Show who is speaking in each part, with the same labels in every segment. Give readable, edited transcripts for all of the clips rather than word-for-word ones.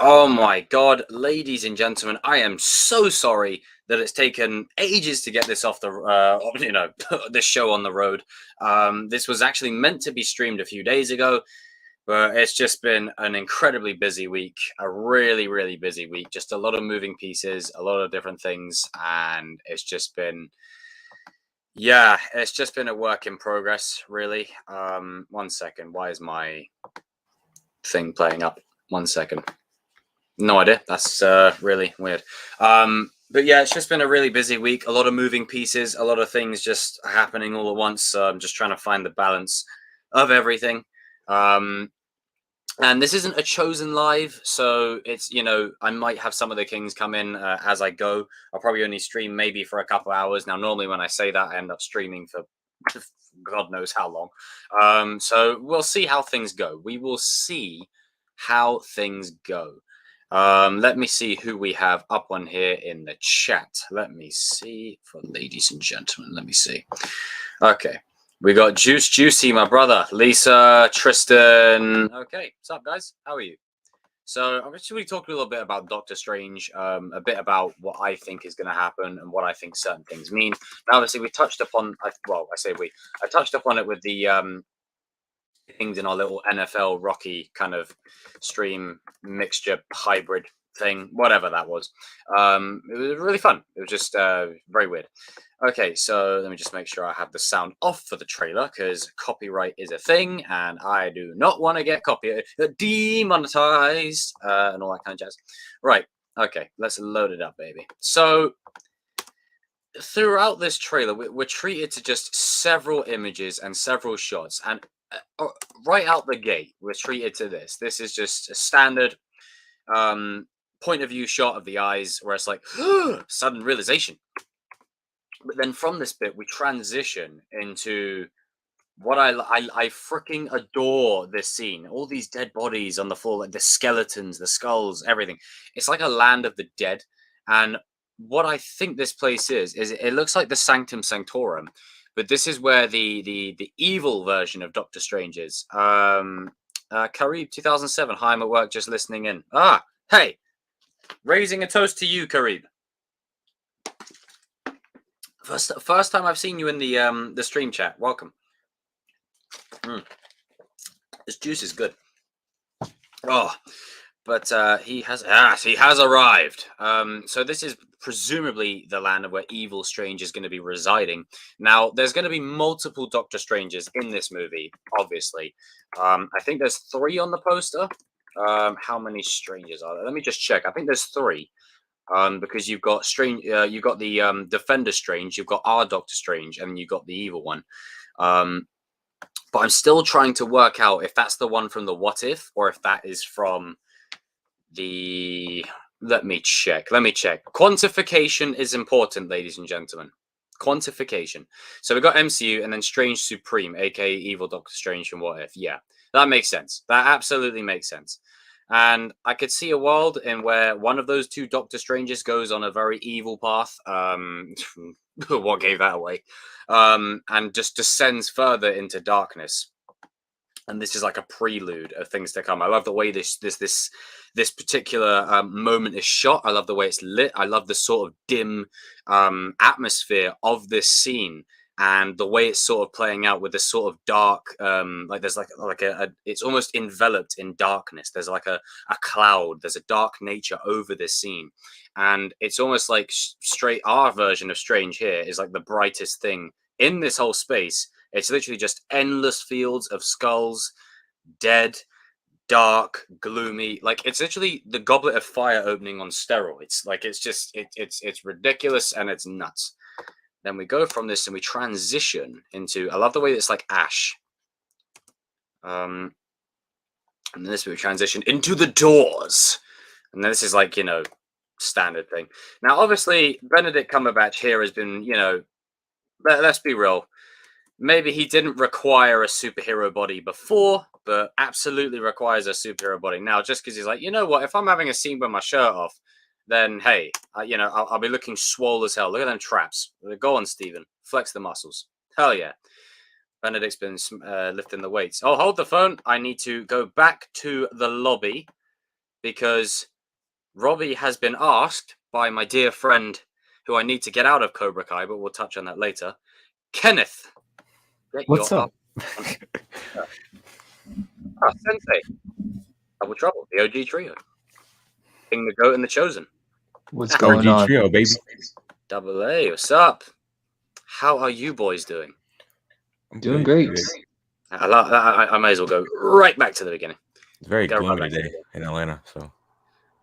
Speaker 1: Oh my god, ladies and gentlemen, I am so sorry that it's taken ages to get this off the this show on the road. This was actually meant to be streamed a few days ago, but it's just been an incredibly busy week, a really busy week. Just a lot of moving pieces, a lot of different things, and it's just been a work in progress, really. 1 second, why is my thing playing up? 1 second. No idea. That's really weird. But yeah, it's just been a really busy week. A lot of moving pieces, a lot of things just happening all at once. So I'm just trying to find the balance of everything. Um, and this isn't a chosen live, so it's I might have some of the kings come in as I go. I'll probably only stream maybe for a couple hours. Now, normally when I say that, I end up streaming for God knows how long. So we'll see how things go. We will see how things go. Let me see who we have up on here in the chat. Let me see for ladies and gentlemen. Let me see. Okay. We got Juice Juicy, my brother, Lisa, Tristan. Okay, what's up, guys? How are you? So I'm actually talking a little bit about Doctor Strange, a bit about what I think is going to happen and what I think certain things mean. Now, obviously, we touched upon. I touched upon it with the things in our little NFL Rocky kind of stream mixture hybrid thing, whatever that was. It was really fun. It was just very weird. Okay, so let me just make sure I have the sound off for the trailer because copyright is a thing, and I do not want to get demonetized and all that kind of jazz. Right. Okay, let's load it up, baby. So throughout this trailer, we're treated to just several images and several shots, and right out the gate, we're treated to this. This is just a standard point of view shot of the eyes, where it's like sudden realization. But then from this bit, we transition into what I freaking adore this scene. All these dead bodies on the floor, like the skeletons, the skulls, everything. It's like a land of the dead. And what I think this place is it looks like the Sanctum Sanctorum, but this is where the evil version of Doctor Strange is. Karib 2007. Hi, I'm at work, just listening in. Hey, raising a toast to you, Karib. First time I've seen you in the stream chat. Welcome. This juice is good. Oh, but he has arrived. So this is presumably the land of where Evil Strange is going to be residing. Now, there's going to be multiple Doctor Stranges in this movie, obviously. I think there's 3 on the poster. How many Strangers are there? Let me just check. I think there's 3. Because you've got you've got the Defender Strange, you've got our Doctor Strange, and you've got the evil one. But I'm still trying to work out if that's the one from the What If, or if that is from the. Let me check. Quantification is important, ladies and gentlemen. Quantification. So we've got MCU and then Strange Supreme, aka Evil Doctor Strange from What If. Yeah, that makes sense. That absolutely makes sense. And I could see a world in where one of those 2 Doctor Stranges goes on a very evil path. What gave that away? And just descends further into darkness. And this is like a prelude of things to come. I love the way this particular moment is shot. I love the way it's lit. I love the sort of dim atmosphere of this scene, and the way it's sort of playing out with this sort of dark, like there's like a it's almost enveloped in darkness. There's like a cloud. There's a dark nature over this scene, and it's almost like straight our version of Strange here is like the brightest thing in this whole space. It's literally just endless fields of skulls, dead, dark, gloomy. Like it's literally the Goblet of Fire opening on steroids. Like it's ridiculous and it's nuts. Then we go from this and we transition into. I love the way it's like ash. And then this we transition into the doors, and then this is like standard thing. Now, obviously, Benedict Cumberbatch here has been let's be real. Maybe he didn't require a superhero body before, but absolutely requires a superhero body now. Just because he's like, you know what? If I'm having a scene with my shirt off, then hey, I'll be looking swole as hell. Look at them traps. Go on, Steven. Flex the muscles. Hell yeah. Benedict's been lifting the weights. Oh, hold the phone. I need to go back to the lobby because Robbie has been asked by my dear friend, who I need to get out of Cobra Kai, but we'll touch on that later. Kenneth, get
Speaker 2: What's
Speaker 1: your
Speaker 2: up?
Speaker 1: Sensei, Double Trouble, the OG trio, King, the Goat, and the Chosen.
Speaker 3: What's going
Speaker 2: OG
Speaker 3: on?
Speaker 2: trio, baby.
Speaker 1: Double A, what's up? How are you boys doing?
Speaker 2: I'm
Speaker 3: Doing
Speaker 2: good.
Speaker 3: great.
Speaker 1: I may as well go right back to the beginning.
Speaker 2: It's very
Speaker 1: Go right
Speaker 2: gloomy
Speaker 1: back to the
Speaker 2: today
Speaker 1: beginning.
Speaker 2: in Atlanta, so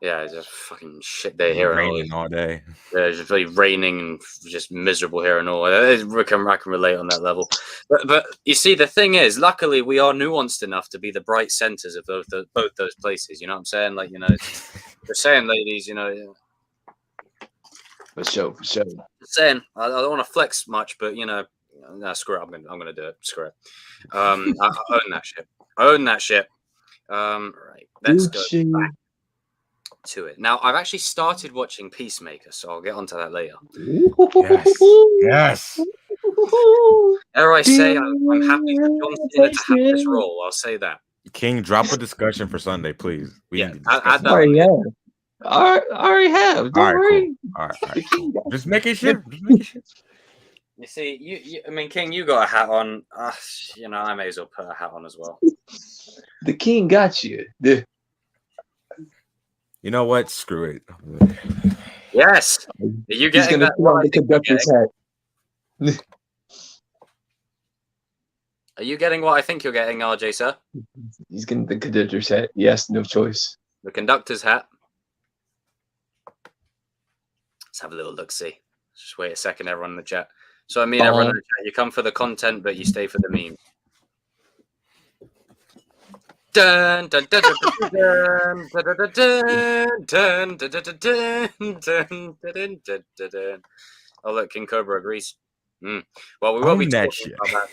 Speaker 1: Yeah, it's just fucking shit day here and all.
Speaker 2: raining all day.
Speaker 1: Yeah, it's just really raining and just miserable here and all. I can relate on that level. But you see, the thing is, luckily we are nuanced enough to be the bright centers of both those places. You know what I'm saying? Like, we're saying, ladies,
Speaker 3: For sure.
Speaker 1: saying I don't want to flex much, but nah, screw it. I'm gonna do it. Screw it. I own that shit. Right. Let's go back to it. Now, I've actually started watching Peacemaker, so I'll get onto that later.
Speaker 2: Yes.
Speaker 1: Dare I say, I'm happy for John Cena to have this role. I'll say that.
Speaker 2: King, drop a discussion for Sunday, please. We
Speaker 1: Yeah,
Speaker 2: need to discuss
Speaker 1: add
Speaker 2: it.
Speaker 1: that.
Speaker 3: Already have. I already have. Don't
Speaker 2: All right,
Speaker 3: worry.
Speaker 2: All right, cool. Just making sure.
Speaker 1: You see, I mean, King, you got a hat on. I may as well put a hat on as well.
Speaker 3: The king got you.
Speaker 2: You know what? Screw it.
Speaker 1: Yes. Are you
Speaker 3: He's
Speaker 1: getting
Speaker 3: gonna
Speaker 1: that?
Speaker 3: put on the conductor's hat.
Speaker 1: Are you getting what I think you're getting, RJ, sir?
Speaker 3: He's getting the conductor's hat. Yes, no choice.
Speaker 1: The conductor's hat. Let's have a little look-see. Just wait a second, everyone in the chat. So, I mean, everyone in the chat, you come for the content, but you stay for the meme. Dun dun dun dun dun dun dun dun dun dun dun dun. Oh, look, King Cobra agrees. Well, we will be talking about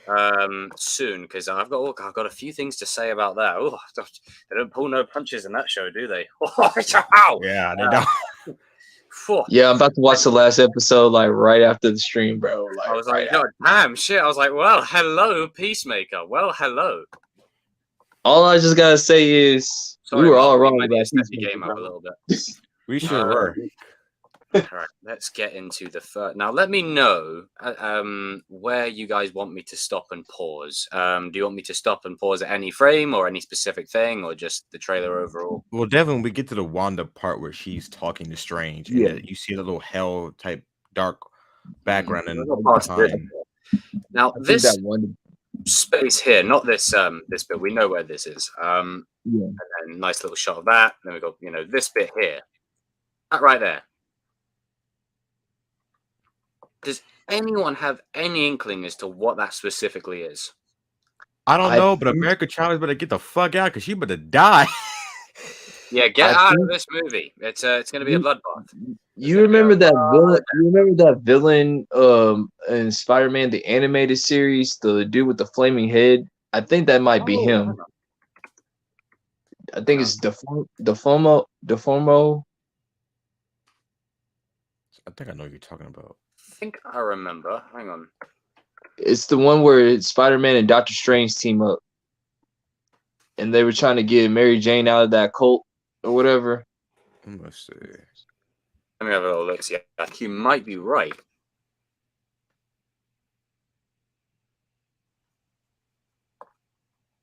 Speaker 1: that soon, because I've got a few things to say about that. Oh, they don't pull no punches in that show, do they?
Speaker 2: Yeah, they don't.
Speaker 3: Yeah, I'm about to watch the last episode like right after the stream, bro.
Speaker 1: I was like, God damn, shit. I was like, well, hello, Peacemaker. Well, hello.
Speaker 3: All I just gotta say is we were all wrong about
Speaker 1: the game up a little bit.
Speaker 2: We sure were.
Speaker 1: All right, let's get into the first. Now, let me know where you guys want me to stop and pause. Do you want me to stop and pause at any frame or any specific thing, or just the trailer overall?
Speaker 2: Well, Devin, we get to the Wanda part where she's talking to Strange, and you see a little hell type dark background in behind.
Speaker 1: Now, this space here, not this this bit. We know where this is. And then nice little shot of that. Then we got this bit here, that right there. Does anyone have any inkling as to what that specifically is?
Speaker 2: I don't know, but America Chavez better get the fuck out because she better die.
Speaker 1: Yeah, get out of this movie. It's going to be a bloodbath.
Speaker 3: You remember that villain? You remember that villain in Spider-Man the animated series, the dude with the flaming head? I think that might be him. I think it's Deformo.
Speaker 2: I think I know what you're talking about.
Speaker 1: I think I remember. Hang on.
Speaker 3: It's the one where Spider-Man and Doctor Strange team up, and they were trying to get Mary Jane out of that cult or whatever.
Speaker 2: Let's see.
Speaker 1: Let me have a little look. See, I think you might be right.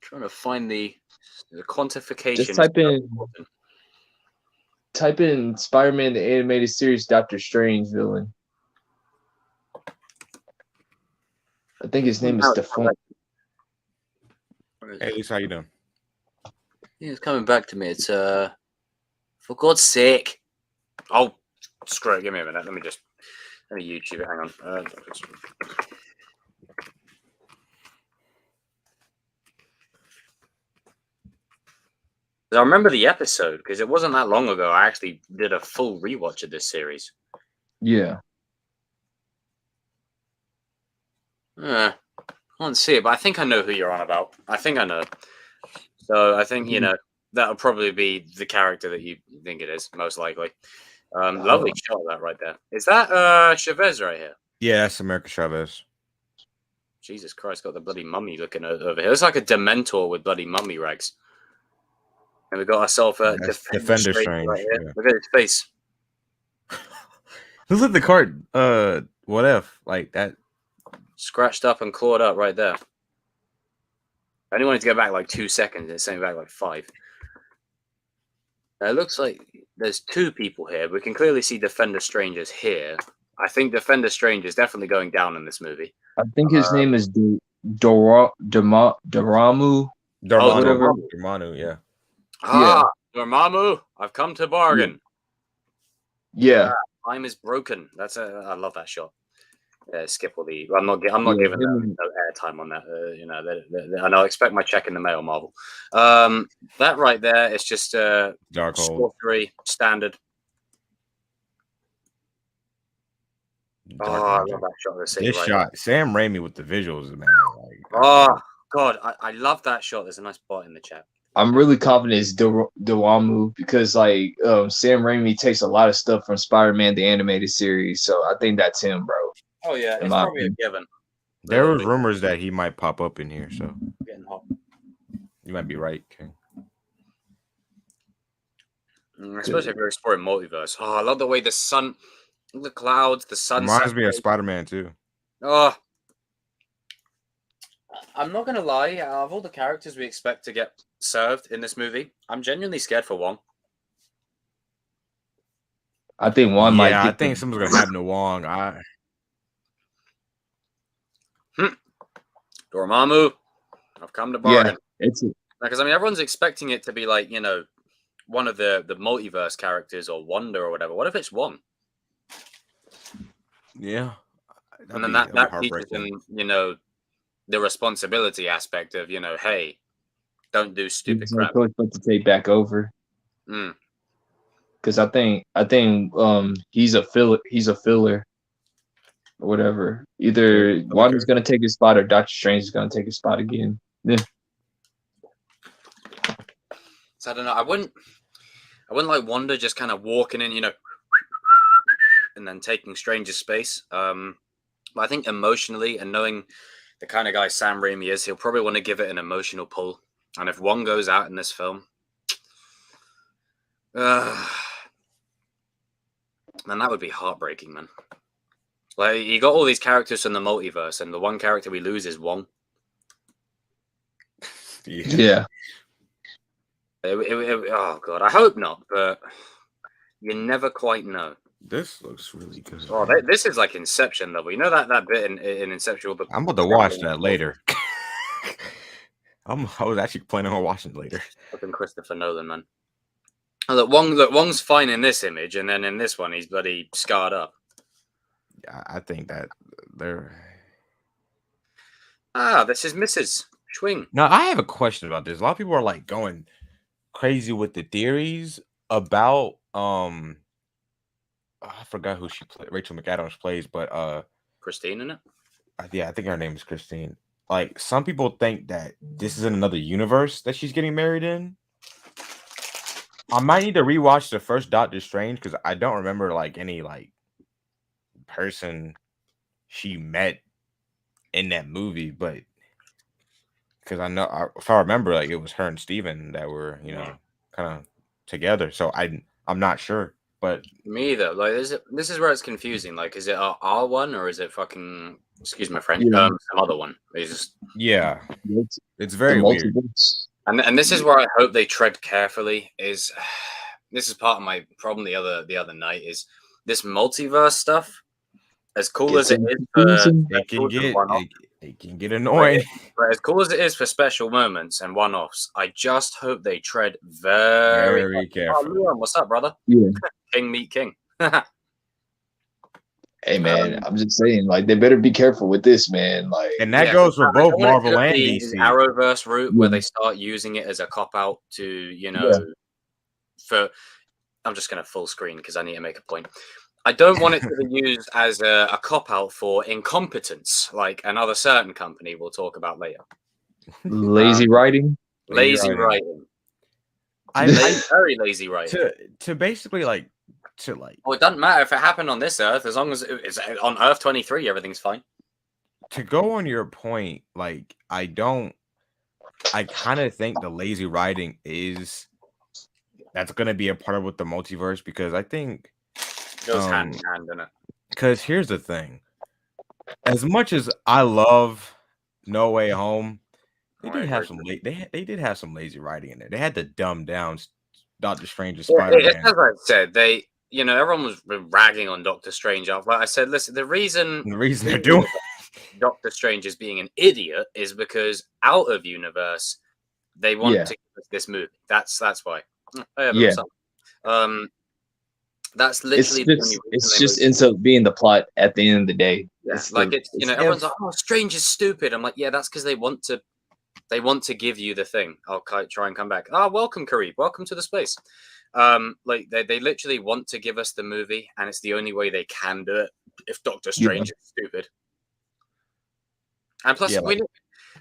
Speaker 1: Trying to find the quantification.
Speaker 3: Just type in Spider-Man the animated series Doctor Strange villain. I think his name is Deformo.
Speaker 2: Hey, Lisa, how you doing?
Speaker 1: Yeah, it's coming back to me. It's for God's sake. Oh, screw it. Give me a minute. Let me YouTube it. Hang on. I remember the episode because it wasn't that long ago. I actually did a full rewatch of this series.
Speaker 3: Yeah.
Speaker 1: I can't see it, but I think I know who you're on about. I think I know. So I think, that'll probably be the character that you think it is, most likely. Lovely shot of that right there. Is that Chavez right here?
Speaker 2: Yeah, that's America Chavez.
Speaker 1: Jesus Christ, got the bloody mummy looking over here. It's like a Dementor with bloody mummy rags. And we got ourselves a
Speaker 2: That's
Speaker 1: Defender
Speaker 2: Defender
Speaker 1: Strange
Speaker 2: Strange.
Speaker 1: right here.
Speaker 2: Yeah.
Speaker 1: Look at his face.
Speaker 2: Looks like the card. What if like that?
Speaker 1: Scratched up and clawed up right there. I only wanted to go back like 2 seconds. It's sent me back like 5. Now, it looks like there's 2 people here. We can clearly see Defender Strange is here. I think Defender Strange is definitely going down in this movie.
Speaker 3: I think his name is Doramu.
Speaker 2: Dormammu,
Speaker 3: whatever.
Speaker 2: Dormammu, yeah.
Speaker 1: Ah, Dormammu, I've come to bargain.
Speaker 3: Yeah.
Speaker 1: Time is broken. I love that shot. Skip all the. I'm not giving them no airtime on that. And I'll expect my check in the mail, Marvel. That right there is just
Speaker 2: Darkhold.
Speaker 1: sorcery standard. I love that shot of the city.
Speaker 2: This shot, Sam Raimi with the visuals, man.
Speaker 1: God, I love that shot. There's a nice bot in the chat.
Speaker 3: I'm really confident it's Dormammu because like Sam Raimi takes a lot of stuff from Spider-Man the animated series, so I think that's him, bro.
Speaker 1: Oh yeah, it's probably a given.
Speaker 2: There was rumors that he might pop up in here, so
Speaker 1: Getting hot.
Speaker 2: you might be right, King.
Speaker 1: Especially if you're exploring multiverse. Oh, I love the way the sun, the clouds, the sun.
Speaker 2: Reminds me of Spider-Man too.
Speaker 1: Oh, I'm not gonna lie. Out of all the characters we expect to get served in this movie, I'm genuinely scared for Wong.
Speaker 3: I think Wong might.
Speaker 2: Yeah, I think someone's gonna happen to Wong.
Speaker 1: Dormammu, I've come to bargain.
Speaker 3: Yeah, it's
Speaker 1: because I mean everyone's expecting it to be like one of the multiverse characters or Wanda or whatever. What if it's Wong?
Speaker 2: Yeah,
Speaker 1: and then that teaches them the responsibility aspect of hey, don't do stupid crap.
Speaker 3: But to take back over. Because I think he's a filler. Or whatever. Either Wanda's gonna take his spot or Doctor Strange is gonna take his spot again. Yeah.
Speaker 1: So I don't know. I wouldn't like Wanda just kind of walking in, and then taking Strange's space. But I think emotionally and knowing the kind of guy Sam Raimi is, he'll probably want to give it an emotional pull. And if Wong goes out in this film, then that would be heartbreaking, man. Like, you got all these characters from the multiverse, and the one character we lose is Wong.
Speaker 3: Yeah.
Speaker 1: Oh, God. I hope not, but you never quite know.
Speaker 2: This looks really good.
Speaker 1: Oh, this is like Inception level. You know that bit in Inception?
Speaker 2: I'm about to watch that later. I was actually planning on watching it later.
Speaker 1: Fucking Christopher Nolan, man. Oh, look, Wong's fine in this image, and then in this one, he's bloody scarred up.
Speaker 2: I think that they're.
Speaker 1: This is Mrs. Schwing.
Speaker 2: Now, I have a question about this. A lot of people are like going crazy with the theories about I forgot who she played. Rachel McAdams plays, but
Speaker 1: Christine in it.
Speaker 2: Yeah, I think her name is Christine. Like, some people think that this is in another universe that she's getting married in. I might need to rewatch the first Doctor Strange because I don't remember like any like person she met in that movie, but because I know if I remember, like it was her and Steven that were kind of together. So I'm not sure, but
Speaker 1: me either. Like this is where it's confusing. Like, is it R1 or is it fucking excuse my French? Some other one. It's just
Speaker 2: it's very weird.
Speaker 1: And this is where I hope they tread carefully. This is part of my problem the other night is this multiverse stuff. As cool as it is,
Speaker 2: it can get annoying.
Speaker 1: But as cool as it is for special moments and one-offs, I just hope they tread very carefully. Oh, Leon, what's up, brother?
Speaker 3: Yeah,
Speaker 1: King meet king.
Speaker 3: Hey man, I'm just saying, like they better be careful with this, man. Like,
Speaker 2: and that goes for both Marvel and DC.
Speaker 1: Arrowverse route where they start using it as a cop out to for. I'm just gonna full screen because I need to make a point. I don't want it to be used as a cop-out for incompetence, like another certain company we'll talk about later.
Speaker 3: Lazy writing?
Speaker 1: Lazy writing. Very lazy writing.
Speaker 2: To basically like...
Speaker 1: Well, it doesn't matter if it happened on this Earth. As long as it's on Earth 23, everything's fine.
Speaker 2: To go on your point, like, I kind of think the lazy writing is that's gonna be a part of with the multiverse because I think
Speaker 1: Goes hand in hand, doesn't it?
Speaker 2: because here's the thing. As much as I love No Way Home, they
Speaker 1: I
Speaker 2: did have
Speaker 1: agree.
Speaker 2: some they did have some lazy writing in there. They had to dumb down Doctor Strange and
Speaker 1: Yeah,
Speaker 2: Spider-Man.
Speaker 1: as I said, everyone was ragging on Doctor Strange. But I said, listen, the reason
Speaker 2: And the reason they're doing
Speaker 1: Doctor Strange is being an idiot is because out of universe they want
Speaker 3: Yeah.
Speaker 1: to give us this movie. That's why. I have a
Speaker 3: Yeah.
Speaker 1: little something. That's
Speaker 3: It's
Speaker 1: literally the only
Speaker 3: just
Speaker 1: reason
Speaker 3: it's
Speaker 1: they
Speaker 3: just
Speaker 1: moved.
Speaker 3: ends up being the plot at the end of the day.
Speaker 1: Yeah,
Speaker 3: It's
Speaker 1: like
Speaker 3: the
Speaker 1: it's
Speaker 3: it's,
Speaker 1: everyone's like, oh, Strange is stupid. I'm like, yeah, that's because they want to give you the thing. I'll try and come back. Ah, welcome, Kareem. Welcome to the space. Like they literally want to give us the movie, and it's the only way they can do it. If Doctor Strange is stupid, and plus,
Speaker 2: Yeah, like-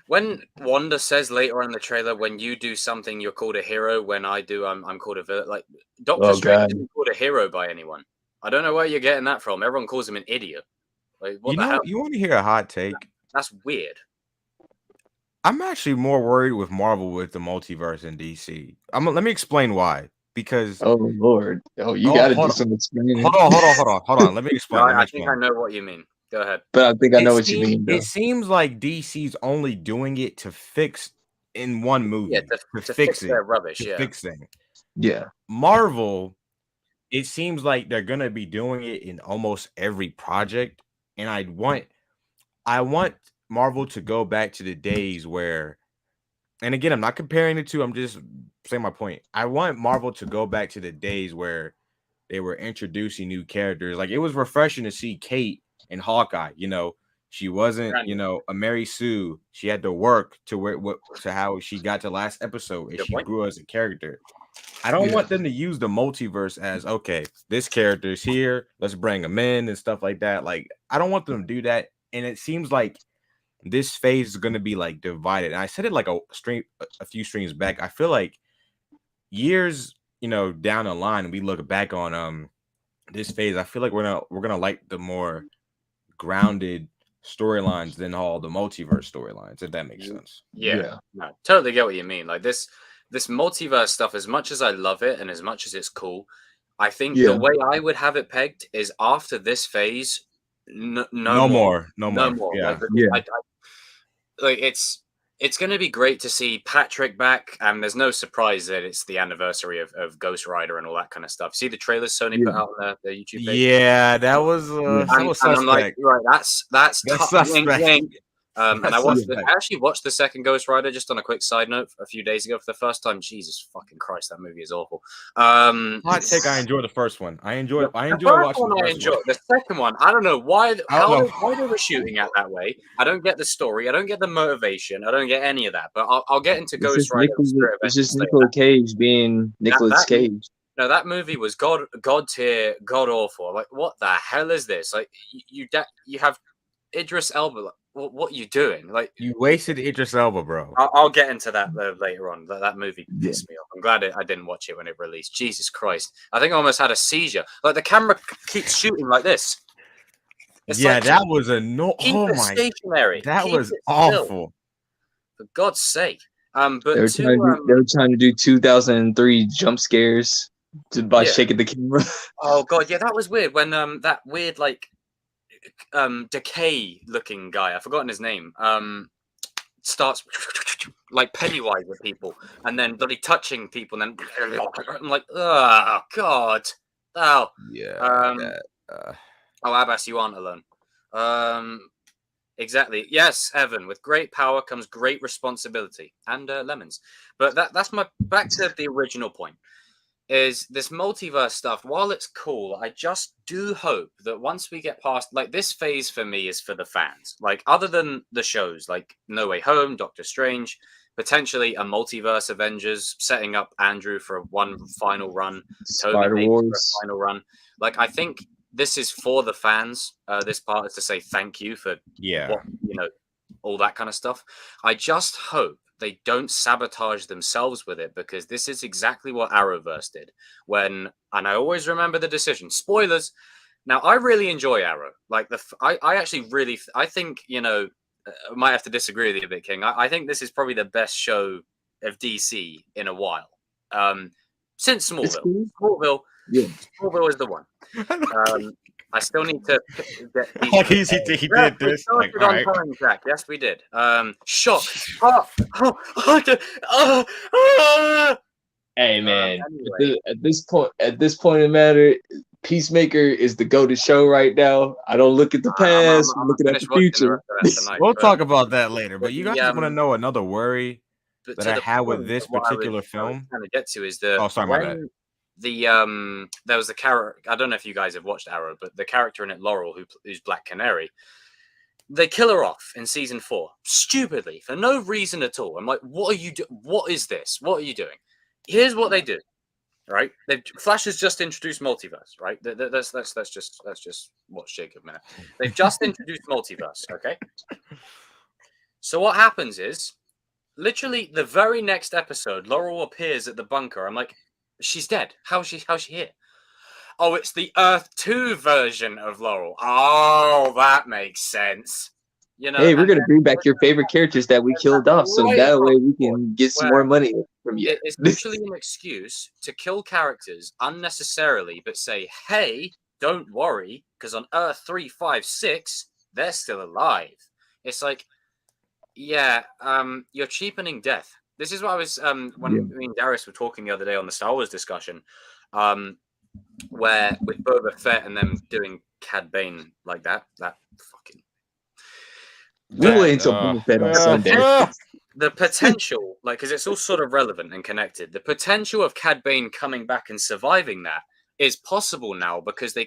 Speaker 1: when Wanda says later on in the trailer, when you do something, you're called a hero. When I do, I'm called a villain. Like Doctor
Speaker 3: Oh,
Speaker 1: Strange
Speaker 3: God.
Speaker 1: isn't called a hero by anyone. I don't know where you're getting that from. Everyone calls him an idiot. Like what
Speaker 2: you
Speaker 1: the
Speaker 2: know,
Speaker 1: hell?
Speaker 2: you want to hear a hot take?
Speaker 1: That's weird.
Speaker 2: I'm actually more worried with Marvel with the multiverse and DC. Let me explain why. Because
Speaker 3: Oh Lord. Oh, you
Speaker 2: Oh,
Speaker 3: gotta
Speaker 2: hold
Speaker 3: do
Speaker 2: on.
Speaker 3: some explaining.
Speaker 2: hold on. Let me explain.
Speaker 1: No,
Speaker 2: Let me
Speaker 1: I think I
Speaker 2: explain.
Speaker 1: know what you mean. Go ahead.
Speaker 3: But I think I know
Speaker 2: It
Speaker 3: what you mean, though.
Speaker 2: It seems like DC's only doing it to fix in one movie.
Speaker 1: Yeah, to fix
Speaker 2: it.
Speaker 1: their rubbish.
Speaker 2: To
Speaker 1: Yeah.
Speaker 2: fix things.
Speaker 3: Yeah.
Speaker 2: Marvel, it seems like they're gonna be doing it in almost every project. And I want Marvel to go back to the days where, and again, I'm not comparing the two, I'm just saying my point. I want Marvel to go back to the days where they were introducing new characters. Like it was refreshing to see Kate and Hawkeye. You know, she wasn't, a Mary Sue. She had to work to how she got to last episode, and
Speaker 1: Good
Speaker 2: she
Speaker 1: point.
Speaker 2: grew as a character. I don't
Speaker 3: Yeah.
Speaker 2: want them to use the multiverse as okay, this character is here, let's bring him in and stuff like that. Like I don't want them to do that. And it seems like this phase is going to be like divided. And I said it like a few streams back. I feel like years, down the line, we look back on this phase. I feel like we're gonna like the more grounded storylines than all the multiverse storylines, if that makes sense.
Speaker 1: Yeah. No, totally get what you mean. Like this multiverse stuff, as much as I love it and as much as it's cool, I think the way I would have it pegged is after this phase, no more.
Speaker 2: Yeah.
Speaker 1: Like it's going to be great to see Patrick back, and there's no surprise that it's the anniversary of Ghost Rider and all that kind of stuff. See the trailers Sony put out on the YouTube page?
Speaker 2: Yeah, that was suspect.
Speaker 1: And I'm like, right, that's
Speaker 2: suspect.
Speaker 1: wink. And I
Speaker 2: suspect.
Speaker 1: actually watched the second Ghost Rider, just on a quick side note, a few days ago for the first time. Jesus fucking Christ, that movie is awful.
Speaker 2: Hot take, I enjoyed the first one. I enjoy watching the first one.
Speaker 1: The second one, I don't know why they were shooting it that way. I don't get the story. I don't get the motivation. I don't get any of that. But I'll get into Ghost Rider.
Speaker 3: It's just Nicolas Cage being Nicolas Cage.
Speaker 1: No, that movie was god tier, god awful. Like, what the hell is this? Like, you have Idris Elba. Like, what are you doing? Like,
Speaker 2: you wasted Idris Elba, bro.
Speaker 1: I'll get into that later on. That movie pissed me off. I'm glad I didn't watch it when it released. Jesus Christ, I think I almost had a seizure. Like the camera keeps shooting like this.
Speaker 2: That was a no.
Speaker 1: Oh my! Stationary.
Speaker 2: That was awful.
Speaker 1: For God's sake. But
Speaker 3: they were trying to do 2003 jump scares by shaking the camera.
Speaker 1: Oh God, yeah, that was weird. When that weird like decay looking guy, I've forgotten his name, starts like Pennywise with people, and then bloody touching people, and then I'm like, oh God, oh
Speaker 2: yeah.
Speaker 1: Oh, Abbas, you aren't alone. Exactly. Yes, Evan. With great power comes great responsibility, and lemons. But that's my back to the original point. Is this multiverse stuff? While it's cool, I just do hope that once we get past, like, this phase for me is for the fans. Like, other than the shows, like No Way Home, Doctor Strange, potentially a multiverse Avengers, setting up Andrew for one final run,
Speaker 3: Spider Wars
Speaker 1: for a final run. Like, I think this is for the fans. This part is to say thank you for all that kind of stuff. I just hope they don't sabotage themselves with it, because this is exactly what Arrowverse did. And I always remember the decision. Spoilers. Now, I really enjoy Arrow. Like I actually really, I think, I might have to disagree with you a bit, King. I think this is probably the best show of DC in a while. since
Speaker 3: It's
Speaker 1: Smallville.
Speaker 3: cool. Yeah.
Speaker 1: Smallville is the one. I still need to get these.
Speaker 2: Like he did
Speaker 1: We
Speaker 2: this.
Speaker 1: started
Speaker 2: Like,
Speaker 1: on
Speaker 2: all right.
Speaker 1: time track. Yes, we did. Shock. Oh.
Speaker 3: Hey man,
Speaker 1: Anyway.
Speaker 3: at this point in the matter, Peacemaker is the go to show right now. I don't look at the past, I'm looking at the future.
Speaker 2: We'll talk about that later. But you
Speaker 1: the,
Speaker 2: guys want to know another worry
Speaker 1: But
Speaker 2: that
Speaker 1: to
Speaker 2: I
Speaker 1: the
Speaker 2: had with
Speaker 1: point
Speaker 2: this
Speaker 1: of what I was
Speaker 2: particular film?
Speaker 1: trying to get to is the
Speaker 2: Oh, sorry, my bad.
Speaker 1: there was the character. I don't know if you guys have watched Arrow, but the character in it, Laurel, who's Black Canary, they kill her off in season 4 stupidly for no reason at all. I'm like, what are you doing? What is this? What are you doing? Here's what they do. Right? Flash has just introduced multiverse. Right? Let's just watch Jacob a minute. They've just introduced multiverse. Okay. So what happens is, literally the very next episode, Laurel appears at the bunker. I'm like, she's dead. How's she here? Oh, it's the Earth 2 version of Laurel. Oh, that makes sense. You know,
Speaker 3: hey, we're gonna bring back your favorite characters that we killed off, so that way we can get some more money from you.
Speaker 1: It's literally an excuse to kill characters unnecessarily, but say, hey, don't worry, because on Earth 356, they're still alive. It's like, yeah, you're cheapening death. This is what I was when me and Darius were talking the other day on the Star Wars discussion, where with Boba Fett and them doing Cad Bane like that fucking.
Speaker 3: We'll wait until Boba Fett on Sunday.
Speaker 1: The potential, like, because it's all sort of relevant and connected. The potential of Cad Bane coming back and surviving that is possible now because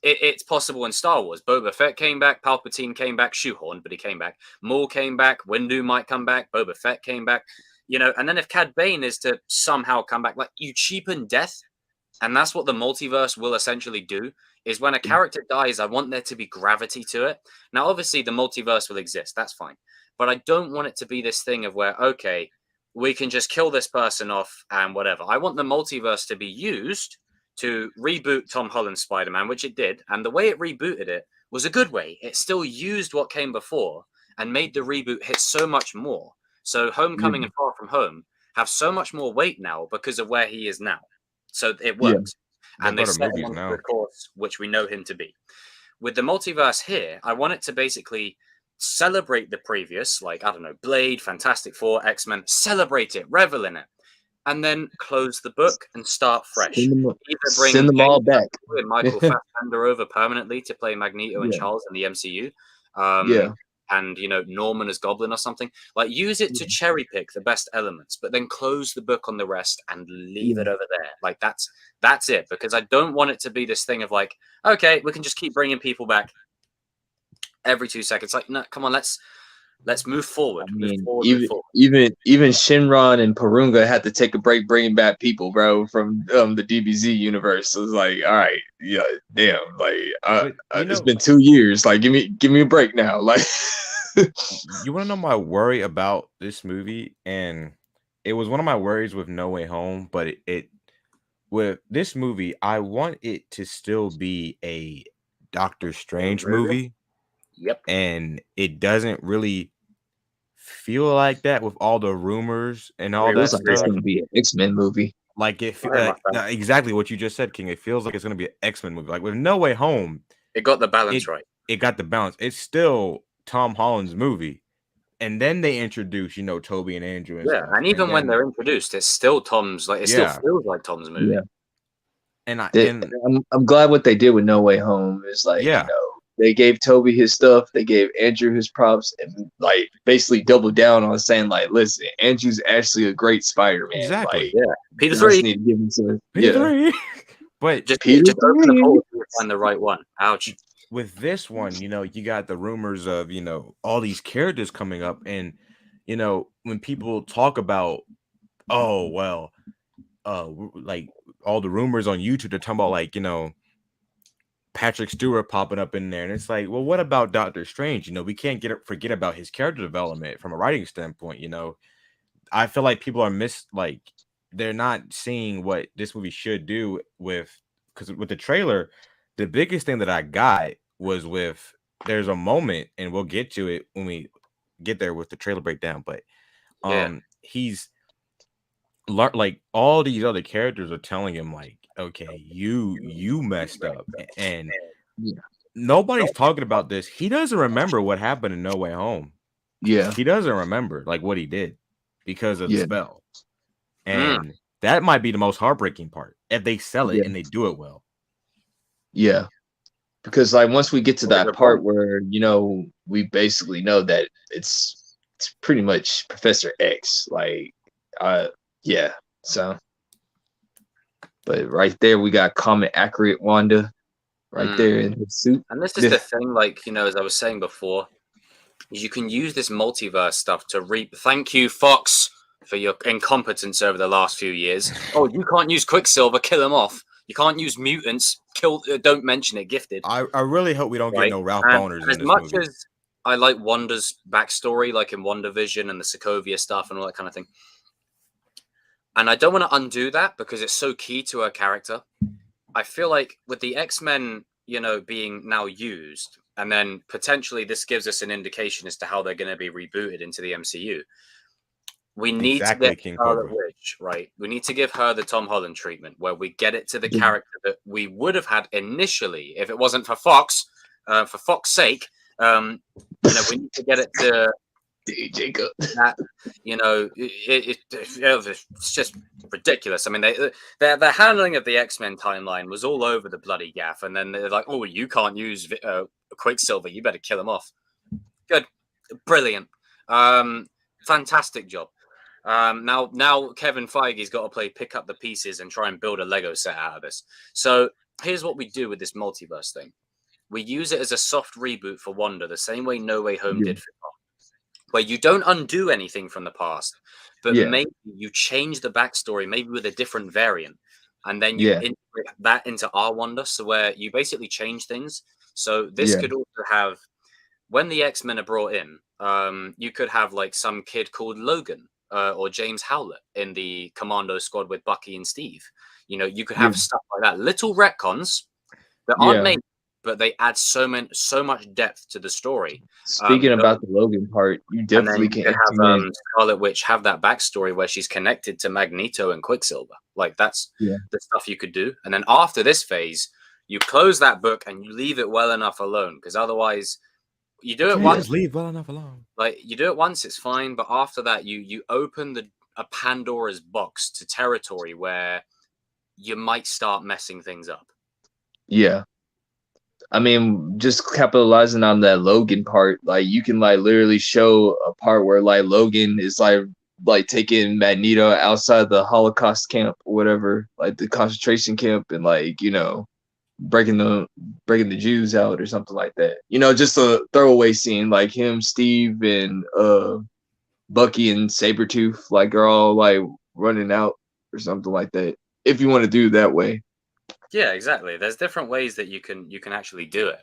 Speaker 1: it's possible in Star Wars. Boba Fett came back, Palpatine came back, shoehorned, but he came back. Maul came back, Windu might come back, Boba Fett came back, you know. And then if Cad Bane is to somehow come back, like, you cheapen death, and that's what the multiverse will essentially do. Is when a character dies, I want there to be gravity to it. Now, obviously, the multiverse will exist. That's fine. But I don't want it to be this thing of where, okay, we can just kill this person off and whatever. I want the multiverse to be used to reboot Tom Holland's Spider-Man, which it did. And the way it rebooted it was a good way. It still used what came before and made the reboot hit so much more. So Homecoming and Far From Home have so much more weight now because of where he is now. So it works. And they set him on the course which we know him to be. With the multiverse here, I want it to basically celebrate the previous, like, I don't know, Blade, Fantastic Four, X-Men, celebrate it, revel in it, and then close the book and start fresh.
Speaker 3: Send them all back.
Speaker 1: Michael Fassbender over permanently to play Magneto and Charles in the MCU. And, you know, Norman as Goblin or something. Like, use it to cherry pick the best elements, but then close the book on the rest and leave it over there. Like, that's it. Because I don't want it to be this thing of like, okay, we can just keep bringing people back every 2 seconds. Like, no, come on, let's move forward.
Speaker 3: I mean, even Shinron and Purunga had to take a break bringing back people, bro, from the DBZ universe. So it's like, all right, yeah, damn, like it's been 2 years. Like, give me a break now. Like,
Speaker 2: you want to know my worry about this movie, and it was one of my worries with No Way Home, but it with this movie, I want it to still be a Doctor Strange movie.
Speaker 1: Yep.
Speaker 2: And it doesn't really feel like that with all the rumors and all that stuff.
Speaker 3: It's going to be an X-Men movie.
Speaker 2: Like, exactly what you just said, King. It feels like it's going to be an X-Men movie. Like, with No Way Home,
Speaker 1: it got the balance right.
Speaker 2: It got the balance. It's still Tom Holland's movie. And then they introduce, you know, Toby and Andrew. And stuff.
Speaker 1: And even when they're introduced, it's still Tom's. Like, it still feels like Tom's movie.
Speaker 3: Yeah.
Speaker 2: And
Speaker 3: I'm glad what they did with No Way Home is like, you know, they gave Toby his stuff, they gave Andrew his props, and like basically doubled down on saying like, listen, Andrew's actually a great Spider-Man.
Speaker 2: Exactly.
Speaker 3: Like,
Speaker 1: Peter 3.
Speaker 3: Need to give him some,
Speaker 2: Peter 3. But
Speaker 1: just open the hole to find the right one. Ouch.
Speaker 2: With this one, you know, you got the rumors of, you know, all these characters coming up, and you know, when people talk about, oh well, like all the rumors on YouTube, they're talking about like, you know, Patrick Stewart popping up in there, and it's like, well, what about Doctor Strange? You know, we can't forget about his character development from a writing standpoint. You know, I feel like people are they're not seeing what this movie should do because with the trailer, the biggest thing that I got was there's a moment, and we'll get to it when we get there with the trailer breakdown, but he's like all these other characters are telling him like, okay, you messed up, and
Speaker 3: Yeah.
Speaker 2: nobody's talking about this. He doesn't remember what happened in No Way Home.
Speaker 3: Yeah.
Speaker 2: He doesn't remember like what he did because of the
Speaker 3: Yeah.
Speaker 2: spell,
Speaker 1: Mm.
Speaker 2: and that might be the most heartbreaking part if they sell it
Speaker 3: Yeah.
Speaker 2: and they do it well.
Speaker 3: Yeah. Because like once we get to
Speaker 1: Very
Speaker 3: that
Speaker 1: good
Speaker 3: part
Speaker 1: point.
Speaker 3: where we basically know that it's pretty much Professor X. Like, yeah. So, but right there we got common accurate Wanda right
Speaker 1: Mm.
Speaker 3: there in the suit.
Speaker 1: And this is the thing, like, as I was saying before, is you can use this multiverse stuff to reap. Thank you, Fox, for your incompetence over the last few years. Oh, you can't use Quicksilver, kill him off. You can't use mutants, kill. Don't mention it, gifted.
Speaker 2: I really hope we don't get
Speaker 1: Right?
Speaker 2: no Ralph
Speaker 1: And
Speaker 2: Boners
Speaker 1: as
Speaker 2: in this
Speaker 1: much
Speaker 2: movie.
Speaker 1: as I like Wanda's backstory, like in WandaVision and the Sokovia stuff and all that kind of thing, and I don't want to undo that because it's so key to her character. I feel like with the X-Men, being now used, and then potentially this gives us an indication as to how they're going to be rebooted into the MCU. We need to
Speaker 2: Exactly,
Speaker 1: get
Speaker 2: King
Speaker 1: Scarlet
Speaker 2: Cobra.
Speaker 1: Witch, right? We need to give her the Tom Holland treatment where we get it to the
Speaker 3: Yeah.
Speaker 1: character that we would have had initially if it wasn't for Fox. For Fox's sake, we need to get it to
Speaker 3: Jacob.
Speaker 1: that. It's just ridiculous. I mean, their handling of the X-Men timeline was all over the bloody gaff, and then they're like, "Oh, you can't use Quicksilver. You better kill him off." Good, brilliant, fantastic job. Now Kevin Feige's got to pick up the pieces and try and build a Lego set out of this. So here's what we do with this multiverse thing: we use it as a soft reboot for Wanda, the same way No Way Home
Speaker 3: Yeah.
Speaker 1: did for Tom, where you don't undo anything from the past, but
Speaker 3: Yeah.
Speaker 1: maybe you change the backstory, maybe with a different variant, and then you
Speaker 3: Yeah.
Speaker 1: integrate that into our Wanda, so where you basically change things. So this
Speaker 3: Yeah.
Speaker 1: could also have, when the X-Men are brought in, you could have like some kid called Logan or James Howlett in the Commando Squad with Bucky and Steve. You could have
Speaker 3: Yeah.
Speaker 1: stuff like that, little retcons that aren't
Speaker 3: Yeah.
Speaker 1: made, but they add so much depth to the story.
Speaker 3: Speaking
Speaker 1: those-
Speaker 3: about the Logan part, you
Speaker 1: and then
Speaker 3: definitely
Speaker 1: you
Speaker 3: can
Speaker 1: could have
Speaker 3: implement.
Speaker 1: Scarlet Witch have that backstory where she's connected to Magneto and Quicksilver. Like that's
Speaker 3: Yeah.
Speaker 1: the stuff you could do. And then after this phase, you close that book and you leave it well enough alone, because otherwise, you do it
Speaker 2: Can't
Speaker 1: once.
Speaker 2: just leave well enough alone.
Speaker 1: Like you do it once, it's fine, but after that, you open a Pandora's box to territory where you might start messing things up.
Speaker 3: Yeah. I mean, just capitalizing on that Logan part, like you can like literally show a part where like Logan is like taking Magneto outside the Holocaust camp or whatever, like the concentration camp, and like breaking the Jews out or something like that. Just a throwaway scene, like him, Steve, and Bucky and Sabretooth, like are all like running out or something like that. If you want to do it that way.
Speaker 1: Yeah, exactly. There's different ways that you can actually do it,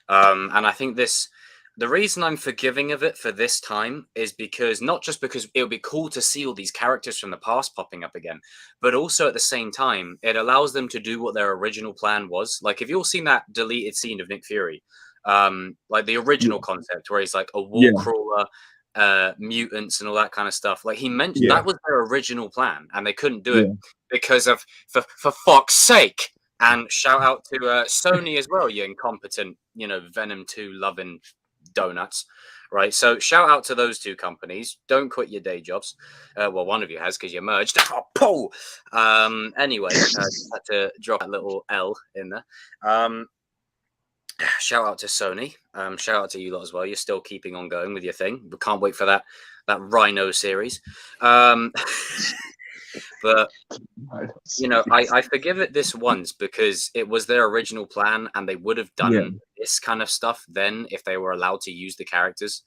Speaker 1: and I think the reason I'm forgiving of it for this time is because not just because it would be cool to see all these characters from the past popping up again, but also at the same time it allows them to do what their original plan was. Like, have you all seen that deleted scene of Nick Fury, like the original concept where he's like a wall
Speaker 3: Yeah.
Speaker 1: crawler, mutants and all that kind of stuff? Like he mentioned
Speaker 3: Yeah.
Speaker 1: that was their original plan, and they couldn't do
Speaker 3: Yeah.
Speaker 1: it because of for fuck's sake. And shout out to Sony as well, you incompetent, Venom 2 loving donuts, right? So shout out to those two companies. Don't quit your day jobs. Well, one of you has because you merged. Oh, anyway, just had to drop that little L in there. Shout out to Sony. Shout out to you lot as well. You're still keeping on going with your thing. We can't wait for that Rhino series. But I forgive it this once because it was their original plan, and they would have done this kind of stuff then if they were allowed to use the characters.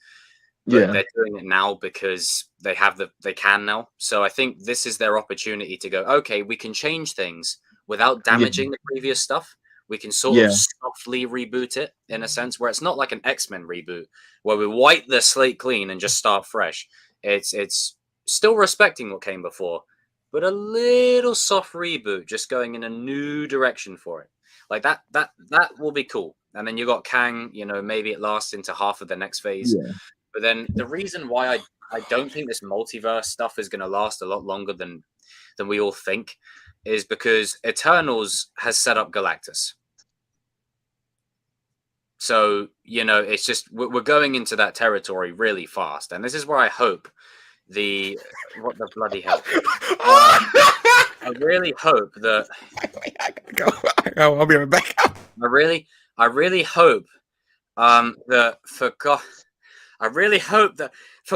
Speaker 1: But they're doing it now because they can now. So I think this is their opportunity to go, okay, we can change things without damaging the previous stuff. We can sort of softly reboot it in a sense where it's not like an X-Men reboot where we wipe the slate clean and just start fresh. It's still respecting what came before, but a little soft reboot, just going in a new direction for it. Like that will be cool. And then you got Kang, maybe it lasts into half of the next phase.
Speaker 3: Yeah.
Speaker 1: But then the reason why I don't think this multiverse stuff is going to last a lot longer than we all think, is because Eternals has set up Galactus. So, you know, it's just we're going into that territory really fast, and this is where I hope what the bloody hell. I really hope that
Speaker 2: I gotta go. I'll be right back.
Speaker 1: I really hope that for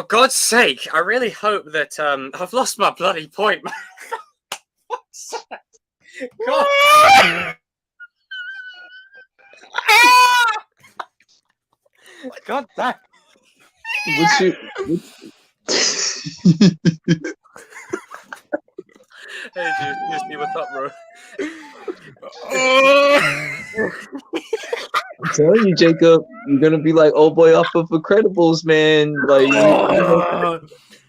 Speaker 1: God's sake, I really hope that I've lost my bloody point. God. God damn.
Speaker 3: What's your
Speaker 1: Hey, Juicy, what's up, bro?
Speaker 3: I'm telling you, Jacob, you're gonna be like old boy off of Incredibles, man. Like,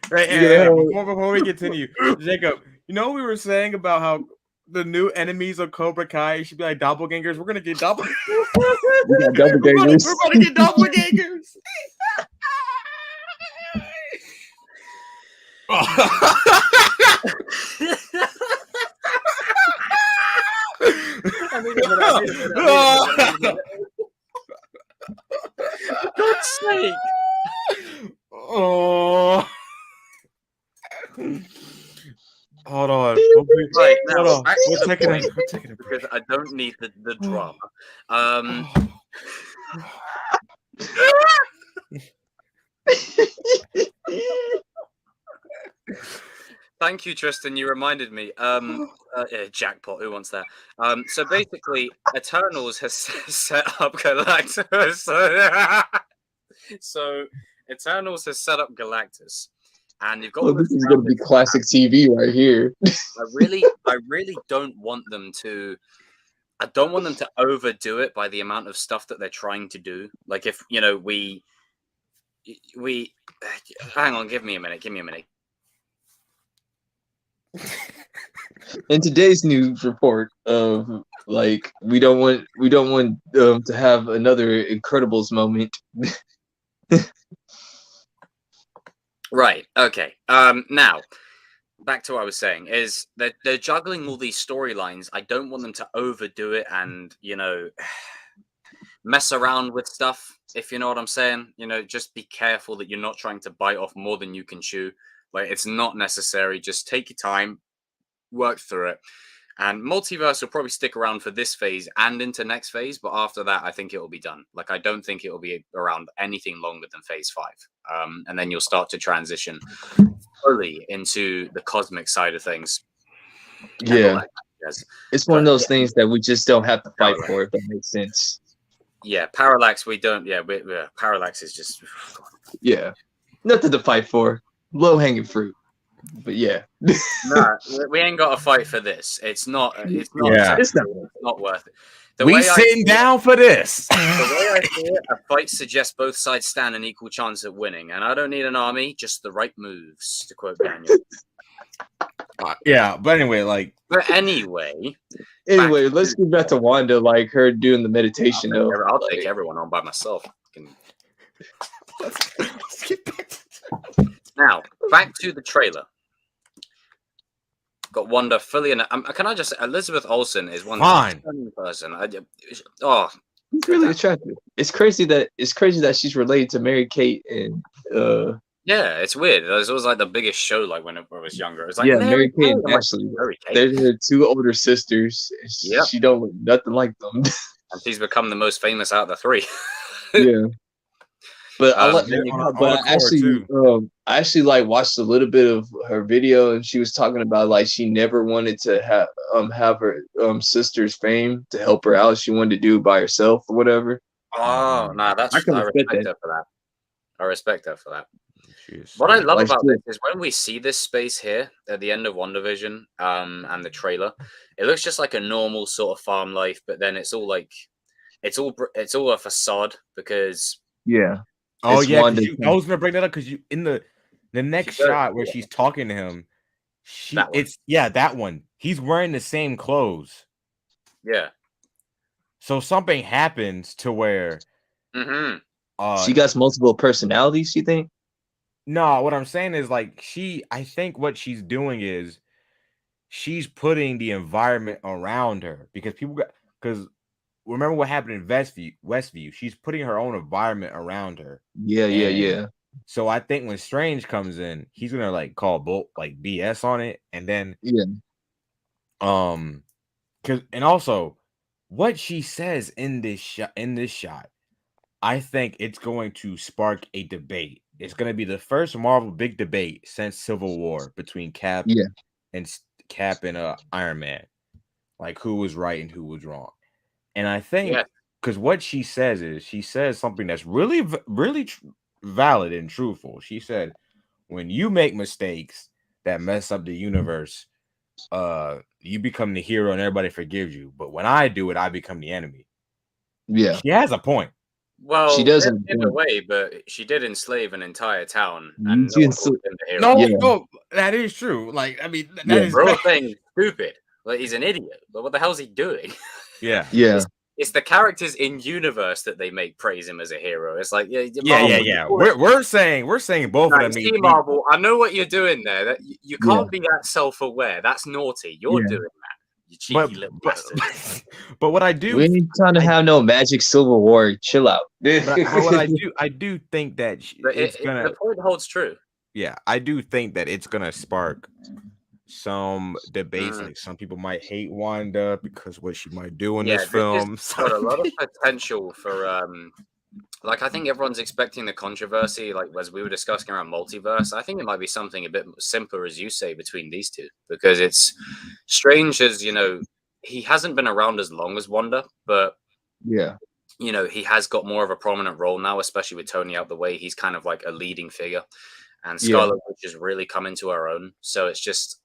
Speaker 2: Before we continue, Jacob, you know we were saying about how the new enemies of Cobra Kai should be like doppelgangers. We're gonna get doppelgangers.
Speaker 3: we got doppelgangers.
Speaker 2: We're gonna get doppelgangers.
Speaker 1: For God's sake.
Speaker 2: Oh. Hold on.
Speaker 1: Right, now,
Speaker 2: Hold on.
Speaker 1: back to
Speaker 2: We're
Speaker 1: the
Speaker 2: taking
Speaker 1: point,
Speaker 2: a break.
Speaker 1: because I don't need the drama. Thank you, Tristan. You reminded me. Yeah, jackpot. Who wants that? So basically, Eternals has set up Galactus. So Eternals has set up Galactus, and you've got.
Speaker 3: Oh, this is gonna be classic TV right here.
Speaker 1: I really don't want them to. I don't want them to overdo it by the amount of stuff that they're trying to do. Like, if you know, we. Hang on, give me a minute.
Speaker 3: In today's news report of like we don't want to have another Incredibles moment.
Speaker 1: Right. Okay. Now, back to what I was saying is that they're juggling all these storylines. I don't want them to overdo it and, you know, mess around with stuff, if you know what I'm saying. You know, just be careful that you're not trying to bite off more than you can chew. Like, it's not necessary. Just take your time, work through it. And multiverse will probably stick around for this phase and into next phase, but after that, I think it will be done. Like, I don't think it will be around anything longer than phase 5. And then you'll start to transition fully into the cosmic side of things.
Speaker 3: Yeah, it's one of those things that we just don't have to fight for, if that makes sense.
Speaker 1: Yeah, Parallax, we don't. Yeah, Parallax is just.
Speaker 3: Yeah, nothing to fight for. Low hanging fruit. But yeah,
Speaker 1: no, we ain't got to fight for this. It's not. It's not.
Speaker 2: Yeah.
Speaker 1: It's not worth it.
Speaker 2: We sitting down for this.
Speaker 1: The way I see it, a fight suggests both sides stand an equal chance at winning, and I don't need an army, just the right moves, to quote Daniel.
Speaker 2: Yeah, but anyway,
Speaker 3: let's get back to Wanda, like her doing the meditation.
Speaker 1: I'll take everyone on by myself.
Speaker 2: Let's get back to
Speaker 1: now, back to the trailer. Got Wanda fully in. Can I just say, Elizabeth Olsen is one
Speaker 2: fine
Speaker 1: person.
Speaker 3: She's really attractive. It's crazy that she's related to Mary Kate and
Speaker 1: yeah, it's weird. It was always like the biggest show, like when I was younger. It was like,
Speaker 3: yeah, Mary Kate and Ashley. They're her two older sisters.
Speaker 1: Yeah,
Speaker 3: she don't look nothing like them.
Speaker 1: And she's become the most famous out of the three.
Speaker 3: Yeah. But I actually like watched a little bit of her video, and she was talking about like she never wanted to have her sister's fame to help her out. She wanted to do it by herself or whatever.
Speaker 1: Oh, nah, I respect her for that. I respect her for that. What I love about this is when we see this space here at the end of WandaVision, and the trailer, it looks just like a normal sort of farm life, but then it's all like it's all a facade because
Speaker 3: yeah.
Speaker 2: Oh yeah, I was gonna bring that up because you in the next shot where she's talking to him, that one. He's wearing the same clothes.
Speaker 1: Yeah.
Speaker 2: So something happens to where
Speaker 3: she got multiple personalities. You think?
Speaker 2: No, what I'm saying is like I think what she's doing is she's putting the environment around her because because remember what happened in Westview. She's putting her own environment around her.
Speaker 3: Yeah, yeah,
Speaker 2: And
Speaker 3: yeah.
Speaker 2: so I think when Strange comes in, he's gonna like call like BS on it, and then
Speaker 3: Yeah.
Speaker 2: because and also what she says in this shot, I think it's going to spark a debate. It's going to be the first Marvel big debate since Civil War between
Speaker 3: Yeah.
Speaker 2: Cap and Iron Man, like who was right and who was wrong. And I think because what she says something that's really valid and truthful. She said, when you make mistakes that mess up the universe, you become the hero and everybody forgives you. But when I do it, I become the enemy.
Speaker 3: Yeah.
Speaker 2: She has a point.
Speaker 1: Well,
Speaker 3: She doesn't
Speaker 1: in a way, but she did enslave an entire town,
Speaker 3: You
Speaker 1: and no
Speaker 3: can
Speaker 1: one
Speaker 3: still-
Speaker 1: called him the hero.
Speaker 2: No,
Speaker 3: Yeah.
Speaker 2: no, that is true. Like, I mean, that
Speaker 3: Yeah.
Speaker 2: is
Speaker 1: We're all saying stupid. Like he's an idiot. But what the hell's he doing?
Speaker 2: yeah.
Speaker 3: Yeah.
Speaker 1: It's the characters in universe that they make praise him as a hero. It's like
Speaker 2: Yeah. We're saying both of them.
Speaker 1: See, Marvel, I know what you're doing there. That you can't be that self-aware. That's naughty. You're doing that. You cheeky little bastard.
Speaker 2: But what I do,
Speaker 3: We ain't trying to have no magic Civil War. Chill out.
Speaker 2: but what I do think that
Speaker 1: The point holds true.
Speaker 2: Yeah, I do think that it's gonna spark some debates. Like some people might hate Wanda because what she might do in this film.
Speaker 1: It's got a lot of potential for like I think everyone's expecting the controversy, like as we were discussing around multiverse. I think it might be something a bit simpler, as you say, between these two, because it's Strange as he hasn't been around as long as Wanda, but
Speaker 3: yeah,
Speaker 1: he has got more of a prominent role now, especially with Tony out the way. He's kind of like a leading figure, and Scarlet Witch has really come into her own. So it's just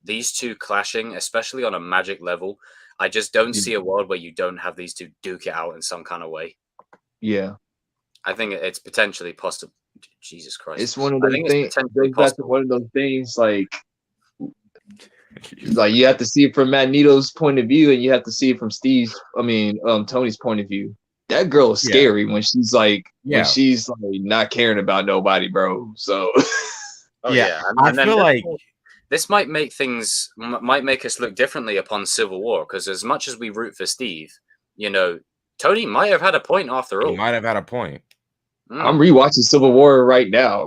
Speaker 1: these two clashing, especially on a magic level. I just don't see a world where you don't have these two duke it out in some kind of way.
Speaker 3: Yeah.
Speaker 1: I think it's potentially possible. Jesus Christ.
Speaker 3: It's one of those things. One of those things like you have to see it from Magneto's point of view, and you have to see it from Tony's point of view. That girl is scary when she's like, not caring about nobody, bro. So,
Speaker 2: I feel like
Speaker 1: this might make us look differently upon Civil War, because as much as we root for Steve, Tony might have had a point after all.
Speaker 2: He might have had a point.
Speaker 3: I'm rewatching Civil War right now.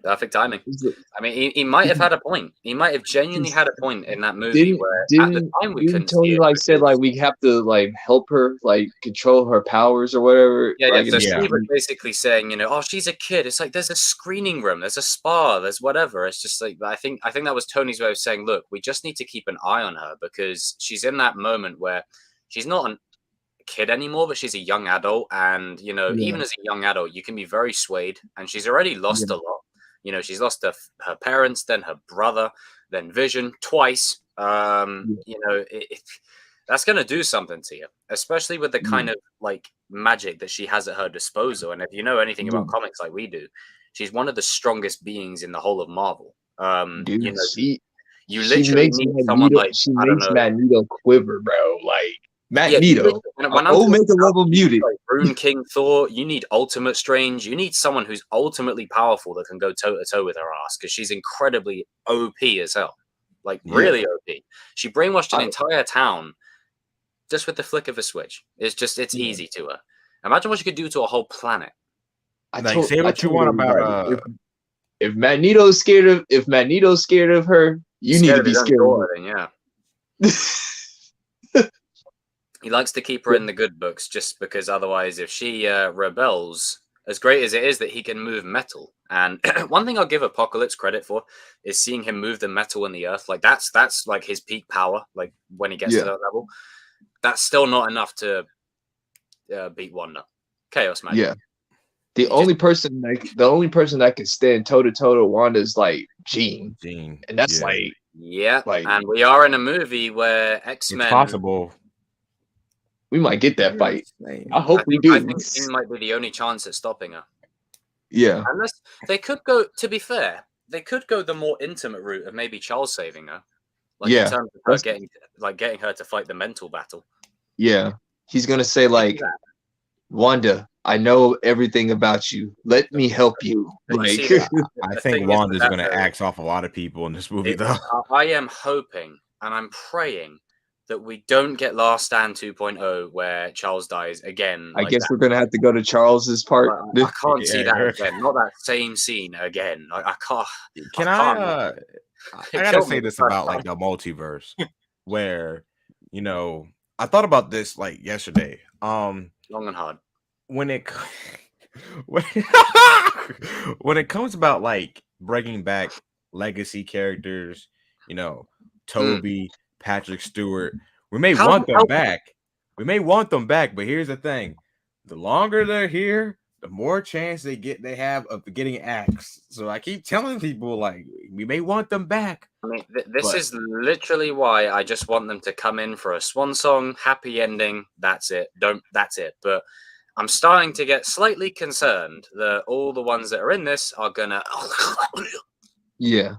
Speaker 1: Perfect timing. I mean, he might have had a point. He might have genuinely had a point in that movie where at the time we couldn't
Speaker 3: Tony said we have to help her control her powers or whatever.
Speaker 1: So Steve was basically saying, she's a kid. It's like there's a screening room, there's a spa, there's whatever. It's just like I think that was Tony's way of saying, look, we just need to keep an eye on her because she's in that moment where she's not a kid anymore, but she's a young adult, and even as a young adult, you can be very swayed, and she's already lost a lot. She's lost her parents, then her brother, then Vision twice. That's going to do something to you, especially with the kind of magic that she has at her disposal. And if you know anything about comics like we do, she's one of the strongest beings in the whole of Marvel.
Speaker 3: She
Speaker 1: literally need someone
Speaker 3: she makes Magneto quiver, bro. Magneto, Omega level muted.
Speaker 1: Rune King Thor, you need Ultimate Strange. You need someone who's ultimately powerful that can go toe to toe with her ass, because she's incredibly OP as hell. Really OP. She brainwashed an entire town just with the flick of a switch. It's easy to her. Imagine what she could do to a whole planet.
Speaker 2: Say what you want about
Speaker 3: if Magneto's scared of her, you need to be scared of her.
Speaker 1: Yeah. He likes to keep her in the good books, just because otherwise, if she rebels, as great as it is that he can move metal, and one thing I'll give Apocalypse credit for is seeing him move the metal in the earth. That's like his peak power. When he gets to that level, that's still not enough to beat Wanda. Chaos Man.
Speaker 3: Yeah. The only person that can stand toe to toe to Wanda is Jean, and that's
Speaker 1: and we are in a movie where X-Men.
Speaker 2: It's possible.
Speaker 3: We might get that fight. I hope we do.
Speaker 1: I think Jean might be the only chance at stopping her.
Speaker 3: Yeah.
Speaker 1: Unless they could go, to be fair, they could go the more intimate route of maybe Charles saving her. In terms of her getting her to fight the mental battle.
Speaker 3: Yeah. He's gonna say Wanda, I know everything about you. Let me help you.
Speaker 1: But
Speaker 3: Like,
Speaker 1: you see,
Speaker 2: I
Speaker 1: the
Speaker 2: think
Speaker 1: thing is with
Speaker 2: Wanda's
Speaker 1: that,
Speaker 2: gonna
Speaker 1: though,
Speaker 2: axe off a lot of people in this movie,
Speaker 1: it-
Speaker 2: though.
Speaker 1: I am hoping and I'm praying that we don't get Last Stand 2.0 where Charles dies again.
Speaker 3: I
Speaker 1: Like
Speaker 3: guess
Speaker 1: that.
Speaker 3: we're gonna have to go to Charles's part.
Speaker 1: I can't see that
Speaker 2: Yeah.
Speaker 1: again. Not that same scene again. Like I can't.
Speaker 2: Can
Speaker 1: I can't.
Speaker 2: I
Speaker 1: It
Speaker 2: gotta
Speaker 1: killed me
Speaker 2: say
Speaker 1: the
Speaker 2: this
Speaker 1: first
Speaker 2: about
Speaker 1: time.
Speaker 2: like the multiverse, where you know I thought about this like yesterday.
Speaker 1: Long and hard.
Speaker 2: When it when, when it comes about like bringing back legacy characters, you know, Toby, Patrick Stewart, we may
Speaker 1: How-
Speaker 2: want them
Speaker 1: how-
Speaker 2: back. We may want them back, but here's the thing: the longer they're here, the more chance they have of getting axed. So I keep telling people like we may want them back.
Speaker 1: I mean, this
Speaker 2: But-
Speaker 1: is literally why I just want them to come in for a swan song, happy ending. That's it. That's it. But I'm starting to get slightly concerned that all the ones that are in this are gonna.
Speaker 3: Yeah,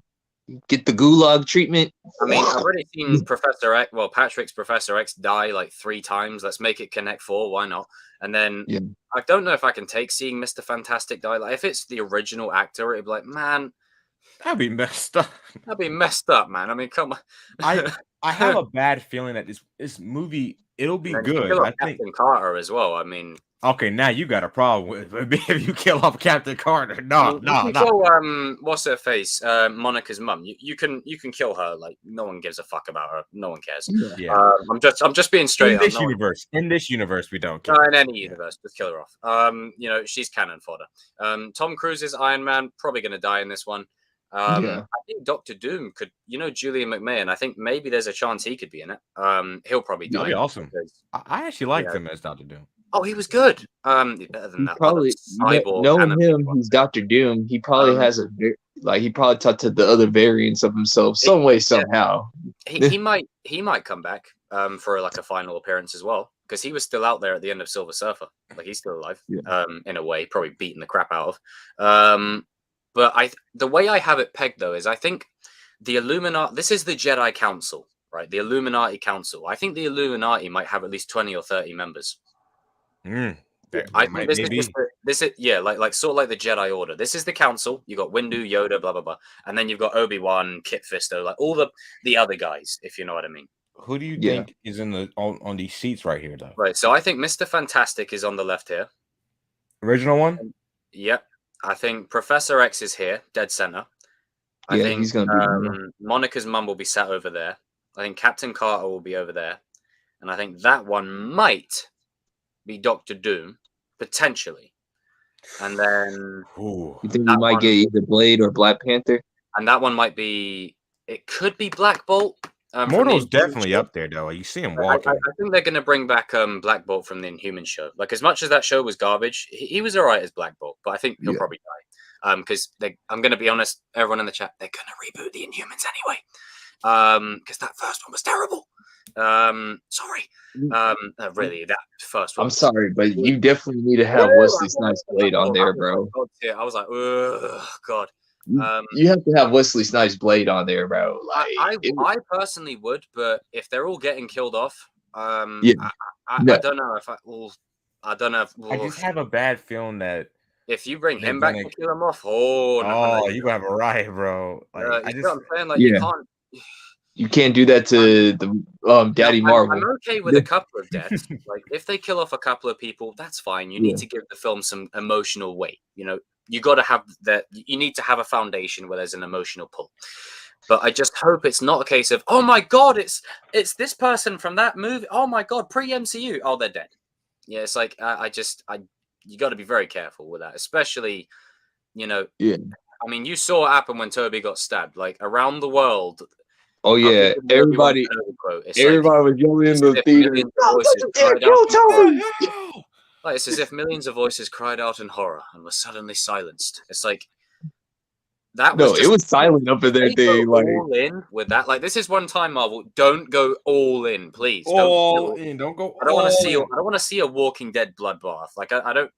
Speaker 3: get the gulag treatment.
Speaker 1: I mean, I've already seen Professor X. Well, Patrick's Professor X die like 3 times. Let's make it connect 4. Why not? And then
Speaker 3: Yeah.
Speaker 1: I don't know if I can take seeing Mr. Fantastic die. Like, if it's the original actor, it'd be like, man,
Speaker 2: That'd be messed up.
Speaker 1: that'd be messed up, man. I mean, come on.
Speaker 2: I have a bad feeling that this movie it'll be
Speaker 1: And
Speaker 2: good.
Speaker 1: kill off
Speaker 2: I think.
Speaker 1: Captain Carter as well. I mean,
Speaker 2: Okay, now you got a problem with if you kill off Captain Carter.
Speaker 1: I
Speaker 2: No,
Speaker 1: mean,
Speaker 2: no,
Speaker 1: you can
Speaker 2: no.
Speaker 1: kill, what's her face? Monica's mum. You can kill her. Like, no one gives a fuck about her. No one cares.
Speaker 2: Yeah.
Speaker 1: I'm just being straight
Speaker 2: In
Speaker 1: up.
Speaker 2: this
Speaker 1: No one-
Speaker 2: universe, we don't
Speaker 1: No,
Speaker 2: care.
Speaker 1: in any
Speaker 2: Yeah.
Speaker 1: universe, just kill her off. She's cannon fodder. Tom Cruise's Iron Man probably going to die in this one.
Speaker 3: Yeah.
Speaker 1: I think Doctor Doom could, Julian McMahon. I think maybe there's a chance he could be in it. He'll probably die.
Speaker 2: That'd be awesome.
Speaker 1: because-
Speaker 2: I actually liked
Speaker 1: Yeah.
Speaker 2: him as Doctor Doom.
Speaker 1: Oh, he was good. Better than that.
Speaker 3: Probably
Speaker 1: cyborg
Speaker 3: knowing
Speaker 1: animated
Speaker 3: him,
Speaker 1: one.
Speaker 3: he's Doctor Doom. He probably
Speaker 1: Um,
Speaker 3: has he probably talked to the other variants of himself some way somehow.
Speaker 1: He might come back for like a final appearance as well, because he was still out there at the end of Silver Surfer. Like, he's still alive.
Speaker 3: Yeah.
Speaker 1: In a way, probably beating the crap out of. But the way I have it pegged though is I think the Illuminati. This is the Jedi Council, right? The Illuminati Council. I think the Illuminati might have at least 20 or 30 members.
Speaker 2: That
Speaker 1: I
Speaker 2: might
Speaker 1: think this
Speaker 2: maybe.
Speaker 1: is this is like sort of like the Jedi Order. This is the Council. You got Windu, Yoda, blah blah blah, and then you've got Obi-Wan, Kit Fisto, like all the other guys, if you know what I mean.
Speaker 2: Who do you
Speaker 3: Yeah.
Speaker 2: think is in the on these seats right here though?
Speaker 1: Right. So I think Mr. Fantastic is on the left here.
Speaker 2: Original one?
Speaker 1: Yep. I think Professor X is here, dead center. I
Speaker 3: Yeah,
Speaker 1: think
Speaker 3: he's gonna be in there.
Speaker 1: Monica's mum will be sat over there. I think Captain Carter will be over there, and I think that one might be Doctor Doom, potentially. And then
Speaker 2: Ooh.
Speaker 3: You think we
Speaker 1: that
Speaker 3: might
Speaker 1: one-
Speaker 3: get either Blade or Black Panther?
Speaker 1: that one might be. It could be Black Bolt. from the
Speaker 2: Mortal's
Speaker 1: Inhuman
Speaker 2: definitely
Speaker 1: show.
Speaker 2: up there though. You see him
Speaker 1: I
Speaker 2: walking.
Speaker 1: think they're going to bring back Black Bolt from the Inhuman show. Like, as much as that show was garbage, he was all right as Black Bolt, but I think he'll
Speaker 3: Yeah.
Speaker 1: probably die. Because I'm going to be honest, everyone in the chat, they're going to reboot the Inhumans anyway. Because that first one was terrible. Sorry. Really, that first one.
Speaker 3: I'm sorry, but you definitely need to have Wesley Snipes Blade on there, bro.
Speaker 1: I was like, oh god.
Speaker 3: You have to have Wesley Snipes Blade on there, bro.
Speaker 1: I personally would, but if they're all getting killed off,
Speaker 3: Yeah.
Speaker 1: I
Speaker 3: No.
Speaker 1: don't know if I don't know if
Speaker 2: I just have a bad feeling that
Speaker 1: if you bring
Speaker 2: they're
Speaker 1: him back
Speaker 2: gonna-
Speaker 1: to kill him off,
Speaker 2: you gonna have a riot, bro. Like, I
Speaker 1: you
Speaker 2: just
Speaker 1: know what I'm saying? Like,
Speaker 3: Yeah.
Speaker 1: you can't.
Speaker 3: You can't do that to the Daddy Marvel.
Speaker 1: I'm okay with a couple of deaths. Like, if they kill off a couple of people, that's fine. You need to give the film some emotional weight. You got to have that. You need to have a foundation where there's an emotional pull. But I just hope it's not a case of, oh my god, it's this person from that movie. Oh my god, pre-MCU. Oh, they're dead. Yeah, it's like you got to be very careful with that, especially,
Speaker 3: Yeah.
Speaker 1: I mean, you saw what happened when Toby got stabbed. Like, around the world.
Speaker 3: Oh yeah, everybody
Speaker 1: It's like,
Speaker 3: was yelling in the
Speaker 1: if
Speaker 3: theater.
Speaker 1: millions of
Speaker 3: "No,
Speaker 1: voices
Speaker 3: you can't
Speaker 1: cried
Speaker 3: kill
Speaker 1: out in
Speaker 3: Toby!"
Speaker 1: like, it's as if millions of voices cried out in horror and were suddenly silenced. It's like that was
Speaker 3: No,
Speaker 1: just,
Speaker 3: it was silent up in there.
Speaker 1: they go
Speaker 3: Thing like
Speaker 1: all in with that. Like, this is one time, Marvel. Don't go all in, please.
Speaker 2: all
Speaker 1: Don't
Speaker 2: in. Don't go.
Speaker 1: I don't want to see.
Speaker 2: all
Speaker 1: I don't want to see a Walking Dead bloodbath. Like, I don't.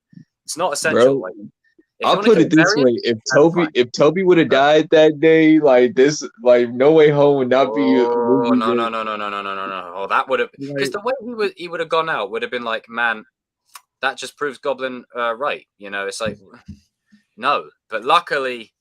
Speaker 1: It's not essential.
Speaker 3: Bro,
Speaker 1: Like, if you
Speaker 3: I'll
Speaker 1: wanna
Speaker 3: put
Speaker 1: get
Speaker 3: it this
Speaker 1: variant,
Speaker 3: way:
Speaker 1: fine.
Speaker 3: if Toby would have died that day, like this, like No Way Home would not be. A
Speaker 1: Oh
Speaker 3: movie
Speaker 1: no!
Speaker 3: that-
Speaker 1: Oh, that would have, because the way he would have gone out would have been like, man, that just proves Goblin right. You know, it's like no, but luckily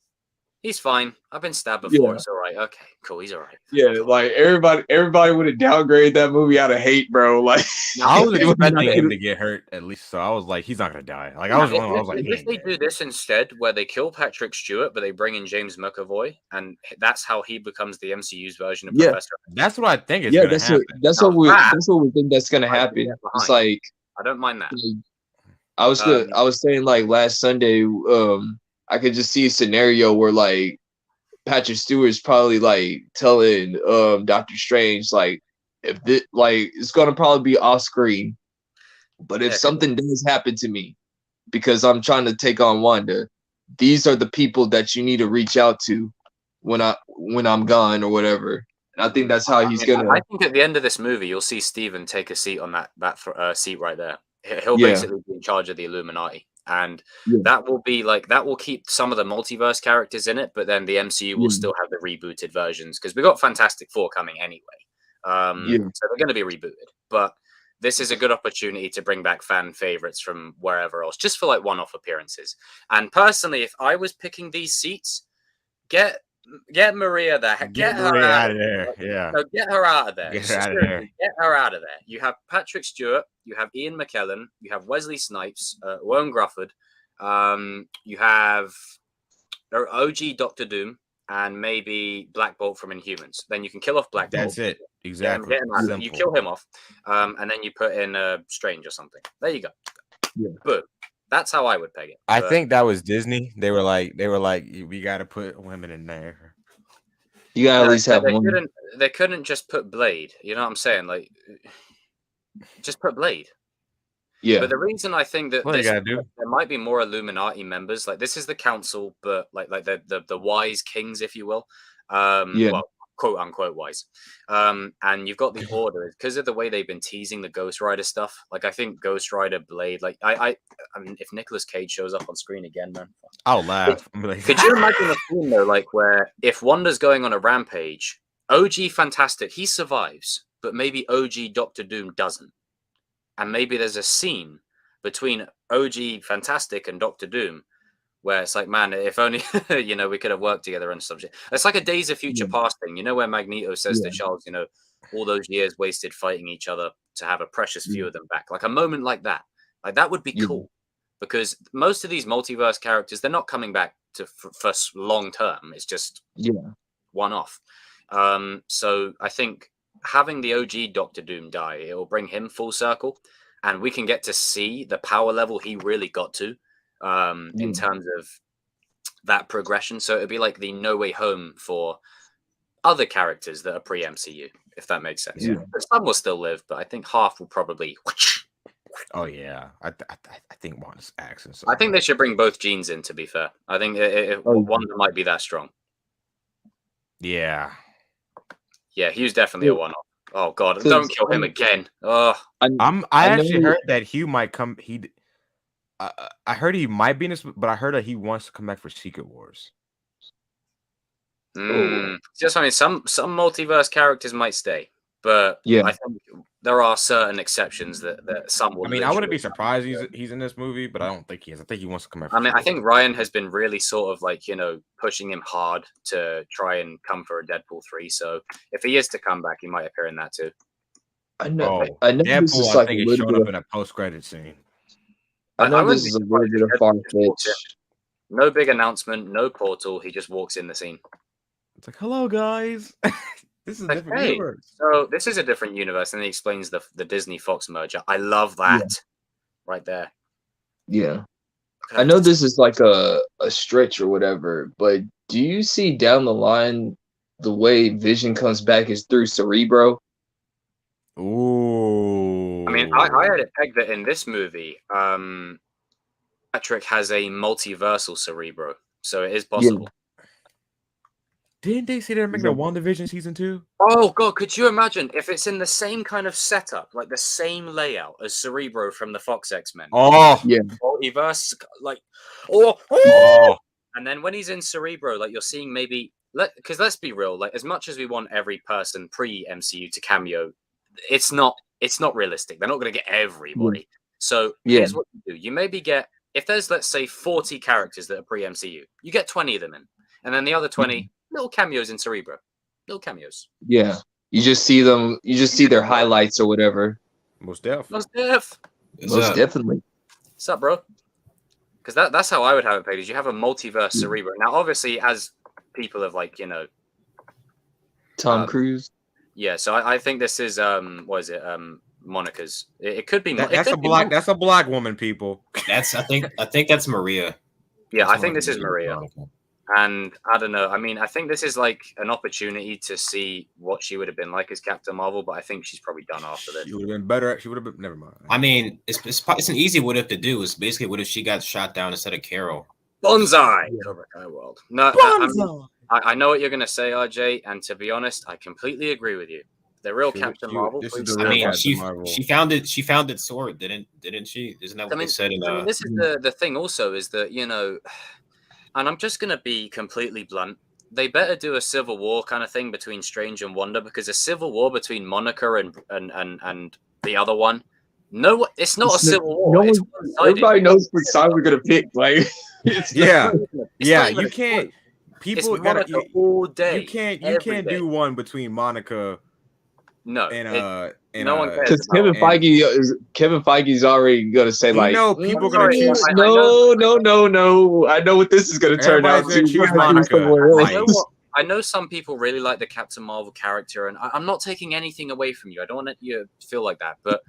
Speaker 1: he's fine. I've been stabbed before.
Speaker 3: Yeah.
Speaker 1: It's all right. Okay, cool. He's all right.
Speaker 3: Yeah, like everybody would have downgraded that movie out of hate, bro. Like
Speaker 2: I was
Speaker 3: it would
Speaker 2: expecting
Speaker 3: not-
Speaker 2: him to get hurt at least, so I was like, he's not gonna die. Like I was like, he
Speaker 1: if
Speaker 2: ain't
Speaker 1: they
Speaker 2: dead.
Speaker 1: do this instead, where they kill Patrick Stewart, but they bring in James McAvoy, and that's how he becomes the MCU's version of
Speaker 3: Yeah.
Speaker 1: Professor.
Speaker 2: That's what I think is
Speaker 3: yeah,
Speaker 2: gonna
Speaker 3: that's
Speaker 2: happen.
Speaker 3: that's
Speaker 1: Now
Speaker 3: what we
Speaker 1: that
Speaker 3: that's what we think that's gonna
Speaker 1: I can
Speaker 3: happen.
Speaker 1: get
Speaker 3: It's
Speaker 1: behind.
Speaker 3: like
Speaker 1: I don't mind that.
Speaker 3: I was I was saying like last Sunday, I could just see a scenario where like Patrick Stewart's probably like telling Doctor Strange like if this like it's gonna probably be off screen, but if
Speaker 1: Yeah,
Speaker 3: something does happen to me because I'm trying to take on Wanda, these are the people that you need to reach out to when I'm gone or whatever. And I think that's how he's gonna.
Speaker 1: I think at the end of this movie, you'll see Steven take a seat on that seat right there. He'll
Speaker 3: Yeah.
Speaker 1: basically be in charge of the Illuminati, and
Speaker 3: Yeah.
Speaker 1: that will be like that will keep some of the multiverse characters in it, but then the MCU will
Speaker 3: Yeah.
Speaker 1: still have the rebooted versions because we got Fantastic Four coming anyway.
Speaker 3: Yeah.
Speaker 1: So they're going to be rebooted, but this is a good opportunity to bring back fan favorites from wherever else, just for like one-off appearances. And personally, if I was picking these seats, get Maria there, get her
Speaker 2: Maria
Speaker 1: out
Speaker 2: out of there. Yeah.
Speaker 1: No, get her out of there.
Speaker 2: Get her out of there.
Speaker 1: Seriously, get her out of there. You have Patrick Stewart, you have Ian McKellen, you have Wesley Snipes, Owen Grufford, you have OG Doctor Doom, and maybe Black Bolt from Inhumans. Then you can kill off Black
Speaker 2: That's
Speaker 1: Bolt.
Speaker 2: it. Exactly.
Speaker 1: Get him out. You
Speaker 2: Simple.
Speaker 1: kill him off, and then you put in Strange or something. There you go.
Speaker 3: Yeah.
Speaker 1: Boom. That's how I would peg it.
Speaker 2: I
Speaker 1: But-
Speaker 2: think that was Disney. They were like, we got to put women in there.
Speaker 3: You gotta at
Speaker 1: No,
Speaker 3: least have
Speaker 1: they
Speaker 3: one.
Speaker 1: They couldn't just put Blade. You know what I'm saying? Like, just put Blade.
Speaker 3: Yeah.
Speaker 1: But the reason I think that
Speaker 2: What you
Speaker 1: this,
Speaker 2: gotta do?
Speaker 1: there might be more Illuminati members. Like this is the council, but like the wise kings, if you will.
Speaker 3: Yeah.
Speaker 1: Well, quote unquote wise. And you've got the order because of the way they've been teasing the Ghost Rider stuff. Like I think Ghost Rider, Blade. Like I mean, if Nicolas Cage shows up on screen again, man.
Speaker 2: I'll laugh. I'm like,
Speaker 1: Could you imagine a scene though, like where if Wanda's going on a rampage, OG Fantastic, he survives, but maybe OG Doctor Doom doesn't. And maybe there's a scene between OG Fantastic and Doctor Doom where it's like, man, if only we could have worked together on subject. It's like a Days of Future Past thing, where Magneto says to Charles, all those years wasted fighting each other to have a precious few of them back. Like a moment like that would be cool because most of these multiverse characters, they're not coming back for long term. It's just one off. So I think having the OG Doctor Doom die, it will bring him full circle, and we can get to see the power level he really got to in terms of that progression. So it'd be like the No Way Home for other characters that are pre-MCU, if that makes sense.
Speaker 3: Yeah.
Speaker 1: Some will still live, but I think half will probably.
Speaker 2: oh yeah, I think Wanda's accent. So
Speaker 1: I think they should bring both genes in. To be fair, I think Wanda might be that strong.
Speaker 2: yeah.
Speaker 1: Yeah, he was definitely a one-off. Oh god, don't kill him again. Oh,
Speaker 2: I actually
Speaker 3: know-
Speaker 2: heard that Hugh might come. I heard he might be in this, but I heard that he wants to come back for Secret Wars.
Speaker 1: Just I mean, some multiverse characters might stay, but I think there are certain exceptions that some will.
Speaker 2: I mean, I wouldn't be surprised he's in this movie, but I don't think he is. I think he wants to come back.
Speaker 1: I mean, I think Ryan has been really sort of like pushing him hard to try and come for a Deadpool 3. So if he is to come back, he might appear in that too.
Speaker 3: I know.
Speaker 2: Oh,
Speaker 3: I know this
Speaker 2: Deadpool,
Speaker 3: is
Speaker 2: I
Speaker 3: like
Speaker 2: think
Speaker 3: a
Speaker 2: it
Speaker 3: little
Speaker 2: showed
Speaker 3: bit
Speaker 2: up
Speaker 3: of,
Speaker 2: in a post-credit scene.
Speaker 3: I know
Speaker 1: I wouldn't
Speaker 3: this
Speaker 1: be
Speaker 3: is a little
Speaker 1: surprised
Speaker 3: bit
Speaker 1: if
Speaker 3: of
Speaker 1: Deadpool
Speaker 3: far
Speaker 1: just walks in.
Speaker 3: fetched.
Speaker 1: No big announcement, no portal. He just walks in the scene.
Speaker 2: It's like, hello guys, this is a
Speaker 1: Like,
Speaker 2: different
Speaker 1: hey,
Speaker 2: universe.
Speaker 1: so this is a different universe, and he explains the Disney Fox merger. I love that right there.
Speaker 3: Yeah. I know this is like a stretch or whatever, but do you see down the line the way Vision comes back is through Cerebro?
Speaker 2: Ooh.
Speaker 1: I mean, I had it pegged that in this movie, Patrick has a multiversal Cerebro, so it is possible.
Speaker 2: Didn't they say they're making a WandaVision season 2?
Speaker 1: Oh god, could you imagine if it's in the same kind of setup, like the same layout as Cerebro from the Fox X-Men?
Speaker 2: Oh,
Speaker 3: Yeah.
Speaker 1: Multiverse, like, and then when he's in Cerebro, like you're seeing maybe, because let's be real, like as much as we want every person pre-MCU to cameo, it's not realistic. They're not going to get everybody. So here's what you do: you maybe get, if there's, let's say, 40 characters that are pre-MCU, you get 20 of them in, and then the other 20 little cameos in Cerebro, little cameos.
Speaker 3: Yeah, you just see them. You just see their highlights or whatever.
Speaker 2: Most def.
Speaker 1: Most def.
Speaker 3: Most definitely.
Speaker 1: What's up, bro? Because that's how I would have it played. Is you have a multiverse Cerebro. Now, obviously, as people have like, you know,
Speaker 3: Tom Cruise.
Speaker 1: Yeah, so I think this is what is it? Monica's. It could be.
Speaker 2: That's a black woman, people.
Speaker 4: I think that's Maria.
Speaker 1: Yeah,
Speaker 4: That's
Speaker 1: I think this is Maria.
Speaker 4: Monica.
Speaker 1: And I don't know. I mean, I think this is like an opportunity to see what she would have been like as Captain Marvel, but I think she's probably done after this.
Speaker 2: She would have been better. She would have been. Never mind.
Speaker 4: I mean, it's an easy what if to do. It's basically what if she got shot down instead of Carol.
Speaker 1: Bonsai. Cobra Kai World. No, I know what you're gonna say, RJ, and to be honest, I completely agree with you. The real Captain Marvel.
Speaker 4: I mean, she founded Sword, didn't she? Isn't that what they said?
Speaker 1: This is the thing. Also, is that, you know, and I'm just gonna be completely blunt. They better do a civil war kind of thing between Strange and Wanda, because a civil war between Monica and the other one. No, it's not a civil war.
Speaker 3: Everybody knows what side we're gonna pick. Like,
Speaker 2: yeah, you can't. People gotta
Speaker 1: all day.
Speaker 2: You can't do one between Monica.
Speaker 1: No,
Speaker 2: and
Speaker 1: no one cares.
Speaker 3: Because Kevin Feige's already gonna say, like,
Speaker 2: people are gonna choose.
Speaker 3: No. I know what this is gonna turn out to.
Speaker 2: Choose Monica.
Speaker 1: I know some people really like the Captain Marvel character, and I'm not taking anything away from you. I don't want you to feel like that, but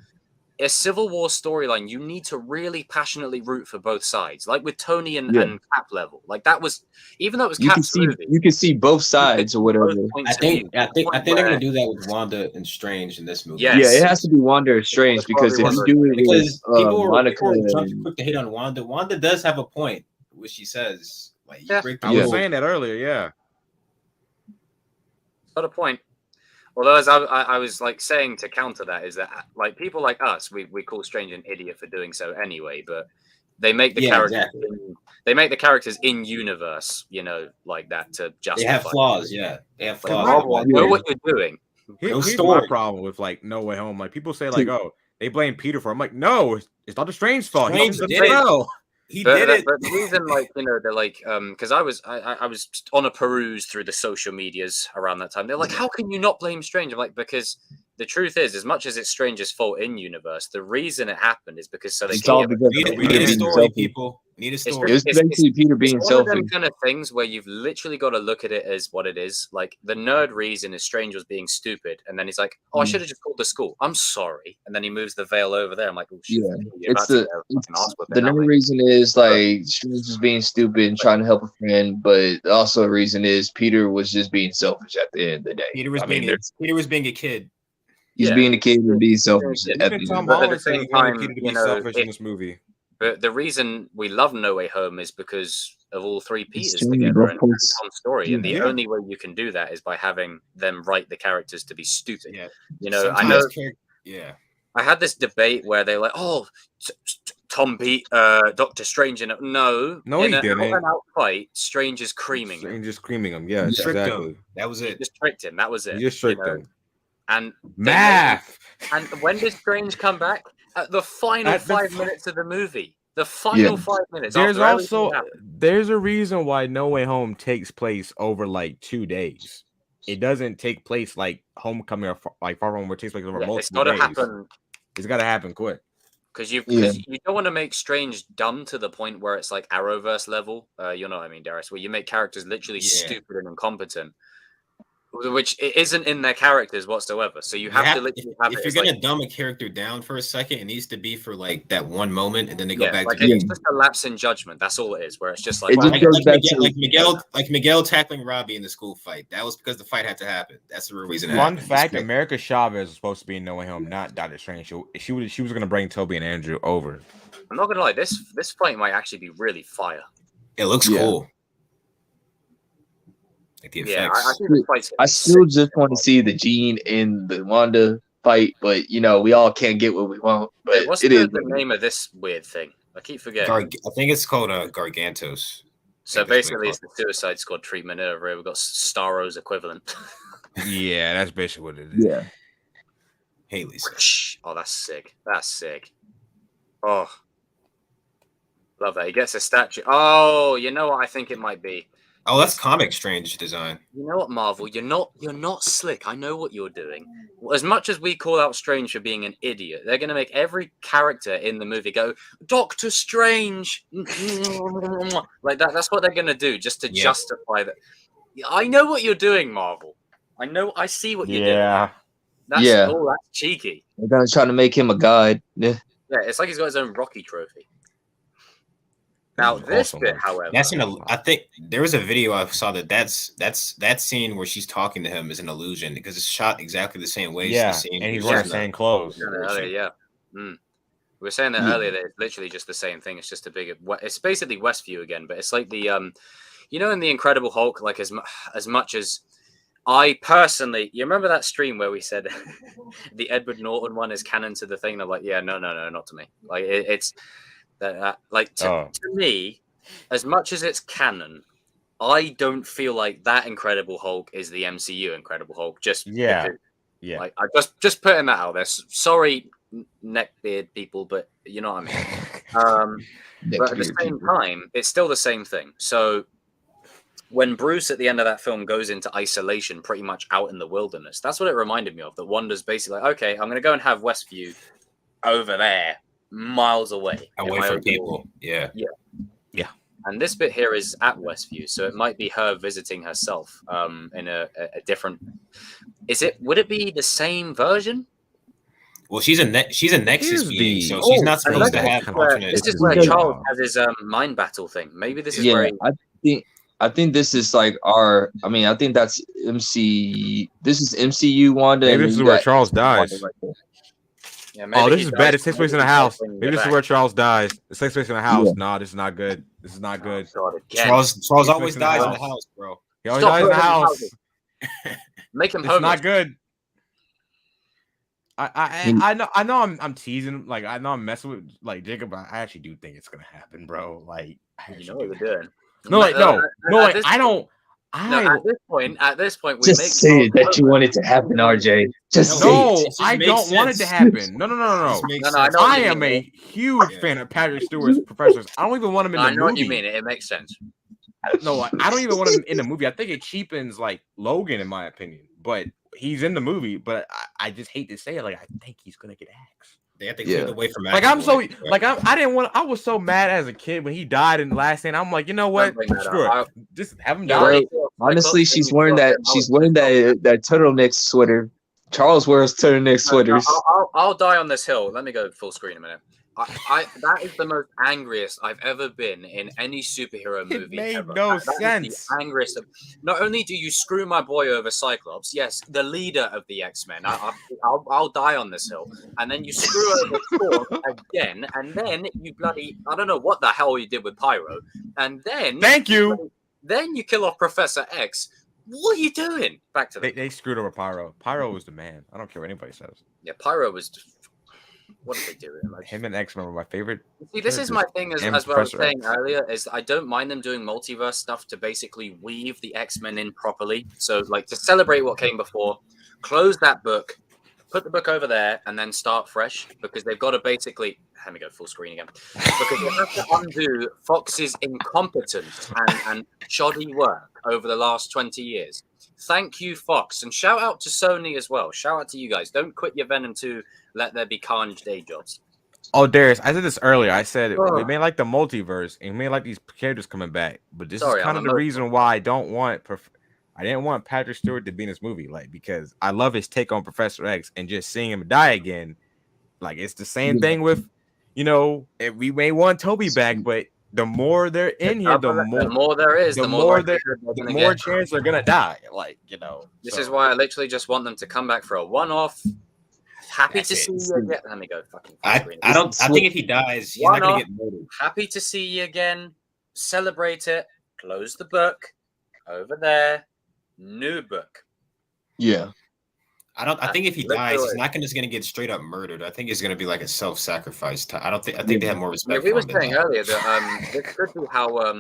Speaker 1: a Civil War storyline, you need to really passionately root for both sides, like with Tony and Cap level. Like that was, even though it was Cap's movie,
Speaker 3: you can see both sides or whatever.
Speaker 4: I think they're gonna do that with Wanda and Strange in this movie.
Speaker 1: Yes.
Speaker 3: Yeah, it has to be Wanda or Strange, because if you do it
Speaker 4: because people
Speaker 3: Monica,
Speaker 4: were quick to hate on Wanda. Wanda does have a point, which she says, like,
Speaker 2: I was saying that earlier. Yeah,
Speaker 1: got a point. Although, as I was like saying to counter that, is that like people like us, we call Strange an idiot for doing so anyway, but they make the characters they make the characters in universe, you know, like that to justify.
Speaker 4: They have flaws, they have flaws.
Speaker 1: Marvel, know what you're doing.
Speaker 2: Here's my problem with like No Way Home. Like people say, like, oh, they blame Peter for it. I'm like, no, it's Doctor Strange's fault.
Speaker 4: Strange did it. He did it.
Speaker 1: But the reason, like, you know, they're like, because I was on a peruse through the social medias around that time. They're like, how can you not blame Strange? I'm like, because the truth is, as much as it's Strange's fault in universe, the reason it happened is because so they
Speaker 4: we need a story, people. We need a story.
Speaker 3: It's basically Peter being selfish.
Speaker 1: One of them kind of things where you've literally got to look at it as what it is. Like the nerd reason is Strange was being stupid, and then he's like, "Oh, I should have just called the school. I'm sorry." And then he moves the veil over there. I'm like, "Oh shit!"
Speaker 3: Yeah, the nerd reason is like Strange was being stupid and trying to help a friend, but also the reason is Peter was just being selfish at the end of the day.
Speaker 4: Peter was being a kid.
Speaker 3: He's being a kid and being selfish.
Speaker 2: At the same time, Peter to be selfish in this movie.
Speaker 1: But the reason we love No Way Home is because of all three Peters together and Tom's story. And the only way you can do that is by having them write the characters to be stupid. Yeah. You know, sometimes I had this debate where they're like, oh, Tom beat Doctor Strange in it. No,
Speaker 2: he didn't.
Speaker 1: In an out fight, Strange is creaming him.
Speaker 2: Strange is creaming him, yeah,
Speaker 4: exactly. That was it.
Speaker 1: He just tricked him. That was it.
Speaker 2: You just tricked him.
Speaker 1: And
Speaker 2: math.
Speaker 1: And when did Strange come back? At the final 5 minutes of the movie. The final 5 minutes.
Speaker 2: There's a reason why No Way Home takes place over like 2 days. It doesn't take place like Homecoming or like Far From Home, where it takes place over multiple days. It's got to happen quick.
Speaker 1: Because you don't want to make Strange dumb to the point where it's like Arrowverse level. You know what I mean, Darius? Where you make characters literally stupid and incompetent, which isn't in their characters whatsoever. So you have to literally have.
Speaker 4: If you're gonna dumb a character down for a second, it needs to be for like that one moment, and then they go back to
Speaker 1: it's just a lapse in judgment. That's all it is. Where it's just like
Speaker 4: Miguel tackling Robbie in the school fight. That was because the fight had to happen. That's the real reason.
Speaker 2: Fun fact: America Chavez was supposed to be in No Way Home, not Doctor Strange. She was gonna bring Toby and Andrew over.
Speaker 1: I'm not gonna lie. This fight might actually be really fire.
Speaker 4: It looks cool. Like the effects.
Speaker 3: I still just want to see the Jean in the Wanda fight, but you know we all can't get what we want. But
Speaker 1: what's the name of this weird thing? I keep forgetting.
Speaker 4: I think it's called Gargantos.
Speaker 1: So basically, it's the Suicide Squad treatment over. We've got Starro's equivalent.
Speaker 2: Yeah, that's basically what it is.
Speaker 3: Yeah.
Speaker 4: Haley's.
Speaker 1: Oh, that's sick. That's sick. Oh, love that. He gets a statue. Oh, you know what I think it might be.
Speaker 4: Oh, that's Comic Strange design.
Speaker 1: You know what, Marvel? You're not slick. I know what you're doing. As much as we call out Strange for being an idiot, they're gonna make every character in the movie go, Doctor Strange. Like that. That's what they're gonna do just to justify that. I know what you're doing, Marvel. I see what you're doing. That's cheeky.
Speaker 3: They're gonna try to make him a god. Yeah.
Speaker 1: Yeah, it's like he's got his own Rocky trophy. Now this bit, however,
Speaker 4: I think there was a video I saw that's that scene where she's talking to him is an illusion because it's shot exactly the same way.
Speaker 2: Yeah, and he's wearing the same clothes.
Speaker 1: Yeah. We were saying that earlier. That it's literally just the same thing. It's just a bigger. It's basically Westview again, but it's like the you know, in the Incredible Hulk, like as much as I personally, you remember that stream where we said the Edward Norton one is canon to the thing? And I'm like, yeah, no, not to me. Like it's. Like to me, as much as it's canon, I don't feel like that Incredible Hulk is the MCU Incredible Hulk. Because, like I just putting that out there. Sorry, neckbeard people, but you know what I mean. But at the same time, it's still the same thing. So when Bruce at the end of that film goes into isolation, pretty much out in the wilderness, that's what it reminded me of. That Wanda's basically like, okay, I'm going to go and have Westview over there. Miles away
Speaker 4: from people. Yeah.
Speaker 1: And this bit here is at Westview, so it might be her visiting herself in a different. Would it be the same version?
Speaker 4: Well, she's a Nexus being, so she's not supposed to have.
Speaker 1: This is where Charles has his mind battle thing. Maybe this is where.
Speaker 3: I think this is like our. I mean, I think that's MC. This is MCU Wanda.
Speaker 2: Maybe this is where Charles dies.
Speaker 1: Yeah,
Speaker 2: this is bad. It takes place in a house. Maybe this is where Charles dies. It takes place in a house. Yeah. Nah, this is not good. This is not good.
Speaker 4: Charles always dies in the house, bro.
Speaker 2: He always dies in the house.
Speaker 1: Make him.
Speaker 2: It's not good. I know I'm teasing. Like I know I'm messing with like Jacob, but I actually do think it's gonna happen, bro. Like
Speaker 1: you know what we're doing.
Speaker 2: No, I don't.
Speaker 1: At this point, we
Speaker 3: just say that you want it to happen, RJ.
Speaker 2: I don't want it to happen. No. I am a huge fan of Patrick Stewart's Professors. I don't even want him in the movie.
Speaker 1: I know what you mean. It makes sense.
Speaker 2: No, I don't even want him in the movie. I think it cheapens like Logan, in my opinion. But he's in the movie. But I just hate to say it. Like I think he's gonna get axed.
Speaker 4: They have to clear the way from
Speaker 2: I didn't want. I was so mad as a kid when he died in the last scene. I'm like, you know what? Screw it. Just have him die.
Speaker 3: Honestly, she's wearing that turtleneck sweater. Charles wears turtleneck sweaters.
Speaker 1: I'll die on this hill. Let me go full screen a minute. That is the most angriest I've ever been in any superhero movie.
Speaker 2: It made
Speaker 1: ever.
Speaker 2: no
Speaker 1: That
Speaker 2: sense.
Speaker 1: The angriest. Not only do you screw my boy over Cyclops, yes, the leader of the X-Men. I'll die on this hill, and then you screw over Thor again, and then you bloody I don't know what the hell you did with Pyro, and then
Speaker 2: thank you.
Speaker 1: Then you kill off Professor X. What are you doing? Back to
Speaker 2: they screwed over Pyro. Pyro was the man. I don't care what anybody says.
Speaker 1: Yeah, Pyro was. What did they do? Like,
Speaker 2: him and X-Men were my favorite.
Speaker 1: See, this is my thing as what I was saying earlier, is I don't mind them doing multiverse stuff to basically weave the X-Men in properly. So, like, to celebrate what came before, close that book, put the book over there, and then start fresh, because they've got to basically... Let me go full screen again. Because they have to undo Fox's incompetence and shoddy work over the last 20 years. Thank you, Fox. And shout out to Sony as well. Shout out to you guys. Don't quit your Venom 2. Let there be carnage day jobs.
Speaker 2: Oh, Darius, I said this earlier. I said we may like the multiverse and we may like these characters coming back, but this is kind of the reason why I didn't want Patrick Stewart to be in this movie, like, because I love his take on Professor X, and just seeing him die again, like, it's the same thing with, you know, we may want Toby back, but the more they're in here, the more there is, the more chance they're gonna die. Like, you know,
Speaker 1: this is why I literally just want them to come back for a one-off. Happy to see you again. Let me go. Fucking.
Speaker 4: I think if he dies, he's not gonna get murdered.
Speaker 1: Happy to see you again. Celebrate it. Close the book. Over there. New book.
Speaker 3: Yeah.
Speaker 4: I think if he dies, he's not just gonna get straight up murdered. I think it's gonna be like a self-sacrifice. I think they have more respect.
Speaker 1: We were saying earlier that this could be how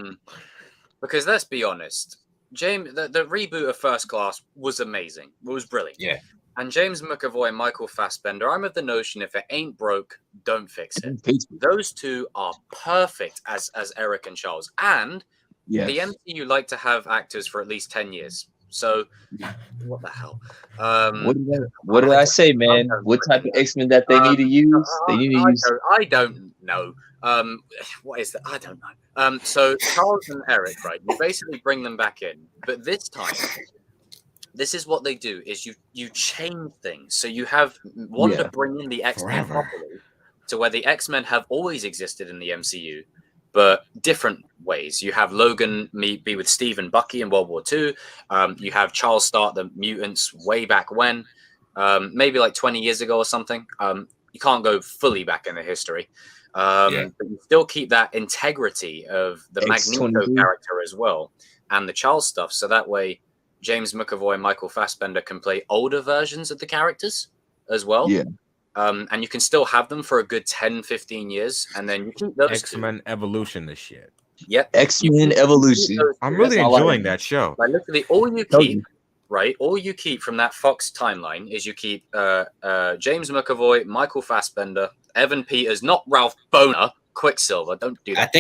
Speaker 1: because let's be honest, James, the reboot of First Class was amazing. It was brilliant.
Speaker 4: Yeah.
Speaker 1: And James McAvoy and Michael Fassbender, I'm of the notion if it ain't broke, don't fix it.
Speaker 3: Peace.
Speaker 1: Those two are perfect as Eric and Charles. And
Speaker 3: Yes.
Speaker 1: the MCU like to have actors for at least 10 years. So what the hell?
Speaker 3: What did I say, man? What type of X-Men that they need to use? They need to use.
Speaker 1: I don't know. What is that? I don't know. So Charles and Eric, right? You basically bring them back in, but this time, this is what they do: is you change things. So you have Wanda bring in the X-Men properly to where the X-Men have always existed in the MCU, but different ways. You have Logan be with Steve and Bucky in World War II. You have Charles start the mutants way back when, maybe like 20 years ago or something. You can't go fully back in the history. But you still keep that integrity of the Magneto character as well and the Charles stuff. So that way, James McAvoy and Michael Fassbender can play older versions of the characters as well.
Speaker 3: Yeah.
Speaker 1: And you can still have them for a good 10, 15 years. And then you keep those
Speaker 2: X-Men Evolution this shit.
Speaker 1: Yep.
Speaker 3: X-Men Evolution.
Speaker 2: I'm really enjoying that show.
Speaker 1: Like literally all you keep, right? All you keep from that Fox timeline is you keep James McAvoy, Michael Fassbender, Evan Peters, not Ralph Boner, Quicksilver. Don't do that.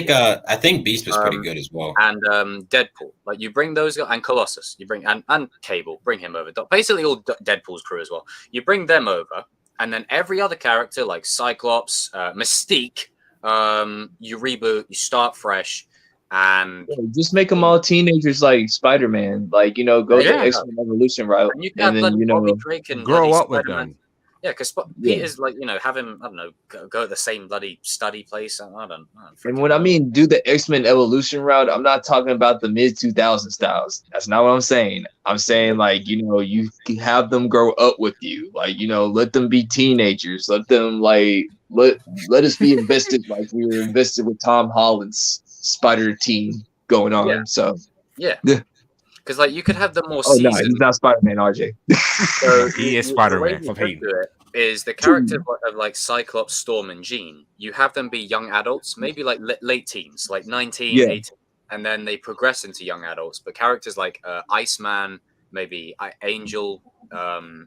Speaker 4: I think Beast was pretty good as well.
Speaker 1: And Deadpool. Like you bring those guys, and Colossus. You bring and Cable. Bring him over. Basically all Deadpool's crew as well. You bring them over, and then every other character like Cyclops, Mystique, you reboot, you start fresh. And
Speaker 3: just make them all teenagers like Spider-Man, like go the X-Men Evolution route,
Speaker 1: and then Bobby Drake and
Speaker 2: grow up
Speaker 1: Spider-Man.
Speaker 2: with them.
Speaker 1: Yeah, because Peter's like have him. I don't know, go to the same bloody study place. I don't
Speaker 3: and when I mean do the X-Men Evolution route, I'm not talking about the mid 2000s styles. That's not what I'm saying. I'm saying like you can have them grow up with you, like let them be teenagers, let them like let us be invested like we were invested with Tom Holland's Spider team going on.
Speaker 1: Yeah.
Speaker 3: So
Speaker 1: yeah. Because like you could have the more.
Speaker 3: Oh no, he's not Spider-Man, RJ.
Speaker 2: So he is Spider-Man from Hayden.
Speaker 1: Is the character of like Cyclops, Storm, and Jean? You have them be young adults, maybe like late teens, like 19, 18, and then they progress into young adults. But characters like Iceman, maybe Angel,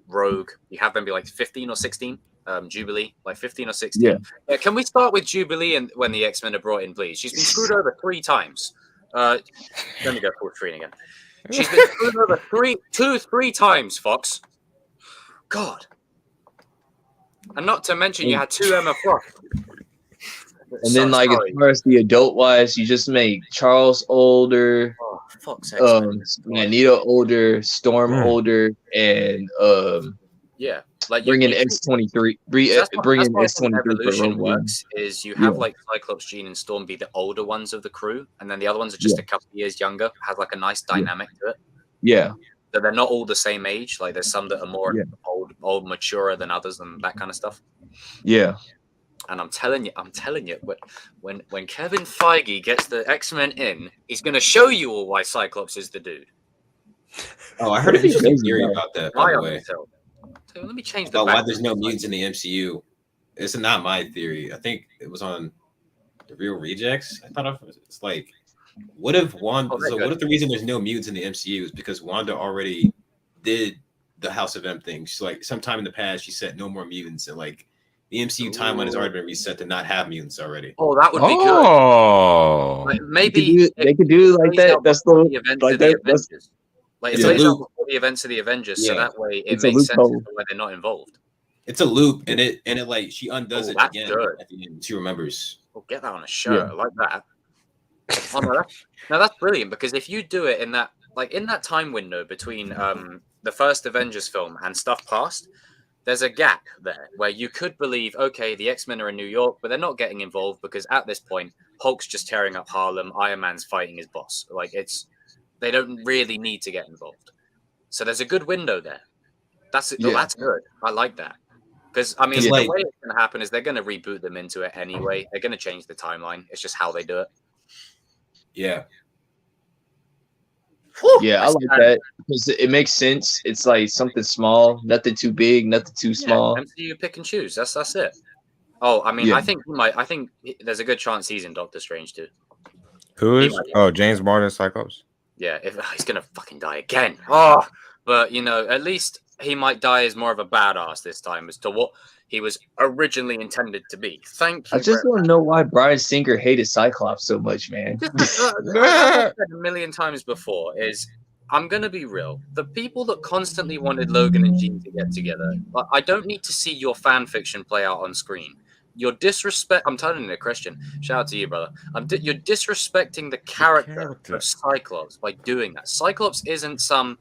Speaker 1: Rogue, you have them be like 15 or 16. Jubilee, like 15 or 16. Yeah. Can we start with Jubilee and when the X-Men are brought in, please? She's been screwed over 3 times. Let me go full screen again. She's been screwed over 3 times, Fox. God. And not to mention you had 2 Emma Frost.
Speaker 3: And then like as far as the adult wise, you just make Charles older, Magneto older, Storm older, and
Speaker 1: like
Speaker 3: bring in X-23. Bring in X-23 for
Speaker 1: works is you have like Cyclops, Jean, and Storm be the older ones of the crew, and then the other ones are just a couple of years younger. Has like a nice dynamic to it.
Speaker 3: Yeah.
Speaker 1: So they're not all the same age. Like there's some that are more old, maturer than others, and that kind of stuff.
Speaker 3: Yeah.
Speaker 1: And I'm telling you, when Kevin Feige gets the X-Men in, he's gonna show you all why Cyclops is the dude.
Speaker 4: Oh, I heard an interesting theory about that. By the way.
Speaker 1: Let me change the.
Speaker 4: Why there's no mutants in the MCU? It's not my theory. I think it was on the Real Rejects. I thought it's like, what if Wanda? What if the reason there's no mutants in the MCU is because Wanda already did the House of M thing? She's like, sometime in the past, she said no more mutants, and like the MCU timeline has already been reset to not have mutants already.
Speaker 1: Oh, that would be good. Like, maybe
Speaker 3: they could do like that. That's the
Speaker 1: events of the Avengers. Like it plays out before the events of the Avengers, so that way it makes sense when they're not involved.
Speaker 4: It's a loop, and it like she undoes it again
Speaker 1: good.
Speaker 4: at the end. She remembers.
Speaker 1: We'll get that on a shirt. I like that. Oh, no, that's brilliant because if you do it in that time window between the first Avengers film and stuff past, there's a gap there where you could believe, okay, the X-Men are in New York, but they're not getting involved because at this point, Hulk's just tearing up Harlem, Iron Man's fighting his boss. Like they don't really need to get involved. So there's a good window there. That's good. I like that. Because, I mean, the way it's going to happen is they're going to reboot them into it anyway. They're going to change the timeline. It's just how they do it.
Speaker 4: Yeah.
Speaker 3: Yeah, I like that because it makes sense. It's like something small, nothing too big, nothing too small.
Speaker 1: MCU pick and choose. That's it. Oh, I mean, I think there's a good chance he's in Doctor Strange too.
Speaker 2: Who is? Oh, James Martin Cyclops.
Speaker 1: Yeah, if he's gonna fucking die again. Oh, but at least he might die as more of a badass this time as to what he was originally intended to be. Thank you.
Speaker 3: I just want to know why Bryan Singer hated Cyclops so much, man.
Speaker 1: I've said a million times before is I'm gonna be real. The people that constantly wanted Logan and Jean to get together, I don't need to see your fan fiction play out on screen. Your disrespect. I'm turning to Christian. Shout out to you, brother. You're disrespecting the character of Cyclops by doing that. Cyclops isn't some,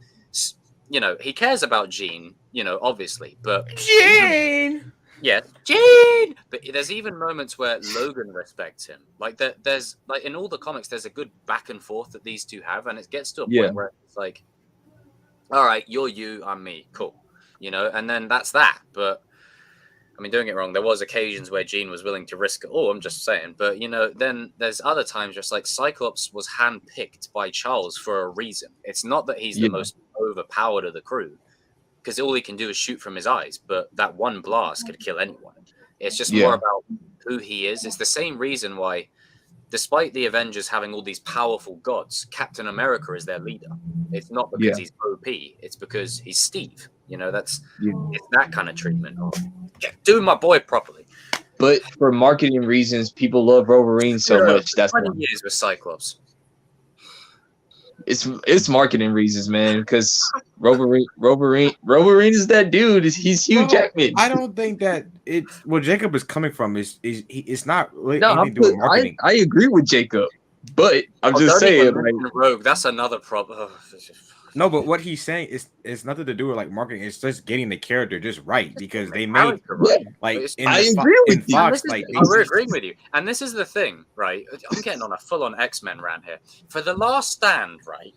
Speaker 1: he cares about Jean, obviously, but
Speaker 2: Jean.
Speaker 1: yeah, Jean. But there's even moments where Logan respects him. Like there's like in all the comics, there's a good back and forth that these two have, and it gets to a point where it's like, all right, you're you, I'm me, cool, and then that's that. But I mean, don't get me wrong, there was occasions where Jean was willing to risk it all. I'm just saying, but then there's other times just like Cyclops was handpicked by Charles for a reason. It's not that he's the most overpowered of the crew, because all he can do is shoot from his eyes, but that one blast could kill anyone. It's just more about who he is. It's the same reason why, despite the Avengers having all these powerful gods, Captain America is their leader. It's not because he's OP, it's because he's Steve. It's that kind of treatment. Do my boy properly.
Speaker 3: But for marketing reasons, people love Wolverine so much. That's
Speaker 1: 20 years with Cyclops.
Speaker 3: It's marketing reasons, man. Because Wolverine is that dude. He's Hugh Jackman.
Speaker 2: I don't think that it's what Jacob is coming from. It's not really anything to do with marketing.
Speaker 3: I agree with Jacob, but I'm just saying, like,
Speaker 1: Rogue. That's another problem.
Speaker 2: No, but what he's saying is nothing to do with like marketing. It's just getting the character just right because they made like
Speaker 3: I agree with you.
Speaker 2: Fox, like
Speaker 1: we're agreeing with you. And this is the thing, right? I'm getting on a full-on X-Men rant here. For The Last Stand, right?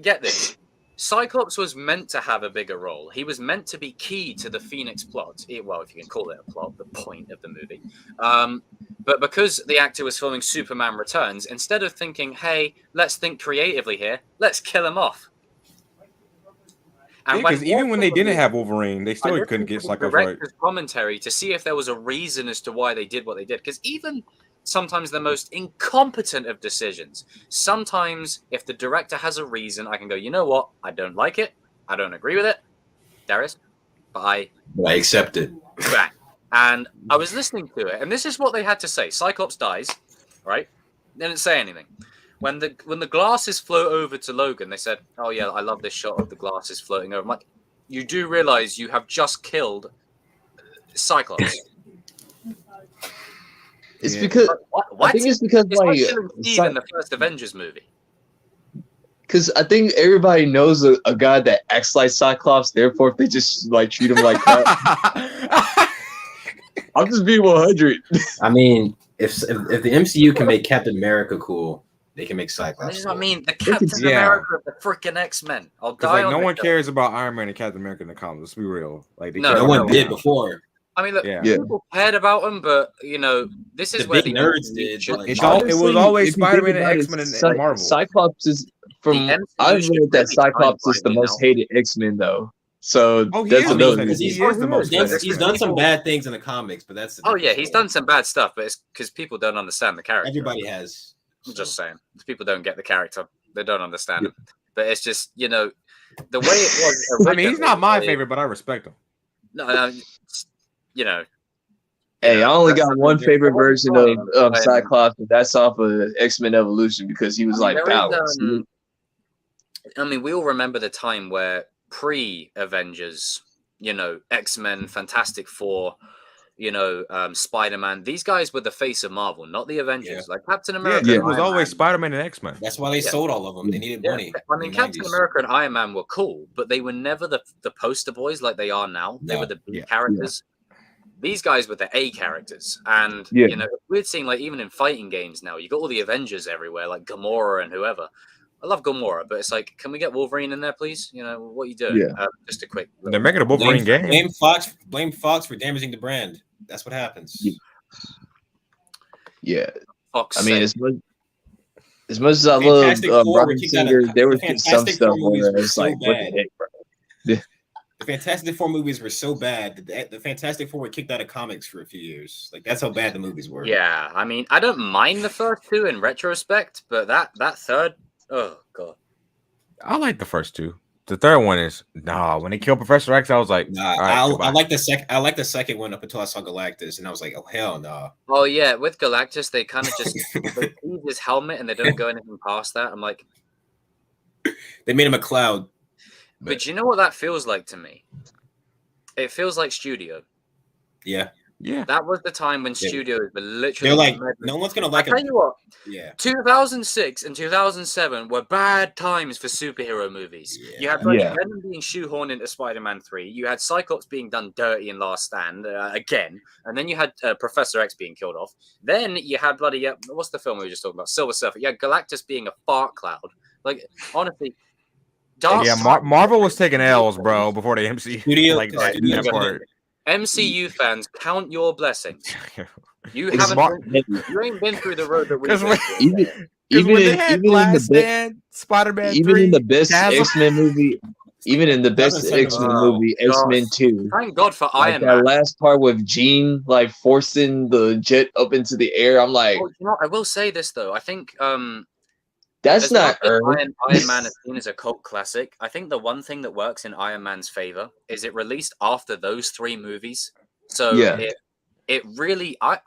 Speaker 1: Get this. Cyclops was meant to have a bigger role. He was meant to be key to the Phoenix plot. Well, if you can call it a plot, the point of the movie. But because the actor was filming Superman Returns, instead of thinking, hey, let's think creatively here, let's kill him off.
Speaker 2: Because even when they didn't have Wolverine, they still couldn't get Cyclops right.
Speaker 1: Commentary to see if there was a reason as to why they did what they did. Because even sometimes the most incompetent of decisions, sometimes if the director has a reason, I can go, you know what? I don't like it. I don't agree with it. Darius. But I
Speaker 4: accept it.
Speaker 1: Bang. And I was listening to it, and this is what they had to say. Cyclops dies, right? They didn't say anything. When the glasses float over to Logan, they said, "Oh yeah, I love this shot of the glasses floating over." I'm like, you do realize you have just killed Cyclops.
Speaker 3: It's because
Speaker 1: what?
Speaker 3: I think it's because like
Speaker 1: Steve in the first Avengers movie.
Speaker 3: Because I think everybody knows a guy that acts like Cyclops. Therefore, if they just like treat him like that, I'm just being 100.
Speaker 4: I mean, if the MCU can make Captain America cool, they can make Cyclops.
Speaker 1: This is what I mean. The Captain America of the freaking X-Men. I'll die.
Speaker 2: Like no one cares about Iron Man and Captain America in the comics. Let's be real. Like
Speaker 4: no one did before.
Speaker 1: I mean, look, people cared about them, but this is
Speaker 4: the
Speaker 1: where
Speaker 4: big
Speaker 1: the
Speaker 4: nerds did.
Speaker 2: It was always Spider-Man and X-Men and Marvel.
Speaker 3: Cyclops is from. I've read that Cyclops is the most hated X-Men, though. So that's another.
Speaker 4: He's done some bad things in the comics, but that's.
Speaker 1: He's done some bad stuff, but it's because people don't understand the character.
Speaker 4: Everybody has.
Speaker 1: I'm just saying, people don't get the character; they don't understand him. But it's just the way it was.
Speaker 2: I mean, he's not my favorite, but I respect him.
Speaker 1: No,
Speaker 3: Hey, I only got one favorite version of Cyclops, and that's off of X-Men Evolution because he was balanced.
Speaker 1: I mean, we all remember the time where pre-Avengers, X-Men, Fantastic Four, Spider-Man. These guys were the face of Marvel, not the Avengers. Like Captain America.
Speaker 2: It was always Spider-Man and X-Men.
Speaker 4: That's why they sold all of them. They needed money.
Speaker 1: I mean, Captain America and Iron Man were cool, but they were never the poster boys like they are now. They were the B characters. These guys were the A characters. And, we're seeing, like, even in fighting games now, you got all the Avengers everywhere, like Gamora and whoever. I love Gamora, but it's like, can we get Wolverine in there, please? What are you doing? Just a quick.
Speaker 2: They're making a Wolverine game.
Speaker 4: Blame Fox for damaging the brand. That's what happens.
Speaker 3: Yeah.
Speaker 1: Fox.
Speaker 3: I mean, as much as I love Bryan Singer, there was some stuff where it's like, what the heck, bro?
Speaker 4: The Fantastic Four movies were so bad that the Fantastic Four were kicked out of comics for a few years. Like that's how bad the movies were.
Speaker 1: Yeah, I mean, I don't mind the first two in retrospect, but that third, oh god,
Speaker 2: I like the first two. The third one is when they killed Professor X, I was like,
Speaker 4: Nah,
Speaker 2: all right,
Speaker 4: I
Speaker 2: goodbye.
Speaker 4: like the second. I like the second one up until I saw Galactus, and I was like, oh hell no.
Speaker 1: Oh yeah, with Galactus, they kind of just they leave his helmet and they don't go anything past that. I'm like,
Speaker 4: They made him a cloud.
Speaker 1: but you know what that feels like to me? It feels like Studio.
Speaker 4: Yeah,
Speaker 2: Yeah.
Speaker 1: That was the time when
Speaker 4: Yeah.
Speaker 1: studios were literally.
Speaker 4: they're like,
Speaker 1: meddling.
Speaker 4: no one's gonna
Speaker 1: I
Speaker 4: like
Speaker 1: tell
Speaker 4: him.
Speaker 1: you what,
Speaker 4: Yeah,
Speaker 1: 2006 and 2007 were bad times for superhero movies. You had
Speaker 3: Yeah.
Speaker 1: Venom being shoehorned into Spider-Man 3. You had Cyclops being done dirty in Last Stand again, and then you had Professor X being killed off. Then you had bloody what's the film we were just talking about? Silver Surfer. You had Galactus being a fart cloud. Like honestly,
Speaker 2: Marvel was taking L's, bro, before the MCU.
Speaker 4: Studio-
Speaker 2: like that,
Speaker 4: Studio-
Speaker 2: that part.
Speaker 1: MCU fans, count your blessings. You
Speaker 3: It's
Speaker 1: you ain't been through the road that we've
Speaker 2: Because
Speaker 1: been
Speaker 2: when,
Speaker 1: through.
Speaker 3: Even
Speaker 2: when they
Speaker 3: in-
Speaker 2: had
Speaker 3: even in the
Speaker 2: Last
Speaker 3: bit-
Speaker 2: Stand, Spider-Man
Speaker 3: even
Speaker 2: 3,
Speaker 3: in the best
Speaker 2: Dazzle-
Speaker 3: X-Men movie, even in the best
Speaker 4: 2007
Speaker 3: X-Men
Speaker 1: oh,
Speaker 3: movie,
Speaker 1: gosh.
Speaker 3: X-Men 2.
Speaker 1: Thank God for
Speaker 3: Like
Speaker 1: Iron
Speaker 3: that
Speaker 1: Man.
Speaker 3: last part with Jean like forcing the jet up into the air, I'm like,
Speaker 1: Oh, you know, I will say this though. I think
Speaker 3: that's
Speaker 1: as
Speaker 3: not
Speaker 1: much as
Speaker 3: earned.
Speaker 1: Iron Man is seen as a cult classic. I think the one thing that works in Iron Man's favor is it released after those three movies. So
Speaker 3: Yeah.
Speaker 1: it really I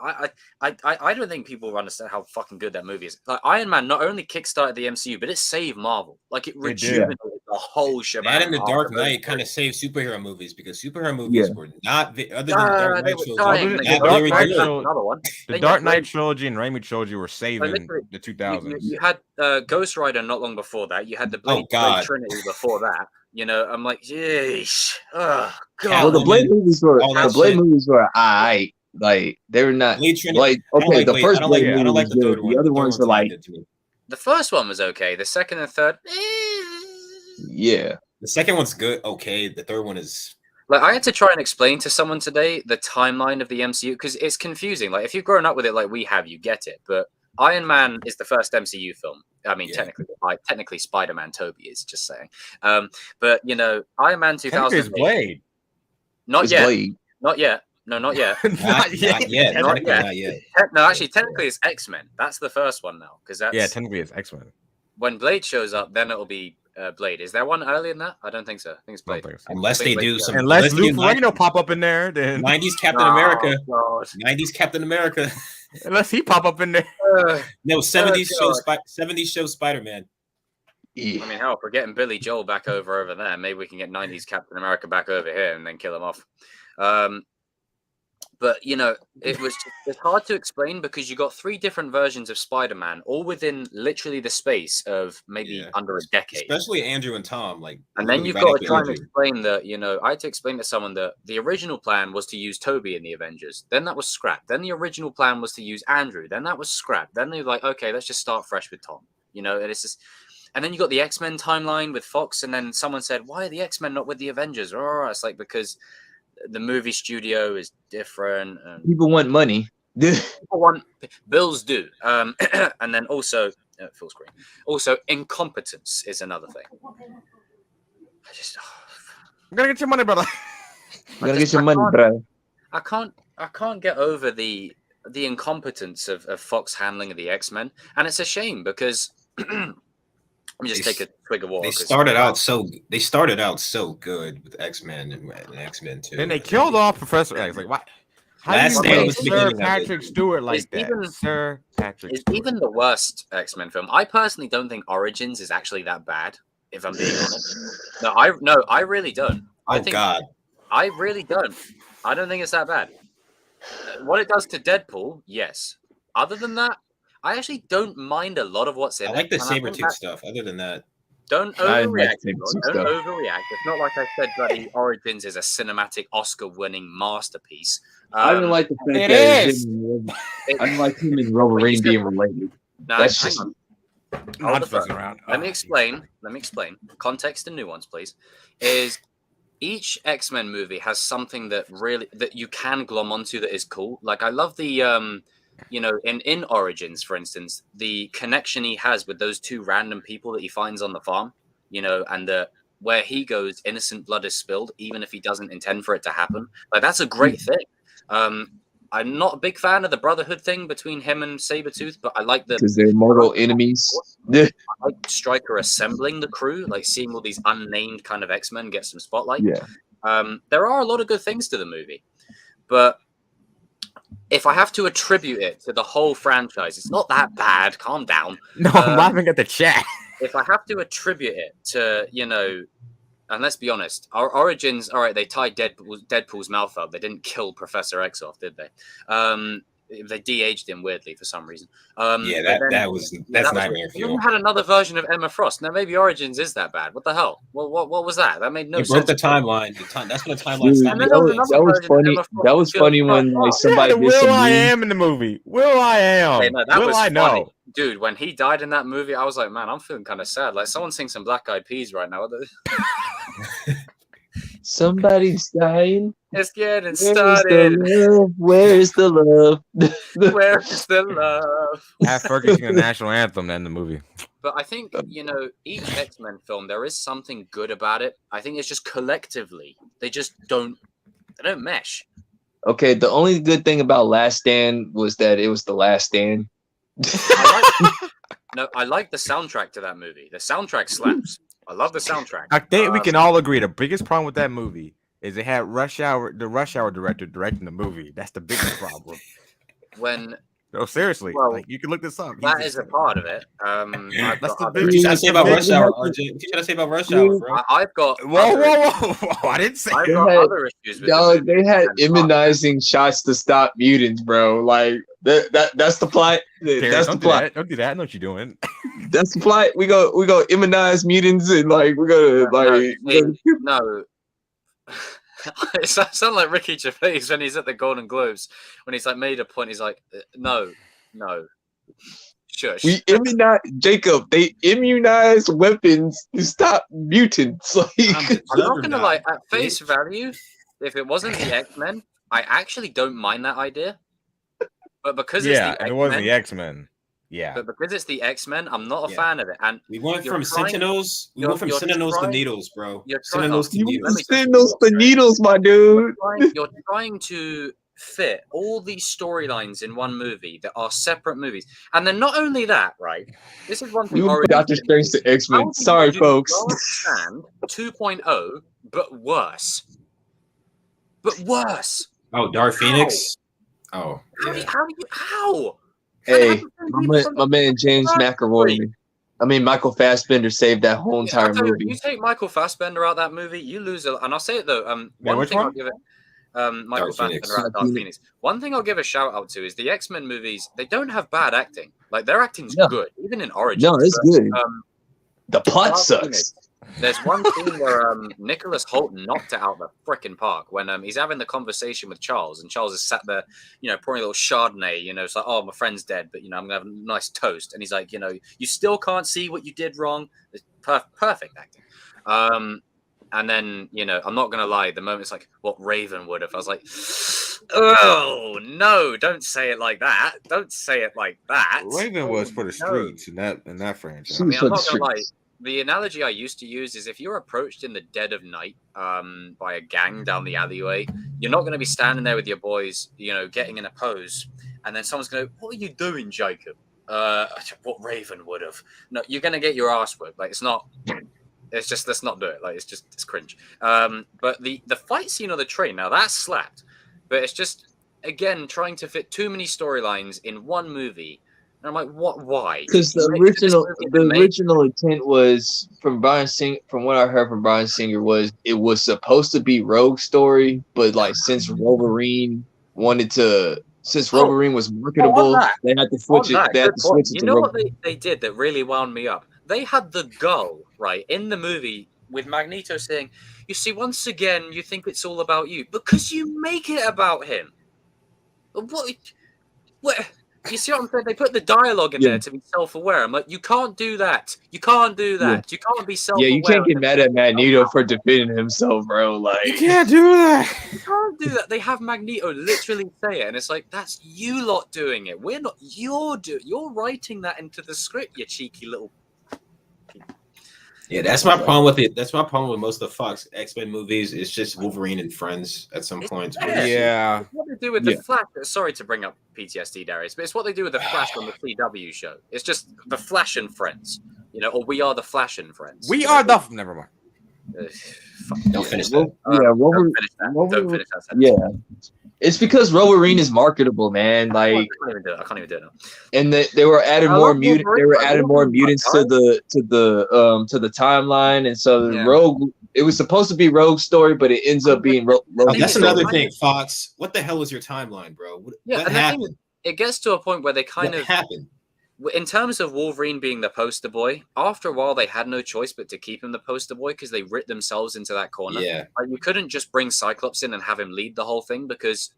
Speaker 1: don't think people understand how fucking good that movie is. Like Iron Man not only kickstarted the MCU, but it saved Marvel. Like it
Speaker 2: did.
Speaker 1: rejuvenated the whole shebang.
Speaker 4: that and the Dark
Speaker 1: after those
Speaker 4: Knight kind
Speaker 1: three.
Speaker 4: of saved superhero movies because superhero movies
Speaker 3: Yeah.
Speaker 4: were not other than the Dark
Speaker 1: They
Speaker 4: Knight
Speaker 1: were
Speaker 4: trilogy.
Speaker 1: dying.
Speaker 2: The
Speaker 1: They
Speaker 2: Dark
Speaker 1: got
Speaker 4: very
Speaker 2: Knight
Speaker 4: good.
Speaker 2: trilogy-
Speaker 1: another one.
Speaker 2: The
Speaker 1: Then you
Speaker 2: Dark
Speaker 1: had
Speaker 2: Knight trilogy and Raimi trilogy were saving
Speaker 1: literally,
Speaker 2: the
Speaker 1: You,
Speaker 2: 2000s.
Speaker 1: you had Ghost Rider not long before that. You had the Blade
Speaker 4: God.
Speaker 1: Trinity before that. You know, I'm like, jeez. Oh,
Speaker 3: Well, the
Speaker 1: God.
Speaker 3: Blade movies were
Speaker 4: all that
Speaker 3: the Blade
Speaker 4: shit.
Speaker 3: movies were alright. Like they were not
Speaker 4: Blade Trinity.
Speaker 3: like
Speaker 4: I don't
Speaker 3: okay.
Speaker 4: like
Speaker 3: The
Speaker 4: Blade-
Speaker 3: first
Speaker 4: I don't
Speaker 3: Blade
Speaker 4: like, I
Speaker 3: movie
Speaker 4: don't like
Speaker 3: was
Speaker 4: the third
Speaker 3: good.
Speaker 4: one.
Speaker 3: The other
Speaker 4: third
Speaker 3: ones
Speaker 4: one's
Speaker 3: were
Speaker 4: not
Speaker 3: like
Speaker 4: good to me.
Speaker 1: The first one was okay. The second and third,
Speaker 3: yeah.
Speaker 4: The second one's good. Okay, the third one is
Speaker 1: like I had to try and explain to someone today the timeline of the MCU because it's confusing. Like if you've grown up with it like we have, you get it. But Iron Man is the first MCU film. I mean,
Speaker 4: Yeah.
Speaker 1: technically Spider-Man Toby is just saying. But you know, Iron Man
Speaker 2: Technically, it's
Speaker 1: 2008.
Speaker 2: Blade.
Speaker 1: Not
Speaker 3: It's
Speaker 1: yet.
Speaker 3: Blade.
Speaker 1: Not yet. No, not yet.
Speaker 4: not yet.
Speaker 1: Not
Speaker 4: Technically
Speaker 1: yet.
Speaker 4: not yet.
Speaker 1: No, actually, technically it's X-Men. That's the first one now because that's
Speaker 2: Yeah, technically it's X-Men.
Speaker 1: when Blade shows up. Then it'll be Blade. Is there one earlier than that? I don't think so. I think it's
Speaker 2: I don't
Speaker 1: Blade.
Speaker 2: think so.
Speaker 4: Unless they do some.
Speaker 2: Unless
Speaker 4: they
Speaker 2: Lou
Speaker 4: do
Speaker 2: Ferrigno pop up in there, then
Speaker 4: 90s Captain
Speaker 1: Oh,
Speaker 4: America.
Speaker 1: God.
Speaker 4: 90s Captain America.
Speaker 2: unless he pop up in there.
Speaker 4: No, 70s
Speaker 1: God.
Speaker 4: show 70s show Spider-Man.
Speaker 3: Yeah.
Speaker 1: I mean, hell, if we're getting Billy Joel back over there, maybe we can get 90s Captain America back over here and then kill him off. But, you know, it's hard to explain because you got three different versions of Spider-Man, all within literally the space of maybe
Speaker 4: Yeah.
Speaker 1: under a decade.
Speaker 4: Especially Andrew and Tom. Like,
Speaker 1: And then
Speaker 4: really
Speaker 1: you've
Speaker 4: right
Speaker 1: got
Speaker 4: after
Speaker 1: to try and
Speaker 4: Andrew.
Speaker 1: explain that, you know, I had to explain to someone that the original plan was to use Toby in the Avengers. Then that was scrapped. Then the original plan was to use Andrew. Then that was scrapped. Then they were like, okay, let's just start fresh with Tom. You know, and it's just. And then you got the X-Men timeline with Fox, and then someone said, why are the X-Men not with the Avengers? Oh, it's like because the movie studio is different. And
Speaker 3: People want money.
Speaker 1: people want bills do. And then also full screen. Also, incompetence is another thing. I just.
Speaker 2: I'm gonna get your money, brother.
Speaker 3: You gotta get your money, bro.
Speaker 1: I can't get over the incompetence of Fox handling of the X-Men, and it's a shame because let me just take a twig of water.
Speaker 4: They
Speaker 1: 'cause-
Speaker 4: started out so good with X-Men and X-Men 2.
Speaker 2: Then they killed off Professor X. Like, what? How
Speaker 4: Last
Speaker 2: do you
Speaker 1: Stand
Speaker 2: make
Speaker 1: was the
Speaker 2: Sir
Speaker 4: beginning of it.
Speaker 2: Patrick Stewart like
Speaker 1: It's
Speaker 2: that?
Speaker 1: even-
Speaker 2: Sir Patrick
Speaker 1: It's
Speaker 2: Stewart.
Speaker 1: even the worst X-Men film. I personally don't think Origins is actually that bad, if I'm being honest. No, I really don't. I
Speaker 4: Oh
Speaker 1: think
Speaker 4: God.
Speaker 1: I really don't. I don't think it's that bad. What it does to Deadpool, yes. Other than that, I actually don't mind a lot of what's in
Speaker 4: I
Speaker 1: it.
Speaker 4: like the
Speaker 1: and I think
Speaker 4: Sabretooth
Speaker 1: that-
Speaker 4: stuff. Other than that,
Speaker 1: Don't
Speaker 3: I like
Speaker 1: overreact.
Speaker 3: the
Speaker 1: Bro.
Speaker 3: Sabretooth
Speaker 1: Don't
Speaker 3: stuff.
Speaker 1: overreact. It's not like I said bloody Origins is a cinematic Oscar-winning masterpiece.
Speaker 3: I didn't like the fact
Speaker 2: It
Speaker 3: that
Speaker 2: is.
Speaker 1: it-
Speaker 3: I didn't like him and Wolverine being related.
Speaker 1: No,
Speaker 3: That's
Speaker 1: hang
Speaker 3: just-
Speaker 1: on.
Speaker 2: I'm
Speaker 1: Hold
Speaker 2: not
Speaker 1: the phone.
Speaker 2: fucking around.
Speaker 1: Let me explain. Context and nuance, please. Is each X-Men movie has something that you can glom onto that is cool. Like I love the you know, in Origins, for instance, the connection he has with those two random people that he finds on the farm, you know, and where he goes, innocent blood is spilled, even if he doesn't intend for it to happen. Like that's a great thing. I'm not a big fan of the brotherhood thing between him and Sabretooth, but I like the
Speaker 3: because they're mortal enemies.
Speaker 1: I like Stryker assembling the crew, like seeing all these unnamed kind of X-Men get some spotlight.
Speaker 3: Yeah.
Speaker 1: There are a lot of good things to the movie, but if I have to attribute it to the whole franchise, it's not that bad. Calm down.
Speaker 2: No, I'm laughing at the chat.
Speaker 1: If I have to attribute it to, and let's be honest, our origins, all right, they tied Deadpool's mouth up. They didn't kill Professor X off, did they? They de-aged him weirdly for some reason.
Speaker 4: That's nightmare fuel.
Speaker 1: You had another version of Emma Frost. Now maybe Origins is that bad. What the hell? What was that? That made no
Speaker 4: It
Speaker 1: sense.
Speaker 4: broke the timeline. That's when the timeline
Speaker 3: Dude,
Speaker 4: stopped.
Speaker 3: that was funny. That was funny when like somebody did
Speaker 2: Will
Speaker 3: some
Speaker 2: I
Speaker 3: meme.
Speaker 2: Am in the movie. Will I Am.
Speaker 1: Hey, no, that
Speaker 2: Will
Speaker 1: was
Speaker 2: I
Speaker 1: funny.
Speaker 2: know?
Speaker 1: Dude, when he died in that movie, I was like, man, I'm feeling kind of sad. Like someone sing some Black Eyed Peas right now.
Speaker 3: Somebody's dying.
Speaker 1: It's getting
Speaker 3: Where's
Speaker 1: started.
Speaker 3: the love? Where's the love?
Speaker 1: Where's the love?
Speaker 2: Have Fergie sing the national anthem in the movie.
Speaker 1: But I think, each X-Men film, there is something good about it. I think it's just collectively, they don't mesh.
Speaker 3: Okay, the only good thing about Last Stand was that it was the last stand.
Speaker 1: I like the soundtrack to that movie. The soundtrack slaps. I love the soundtrack.
Speaker 2: I think we can all agree the biggest problem with that movie is it had the Rush Hour director directing the movie. That's the biggest problem. No, seriously,
Speaker 1: Well,
Speaker 2: you can look this up.
Speaker 1: That is a part of it.
Speaker 2: That's the
Speaker 4: What
Speaker 2: biggest.
Speaker 4: you trying to say about Rush Hour, RJ? What you trying to say about Rush Hour, bro?
Speaker 1: I've got
Speaker 2: Whoa! I didn't say.
Speaker 1: I've got other issues with
Speaker 3: Dog,
Speaker 1: the
Speaker 3: they had
Speaker 1: movie.
Speaker 3: immunizing shots to stop mutants, bro. Like that's the plot. That's the plot.
Speaker 2: Don't do that. I know what you're doing.
Speaker 3: That's the plot. We go immunize mutants and like we're gonna like
Speaker 1: No. It sounds like Ricky Gervais when he's at the Golden Globes when he's like made a point. He's like, no, shush.
Speaker 3: we immunize Jacob. They immunize weapons to stop mutants. Like
Speaker 1: I'm not gonna lie. At face value, if it wasn't the X-Men, I actually don't mind that idea. But because it's the X-Men,
Speaker 2: it wasn't the X-Men. Yeah,
Speaker 1: but because it's the X-Men, I'm not a fan of it. And
Speaker 4: we went
Speaker 1: you're
Speaker 4: from
Speaker 1: trying-
Speaker 4: Sentinels. We went from
Speaker 1: you're
Speaker 4: Sentinels to
Speaker 1: trying-
Speaker 4: Needles, bro.
Speaker 1: you're trying-
Speaker 4: Sentinels to
Speaker 1: you
Speaker 4: Needles.
Speaker 3: send those the needles, my dude.
Speaker 1: You're trying to fit all these storylines in one movie that are separate movies, and then not only that, right? This is one thing.
Speaker 3: You
Speaker 1: Origins
Speaker 3: Doctor
Speaker 1: did.
Speaker 3: Strange to
Speaker 1: How
Speaker 3: X-Men.
Speaker 1: did
Speaker 3: Sorry,
Speaker 1: you do
Speaker 3: folks.
Speaker 1: Last Stand 2.0, but worse. But worse.
Speaker 4: Oh, Dark Phoenix. Oh, yeah.
Speaker 1: How?
Speaker 3: Hey, my man James McAvoy. I mean, Michael Fassbender saved that whole entire
Speaker 1: I'll tell you,
Speaker 3: movie.
Speaker 1: you take Michael Fassbender out that movie, you lose a. And I'll say it though. One
Speaker 2: which
Speaker 1: thing I'll
Speaker 2: one?
Speaker 1: give it. Michael
Speaker 4: Dark Phoenix.
Speaker 1: Fassbender out Dark Phoenix. One thing I'll give a shout out to is the X-Men movies. They don't have bad acting. Like their acting's
Speaker 3: No.
Speaker 1: good, even in Origins.
Speaker 3: No, it's
Speaker 1: but,
Speaker 3: good. The plot
Speaker 1: Dark
Speaker 3: sucks.
Speaker 1: Phoenix, there's one scene where Nicholas Holt knocked it out the frickin' park when he's having the conversation with Charles, and Charles is sat there, pouring a little Chardonnay. It's like, oh, my friend's dead, but I'm gonna have a nice toast, and he's like, you still can't see what you did wrong. It's perfect acting. And then I'm not gonna lie, the moment it's like what Raven would have. I was like, oh no, don't say it like that. Don't say it like that.
Speaker 2: Raven was for the
Speaker 1: No.
Speaker 2: streets in that franchise.
Speaker 1: I mean, I'm
Speaker 3: For the
Speaker 1: not gonna lie.
Speaker 3: streets.
Speaker 1: The analogy I used to use is if you're approached in the dead of night by a gang down the alleyway, you're not going to be standing there with your boys, getting in a pose, and then someone's going to, what are you doing, Jacob? What Raven would have. No, you're going to get your ass whipped. Like, it's just, let's not do it. Like, it's cringe. But the fight scene on the train, now that slapped, but it's just, again, trying to fit too many storylines in one movie. And I'm like, what? Why?
Speaker 3: Because the original intent was from what I heard from Bryan Singer was it was supposed to be Rogue's story, but like since Wolverine was marketable, they had to switch it. They had to switch it
Speaker 1: You
Speaker 3: to
Speaker 1: know
Speaker 3: Rogue.
Speaker 1: what they did that really wound me up? They had the gull right in the movie with Magneto saying, "You see, once again, you think it's all about you because you make it about him." What? You see what I'm saying? They put the dialogue in there to be self-aware. I'm like, you can't do that. You can't do that. You can't be self-aware.
Speaker 3: Yeah, you can't get mad at Magneto for defending himself, bro. Like
Speaker 2: You can't do that.
Speaker 1: You can't do that. They have Magneto literally say it, and it's like, that's you lot doing it. We're not. You're writing that into the script, you cheeky little.
Speaker 4: Yeah, that's my problem with it. That's my problem with most of the Fox X-Men movies. It's just Wolverine and friends at some point.
Speaker 2: Yeah.
Speaker 1: It's what they do with the Flash. Sorry to bring up PTSD, Darius, but it's what they do with the Flash on the CW show. It's just the Flash and friends, or we are the Flash and friends.
Speaker 2: We are the. Never mind.
Speaker 4: Don't finish that.
Speaker 3: Wolverine.
Speaker 1: Don't finish that sentence.
Speaker 3: Yeah, it's because Wolverine is marketable, man.
Speaker 1: I
Speaker 3: Like,
Speaker 1: can't even do it now.
Speaker 3: and they were adding
Speaker 1: I
Speaker 3: more
Speaker 1: love
Speaker 3: mutant. They
Speaker 1: Wolverine,
Speaker 3: were
Speaker 1: but
Speaker 3: adding more
Speaker 1: Wolverine's
Speaker 3: mutants
Speaker 1: my
Speaker 3: to the timeline, and so the
Speaker 1: Yeah.
Speaker 3: Rogue. It was supposed to be Rogue's story, but it ends up being Rogue.
Speaker 4: Oh, that's
Speaker 1: is,
Speaker 4: another
Speaker 1: like,
Speaker 4: thing, Fox. What the hell is your timeline, bro? What
Speaker 1: Yeah, and the thing
Speaker 4: happened?
Speaker 1: is, it gets to a point where they kind
Speaker 4: What
Speaker 1: of,
Speaker 4: happened?
Speaker 1: in terms of Wolverine being the poster boy, after a while they had no choice but to keep him the poster boy because they writ themselves into that corner.
Speaker 4: Yeah,
Speaker 1: Like, you couldn't just bring Cyclops in and have him lead the whole thing because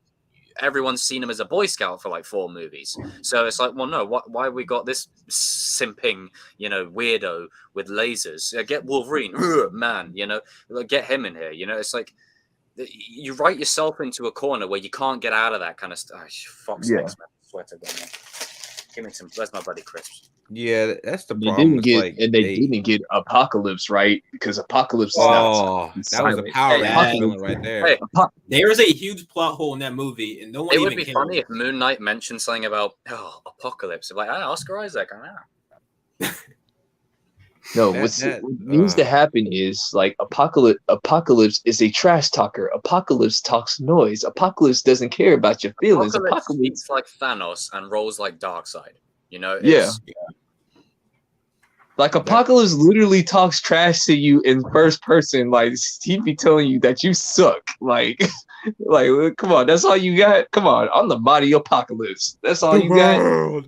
Speaker 1: everyone's seen him as a Boy Scout for like 4 movies. So it's like, well, no, why we got this simping, weirdo with lasers? Get Wolverine, man, like, get him in here. It's like you write yourself into a corner where you can't get out of that kind of stuff. Fox
Speaker 3: Yeah.
Speaker 1: X-Men sweater going on. Give me some. Where's my buddy Crisps?
Speaker 2: Yeah, that's the
Speaker 3: They
Speaker 2: problem.
Speaker 3: didn't get didn't get Apocalypse right because Apocalypse is not.
Speaker 2: Oh, that was a power
Speaker 4: Hey,
Speaker 2: villain right there.
Speaker 1: Hey,
Speaker 4: there is a huge plot hole in that movie, and no one
Speaker 1: it
Speaker 4: even
Speaker 1: would be
Speaker 4: cares.
Speaker 1: funny if Moon Knight mentioned something about Apocalypse. Like, Oscar Isaac.
Speaker 3: No,
Speaker 2: That-
Speaker 3: what needs to happen is like Apocalypse is a trash talker. Apocalypse talks noise. Apocalypse doesn't care about your feelings.
Speaker 1: Apocalypse
Speaker 3: Apocalypse,
Speaker 1: speaks like Thanos and rolls like Darkseid.
Speaker 3: Yeah.
Speaker 1: It's-
Speaker 3: like Apocalypse literally talks trash to you in first person. Like he'd be telling you that you suck. Like, come on, that's all you got. Come on, I'm the body Apocalypse. That's all you got.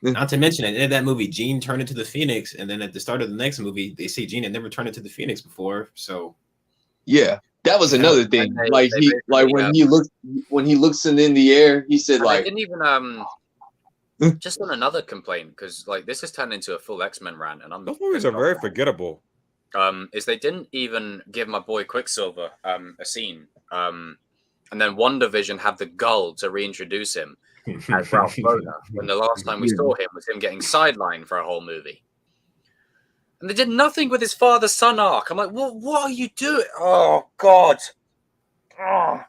Speaker 4: Not to mention, at the end of that movie, Jean turned into the Phoenix, and then at the start of the next movie, they see Jean had never turned into the Phoenix before. So
Speaker 3: Yeah, that was another thing.
Speaker 1: they
Speaker 3: Like when he looks in the air, he said
Speaker 1: and
Speaker 3: like,
Speaker 1: they didn't even just on another complaint, because like this has turned into a full X-Men rant, and I'm
Speaker 2: Those movies are very forgettable.
Speaker 1: is they didn't even give my boy Quicksilver a scene, and then WandaVision had the gall to reintroduce him as Ralph Boner when the last time we saw him was him getting sidelined for a whole movie. And they did nothing with his father-son arc. I'm like, what are you doing? Oh God. Oh.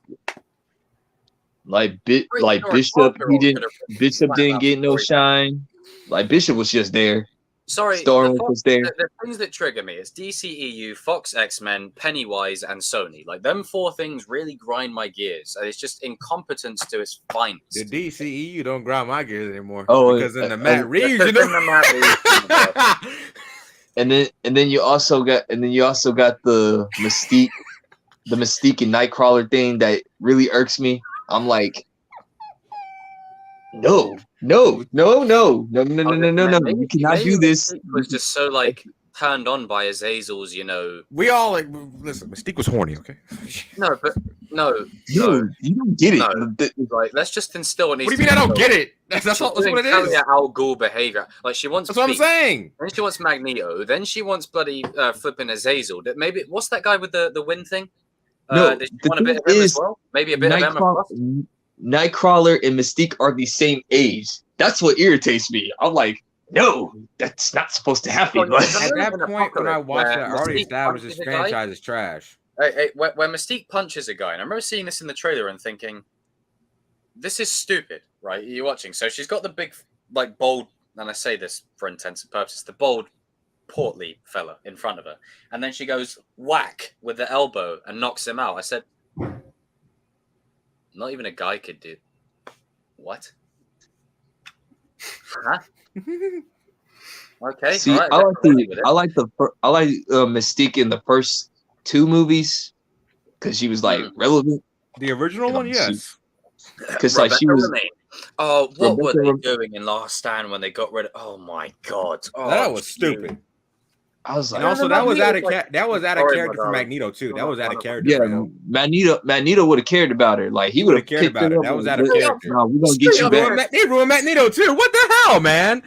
Speaker 3: like
Speaker 1: Great story.
Speaker 3: Bishop,
Speaker 1: Walker
Speaker 3: he didn't.
Speaker 1: could've been
Speaker 3: Bishop
Speaker 1: flat
Speaker 3: didn't
Speaker 1: out
Speaker 3: get no
Speaker 1: story.
Speaker 3: shine. Like Bishop was just there.
Speaker 1: Sorry,
Speaker 3: Storm
Speaker 1: the
Speaker 3: was there.
Speaker 1: The things that trigger me is DCEU, Fox X-Men, Pennywise, and Sony. Like, them 4 things really grind my gears. And it's just incompetence to its finest.
Speaker 2: The DCEU don't grind my gears anymore.
Speaker 3: Oh,
Speaker 2: because in the Matt Reeves,
Speaker 1: because in the Matt Reeves
Speaker 3: And then you also got the Mystique, and Nightcrawler thing that really irks me. I'm like, no. You cannot do this.
Speaker 1: Mystique was just so like turned on by Azazel's,
Speaker 2: we all like listen. Mystique was horny, okay?
Speaker 1: No,
Speaker 3: No, you don't get it.
Speaker 1: No. Like, let's just instill an.
Speaker 2: What do you mean I don't get it? That's what it is.
Speaker 1: Al Ghul behavior. Like, she wants.
Speaker 2: That's what I'm
Speaker 1: Beast,
Speaker 2: saying.
Speaker 1: then she wants Magneto. Then she wants bloody flipping Azazel. Maybe what's that guy with the wind thing?
Speaker 3: No,
Speaker 1: does she
Speaker 3: the
Speaker 1: want a bit of
Speaker 3: thing
Speaker 1: him
Speaker 3: is,
Speaker 1: as well? Maybe a bit of Emma Frost?
Speaker 3: Nightcrawler and Mystique are the same age. That's what irritates me. I'm like, no, that's not supposed to happen.
Speaker 1: Well,
Speaker 2: At that
Speaker 1: an
Speaker 2: point, when I
Speaker 1: apocalypse
Speaker 2: watched it, I
Speaker 1: where
Speaker 2: already
Speaker 1: Mystique
Speaker 2: established this
Speaker 1: punches a guy.
Speaker 2: franchise is trash.
Speaker 1: Where Mystique punches a guy, and I remember seeing this in the trailer and thinking, this is stupid, right? You're watching. So she's got the big, like, bold, and I say this for intents and purposes, the bold, portly fella in front of her. And then she goes whack with the elbow and knocks him out. I said, not even a guy could do. What? Huh? Okay.
Speaker 3: See,
Speaker 1: all right,
Speaker 3: I
Speaker 1: let's go with it.
Speaker 3: I like Mystique in the first 2 movies because she was like relevant.
Speaker 2: The original one, yes.
Speaker 3: Because like she
Speaker 1: Rebecca
Speaker 3: was.
Speaker 1: Romijn. Oh, what were
Speaker 3: Rebecca
Speaker 1: they doing in Last Stand when they got rid of? Oh my God,
Speaker 2: That was stupid.
Speaker 3: I was like,
Speaker 2: And also, that was out of character for
Speaker 1: my
Speaker 2: Magneto too. That was out of character.
Speaker 3: yeah,
Speaker 2: for him.
Speaker 3: Magneto would have cared about her. Like he would have
Speaker 2: cared about her. That was out of character.
Speaker 3: No, we're gonna get you back.
Speaker 2: They ruined Magneto too. What the hell, man?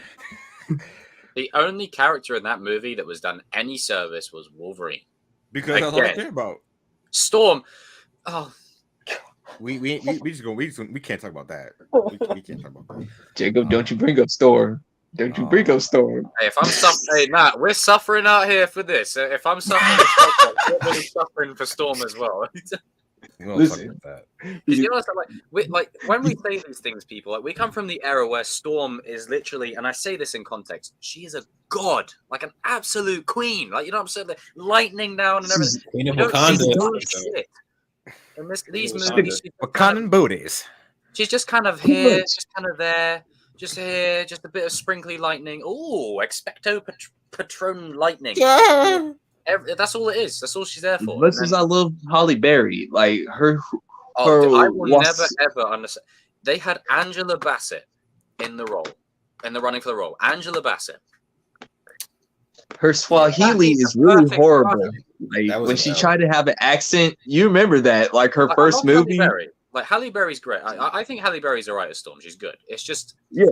Speaker 1: The only character in that movie that was done any service was Wolverine.
Speaker 2: Because that's all I
Speaker 1: Again.
Speaker 2: care about.
Speaker 1: Storm. Oh,
Speaker 2: We can't talk about that. We can't talk about that.
Speaker 3: Jacob, don't you bring up Storm. Don't you bring up Storm.
Speaker 1: Hey, if I'm suffering, Matt, we're suffering out here for this. If I'm suffering, we're really suffering for Storm as well.
Speaker 2: You won't fuck
Speaker 3: Listen.
Speaker 2: with that.
Speaker 1: Because you know, like when we say these things, people, like we come from the era where Storm is literally, and I say this in context, she is a god, like an absolute queen. Like, you know what I'm saying? The lightning down and everything.
Speaker 4: Queen of
Speaker 1: You don't see
Speaker 4: Wakanda.
Speaker 1: much shit. In these
Speaker 4: Wakanda.
Speaker 1: movies,
Speaker 2: Wakandan booties.
Speaker 1: she's just kind of here, just kind of there, just here, just a bit of sprinkly lightning. Oh, expecto patron lightning. That's all it is. That's all she's there
Speaker 3: As
Speaker 1: for.
Speaker 3: much
Speaker 1: And
Speaker 3: as
Speaker 1: then-
Speaker 3: I love Holly Berry, like her
Speaker 1: Oh, I will
Speaker 3: was-
Speaker 1: never ever understand. They had Angela Bassett in the role, in the running for the role. Angela Bassett.
Speaker 3: her Swahili
Speaker 1: That
Speaker 3: is really
Speaker 1: perfect
Speaker 3: horrible.
Speaker 1: casting.
Speaker 3: Like
Speaker 4: That was
Speaker 3: when she
Speaker 4: wild.
Speaker 3: tried to have an accent, you remember that? Like her
Speaker 1: I
Speaker 3: first
Speaker 1: love Halle
Speaker 3: movie.
Speaker 1: Berry. Like Halle Berry's great. I think Halle Berry's alright as Storm. She's good. It's just,
Speaker 3: Yeah,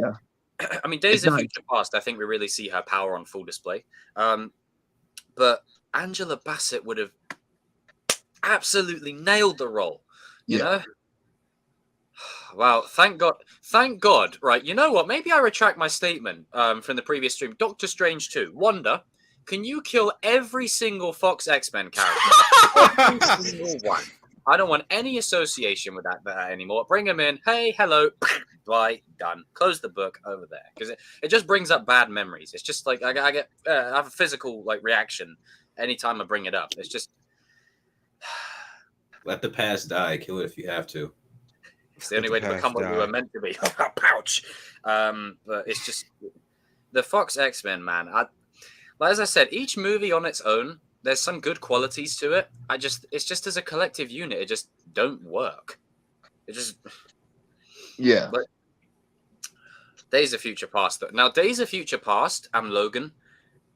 Speaker 1: I mean, Days
Speaker 3: It's
Speaker 1: of
Speaker 3: not-
Speaker 1: Future Past. I think we really see her power on full display. But Angela Bassett would have absolutely nailed the role. You
Speaker 3: Yeah.
Speaker 1: know. Wow, thank God. Right, you know what? Maybe I retract my statement from the previous stream. Doctor Strange 2. Wanda, can you kill every single Fox X-Men character? Every single one. I don't want any association with that anymore. Bring them in. Hey, hello. Bye. Done. Close the book over there. Because it just brings up bad memories. It's just like I get I have a physical like reaction anytime I bring it up. It's just
Speaker 4: Let the past die. Kill it if you have to.
Speaker 1: it's the only way to
Speaker 2: Past
Speaker 1: become what you
Speaker 2: die.
Speaker 1: were meant to be. Pouch. But it's just the Fox X-Men, man. Like as I said, each movie on its own, there's some good qualities to it. It's just as a collective unit, it just don't work. It just
Speaker 3: yeah.
Speaker 1: Days of Future Past. Now, Days of Future Past and Logan,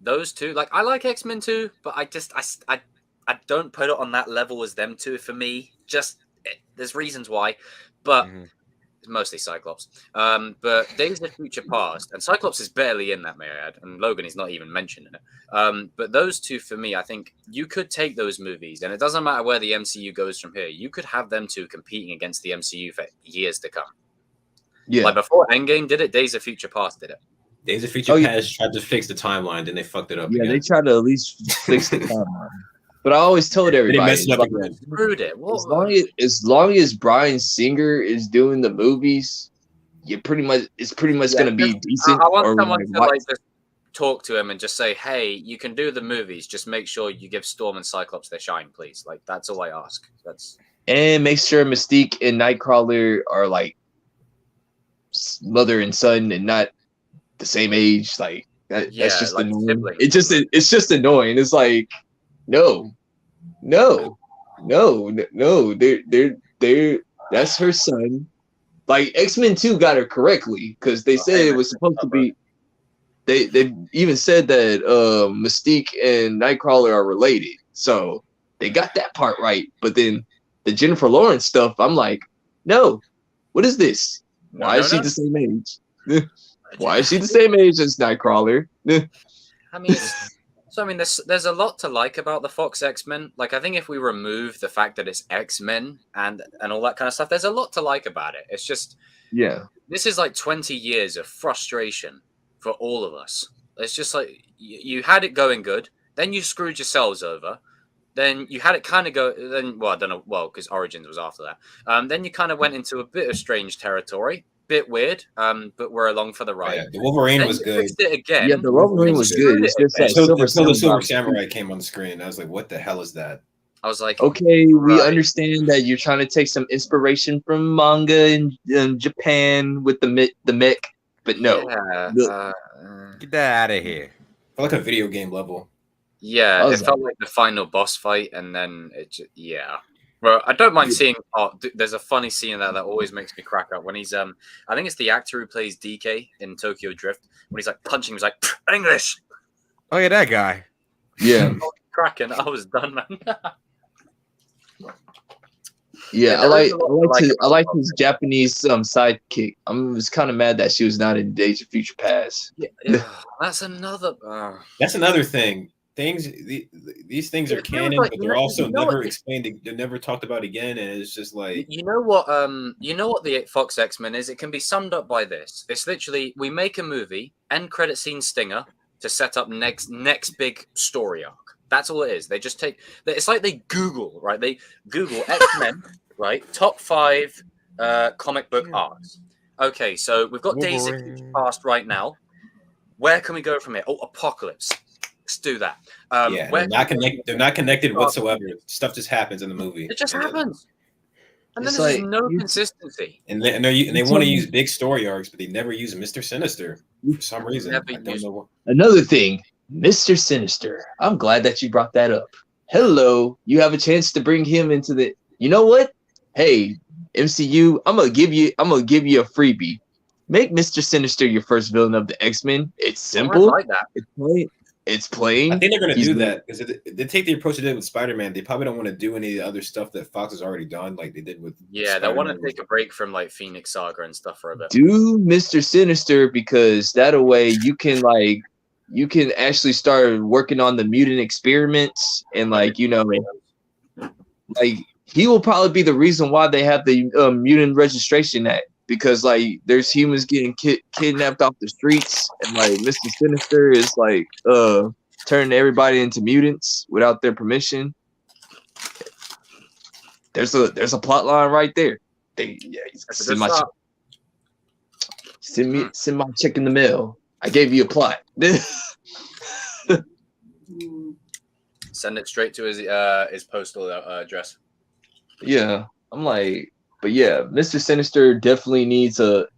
Speaker 1: those two, like I like X-Men too, but I don't put it on that level as them two for me. There's reasons why, but
Speaker 2: Mhm.
Speaker 1: it's mostly Cyclops. But Days of Future Past, and Cyclops is barely in that, may I add, and Logan is not even mentioned in it. But those two, for me, I think you could take those movies, and it doesn't matter where the MCU goes from here. You could have them two competing against the MCU for years to come.
Speaker 3: Yeah.
Speaker 1: Like before Endgame did it, Days of Future Past did it.
Speaker 4: Days of Future
Speaker 3: Oh, yeah.
Speaker 4: Past tried to fix the timeline, then they fucked it up.
Speaker 3: Yeah,
Speaker 4: again.
Speaker 3: they try to at least fix the timeline. But I always told
Speaker 4: They
Speaker 3: everybody,
Speaker 4: messed it up
Speaker 3: like,
Speaker 4: again.
Speaker 1: Screwed it. What?
Speaker 3: as long as Bryan Singer is doing the movies, it's pretty much
Speaker 1: Yeah,
Speaker 3: gonna be
Speaker 1: just-
Speaker 3: decent.
Speaker 1: I want
Speaker 3: or
Speaker 1: someone
Speaker 3: like,
Speaker 1: to
Speaker 3: what-
Speaker 1: like just talk to him and just say, "Hey, you can do the movies. Just make sure you give Storm and Cyclops their shine, please." Like that's all I ask. That's
Speaker 3: and make sure Mystique and Nightcrawler are like mother and son and not the same age. Like that's
Speaker 1: Yeah,
Speaker 3: just
Speaker 1: like
Speaker 3: annoying.
Speaker 1: siblings.
Speaker 3: It's just annoying. It's like no. They're that's her son. Like X-Men 2 got her correctly because they said it was supposed to be. They even said that Mystique and Nightcrawler are related, so they got that part right. But then the Jennifer Lawrence stuff, I'm like, no, what is this? Why is she the same age? Why is she the same age as Nightcrawler?
Speaker 1: I mean, there's a lot to like about the Fox X-Men. Like, I think if we remove the fact that it's X-Men and all that kind of stuff, there's a lot to like about it. It's just
Speaker 3: Yeah,
Speaker 1: this is like 20 years of frustration for all of us. It's just like you had it going good, then you screwed yourselves over. Then you had it kind of go. Then, well, I don't know. Well, because Origins was after that. Then you kind of went into a bit of strange territory, bit weird. But we're along for the ride.
Speaker 4: Yeah, the Wolverine
Speaker 1: Then
Speaker 4: was
Speaker 1: you
Speaker 4: good.
Speaker 1: fixed it again.
Speaker 3: yeah, the Wolverine was good. It's just that
Speaker 4: Until the
Speaker 3: Silver
Speaker 4: Silver
Speaker 3: Samurai.
Speaker 4: Samurai came on the screen. I was like, what the hell is that?
Speaker 1: I was like,
Speaker 3: Okay, we
Speaker 1: Right.
Speaker 3: understand that you're trying to take some inspiration from manga in Japan with the mech, but no.
Speaker 1: yeah,
Speaker 3: Look.
Speaker 2: Get that out of here.
Speaker 4: Felt like a video game level.
Speaker 1: yeah.
Speaker 3: I
Speaker 1: It
Speaker 3: was
Speaker 1: felt like the final boss fight, and then yeah. Well, I don't mind seeing. Oh, there's a funny scene that always makes me crack up when he's I think it's the actor who plays DK in Tokyo Drift when he's like punching. He's like English.
Speaker 2: Oh yeah, that guy.
Speaker 3: Yeah,
Speaker 1: Cracking. I was done, man.
Speaker 3: yeah.
Speaker 1: there is a lot to
Speaker 3: I
Speaker 1: like
Speaker 3: like
Speaker 1: about
Speaker 3: his Japanese sidekick. I was kind of mad that she was not in Days of Future Past.
Speaker 1: Yeah, that's another.
Speaker 4: That's another thing. these things
Speaker 1: It
Speaker 4: are
Speaker 1: feels
Speaker 4: canon,
Speaker 1: like,
Speaker 4: but
Speaker 1: you
Speaker 4: they're
Speaker 1: know,
Speaker 4: also
Speaker 1: you know
Speaker 4: never
Speaker 1: what,
Speaker 4: explained. They're never talked about again, and it's just like
Speaker 1: you know what the Fox X-Men is? It can be summed up by this. It's literally we make a movie, end credit scene stinger to set up next big story arc. That's all it is. They just take. It's like they Google, right? They Google X-Men, right? Top 5 comic book arcs. Okay, so we've got Days of Future
Speaker 2: Wolverine.
Speaker 1: Past right now. Where can we go from here? Oh, Apocalypse. Let's do that.
Speaker 4: yeah,
Speaker 1: Where
Speaker 4: they're not connected
Speaker 1: Oh,
Speaker 4: whatsoever. Stuff just happens in the movie.
Speaker 1: it just
Speaker 4: and then-
Speaker 1: happens, and then
Speaker 3: It's
Speaker 1: there's
Speaker 3: like
Speaker 1: no
Speaker 3: you-
Speaker 1: consistency.
Speaker 4: And they want to use big story arcs, but they never use Mr. Sinister for some reason.
Speaker 1: Never
Speaker 4: I don't
Speaker 1: use-
Speaker 4: know. What.
Speaker 3: Another thing, Mr. Sinister. I'm glad that you brought that up. Hello, you have a chance to bring him into the. You know what? Hey, MCU, I'm gonna give you a freebie. Make Mr. Sinister your first villain of the X-Men. It's simple.
Speaker 1: I like that.
Speaker 3: It's plain. It's plain.
Speaker 4: I think they're going to
Speaker 3: He's
Speaker 4: do
Speaker 3: the-
Speaker 4: that because they take the approach they did with Spider-Man. They probably don't want to do any of the other stuff that Fox has already done, like they did with.
Speaker 1: Yeah, they want to
Speaker 4: Spider-Man.
Speaker 1: take a break from like Phoenix Saga and stuff for a bit.
Speaker 3: Do Mr. Sinister because that way you can actually start working on the mutant experiments and like he will probably be the reason why they have the mutant registration act because like there's humans getting kidnapped off the streets and like Mr. Sinister is like turning everybody into mutants without their permission. There's a plot line right there.
Speaker 1: That's a
Speaker 3: Send
Speaker 1: good
Speaker 3: my,
Speaker 1: start.
Speaker 3: send my check in the mail. I gave you a plot.
Speaker 1: Send it straight to his postal address.
Speaker 3: Yeah, I'm like, but yeah, Mr. Sinister definitely needs to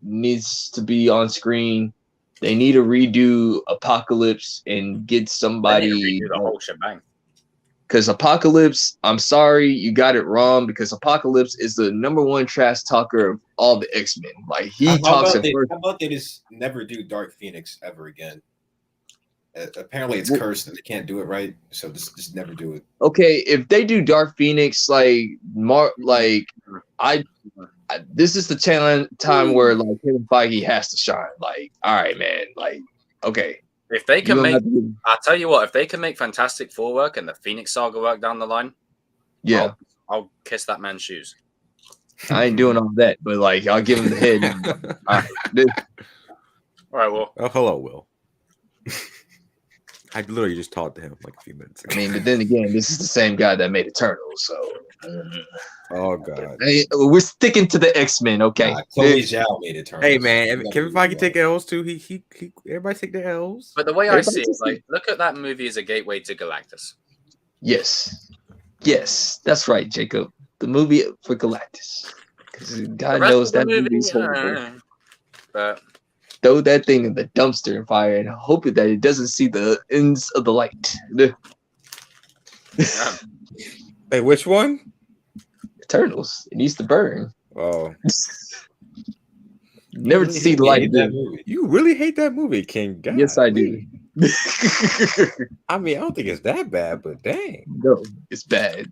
Speaker 3: be on screen. They need to redo Apocalypse and get
Speaker 1: They
Speaker 3: somebody
Speaker 1: need to redo the whole shebang.
Speaker 3: because Apocalypse, I'm sorry, you got it wrong because Apocalypse is the #1 trash talker of all the X-Men. Like he
Speaker 4: How
Speaker 3: talks
Speaker 4: about
Speaker 3: at first.
Speaker 4: how about they just never do Dark Phoenix ever again? Apparently, it's
Speaker 3: Well-
Speaker 4: cursed and they can't do it right, so just never do it.
Speaker 3: Okay, if they do Dark Phoenix, this is the time where like Kevin Feige has to shine. Like, all right, man. Like, okay,
Speaker 1: If they
Speaker 3: you
Speaker 1: can
Speaker 3: don't
Speaker 1: make,
Speaker 3: have to do-
Speaker 1: I'll tell you what, if they can make Fantastic Four work and the Phoenix Saga work down the line,
Speaker 3: yeah.
Speaker 1: I'll kiss that man's shoes.
Speaker 3: I ain't doing all that, but like I'll give him the head. All right, dude.
Speaker 1: All right, well,
Speaker 2: Oh, hello, Will. I literally just talked to him like a few minutes ago.
Speaker 3: I mean, but then again, this is the same guy that made Eternals, so
Speaker 2: Oh god.
Speaker 3: hey, we're sticking to the X-Men, okay?
Speaker 4: Chloe Zhao made it turn.
Speaker 2: Hey man, Kevin Feige take L's too. He everybody take their L's.
Speaker 1: but the way I
Speaker 3: Everybody
Speaker 1: see it,
Speaker 3: just-
Speaker 1: like, look at that movie as a gateway to Galactus.
Speaker 3: Yes, that's right, Jacob. The movie for Galactus, because
Speaker 1: The
Speaker 3: God
Speaker 1: rest
Speaker 3: knows
Speaker 1: of the
Speaker 3: that
Speaker 1: movie,
Speaker 3: movie's horrible.
Speaker 1: but
Speaker 3: Throw that thing in the dumpster and fire, and hope that it doesn't see the ends of the light.
Speaker 1: yeah.
Speaker 2: Hey, which one?
Speaker 3: Eternals, it needs to burn.
Speaker 2: Oh,
Speaker 3: Never to see the light.
Speaker 4: that
Speaker 3: again.
Speaker 4: movie.
Speaker 2: you really hate that movie, King. God,
Speaker 3: Yes, I do.
Speaker 2: I mean, I don't think it's that bad, but dang.
Speaker 3: No, it's bad.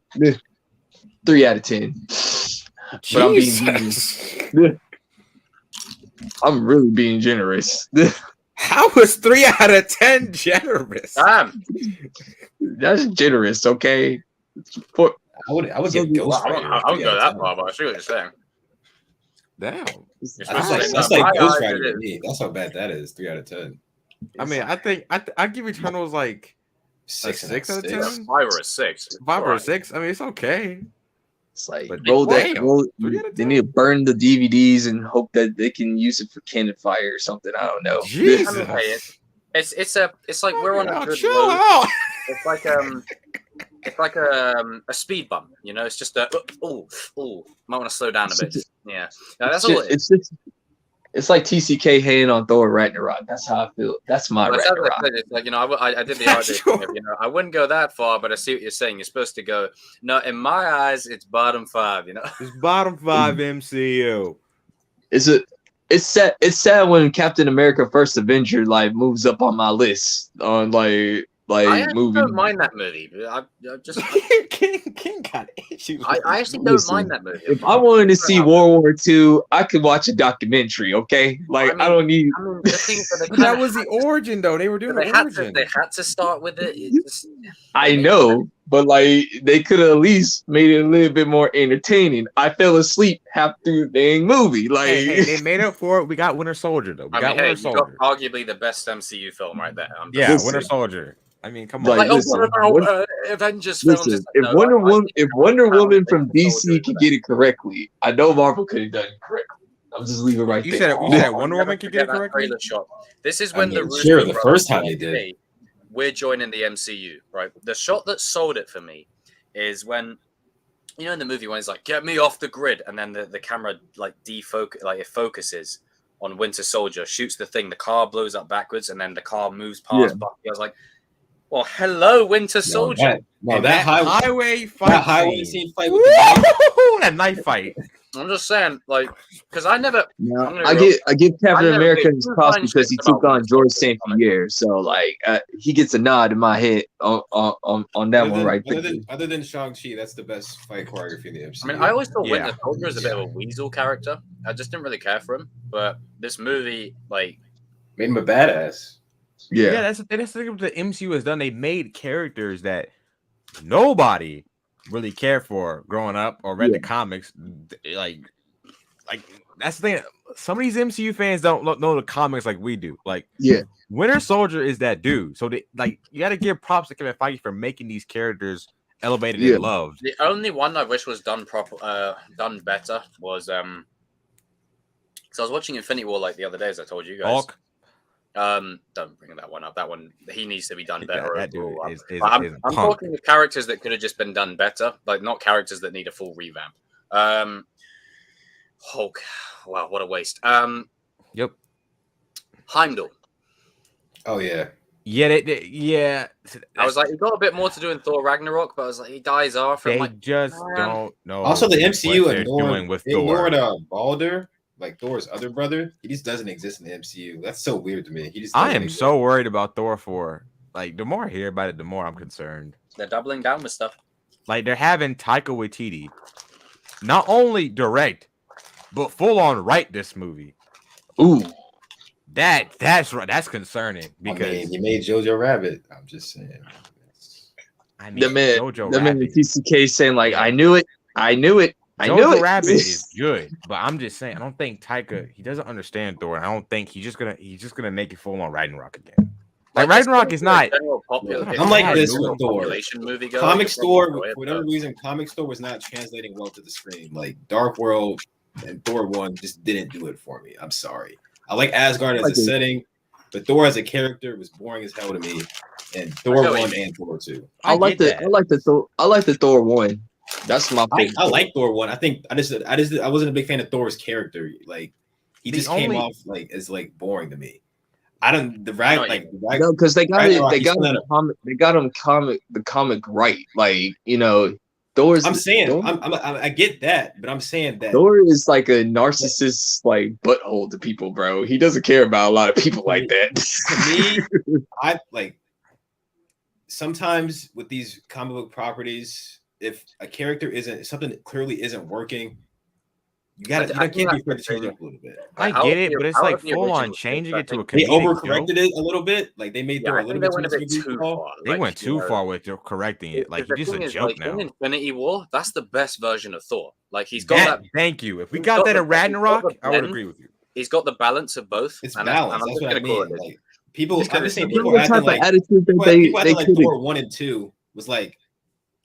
Speaker 3: 3 out of 10. But I'm being
Speaker 2: Jesus.
Speaker 3: I'm really being generous.
Speaker 2: How was 3 out of 10 generous?
Speaker 1: Damn.
Speaker 3: That's generous, okay? For,
Speaker 4: I would give
Speaker 3: Well,
Speaker 4: Ghost
Speaker 1: I
Speaker 4: Rider.
Speaker 1: don't go that far, but I see what you're saying.
Speaker 2: Damn.
Speaker 1: You're
Speaker 4: That's
Speaker 1: supposed to
Speaker 4: like,
Speaker 1: say,
Speaker 4: that's
Speaker 1: no,
Speaker 4: like
Speaker 1: my
Speaker 4: Ghost
Speaker 1: eyes,
Speaker 4: Rider
Speaker 1: it
Speaker 4: to
Speaker 1: is.
Speaker 4: me. That's how bad that is. 3 out of 10.
Speaker 2: I mean, I think I give Eternals like
Speaker 4: 6
Speaker 2: 6 out of 10?
Speaker 1: 5 or a 6.
Speaker 2: 5 or a
Speaker 1: Alright.
Speaker 2: 6. I mean, it's okay.
Speaker 3: it's like
Speaker 2: But
Speaker 3: roll that.
Speaker 2: damn,
Speaker 3: Roll,
Speaker 2: 3 out of
Speaker 3: they
Speaker 2: 10?
Speaker 3: need to burn the DVDs and hope that they can use it for cannon fire or something. I don't know.
Speaker 2: Jesus.
Speaker 1: I mean, hey, it's like we're on a
Speaker 2: Oh,
Speaker 1: good
Speaker 2: chill
Speaker 1: road.
Speaker 2: out.
Speaker 1: It's like a speed bump, you know. It's just a might want to slow down a bit. Yeah, no, that's all it is.
Speaker 3: It's like TCK hating on Thor Ragnarok. That's how I feel. That's my
Speaker 1: But as I
Speaker 3: Ragnarok.
Speaker 1: said, it's like, you know, I did the art.
Speaker 2: Sure.
Speaker 1: You know, I wouldn't go that far, but I see what you're saying. You're supposed to go. No, in my eyes, it's bottom 5. You know,
Speaker 2: It's bottom 5 MCU.
Speaker 3: It's sad when Captain America First Avenger like moves up on my list on like
Speaker 1: I actually
Speaker 3: movie.
Speaker 1: don't mind that movie. I just
Speaker 2: King got issues.
Speaker 1: I actually don't
Speaker 3: Listen,
Speaker 1: mind that movie.
Speaker 3: If I wanted to see World War II, I could watch a documentary. Okay, like I don't need.
Speaker 1: I mean, the thing is that they
Speaker 2: But that
Speaker 1: kinda
Speaker 2: was the
Speaker 1: had
Speaker 2: origin, though. They were doing
Speaker 1: they
Speaker 2: the
Speaker 1: had to
Speaker 2: origin.
Speaker 1: they had to start with it. It just-
Speaker 3: I know, but like they could have at least made it a little bit more entertaining. I fell asleep half through the dang movie. Like
Speaker 2: Hey, they made up for it. We got Winter Soldier, though. We
Speaker 1: I
Speaker 2: got
Speaker 1: mean, hey,
Speaker 2: Winter
Speaker 1: you got
Speaker 2: Soldier.
Speaker 1: arguably the best MCU film right there. I'm just
Speaker 2: Yeah,
Speaker 1: saying.
Speaker 3: Listen.
Speaker 2: Winter Soldier. I mean, come
Speaker 3: Like,
Speaker 2: on.
Speaker 1: Like, oh,
Speaker 3: listen,
Speaker 1: what about Avengers films?
Speaker 3: listen,
Speaker 1: It's like,
Speaker 3: if
Speaker 1: no,
Speaker 3: Wonder
Speaker 1: I
Speaker 3: Woman,
Speaker 1: think
Speaker 3: if
Speaker 1: Captain
Speaker 3: Wonder
Speaker 1: Marvel,
Speaker 3: Woman from
Speaker 1: Winter Soldier
Speaker 3: DC
Speaker 1: is
Speaker 3: could
Speaker 1: the
Speaker 3: get it correctly, I know Marvel could have done it correctly. I'll just leave it right
Speaker 2: You
Speaker 3: there.
Speaker 2: said it. You said
Speaker 1: I'll
Speaker 2: Wonder
Speaker 1: never
Speaker 2: Woman could get it
Speaker 1: forget that
Speaker 2: correctly.
Speaker 1: trailer shot. This is
Speaker 4: I
Speaker 1: when
Speaker 4: mean,
Speaker 1: the Russo
Speaker 4: sure, the
Speaker 1: brothers
Speaker 4: first time
Speaker 1: were
Speaker 4: they
Speaker 1: like,
Speaker 4: did.
Speaker 1: "Hey, we're joining the MCU, right?" The shot that sold it for me is when, you know, in the movie when it's like, "Get me off the grid," and then the camera like it focuses on Winter Soldier, shoots the thing, the car blows up backwards, and then the car moves past Bucky. I was like, "Well, hello, Winter Soldier."
Speaker 2: And
Speaker 4: that
Speaker 2: highway fight.
Speaker 4: that highway
Speaker 2: scene.
Speaker 4: scene fight with the knife.
Speaker 2: Woo! That knife fight.
Speaker 1: I'm just saying, like, because I never.
Speaker 3: Now,
Speaker 1: I'm gonna
Speaker 3: I
Speaker 1: go-
Speaker 3: give
Speaker 1: I
Speaker 3: Captain
Speaker 1: never
Speaker 3: America
Speaker 1: gave
Speaker 3: his
Speaker 1: two
Speaker 3: props
Speaker 1: flying
Speaker 3: because he
Speaker 1: shits
Speaker 3: took
Speaker 1: about
Speaker 3: on
Speaker 1: Winter
Speaker 3: George
Speaker 1: Soldier
Speaker 3: St.
Speaker 1: comic.
Speaker 3: Pierre, so like he gets a nod in my head on that one right there.
Speaker 4: Other than Shang-Chi, that's the best fight choreography in the MCU.
Speaker 1: I mean, I always thought
Speaker 2: Yeah.
Speaker 1: Winter Soldier was a bit of a weasel character. I just didn't really care for him. But this movie, like,
Speaker 4: made him a badass.
Speaker 3: Yeah,
Speaker 2: That's the thing what the MCU has done. They made characters that nobody really cared for growing up or read the comics. Like that's the thing. Some of these MCU fans don't know the comics like we do. Like,
Speaker 3: yeah.
Speaker 2: Winter Soldier is that dude. So you got to give props to Kevin Feige for making these characters elevated
Speaker 3: Yeah.
Speaker 2: and loved.
Speaker 1: the only one I wish was done done better was because I was watching Infinity War like the other day, as I told you guys.
Speaker 2: Hulk,
Speaker 1: Don't bring that one up. That one he needs to be done
Speaker 2: that,
Speaker 1: better.
Speaker 2: that dude
Speaker 1: overall.
Speaker 2: is
Speaker 1: But I'm
Speaker 2: a punk.
Speaker 1: talking of characters that could have just been done better, like not characters that need a full revamp. Hulk, wow, what a waste.
Speaker 2: Yep.
Speaker 1: Heimdall.
Speaker 4: Oh yeah.
Speaker 2: Yeah.
Speaker 1: I was like, he got a bit more to do in Thor Ragnarok, but I was like, he dies off.
Speaker 2: They
Speaker 1: I'm like,
Speaker 2: just
Speaker 1: man.
Speaker 2: don't know.
Speaker 4: Also, the MCU
Speaker 2: what they're doing with Thor.
Speaker 4: ignored Balder, like Thor's other brother. He just doesn't exist in the MCU. That's so weird to me. He just
Speaker 2: I
Speaker 4: doesn't
Speaker 2: am
Speaker 4: exist.
Speaker 2: so worried about Thor 4. Like, the more I hear about it, the more I'm concerned.
Speaker 1: they're doubling down with stuff.
Speaker 2: Like, they're having Taika Waititi not only direct, but full on write this movie.
Speaker 3: Ooh,
Speaker 2: That's right. That's concerning because
Speaker 4: I mean, he made Jojo Rabbit. I'm just saying.
Speaker 2: I mean,
Speaker 3: the man,
Speaker 2: Jojo
Speaker 3: the man,
Speaker 2: Rabbit.
Speaker 3: TCK saying like, I knew it.
Speaker 2: Jojo Rabbit is good, but I'm just saying I don't think Taika he doesn't understand Thor, and I don't think he's just gonna make it full on Ragnarok again. Like Ragnarok is not.
Speaker 4: I'm like this with Thor.
Speaker 1: Movie
Speaker 4: Comic Store, for whatever reason, Comic Store was not translating well to the screen. Like Dark World and Thor 1 just didn't do it for me. I'm sorry. I like Asgard as a setting, but Thor as a character was boring as hell to me. And Thor 1 and Thor 2.
Speaker 3: I like the Thor 1. That's my favorite.
Speaker 4: I like Thor 1. I think I wasn't a big fan of Thor's character. Like he just came off like as like boring to me. I don't
Speaker 3: no, because they got it. They got him the comic right. Like, you know, Thor's.
Speaker 4: I'm saying I get that, but I'm saying that
Speaker 3: Thor is like a narcissist, like butthole to people, bro. He doesn't care about a lot of people like that.
Speaker 4: To me, I like sometimes with these comic book properties, if a character something that clearly isn't working, you can't be afraid to change it up a little bit.
Speaker 2: I get it, but it's like full on changing it to a
Speaker 4: They
Speaker 2: comedic
Speaker 4: overcorrected it a little bit. Like they made Thor a little bit
Speaker 1: too far.
Speaker 2: They went too far with correcting it. Like he's just a joke now.
Speaker 1: In Infinity War, that's the best version of Thor. Like he's got that.
Speaker 2: Thank you. If we got that in Ragnarok, I would agree with you.
Speaker 1: He's got the balance of both.
Speaker 4: It's balance. That's what I mean. Like people, I'm just saying,
Speaker 3: people
Speaker 4: people acting like
Speaker 3: attitude that
Speaker 4: people acting
Speaker 3: they
Speaker 4: like Thor 1 and 2 was like.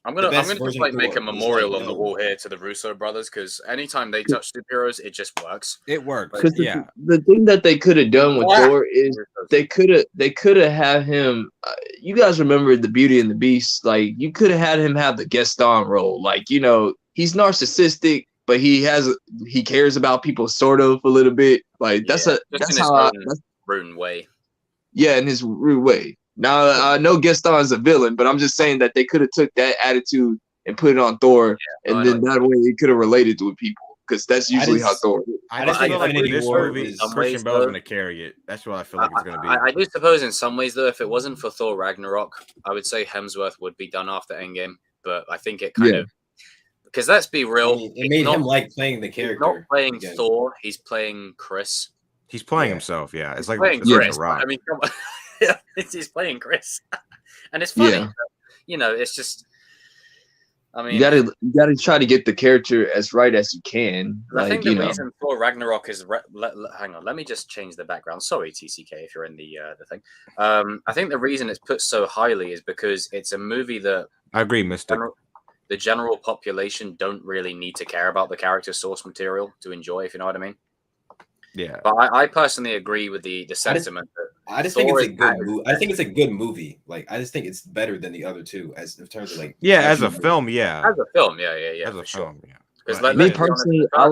Speaker 1: I'm gonna just like make a memorial on the wall here to the Russo brothers because anytime they touch superheroes, it just works.
Speaker 2: It works.
Speaker 3: Because
Speaker 2: yeah.
Speaker 3: the thing that they could have done with Thor is they could have had him. You guys remember the Beauty and the Beast? Like you could have had him have the Gaston role. Like, you know, he's narcissistic, but he cares about people sort of a little bit. Like that's
Speaker 1: rude way.
Speaker 3: Yeah, in his rude way. Now I know Gaston's a villain, but I'm just saying that they could have took that attitude and put it on Thor, and then that way it could have related to people. because that's usually how
Speaker 4: just-
Speaker 3: Thor. Is.
Speaker 2: I
Speaker 4: I
Speaker 2: just
Speaker 4: think
Speaker 2: feel like with
Speaker 4: Infinity
Speaker 2: this
Speaker 4: War
Speaker 2: movie,
Speaker 4: is-
Speaker 1: some
Speaker 2: Christian
Speaker 1: ways,
Speaker 2: Bale's
Speaker 1: though-
Speaker 2: gonna carry it. That's what I feel like it's gonna be.
Speaker 1: I do suppose in some ways, though, if it wasn't for Thor Ragnarok, I would say Hemsworth would be done after Endgame. But I think it kind
Speaker 3: Yeah.
Speaker 1: of because let's be real,
Speaker 4: I mean, it
Speaker 1: he's
Speaker 4: made
Speaker 1: not-
Speaker 4: him like playing the
Speaker 1: he's
Speaker 4: character.
Speaker 1: not playing
Speaker 4: again.
Speaker 1: Thor. He's playing Chris.
Speaker 2: He's playing
Speaker 4: Yeah.
Speaker 2: himself. Yeah, it's
Speaker 1: He's
Speaker 2: like
Speaker 1: playing
Speaker 2: it's like
Speaker 1: Chris.
Speaker 2: The Rock.
Speaker 1: I mean, come on. Yeah, he's playing Chris, and it's funny.
Speaker 3: Yeah.
Speaker 1: but, you know, it's just. I mean,
Speaker 3: You gotta try to get the character as right as you can.
Speaker 1: I
Speaker 3: Like
Speaker 1: think the
Speaker 3: you know,
Speaker 1: reason Thor Ragnarok is hang on, let me just change the background. Sorry, TCK, if you're in the thing. I think the reason it's put so highly is because it's a movie that
Speaker 2: I agree, Mystic.
Speaker 1: the general population don't really need to care about the character source material to enjoy, if you know what I mean.
Speaker 2: Yeah,
Speaker 1: But I personally agree with the sentiment that
Speaker 4: I just think
Speaker 1: Thor
Speaker 4: it's a
Speaker 1: is
Speaker 4: good
Speaker 1: bad.
Speaker 4: movie. I think it's a good movie. Like I just think it's better than the other two as in terms of like
Speaker 2: yeah. As a
Speaker 4: action.
Speaker 2: film, yeah.
Speaker 1: as a film, yeah,
Speaker 2: As
Speaker 1: for
Speaker 2: a
Speaker 1: sure.
Speaker 2: film, yeah.
Speaker 1: Because
Speaker 2: But
Speaker 3: me personally, I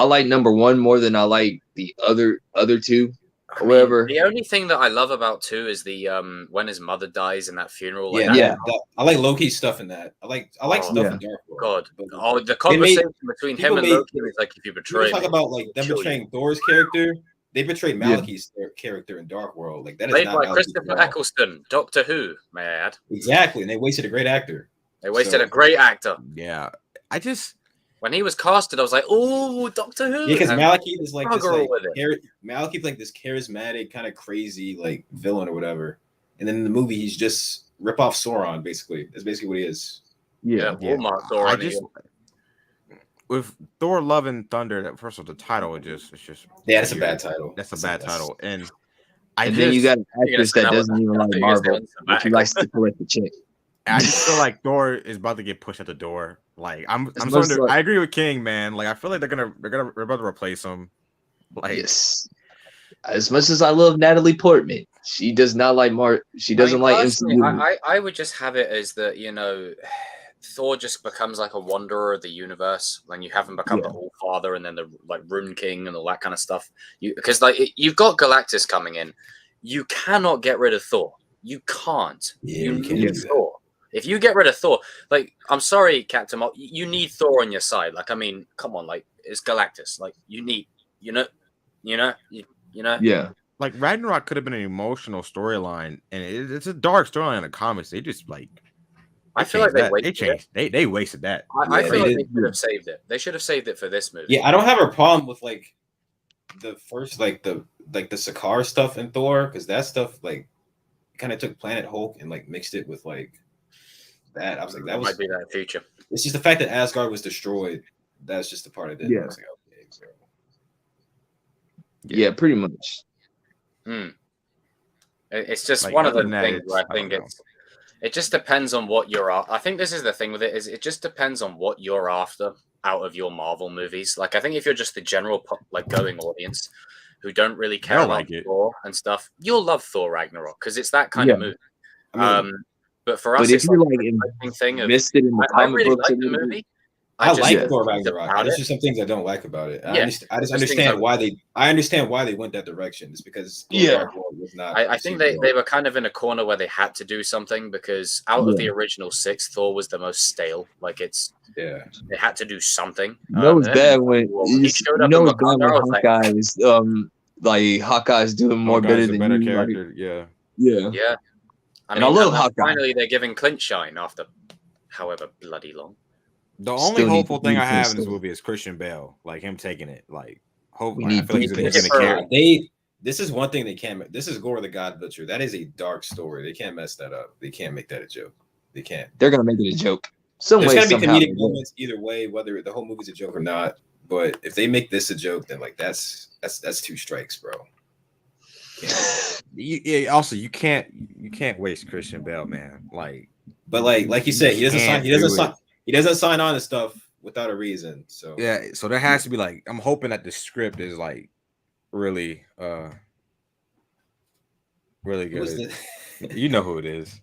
Speaker 3: like number one more than I like the other two. Whatever.
Speaker 1: The only thing that I love about two is the when his mother dies in that funeral. Like,
Speaker 4: Yeah,
Speaker 1: that-
Speaker 3: Yeah.
Speaker 4: I like Loki stuff in that. I like
Speaker 1: Oh,
Speaker 4: stuff
Speaker 3: yeah.
Speaker 4: in Dark World.
Speaker 1: God,
Speaker 4: But
Speaker 1: oh, the
Speaker 4: They made-
Speaker 1: conversation between him
Speaker 4: people
Speaker 1: and
Speaker 4: made-
Speaker 1: Loki is like if you
Speaker 4: People
Speaker 1: betray
Speaker 4: talk
Speaker 1: me.
Speaker 4: about like them
Speaker 1: Kill you.
Speaker 4: betraying Thor's character. They betrayed
Speaker 3: Yeah.
Speaker 4: Malachi's character in Dark World. Like that is
Speaker 1: Played
Speaker 4: not
Speaker 1: by
Speaker 4: Malekith
Speaker 1: Christopher
Speaker 4: at all.
Speaker 1: Eccleston, Doctor Who, may I add.
Speaker 4: Exactly, and they wasted a great actor.
Speaker 1: They wasted
Speaker 4: So-
Speaker 1: a great actor.
Speaker 2: Yeah, I just
Speaker 1: When he was casted, I was like, "Oh, Doctor Who!"
Speaker 4: Yeah, because
Speaker 1: And
Speaker 4: Malekith is like this
Speaker 1: struggle
Speaker 4: like
Speaker 1: with it.
Speaker 4: Malekith like this charismatic kind of crazy like villain or whatever, and then in the movie he's just rip off Sauron basically. That's basically what he is.
Speaker 1: yeah,
Speaker 2: yeah.
Speaker 1: Walmart
Speaker 2: I
Speaker 1: Thor.
Speaker 2: just with Thor: Love and Thunder. That first of all, the title it's just
Speaker 4: Yeah, that's a
Speaker 2: weird.
Speaker 4: bad title.
Speaker 2: That's a bad title, and I
Speaker 3: And
Speaker 2: just
Speaker 3: then you got an
Speaker 1: You're gonna
Speaker 3: actress
Speaker 1: say
Speaker 3: that
Speaker 1: that
Speaker 3: doesn't even like
Speaker 1: I thought you were gonna say
Speaker 3: Marvel,
Speaker 1: on
Speaker 3: but she
Speaker 1: sabbatical.
Speaker 3: likes to collect the check.
Speaker 2: I just feel like Thor is about to get pushed at the door. Like I'm
Speaker 3: As
Speaker 2: starting
Speaker 3: much
Speaker 2: to,
Speaker 3: like-
Speaker 2: I agree with King, man. Like I feel like they're about to replace him. Like
Speaker 3: Yes. As much as I love Natalie Portman, she does not like She doesn't like
Speaker 1: personally,
Speaker 3: MCU.
Speaker 1: I would just have it as that, you know, Thor just becomes like a wanderer of the universe. When you have him become the All Father and then the like Rune King and all that kind of stuff. Because you've got Galactus coming in. You cannot get rid of Thor. You can't.
Speaker 4: Yeah,
Speaker 1: you
Speaker 4: you can't
Speaker 1: need
Speaker 4: do that.
Speaker 1: Thor. If you get rid of Thor, like I'm sorry, Captain Marvel, you need Thor on your side. Like I mean, come on, like it's Galactus. Like you need, you know.
Speaker 3: Yeah.
Speaker 2: like Ragnarok could have been an emotional storyline, and it's a dark storyline in the comics. They just like
Speaker 1: I feel like they
Speaker 2: that.
Speaker 1: wasted it.
Speaker 2: They wasted that.
Speaker 1: I
Speaker 4: Yeah,
Speaker 1: feel
Speaker 4: they
Speaker 1: like they
Speaker 4: did.
Speaker 1: should have saved it. They should have saved it for this movie.
Speaker 4: Yeah, I don't have a problem with like the first like the Sakaar stuff in Thor because that stuff like kind of took Planet Hulk and like mixed it with like that. I was like, that was
Speaker 1: might be that future.
Speaker 4: it's just the fact that Asgard was destroyed. That's just the part I did.
Speaker 3: Yeah.
Speaker 4: I was like, okay, so.
Speaker 3: Yeah, pretty much.
Speaker 1: It's just
Speaker 2: Like,
Speaker 1: one of the
Speaker 2: other than that,
Speaker 1: things where I
Speaker 2: I
Speaker 1: think
Speaker 2: don't know.
Speaker 1: it just depends on what you're after. I think this is the thing with it is it just depends on what you're after out of your Marvel movies. Like I think if you're just the general like going audience who don't really care
Speaker 2: They'll
Speaker 1: about
Speaker 2: like it.
Speaker 1: Thor and stuff, you'll love Thor Ragnarok because it's that kind of
Speaker 3: Yeah.
Speaker 1: movie.
Speaker 4: I mean,
Speaker 1: But for us,
Speaker 3: But if
Speaker 1: it's
Speaker 3: you're
Speaker 1: like
Speaker 3: like
Speaker 1: the exciting thing of
Speaker 3: missed it in the
Speaker 1: I
Speaker 3: comic
Speaker 1: really
Speaker 3: books,
Speaker 1: like
Speaker 3: and
Speaker 1: the
Speaker 3: everything.
Speaker 1: movie.
Speaker 4: I
Speaker 1: just
Speaker 4: like
Speaker 1: think
Speaker 4: Thor
Speaker 1: things
Speaker 4: Ragnarok.
Speaker 1: about
Speaker 4: There's
Speaker 1: it-
Speaker 4: just some things I don't like about it.
Speaker 1: Yeah,
Speaker 4: I just
Speaker 1: things
Speaker 4: understand
Speaker 1: I-
Speaker 4: why they went that direction. It's because Thor
Speaker 3: Yeah.
Speaker 4: Dark World was not.
Speaker 1: I think they were kind of in a corner where they had to do something because out of the original six, Thor was the most stale. Like
Speaker 4: yeah.
Speaker 1: they had to do something.
Speaker 3: You know it's
Speaker 1: and
Speaker 3: bad when
Speaker 1: he showed up
Speaker 3: you know
Speaker 1: in
Speaker 3: it's bad
Speaker 1: Wakanda, I was
Speaker 3: when
Speaker 1: like-
Speaker 3: Hawkeye is like Hawkeye's doing more
Speaker 2: Hawkeye's
Speaker 3: better
Speaker 2: a
Speaker 3: than
Speaker 2: better
Speaker 3: you. Like,
Speaker 2: character. Yeah.
Speaker 3: yeah.
Speaker 1: Yeah,
Speaker 3: And I love Hawkeye.
Speaker 1: Finally, they're giving Clint shine after however bloody long.
Speaker 2: The
Speaker 3: Still
Speaker 2: only
Speaker 3: need
Speaker 2: hopeful
Speaker 3: to
Speaker 2: thing
Speaker 3: do
Speaker 2: I have
Speaker 3: this
Speaker 2: in this
Speaker 3: stuff.
Speaker 2: movie is Christian Bale, like him taking it. Like, hope
Speaker 3: We
Speaker 2: I
Speaker 3: need
Speaker 2: feel like he's gonna
Speaker 3: defense.
Speaker 2: carry.
Speaker 4: This is one thing they can't. This is Gore the God Butcher. That is a dark story. They can't mess that up. They can't make that a joke. They can't.
Speaker 3: They're gonna make it a joke. Some
Speaker 4: There's
Speaker 3: way,
Speaker 4: gonna be
Speaker 3: somehow.
Speaker 4: comedic moments either way, whether the whole movie's a joke or not. But if they make this a joke, then like that's two strikes, bro.
Speaker 2: Also, you can't waste Christian Bale, man. Like,
Speaker 4: But like you said, he doesn't
Speaker 2: Can't
Speaker 4: sign. He doesn't
Speaker 2: do
Speaker 4: sign. He doesn't sign on to stuff without a reason. So
Speaker 2: yeah. So there has to be like, I'm hoping that the script is like really, really
Speaker 4: Who was
Speaker 2: good.
Speaker 4: the-
Speaker 2: You know who it is.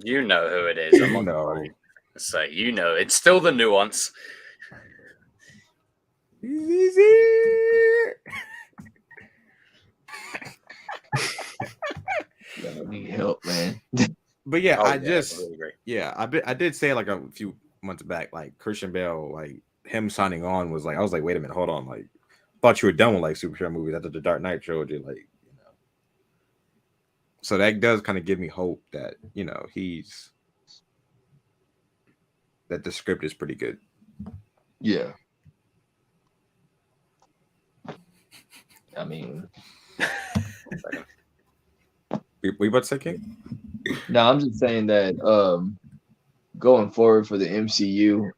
Speaker 1: You know who it is. I'm
Speaker 2: You
Speaker 1: not
Speaker 2: know.
Speaker 1: gonna say you know. It's still the nuance.
Speaker 3: I need help, man.
Speaker 2: But yeah,
Speaker 1: Oh,
Speaker 2: I
Speaker 1: yeah,
Speaker 2: just
Speaker 1: completely agree.
Speaker 2: yeah, I did say like a few months back, like Christian Bale, like him signing on was like, I was like, wait a minute, hold on, like, thought you were done with like superhero movies after the Dark Knight trilogy, like, you know. So that does kind of give me hope that, you know, that the script is pretty good.
Speaker 3: Yeah. I mean,
Speaker 2: we about to say, King?
Speaker 3: no, I'm just saying that going forward for the MCU,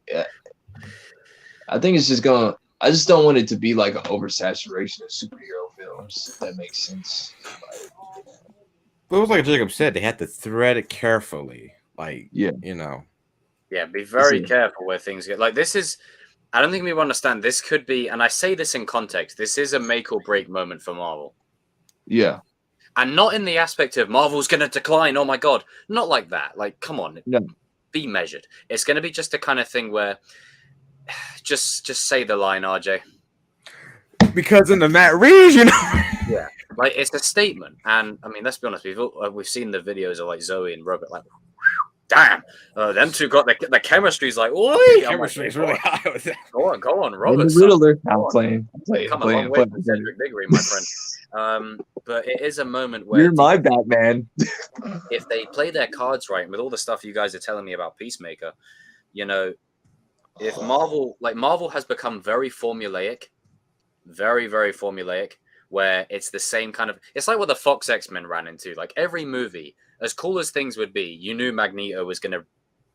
Speaker 3: I think it's just going. I just don't want it to be like an oversaturation of superhero films. If that makes sense.
Speaker 2: But it was like Jacob said, they had to thread it carefully. Like,
Speaker 3: Yeah.
Speaker 2: you know.
Speaker 1: Yeah, be very
Speaker 3: Listen.
Speaker 1: careful where things get. Like, this is. I don't think we understand. This could be, and I say this in context. This is a make or break moment for Marvel.
Speaker 3: Yeah.
Speaker 1: And not in the aspect of Marvel's going to decline. Oh my God. Not like that. Like, come on.
Speaker 3: No.
Speaker 1: Be measured. It's going to be just the kind of thing where just say the line, RJ.
Speaker 2: Because in the Matt Reeves, you know.
Speaker 1: Yeah. Like, it's a statement. And I mean, let's be honest. We've seen the videos of like Zoe and Robert. Like, damn. Them two got the chemistry's like, oi.
Speaker 2: Chemistry's really high with that.
Speaker 1: Go on,
Speaker 3: And
Speaker 1: Robert.
Speaker 3: the Riddler. I'm
Speaker 1: on.
Speaker 3: playing.
Speaker 1: Come a long way from Cedric Diggory, my friend. But it is a moment where
Speaker 3: You're my Batman.
Speaker 1: if they play their cards right, and with all the stuff you guys are telling me about Peacemaker, you know, if Marvel has become very formulaic, very, very formulaic, where it's the same kind of, it's like what the Fox X-Men ran into. Like every movie, as cool as things would be, you knew Magneto was going to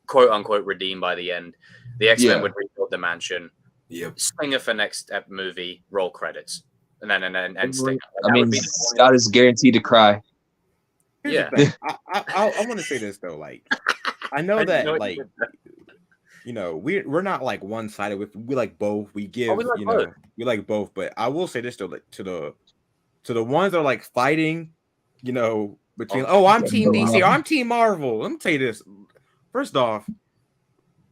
Speaker 1: quote unquote redeem by the end. The X-Men would rebuild the mansion.
Speaker 4: Yep.
Speaker 1: Stinger for next movie, roll credits. And then Stinger.
Speaker 3: I mean, Scott is guaranteed to cry.
Speaker 2: Here's
Speaker 1: Yeah.
Speaker 2: the thing. I want to say this though. Like, I know that, like, you know, we're not like one sided. We like both. We give,
Speaker 1: we like
Speaker 2: you know,
Speaker 1: both.
Speaker 2: we like both. But I will say this though, like, to the ones that are like fighting, you know, between I'm Team DC or I'm Team Marvel. Let me tell you this. First off,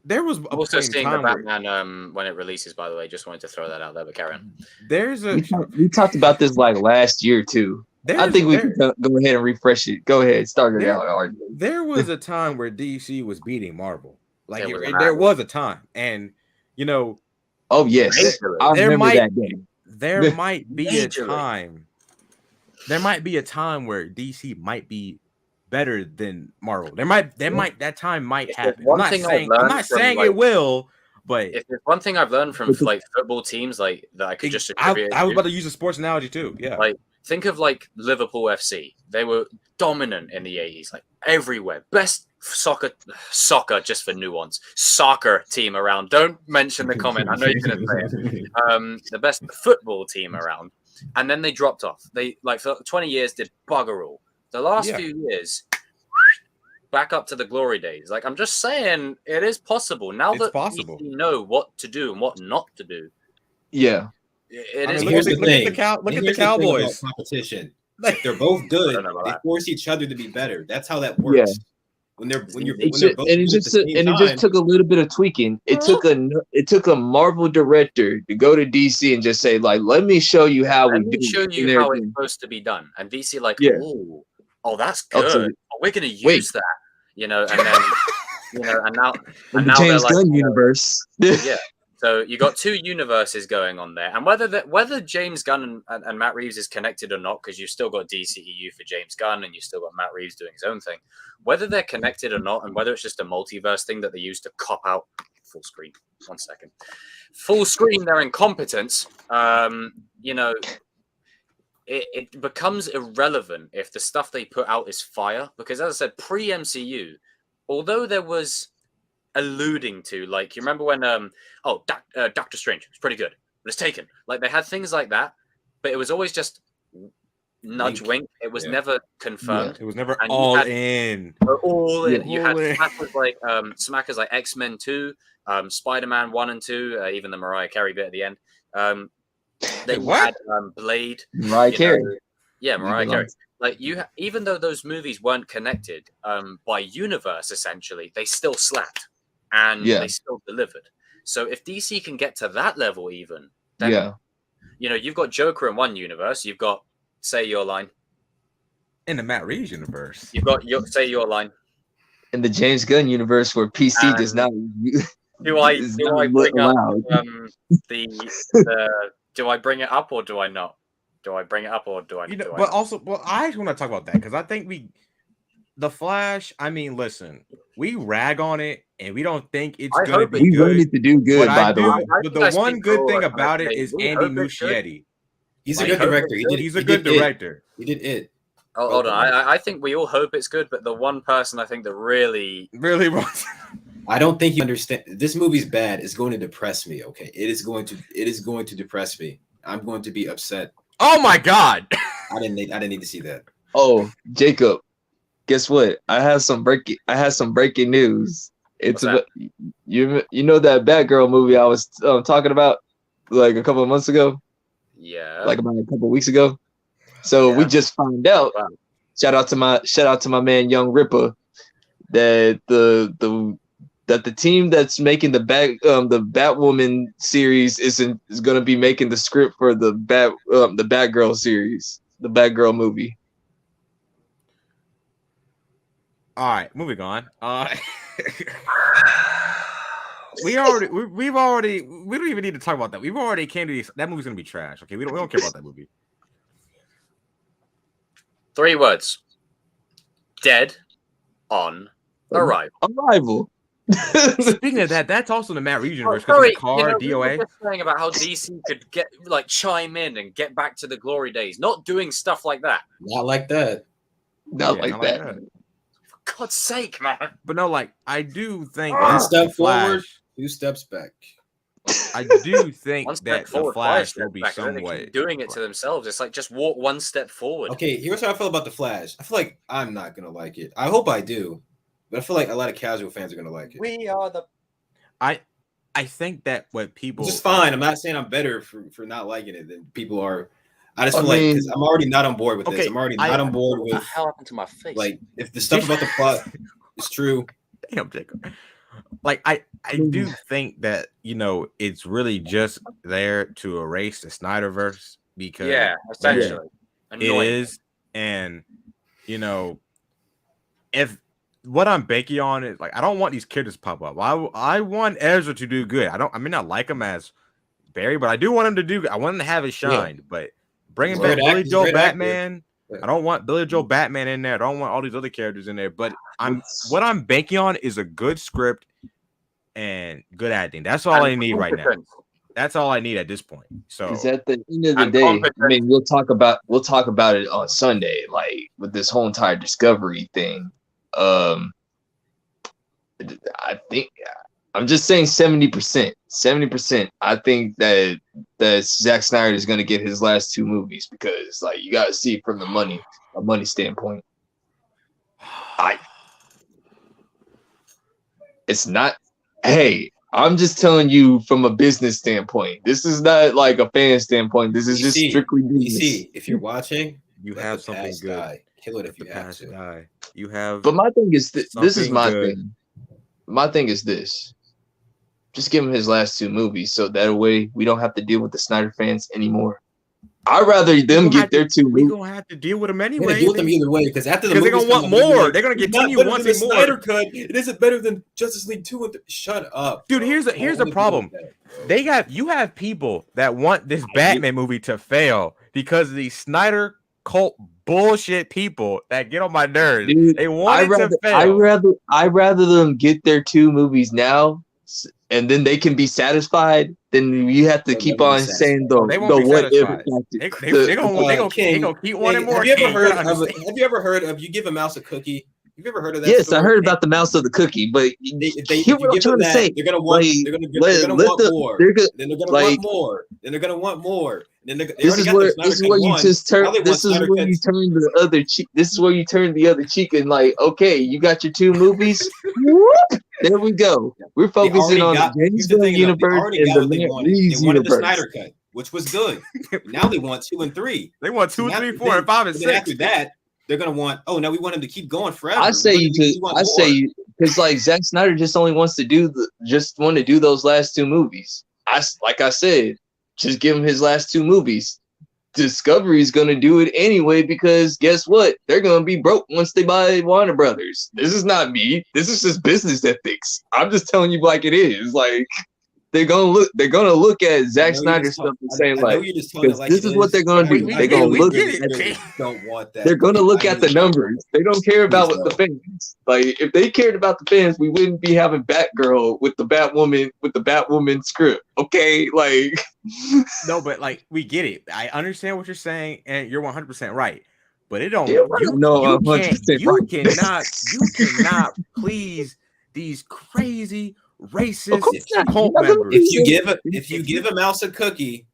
Speaker 2: there was a
Speaker 1: Also
Speaker 2: point in
Speaker 1: seeing the
Speaker 2: time where
Speaker 1: Batman when it releases, by the way. Just wanted to throw that out there, but carry on.
Speaker 2: there's a
Speaker 3: We talked about this like last year too. I think we can go ahead and refresh it. Go ahead, start it out. RJ.
Speaker 2: There was a time where DC was beating Marvel. Like
Speaker 1: There
Speaker 2: was a time, and you know,
Speaker 3: Oh yes, I remember that day.
Speaker 2: there might be a
Speaker 1: Majorly.
Speaker 2: time. There might be a time where DC might be better than Marvel. That time might
Speaker 1: If there's
Speaker 2: happen.
Speaker 1: one
Speaker 2: I'm
Speaker 1: thing
Speaker 2: not
Speaker 1: I've
Speaker 2: saying
Speaker 1: learned from,
Speaker 2: it will, but
Speaker 1: If there's one thing I've learned from like football teams, like that I could just attribute.
Speaker 2: I was about to use a sports analogy too. Yeah,
Speaker 1: Like, think of like Liverpool FC. They were dominant in the 80s, like everywhere. Best soccer just for nuance. Soccer team around. Don't mention the comment. I know you're gonna say it. The best football team around. And then they dropped off. They like for 20 years did bugger all. The last few years back up to the glory days. Like, I'm just saying it is possible. Now
Speaker 2: It's
Speaker 1: that
Speaker 2: possible.
Speaker 1: we know what to do and what not to do.
Speaker 3: Yeah,
Speaker 1: It
Speaker 2: I
Speaker 1: is
Speaker 2: mean,
Speaker 4: Here's
Speaker 2: look
Speaker 4: the
Speaker 2: at the
Speaker 4: thing.
Speaker 2: look at the
Speaker 4: Here's thing about
Speaker 2: Cowboys.
Speaker 4: competition. If they're both good,
Speaker 1: I don't know about
Speaker 4: they
Speaker 1: that.
Speaker 4: force each other to be better. That's how that works.
Speaker 3: Yeah.
Speaker 4: When you're
Speaker 3: it
Speaker 4: both
Speaker 3: just,
Speaker 4: good at the same
Speaker 3: it just
Speaker 4: time,
Speaker 3: took a little bit of tweaking. It took a Marvel director to go to DC and just say like, "Let me show you how
Speaker 1: Let
Speaker 3: we
Speaker 1: me
Speaker 3: do."
Speaker 1: show
Speaker 3: it."
Speaker 1: you
Speaker 3: And
Speaker 1: how it's
Speaker 3: everything.
Speaker 1: supposed to be done. And DC like,
Speaker 3: Yeah.
Speaker 1: oh, that's
Speaker 3: I'll
Speaker 1: good.
Speaker 3: take it.
Speaker 1: Oh, we're gonna use
Speaker 3: Wait.
Speaker 1: that, you know, and then you know, and now
Speaker 3: In the
Speaker 1: they're
Speaker 3: James
Speaker 1: like,
Speaker 3: Gunn
Speaker 1: you know,
Speaker 3: universe.
Speaker 1: yeah. So you got two universes going on there, and whether James Gunn and Matt Reeves is connected or not, because you've still got DCEU for James Gunn, and you've still got Matt Reeves doing his own thing. Whether they're connected or not, and whether it's just a multiverse thing that they use to cop out full screen. 1 second, full screen their incompetence. You know, it becomes irrelevant if the stuff they put out is fire, because as I said, pre-MCU, although there was alluding to, like, you remember when Doctor Strange was pretty good, but it's taken, like, they had things like that, but it was always just nudge wink. It was never confirmed.
Speaker 2: It was never
Speaker 1: And you
Speaker 2: all
Speaker 1: had-
Speaker 2: in.
Speaker 1: all in. You had
Speaker 2: all in.
Speaker 1: smackers like X-Men 2, Spider-Man 1 and 2, even the Mariah Carey bit at the end. They
Speaker 2: What?
Speaker 1: had Blade.
Speaker 3: Mariah
Speaker 1: you
Speaker 3: Carey.
Speaker 1: know, yeah, Mariah
Speaker 3: You
Speaker 1: Carey. Like, even though those movies weren't connected by universe, essentially, they still slapped and they still delivered. So if DC can get to that level, even then, you know, you've got Joker in one universe. You've got Say Your Line.
Speaker 2: In the Matt Reeves universe.
Speaker 1: You've got Say Your Line.
Speaker 3: In the James Gunn universe, where PC does not
Speaker 1: Do I
Speaker 3: It's
Speaker 1: do
Speaker 3: not
Speaker 1: I bring up
Speaker 3: allowed.
Speaker 1: the do I bring it up or do I not? Do I bring it up or do I?
Speaker 2: You know,
Speaker 1: do I
Speaker 2: but
Speaker 1: not?
Speaker 2: also, well, I just want to talk about that because I think the Flash. I mean, listen, we rag on it and we don't think it's
Speaker 1: I
Speaker 2: gonna
Speaker 1: hope
Speaker 2: be
Speaker 3: We
Speaker 2: good.
Speaker 3: wanted to do good,
Speaker 2: But
Speaker 3: by
Speaker 2: I
Speaker 3: the way.
Speaker 2: do.
Speaker 1: I
Speaker 2: But
Speaker 1: think I
Speaker 2: the one
Speaker 1: speak
Speaker 2: good
Speaker 1: for
Speaker 2: thing
Speaker 1: all of us,
Speaker 2: about it
Speaker 1: mate.
Speaker 2: is
Speaker 1: We
Speaker 2: Andy
Speaker 1: hope it's good.
Speaker 2: Muschietti.
Speaker 4: He's
Speaker 2: Like,
Speaker 4: a good director. He did.
Speaker 2: He's a
Speaker 4: he
Speaker 2: good
Speaker 4: did It.
Speaker 2: director.
Speaker 4: He did it.
Speaker 1: Oh, hold on. I think we all hope it's good, but the one person I think that really
Speaker 2: Really was.
Speaker 4: I don't think you understand. This movie's bad. It's going to depress me. Okay, it is going to depress me. I'm going to be upset.
Speaker 2: Oh my god!
Speaker 4: I didn't need to see that.
Speaker 3: Oh, Jacob, guess what? I have some breaking news. It's
Speaker 1: What's
Speaker 3: about, you know that Batgirl movie I was talking about like a couple of months ago,
Speaker 1: yeah.
Speaker 3: like about a couple of weeks ago. So we
Speaker 1: Yeah.
Speaker 3: just found out.
Speaker 1: Wow.
Speaker 3: Shout out to my man Young Ripper that the team that's making the Batwoman series is going to be making the script for the Batgirl series, the Batgirl movie.
Speaker 2: All right, moving on. We don't even need to talk about that. We've already came to these. That movie's gonna be trash. Okay, we don't care about that movie.
Speaker 1: 3 words. Dead on arrival.
Speaker 3: Arrival.
Speaker 2: Speaking of that, that's also the Matt Reeves universe.
Speaker 1: Sorry,
Speaker 2: Car,
Speaker 1: we were
Speaker 2: DOA.
Speaker 1: just saying about how DC could get chime in and get back to the glory days, not doing stuff like that.
Speaker 4: Not like that.
Speaker 3: Not
Speaker 2: Yeah,
Speaker 3: like
Speaker 2: not
Speaker 3: that.
Speaker 1: For God's sake, man.
Speaker 2: But no, like I do think
Speaker 4: One
Speaker 2: that
Speaker 4: step
Speaker 2: the Flash,
Speaker 4: forward, 2 steps back.
Speaker 2: I do think
Speaker 1: One step
Speaker 2: that the
Speaker 1: forward, 5
Speaker 2: Flash
Speaker 1: steps
Speaker 2: will be
Speaker 1: back. And then they
Speaker 2: somewhat
Speaker 1: keep doing it to themselves. It's like just walk 1 step forward.
Speaker 4: Okay, here's how I feel about the Flash. I feel like I'm not gonna like it. I hope I do, but I feel like a lot of casual fans are gonna like it.
Speaker 1: We are the.
Speaker 2: I think that what people
Speaker 4: Which is fine. I'm not saying I'm better for not liking it than people are. I just
Speaker 3: I
Speaker 4: feel like
Speaker 3: mean-
Speaker 4: because I'm already not on board with this.
Speaker 2: Okay,
Speaker 4: I'm already
Speaker 2: I-
Speaker 4: not on board
Speaker 1: What the
Speaker 4: with
Speaker 1: hell happened to my face?
Speaker 4: like if the stuff about the plot is true.
Speaker 2: Damn, Jacob. Like I do think that it's really just there to erase the Snyderverse because
Speaker 1: yeah, essentially.
Speaker 2: it
Speaker 1: Annoying.
Speaker 2: is, and if what I'm banking on is like I don't want these characters to pop up. I want Ezra to do good. I may not like him as Barry, but I do want him to do good. I want him to have his shine. But bringing
Speaker 4: He's a
Speaker 2: back
Speaker 4: great
Speaker 2: Billy
Speaker 4: actor.
Speaker 2: Joe
Speaker 4: He's a great actor.
Speaker 2: Batman.
Speaker 4: Yeah.
Speaker 2: I don't want Billy Joe Batman in there. I don't want all these other characters in there. But what I'm banking on is a good script and good acting. That's all I need right now.
Speaker 1: Competence.
Speaker 2: That's all I need at this point. So
Speaker 3: Because at the end of the
Speaker 1: And
Speaker 3: day,
Speaker 1: competence.
Speaker 3: I mean, we'll talk about it on Sunday, like with this whole entire Discovery thing. I think I'm just saying 70%. 70%. I think that Zack Snyder is going to get his last 2 movies because, like, you got to see it from a money standpoint. It's not. Hey, I'm just telling you from a business standpoint. This is not like a fan standpoint. This is just
Speaker 4: DC,
Speaker 3: strictly business.
Speaker 4: DC, if you're watching,
Speaker 2: you
Speaker 4: let
Speaker 2: have
Speaker 4: the
Speaker 2: something
Speaker 4: past
Speaker 2: good.
Speaker 4: die. Kill it if
Speaker 2: The
Speaker 4: you have
Speaker 2: past
Speaker 4: to.
Speaker 2: die. You have.
Speaker 3: But my thing is this is
Speaker 2: Something
Speaker 3: my
Speaker 2: good.
Speaker 3: thing. My thing is this. Just give him his last 2 movies so that way we don't have to deal with the Snyder fans anymore. I'd rather them get their 2
Speaker 2: We're
Speaker 3: movies.
Speaker 2: gonna have to deal with them
Speaker 4: We're
Speaker 2: anyway.
Speaker 4: gonna deal with them either way because after the
Speaker 2: Because they're
Speaker 4: movie's
Speaker 2: gonna want
Speaker 4: come out,
Speaker 2: more.
Speaker 4: like,
Speaker 2: They're gonna
Speaker 4: "It's
Speaker 2: continue
Speaker 4: not better
Speaker 2: wanting
Speaker 4: than the
Speaker 2: more."
Speaker 4: Snyder cut. It isn't better than Justice League 2 and 3. Shut up,
Speaker 2: Dude,
Speaker 4: bro.
Speaker 2: here's the
Speaker 4: I don't wanna
Speaker 2: problem.
Speaker 4: deal with that, bro.
Speaker 2: You have people that want this Batman movie to fail because of these Snyder cult bullshit people that get on my nerves.
Speaker 3: Dude,
Speaker 2: They want it to
Speaker 3: I'd rather them get their 2 movies now and then they can be satisfied. Then you have to
Speaker 4: They'll
Speaker 3: keep
Speaker 4: never be
Speaker 3: on
Speaker 4: satisfied.
Speaker 3: saying
Speaker 2: Oh, they won't
Speaker 3: the
Speaker 2: be
Speaker 3: what if
Speaker 2: satisfied.
Speaker 3: factor.
Speaker 2: They gonna keep wanting more.
Speaker 4: Have you ever
Speaker 2: King.
Speaker 4: heard
Speaker 2: You gotta
Speaker 4: of?
Speaker 2: understand.
Speaker 4: Have you ever heard of? You give a mouse a cookie. Have you ever heard of that?
Speaker 3: Yes,
Speaker 4: story?
Speaker 3: I heard about the mouse of the cookie, but
Speaker 4: If
Speaker 3: hear
Speaker 4: you
Speaker 3: what I'm
Speaker 4: give them
Speaker 3: trying to
Speaker 4: that,
Speaker 3: say.
Speaker 4: they're gonna want.
Speaker 3: Like,
Speaker 4: they're gonna
Speaker 3: let
Speaker 4: want
Speaker 3: the-
Speaker 4: more.
Speaker 3: they're good.
Speaker 4: Then they're gonna
Speaker 3: like-
Speaker 4: want more. Then they're gonna want more. Then they
Speaker 3: This
Speaker 4: already
Speaker 3: is
Speaker 4: got
Speaker 3: where
Speaker 4: their Snyder
Speaker 3: this is
Speaker 4: Cut
Speaker 3: where you
Speaker 4: one.
Speaker 3: just turn.
Speaker 4: Now they want
Speaker 3: This is
Speaker 4: Snyder
Speaker 3: where you
Speaker 4: Cuts.
Speaker 3: turn the other cheek. This is where you turn the other cheek and like, okay, you got your 2 movies. Whoop, there we go. We're
Speaker 4: They
Speaker 3: focusing
Speaker 4: already
Speaker 3: on
Speaker 4: got-
Speaker 3: the James
Speaker 4: here's the
Speaker 3: Gunn
Speaker 4: thing, though, they
Speaker 3: universe
Speaker 4: already
Speaker 3: and
Speaker 4: got
Speaker 3: the
Speaker 4: what they
Speaker 3: Matt
Speaker 4: wanted.
Speaker 3: Reeves
Speaker 4: They wanted the
Speaker 3: universe.
Speaker 4: Snyder Cut, which was good. Now they want 2 and 3.
Speaker 2: They want 2,
Speaker 4: Now-
Speaker 2: 3, 4, and 5, and
Speaker 4: but then
Speaker 2: 6.
Speaker 4: after that, they're gonna want. Oh, now we want him to keep going forever.
Speaker 3: I say you could. I say because like Zack Snyder just only wants to do those last 2 movies. Like I said, just give him his last 2 movies. Discovery is going to do it anyway because guess what? They're going to be broke once they buy Warner Brothers. This is not me. This is just business ethics. I'm just telling you like it is. Like they're gonna look at Zack Snyder stuff and saying like, because this is what they're gonna do. They're gonna look at it.
Speaker 4: Don't want that.
Speaker 3: They're gonna look at the numbers. They don't care about what the fans. Like if they cared about the fans, we wouldn't be having Batgirl with the Batwoman script. Okay, like
Speaker 2: No, but like we get it. I understand what you're saying, and you're 100% right. But it don't.
Speaker 3: Yeah, right. No,
Speaker 2: you cannot please these crazy racist cult members.
Speaker 4: If you give a mouse a cookie,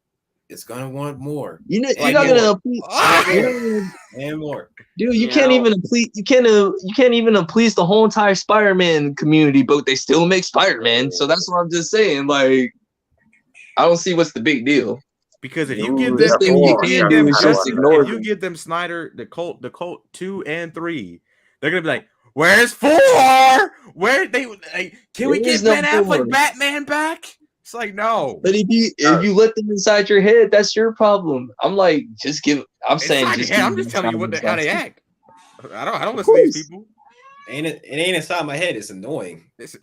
Speaker 4: it's gonna want more.
Speaker 3: You're not gonna
Speaker 4: and more.
Speaker 3: Dude, you can't even please the whole entire Spider-Man community, but they still make Spider-Man. So that's what I'm just saying. Like, I don't see what's the big deal.
Speaker 2: Because if you give them Snyder the Cult 2 and 3, they're gonna be like, where's 4? Where they like, can we get Ben Affleck Batman back? It's like no.
Speaker 3: But if you let them inside your head, that's your problem. I'm like, just give. I'm telling you
Speaker 2: how they act. I don't listen to these people.
Speaker 4: It ain't inside my head. It's annoying.
Speaker 3: It's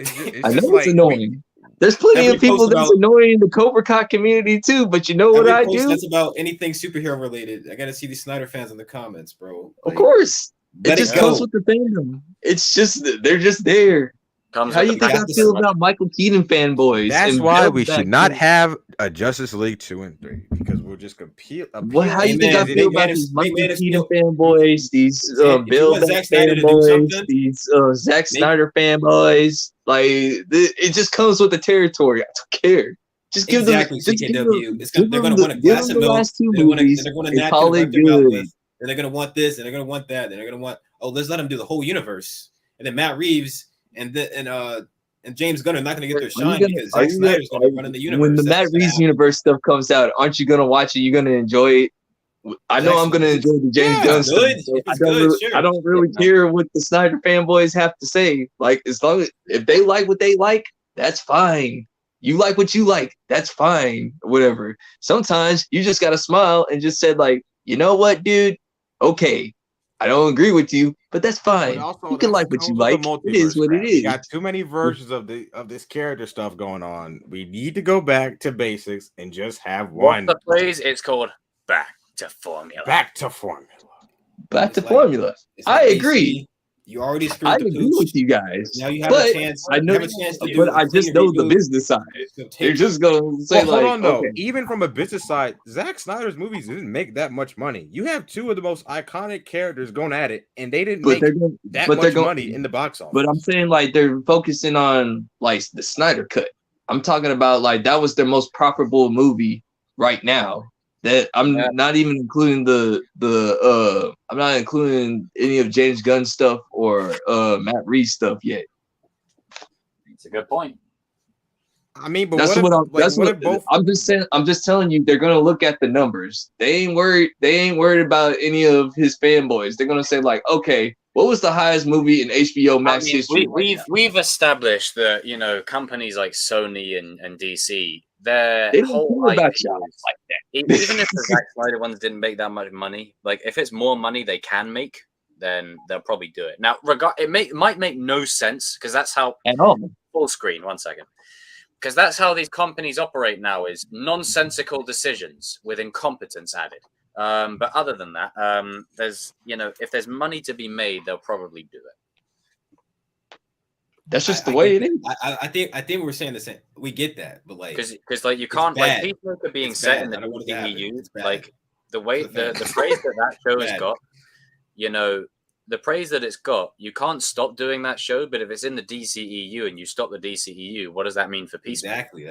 Speaker 3: I know it's annoying. There's plenty of people that's annoying in the Cobra Kai community too. But you know what I do?
Speaker 4: That's about anything superhero related. I gotta see these Snyder fans in the comments, bro.
Speaker 3: Like, of course. It just comes with the fandom. It's just they're just there. How do you think I feel about Michael Keaton fanboys?
Speaker 2: That's why we should not have a Justice League 2 and 3 because we'll just compete.
Speaker 3: How do you think I feel about these Michael Keaton fanboys? These Bill fanboys? These Zack Snyder fanboys? Like it just comes with the territory. I don't care. Just give them.
Speaker 4: They're going to want a glass of milk. They're going to call it good. And they're gonna want this, and they're gonna want that, and they're gonna want. Oh, let's let them do the whole universe, and then Matt Reeves and James Gunn are not gonna get their shine because Zack Snyder's gonna run in the universe.
Speaker 3: When the Matt Reeves universe stuff comes out, aren't you gonna watch it? You're gonna enjoy it. I know I'm gonna enjoy the James Gunn stuff. So I don't really care what the Snyder fanboys have to say. Like as long as if they like what they like, that's fine. You like what you like, that's fine. Whatever. Sometimes you just gotta smile and just said like, you know what, dude. Okay, I don't agree with you, but that's fine. You can like what you like. It is what it is.
Speaker 2: You got too many versions of this character stuff going on. We need to go back to basics and just have one.
Speaker 1: What's the phrase? It's called back to formula.
Speaker 2: Back to formula.
Speaker 3: Back to formula. I agree.
Speaker 4: You already screwed
Speaker 3: I agree with you guys.
Speaker 4: Now you have a chance.
Speaker 3: I know, but I just know the business side. They're just gonna say
Speaker 2: hold on though. Okay. Even from a business side, Zack Snyder's movies didn't make that much money. You have two of the most iconic characters going at it, and they didn't make that much money in the box office.
Speaker 3: But I'm saying like they're focusing on like the Snyder cut. I'm talking about like that was their most profitable movie right now. That I'm not even including I'm not including any of James Gunn stuff or Matt Reeves stuff yet.
Speaker 1: It's a good point.
Speaker 2: I mean, but
Speaker 3: I'm just saying. I'm just telling you, they're gonna look at the numbers. They ain't worried about any of his fanboys. They're gonna say like, okay, what was the highest movie in HBO Max history?
Speaker 1: We've established that companies like Sony and DC. Their whole idea is like that. Even if the Zack Snyder ones didn't make that much money, like if it's more money they can make, then they'll probably do it. Now, it might make no sense because that's how full screen. 1 second, because that's how these companies operate now is nonsensical decisions with incompetence added. But other than that, there's if there's money to be made, they'll probably do it.
Speaker 3: That's just the way it is.
Speaker 4: I think we're saying the same. We get that, but like
Speaker 1: because like you can't like Peacemaker being set in the DCEU, like the way the praise that show has got, the praise that it's got, you can't stop doing that show. But if it's in the DCEU and you stop the DCEU, what does that mean for Peacemaker?
Speaker 4: Exactly.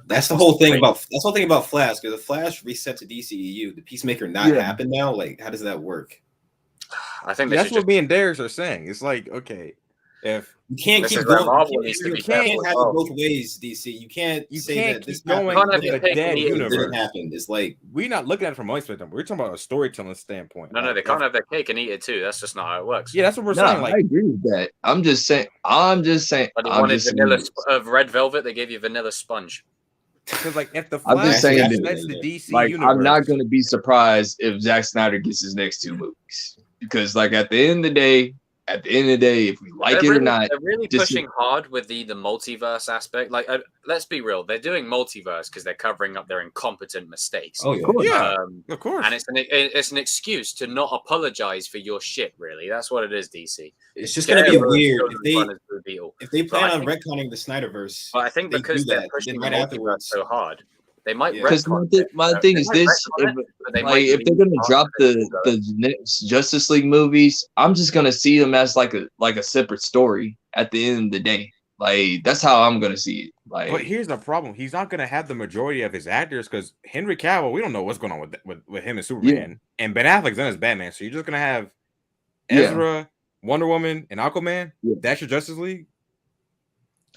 Speaker 4: That's the whole thing about Flash. Because the Flash reset to DCEU, the Peacemaker not happen now. Like, how does that work?
Speaker 1: I think
Speaker 2: that's what me and Darius are saying. It's like, okay, If
Speaker 4: You can't
Speaker 1: This
Speaker 4: keep
Speaker 1: is where
Speaker 4: going.
Speaker 1: Marvel needs to
Speaker 4: You
Speaker 1: be
Speaker 4: can't
Speaker 1: careful as
Speaker 4: have
Speaker 1: well.
Speaker 4: it both ways, DC. You can't say
Speaker 2: can't
Speaker 4: that this
Speaker 2: keep going
Speaker 1: Can't have
Speaker 2: with
Speaker 1: your
Speaker 2: a
Speaker 1: cake and
Speaker 2: dead
Speaker 1: eat it too.
Speaker 4: didn't
Speaker 2: universe.
Speaker 4: happen. It's like
Speaker 2: We're not looking at it from a money standpoint. We're talking about a storytelling standpoint.
Speaker 1: No,
Speaker 2: Like,
Speaker 1: they
Speaker 2: if-
Speaker 1: can't have their cake and eat it too. That's just not how it works.
Speaker 2: Yeah, that's what we're
Speaker 3: No,
Speaker 2: saying.
Speaker 3: I
Speaker 2: Like,
Speaker 3: agree with that. I'm just saying. I'm just saying.
Speaker 1: But they
Speaker 3: I'm
Speaker 1: wanted
Speaker 3: just
Speaker 1: vanilla
Speaker 3: saying.
Speaker 1: of red velvet. They gave you vanilla sponge.
Speaker 2: because like if the
Speaker 3: I'm
Speaker 2: Flash
Speaker 3: just saying
Speaker 2: sets
Speaker 3: that,
Speaker 2: the DC
Speaker 3: like,
Speaker 2: universe,
Speaker 3: I'm not gonna be surprised if Zack Snyder gets his next 2 movies because, like, at the end of the day, if we like it or not,
Speaker 1: They're really
Speaker 3: just-
Speaker 1: pushing hard with the multiverse aspect. Like, let's be real, they're doing multiverse because they're covering up their incompetent mistakes.
Speaker 4: oh yeah.
Speaker 2: yeah,
Speaker 1: Um,
Speaker 2: of course.
Speaker 1: and it's an excuse to not apologize for your shit. Really, that's what it is. DC.
Speaker 4: It's just gonna be weird if they plan
Speaker 1: But I
Speaker 4: on
Speaker 1: think-
Speaker 4: retconning the Snyderverse.
Speaker 1: But I think
Speaker 4: they
Speaker 1: because
Speaker 4: do
Speaker 1: they're
Speaker 4: that,
Speaker 1: pushing
Speaker 4: then
Speaker 1: the
Speaker 4: right
Speaker 1: multiverse
Speaker 4: afterwards,
Speaker 1: so hard, they might
Speaker 4: Yeah.
Speaker 3: because
Speaker 1: retcon
Speaker 3: my
Speaker 1: it.
Speaker 3: thing
Speaker 1: They
Speaker 3: is
Speaker 1: might
Speaker 3: this:
Speaker 1: retcon
Speaker 3: if,
Speaker 1: it, but they
Speaker 3: like,
Speaker 1: might
Speaker 3: if they're
Speaker 1: leave
Speaker 3: gonna
Speaker 1: off
Speaker 3: drop
Speaker 1: the
Speaker 3: the next Justice League movies, I'm just gonna see them as like a separate story at the end of the day. Like, that's how I'm gonna see it.
Speaker 2: But
Speaker 3: Like,
Speaker 2: here's the problem: he's not going to have the majority of his actors because Henry Cavill. We don't know what's going on with him and Superman, and Ben Affleck's in as Batman. So you're just going to have
Speaker 3: Yeah.
Speaker 2: Ezra, Wonder Woman, and Aquaman.
Speaker 3: Yeah.
Speaker 2: That's your Justice League.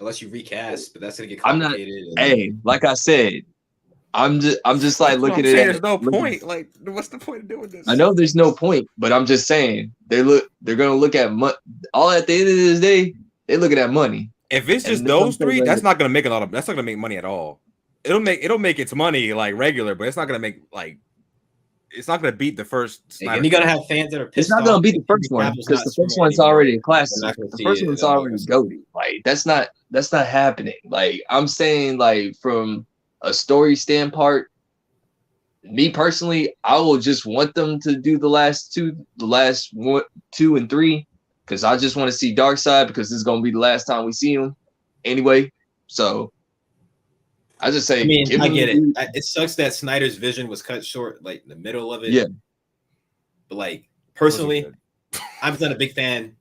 Speaker 4: unless you recast, but that's gonna get
Speaker 3: I'm not-
Speaker 4: complicated. and-
Speaker 3: hey, like I said, I'm just like
Speaker 2: That's what
Speaker 3: looking
Speaker 2: I'm
Speaker 3: at
Speaker 2: saying.
Speaker 3: it.
Speaker 2: There's no point. Like, what's the point of doing this?
Speaker 3: I know there's no point, but I'm just saying they're gonna look at all at the end of this day. They're looking at money.
Speaker 2: If it's just
Speaker 3: And
Speaker 2: those
Speaker 3: something
Speaker 2: three,
Speaker 3: like-
Speaker 2: that's not going to make a lot of. That's not going to make money at all. It'll make its money like regular, but it's not going to make like. It's not going to beat the first.
Speaker 4: And you're gonna have fans that are pissed
Speaker 3: It's not gonna
Speaker 4: off
Speaker 3: be the
Speaker 4: that
Speaker 3: first
Speaker 4: Henry
Speaker 3: one
Speaker 4: Cavill's
Speaker 3: because
Speaker 4: not
Speaker 3: the first
Speaker 4: Superman
Speaker 3: one's
Speaker 4: anymore.
Speaker 3: already a classic.
Speaker 4: They're not gonna
Speaker 3: The
Speaker 4: see
Speaker 3: first
Speaker 4: it
Speaker 3: one's
Speaker 4: at all.
Speaker 3: already goated. Like, that's not happening. Like, I'm saying, like, from a story standpoint, me personally, I will just want them to do the last 1, 2, and 3, because I just want to see Darkseid because this is gonna be the last time we see him anyway. So I just say,
Speaker 4: I mean,
Speaker 3: give
Speaker 4: I
Speaker 3: him
Speaker 4: get it.
Speaker 3: the-
Speaker 4: It sucks that Snyder's vision was cut short, like in the middle of it.
Speaker 3: Yeah.
Speaker 4: But like personally, I'm not a big fan.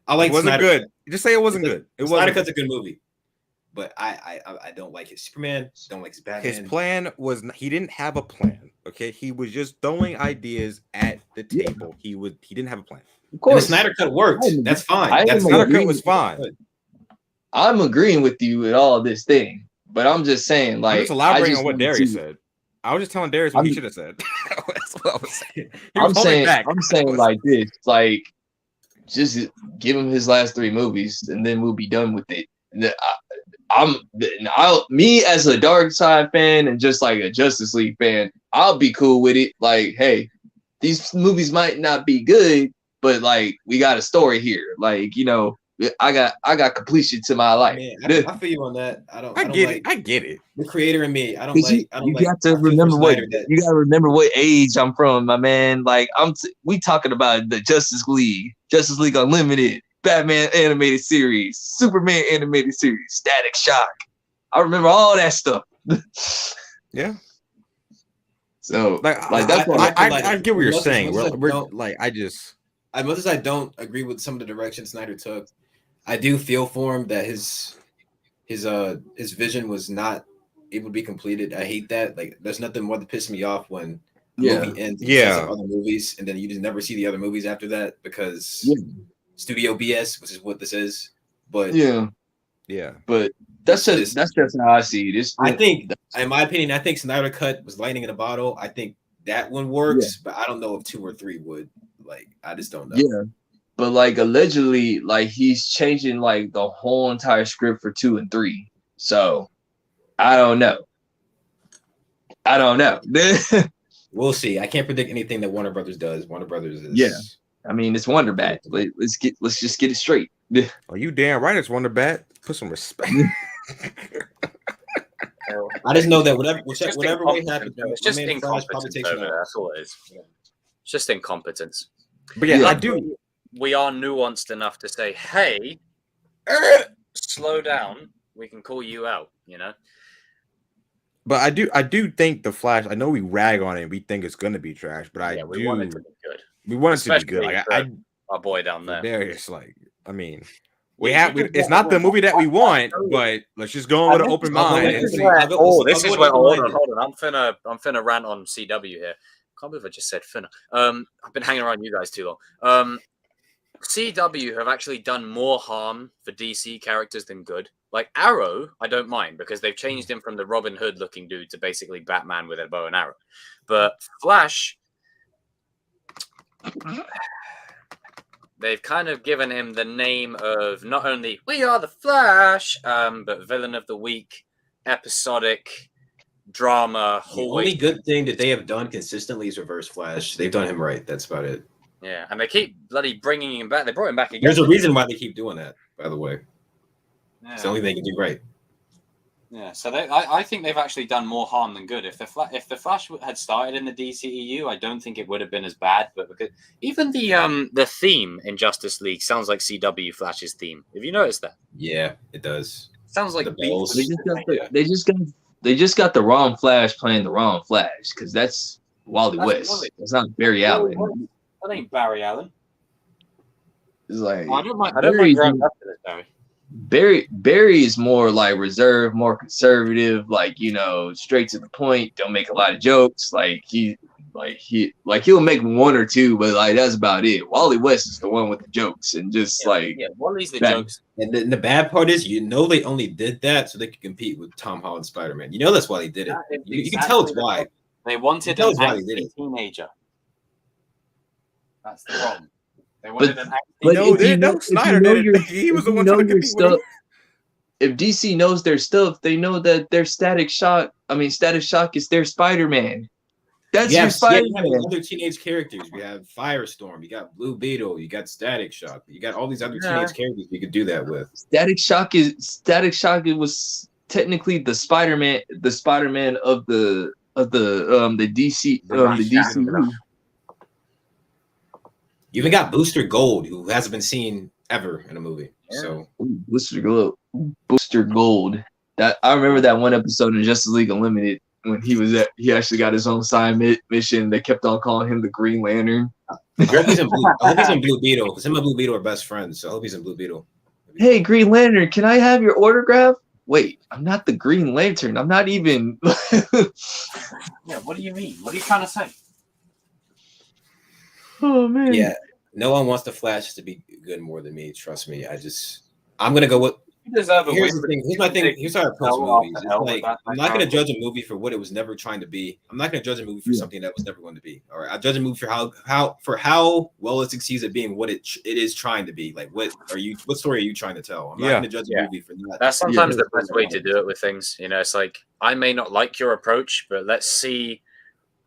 Speaker 4: I like
Speaker 2: It wasn't
Speaker 4: Snyder.
Speaker 2: good. Just say it wasn't good. It
Speaker 4: Snyder
Speaker 2: wasn't.
Speaker 4: Cut's a good movie, but I don't like his Superman. Don't like his Batman.
Speaker 2: His plan was he didn't have a plan. Okay, he was just throwing ideas at the table. He didn't have a plan.
Speaker 3: Of
Speaker 4: And the
Speaker 3: course,
Speaker 4: Snyder Cut worked. That's fine.
Speaker 3: I
Speaker 4: That's
Speaker 3: am
Speaker 2: Snyder
Speaker 3: agreeing
Speaker 2: Cut was
Speaker 3: with
Speaker 2: fine.
Speaker 3: I'm agreeing with you with all this thing, but I'm just saying, like,
Speaker 2: I'm just elaborating
Speaker 3: I
Speaker 2: on what
Speaker 3: wanna
Speaker 2: Darius
Speaker 3: see-
Speaker 2: said. I was just telling Darius what he
Speaker 3: I'm-
Speaker 2: should have said. That's what I was saying. He
Speaker 3: I'm
Speaker 2: was holding
Speaker 3: saying,
Speaker 2: back.
Speaker 3: I'm saying like this, like, just give him his last 3 movies, and then we'll be done with it. Me as a Darkseid fan and just like a Justice League fan, I'll be cool with it. Like, hey, these movies might not be good, but like, we got a story here. Like, you know, I got completion to my life.
Speaker 4: Man, I feel you on that. I don't
Speaker 2: get
Speaker 4: like
Speaker 2: it. I get it.
Speaker 4: the creator in me. I don't
Speaker 3: 'Cause
Speaker 4: like. I don't
Speaker 3: you
Speaker 4: like.
Speaker 3: got
Speaker 4: I
Speaker 3: to
Speaker 4: feel for
Speaker 3: remember
Speaker 4: Snyder that-
Speaker 3: you got to remember what age I'm from, my man. Like, we talking about the Justice League Unlimited, Batman animated series, Superman animated series, Static Shock. I remember all that stuff.
Speaker 2: Yeah.
Speaker 3: So
Speaker 2: Like
Speaker 3: that's what
Speaker 2: I get what you're
Speaker 4: As much as
Speaker 2: saying.
Speaker 4: I
Speaker 2: We're
Speaker 4: don't-
Speaker 2: like
Speaker 4: as much as I don't agree with some of the direction Snyder took, I do feel for him that his vision was not able to be completed. I hate that. Like, there's nothing more that pisses me off when a
Speaker 3: Yeah.
Speaker 4: movie ends and
Speaker 2: Yeah.
Speaker 4: sets up other movies, and then you just never see the other movies after that because
Speaker 3: Yeah.
Speaker 4: studio BS, which is what this is. But
Speaker 3: yeah,
Speaker 2: yeah.
Speaker 3: but that's just how I see it.
Speaker 4: I think, in my opinion, I think Snyder Cut was lightning in a bottle. I think that one works, but I don't know if 2 or 3 would. Like, I just don't know.
Speaker 3: yeah. But like, allegedly, like, he's changing like the whole entire script for 2 and 3. So I don't know.
Speaker 4: We'll see. I can't predict anything that Warner Brothers does. Warner Brothers is
Speaker 3: Yeah. I mean, it's Wonder Bat. Let's just get it straight.
Speaker 2: Are you damn right? It's Wonder Bat. Put some respect.
Speaker 4: I just know that whatever
Speaker 1: just
Speaker 4: way it happens,
Speaker 1: It's just
Speaker 4: my man Flash probably
Speaker 1: incompetence
Speaker 4: takes it
Speaker 1: over there.
Speaker 4: out.
Speaker 1: That's all it is. It's just incompetence.
Speaker 2: But yeah,
Speaker 3: Yeah.
Speaker 2: I do.
Speaker 1: We are nuanced enough to say, hey, slow down. We can call you out, you know?
Speaker 2: But I do think the Flash. I know we rag on it. We think it's gonna be trash, but
Speaker 1: We want it to be good.
Speaker 2: we want it to be good.
Speaker 1: Especially
Speaker 2: Like
Speaker 1: for our boy down there.
Speaker 2: Darius, like, I mean, it's not the movie that we want, but let's just go in with an open mind and see.
Speaker 1: Oh, this is where. Hold on,
Speaker 4: I'll
Speaker 1: hold on. I'm finna rant on CW here. Can't believe I just said finna. I've been hanging around you guys too long. CW have actually done more harm for DC characters than good. Like Arrow, I don't mind because they've changed him from the Robin Hood looking dude to basically Batman with a bow and arrow. But Flash, they've kind of given him the name of not only "We are the Flash," but villain of the week, episodic drama.
Speaker 4: The only good thing that they have done consistently is Reverse Flash. They've done him right. That's about it.
Speaker 1: Yeah, and they keep bloody bringing him back. They brought him back again.
Speaker 4: There's a reason why they keep doing that, by the way.
Speaker 1: Yeah.
Speaker 4: It's the only thing they can do right.
Speaker 1: Yeah, so I think they've actually done more harm than good. If the Flash had started in the DCEU, I don't think it would have been as bad. But because even the theme in Justice League sounds like CW Flash's theme. Have you noticed that?
Speaker 4: Yeah, it does.
Speaker 1: Sounds like
Speaker 4: The bells.
Speaker 3: They just got the wrong Flash playing the wrong Flash because that's Wally West.
Speaker 1: Wally.
Speaker 3: That's not Barry Allen.
Speaker 1: That ain't Barry Allen.
Speaker 3: It's like
Speaker 1: I don't mind
Speaker 3: Barry's-
Speaker 1: growing up to this, Barry.
Speaker 3: Barry is more like reserved, more conservative, like straight to the point. Don't make a lot of jokes. He'll make one or two, but like that's about it. Wally West is the one with the jokes and just
Speaker 1: Wally's the
Speaker 3: Bang.
Speaker 1: jokes.
Speaker 4: And the bad part is, they only did that so they could compete with Tom Holland Spider-Man. That's why they did it.
Speaker 1: That is
Speaker 4: You can tell it's
Speaker 1: exactly
Speaker 4: why.
Speaker 1: They wanted
Speaker 4: Tell
Speaker 1: an
Speaker 4: us why they did
Speaker 1: angsty
Speaker 4: it.
Speaker 1: teenager. That's the problem. They wanted an angsty
Speaker 3: But
Speaker 2: No,
Speaker 3: if you know- if you
Speaker 2: Snyder
Speaker 3: know
Speaker 2: did
Speaker 3: your-
Speaker 2: it. He was
Speaker 3: if
Speaker 2: the
Speaker 3: you
Speaker 2: one
Speaker 3: know
Speaker 2: trying to
Speaker 3: your
Speaker 2: compete with him.
Speaker 3: stuff, if DC knows their stuff, they know that their Static Shock is their Spider-Man. That's your
Speaker 4: You have
Speaker 3: Spider-Man.
Speaker 4: these other teenage characters. We have Firestorm. You got Blue Beetle. You got Static Shock. You got all these other teenage characters you could do that with.
Speaker 3: Static Shock was technically the Spider-Man of the DC the DCU.
Speaker 4: You even got Booster Gold, who hasn't been seen ever in a movie.
Speaker 1: Yeah.
Speaker 4: So
Speaker 3: Ooh, Booster Gold. That I remember that one episode in Justice League Unlimited when he actually got his own side mission. They kept on calling him the Green Lantern.
Speaker 4: I hope he's in Blue Beetle, because him and Blue Beetle are best friends. So I hope he's in Blue Beetle.
Speaker 3: Hey, Green Lantern, can I have your autograph? Wait, I'm not the Green Lantern. I'm not even.
Speaker 1: Yeah, what do you mean? What are you trying to say?
Speaker 3: Oh man.
Speaker 4: Yeah, no one wants the Flash to be good more than me. Trust me. I'm gonna go with.
Speaker 1: You deserve a
Speaker 4: Here's
Speaker 1: win.
Speaker 4: the thing. Here's my thing. Here's how I approach
Speaker 1: Hell off
Speaker 4: movies.
Speaker 1: the
Speaker 4: It's
Speaker 1: hell
Speaker 4: like,
Speaker 1: with that
Speaker 4: I'm not going to
Speaker 1: background.
Speaker 4: judge a movie for what it was never trying to be. I'm not going to judge a movie for
Speaker 3: Yeah.
Speaker 4: something that was never going to be. All right, I judge a movie for how well it succeeds at being what it is trying to be. Like, what story are you trying to tell? I'm not
Speaker 2: Yeah.
Speaker 4: going to judge a
Speaker 1: Yeah.
Speaker 4: movie for that.
Speaker 1: That's sometimes
Speaker 3: Yeah.
Speaker 1: the best way to do it with things. It's like I may not like your approach, but let's see.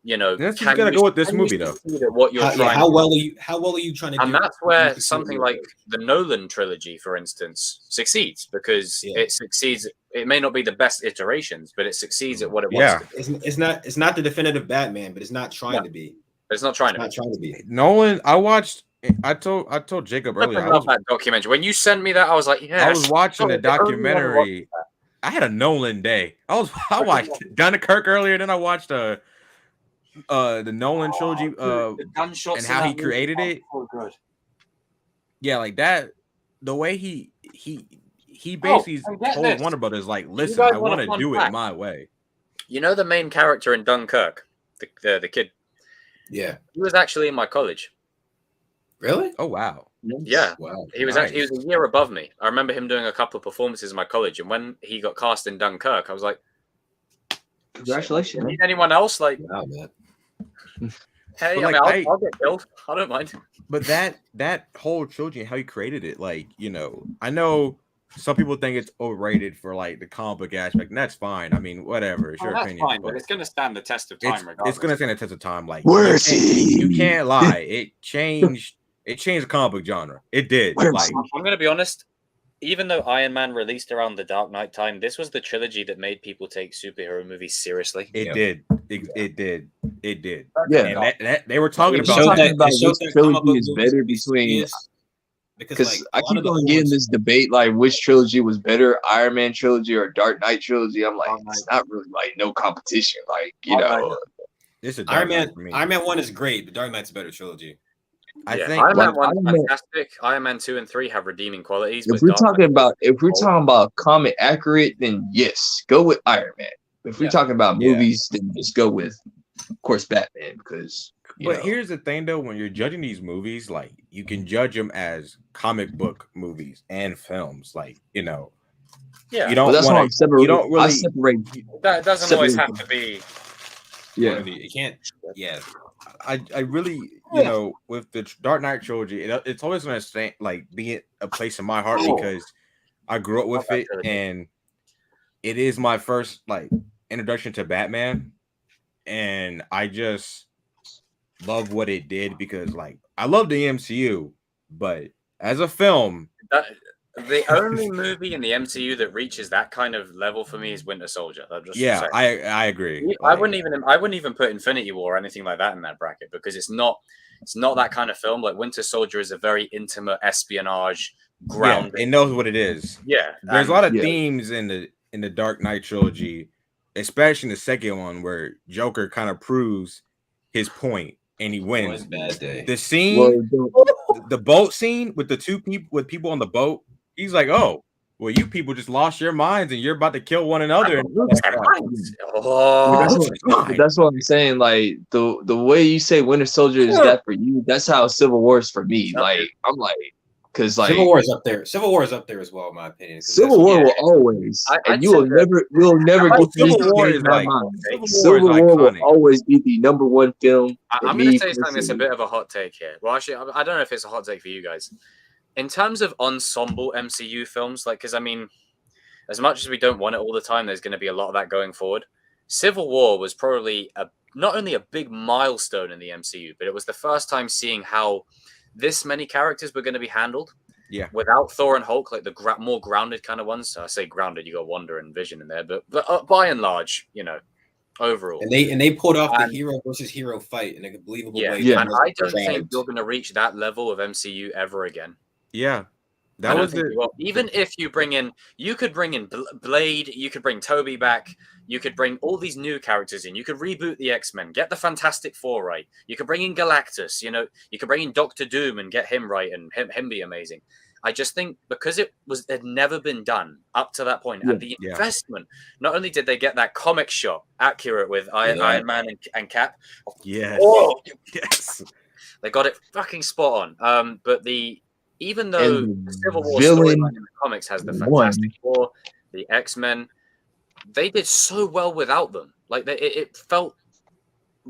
Speaker 2: Let's just
Speaker 1: can
Speaker 2: gotta
Speaker 1: you-
Speaker 2: go with this
Speaker 1: can you
Speaker 2: movie, though.
Speaker 1: see that what you're trying.
Speaker 4: How well are you trying to do?
Speaker 1: And that's
Speaker 4: You
Speaker 1: where
Speaker 4: can see
Speaker 1: something
Speaker 4: what
Speaker 1: like the Nolan trilogy, for instance, succeeds because
Speaker 4: Yeah.
Speaker 1: it succeeds. It may not be the best iterations, but it succeeds at what it
Speaker 2: Yeah.
Speaker 1: wants to be.
Speaker 4: it's not the definitive Batman, but it's not trying to be.
Speaker 1: But it's not trying
Speaker 4: It's
Speaker 1: to
Speaker 4: not
Speaker 1: be.
Speaker 4: trying to be.
Speaker 2: Nolan, I told Jacob
Speaker 1: I
Speaker 2: earlier.
Speaker 1: love that documentary. When you sent me that, I was like, yeah.
Speaker 2: I was watching the
Speaker 1: the only one who
Speaker 2: documentary. I had a Nolan day. I watched Dunkirk earlier, then I watched the Nolan trilogy.
Speaker 1: The gunshots
Speaker 2: and
Speaker 1: in
Speaker 2: how
Speaker 1: that
Speaker 2: he
Speaker 1: movie
Speaker 2: created
Speaker 1: are
Speaker 2: it.
Speaker 1: so good.
Speaker 2: Yeah, like the way he basically
Speaker 1: and get
Speaker 2: told
Speaker 1: this.
Speaker 2: Warner Brothers, like, listen,
Speaker 1: guys
Speaker 2: I
Speaker 1: want a
Speaker 2: want to
Speaker 1: fun
Speaker 2: do
Speaker 1: fact?
Speaker 2: it my way.
Speaker 1: You know the main character in Dunkirk, the kid.
Speaker 4: Yeah.
Speaker 1: He was actually in my college.
Speaker 4: Really?
Speaker 2: Oh wow.
Speaker 1: Yeah.
Speaker 4: Wow.
Speaker 1: He was actually he was a year above me. I remember him doing a couple of performances in my college, and when he got cast in Dunkirk, I was like,
Speaker 3: Congratulations.
Speaker 1: "Need anyone else?" Like,
Speaker 4: Wow, man.
Speaker 1: hey,
Speaker 2: But,
Speaker 1: I'll get killed. I don't mind.
Speaker 2: But that whole trilogy and how he created it, like, I know some people think it's overrated for like the comic book aspect, and that's fine. I mean, whatever, it's your
Speaker 1: that's
Speaker 2: opinion.
Speaker 1: fine, but it's going to stand the test of time, regardless.
Speaker 2: it's gonna stand the test of time. Like,
Speaker 3: Where is
Speaker 2: you
Speaker 3: he?
Speaker 2: can't lie. It changed the comic book genre. It did.
Speaker 3: Where's
Speaker 2: Like,
Speaker 1: I'm going to be honest. Even though Iron Man released around the Dark Knight time, this was the trilogy that made people take superhero movies seriously.
Speaker 2: it
Speaker 4: Yeah.
Speaker 2: did. It did. It did.
Speaker 3: Yeah.
Speaker 2: And that they were talking
Speaker 3: It
Speaker 2: about
Speaker 3: showed
Speaker 2: that.
Speaker 3: that- about
Speaker 4: it shows
Speaker 3: which
Speaker 4: that comic
Speaker 3: trilogy
Speaker 4: book
Speaker 3: is
Speaker 4: movies
Speaker 3: better
Speaker 4: can be
Speaker 3: between-
Speaker 4: serious,
Speaker 3: Because
Speaker 4: like,
Speaker 3: I
Speaker 4: a lot
Speaker 3: keep
Speaker 4: of the
Speaker 3: on
Speaker 4: old
Speaker 3: getting
Speaker 4: ones-
Speaker 3: this debate like which trilogy was better, Iron Man trilogy or Dark Knight trilogy. I'm like,
Speaker 1: Dark
Speaker 3: it's not really like no competition. Like, you
Speaker 1: Dark
Speaker 3: know,
Speaker 1: Knight.
Speaker 2: It's a
Speaker 4: Iron
Speaker 2: Dark Knight
Speaker 4: Man.
Speaker 2: for me.
Speaker 4: Iron Man 1 is great, but Dark Knight's a better trilogy.
Speaker 2: I
Speaker 1: Yeah,
Speaker 2: think
Speaker 1: Iron Man
Speaker 3: like,
Speaker 1: 1
Speaker 3: Iron Man-
Speaker 1: fantastic. Iron Man 2 and 3 have redeeming qualities.
Speaker 3: if
Speaker 1: but
Speaker 3: we're
Speaker 1: Dark
Speaker 3: talking
Speaker 1: Knight-
Speaker 3: about comic accurate, then yes, go with Iron Man. If we're
Speaker 1: Yeah.
Speaker 3: talking about
Speaker 2: Yeah.
Speaker 3: movies, then just go with, of course, Batman because You
Speaker 2: But
Speaker 3: know,
Speaker 2: here's the thing, though: when you're judging these movies, like you can judge them as comic book movies and films. Like you
Speaker 1: Yeah,
Speaker 3: but
Speaker 2: don't
Speaker 3: that's why
Speaker 2: want
Speaker 3: I'm
Speaker 2: to.
Speaker 3: separating.
Speaker 2: You don't
Speaker 3: I
Speaker 2: really.
Speaker 3: separate.
Speaker 1: that doesn't always
Speaker 3: Separate
Speaker 1: have
Speaker 3: them.
Speaker 1: to be.
Speaker 3: Yeah,
Speaker 4: It can't. Yeah,
Speaker 2: I really, with the Dark Knight trilogy, it's always going to like be a place in my heart because I grew up with it, and it is my first like introduction to Batman, and I just love what it did because like I love the MCU, but as a film,
Speaker 1: The only movie in the MCU that reaches that kind of level for me is Winter Soldier.
Speaker 2: yeah, I agree.
Speaker 1: I wouldn't even put Infinity War or anything like that in that bracket because it's not that kind of film. Like Winter Soldier is a very intimate espionage grounded.
Speaker 2: It knows what it is.
Speaker 1: Yeah,
Speaker 2: There's a lot of
Speaker 3: yeah.
Speaker 2: themes in the Dark Knight trilogy, especially in the second one where Joker kind of proves his point and he wins.
Speaker 4: bad day.
Speaker 2: The scene,
Speaker 3: Well,
Speaker 2: the boat scene with the two people on the boat, he's like, "Oh, well, you people just lost your minds and you're about to kill one another."
Speaker 3: that's what I'm saying. Like the way you say Winter Soldier is that for you, that's how Civil War is for me. Like I'm like, because like
Speaker 4: Civil War is up there. Civil War is up there as well, in my opinion. 'cause
Speaker 3: Civil War will always, and you'll never get to
Speaker 2: Civil War is
Speaker 3: my
Speaker 2: like
Speaker 3: mind.
Speaker 2: Civil
Speaker 3: Civil War will
Speaker 2: iconic.
Speaker 3: always be the number one film.
Speaker 1: I'm going to say something that's a bit of a hot take here. Well, actually, I don't know if it's a hot take for you guys. In terms of ensemble MCU films, like, because I mean, as much as we don't want it all the time, there's going to be a lot of that going forward. Civil War was probably not only a big milestone in the MCU, but it was the first time seeing how this many characters were going to be handled.
Speaker 2: Yeah.
Speaker 1: Without Thor and Hulk, like the more grounded kind of ones. So I say grounded, you got Wonder and Vision in there, but by and large, overall.
Speaker 4: And they pulled off the hero versus hero fight in a believable way.
Speaker 1: Yeah, and I don't think you're going to reach that level of MCU ever again.
Speaker 2: Yeah. That was it.
Speaker 1: Well, even if you could bring in Blade, you could bring Toby back, you could bring all these new characters in, you could reboot the X-Men, get the Fantastic Four right, you could bring in Galactus, you could bring in Doctor Doom and get him right and him be amazing. I just think because it had never been done up to that point, and the investment, not only did they get that comic shot accurate with Iron Man and Cap,
Speaker 2: yes,
Speaker 1: they got it fucking spot on. But even though the Civil War storyline in the comics has the Fantastic Four, the X-Men, they did so well without them. Like it felt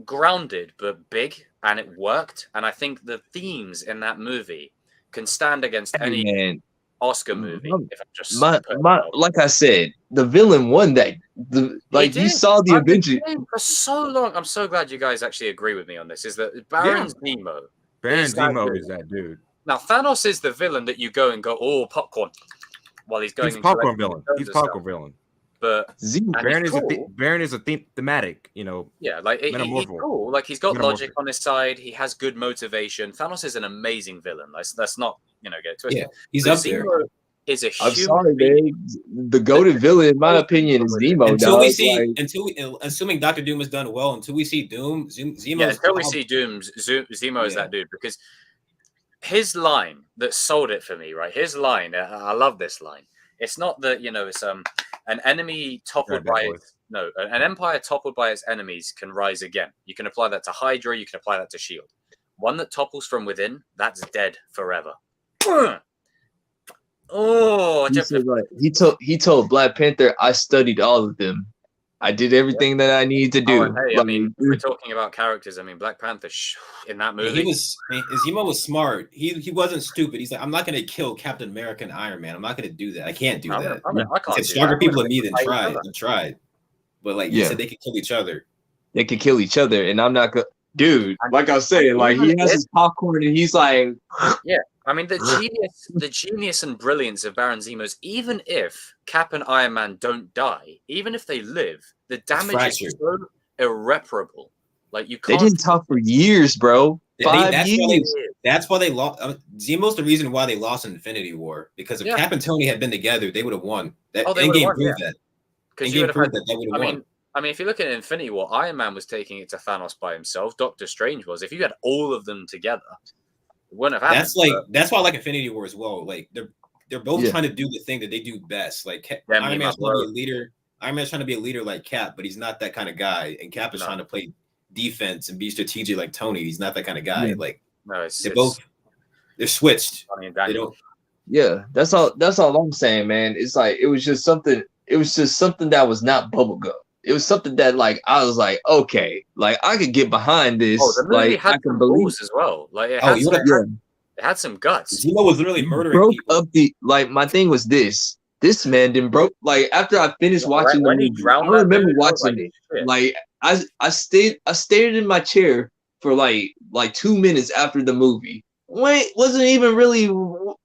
Speaker 1: grounded but big, and it worked. And I think the themes in that movie can stand against any Oscar movie. If I'm just
Speaker 3: like I said, the villain won that. You saw the Avengers
Speaker 1: for so long. I'm so glad you guys actually agree with me on this. Is that Baron Zemo?
Speaker 2: Baron Zemo is that dude.
Speaker 1: Now Thanos is the villain that you go and go, oh, popcorn, while he's going.
Speaker 2: He's popcorn villain. He's popcorn villain.
Speaker 1: But
Speaker 2: Baron is a thematic,
Speaker 1: Yeah, like he's cool. Like he's got logic on his side. He has good motivation. Thanos is an amazing villain. Let's not get twisted.
Speaker 4: Yeah, he's up there.
Speaker 1: Is a
Speaker 3: I'm sorry, man. The goated villain, in my opinion, is Zemo.
Speaker 4: Assuming Doctor Doom has done well, until we see Doom, Zemo.
Speaker 1: Until we see Doom, Zemo is that dude because his line that sold it for me, right? His line, I love this line. It's not that it's an enemy toppled an empire toppled by its enemies can rise again. You can apply that to Hydra. You can apply that to Shield. One that topples from within, that's dead forever. Oh,
Speaker 3: he told Black Panther, "I studied all of them. I did everything that I needed to do."
Speaker 1: I mean, we're talking about characters. I mean, Black Panther in that movie.
Speaker 4: Zemo was smart. He wasn't stupid. He's like, I'm not going to kill Captain America and Iron Man. I'm not going to do that. I can't do that.
Speaker 1: I can't.
Speaker 4: Stronger people than me than tried. But you said they could kill each other.
Speaker 3: They could kill each other, and I'm not going. Dude, like I was saying, he has his popcorn, and he's like,
Speaker 1: yeah. I mean, the genius and brilliance of Baron Zemo's, even if Cap and Iron Man don't die, even if they live, the damage is so irreparable. Like you can't.
Speaker 3: They didn't talk for years, bro. 5 years.
Speaker 4: That's why they lost. Zemo's the reason why they lost in Infinity War, because if Cap and Tony had been together, they would have won. Endgame proved that.
Speaker 1: Because you would have had that. They would have won. I mean, if you look at Infinity War, Iron Man was taking it to Thanos by himself. Doctor Strange was. If you had all of them together, it wouldn't have happened.
Speaker 4: That's why I like Infinity War as well. Like they're both trying to do the thing that they do best. Like Iron Man's trying to be a leader. Iron Man's trying to be a leader like Cap, but he's not that kind of guy. And Cap is trying to play defense and be strategic like Tony. He's not that kind of guy.
Speaker 3: Yeah.
Speaker 4: Like
Speaker 1: No, it's
Speaker 4: they're switched.
Speaker 1: Tony and
Speaker 4: They
Speaker 1: Daniel.
Speaker 4: don't.
Speaker 3: Yeah, that's all I'm saying, man. It's like it was just something that was not bubblegum. It was something that like I was like, okay, like I could get behind this.
Speaker 1: Oh, the movie
Speaker 3: like
Speaker 1: had
Speaker 3: I can
Speaker 1: some
Speaker 3: believe
Speaker 1: balls as well. Like it
Speaker 4: Oh,
Speaker 1: had,
Speaker 4: you
Speaker 1: some,
Speaker 4: wanna-
Speaker 3: yeah.
Speaker 1: it had some guts.
Speaker 4: Zemo was literally murdering
Speaker 3: broke
Speaker 4: people.
Speaker 3: up the like my thing was this. This man didn't broke like after I finished watching the
Speaker 1: When he
Speaker 3: movie. I
Speaker 1: drowned that
Speaker 3: remember
Speaker 1: dude, I was
Speaker 3: watching it.
Speaker 1: shit.
Speaker 3: Like I stayed in my chair for like 2 minutes after the movie. Wasn't even really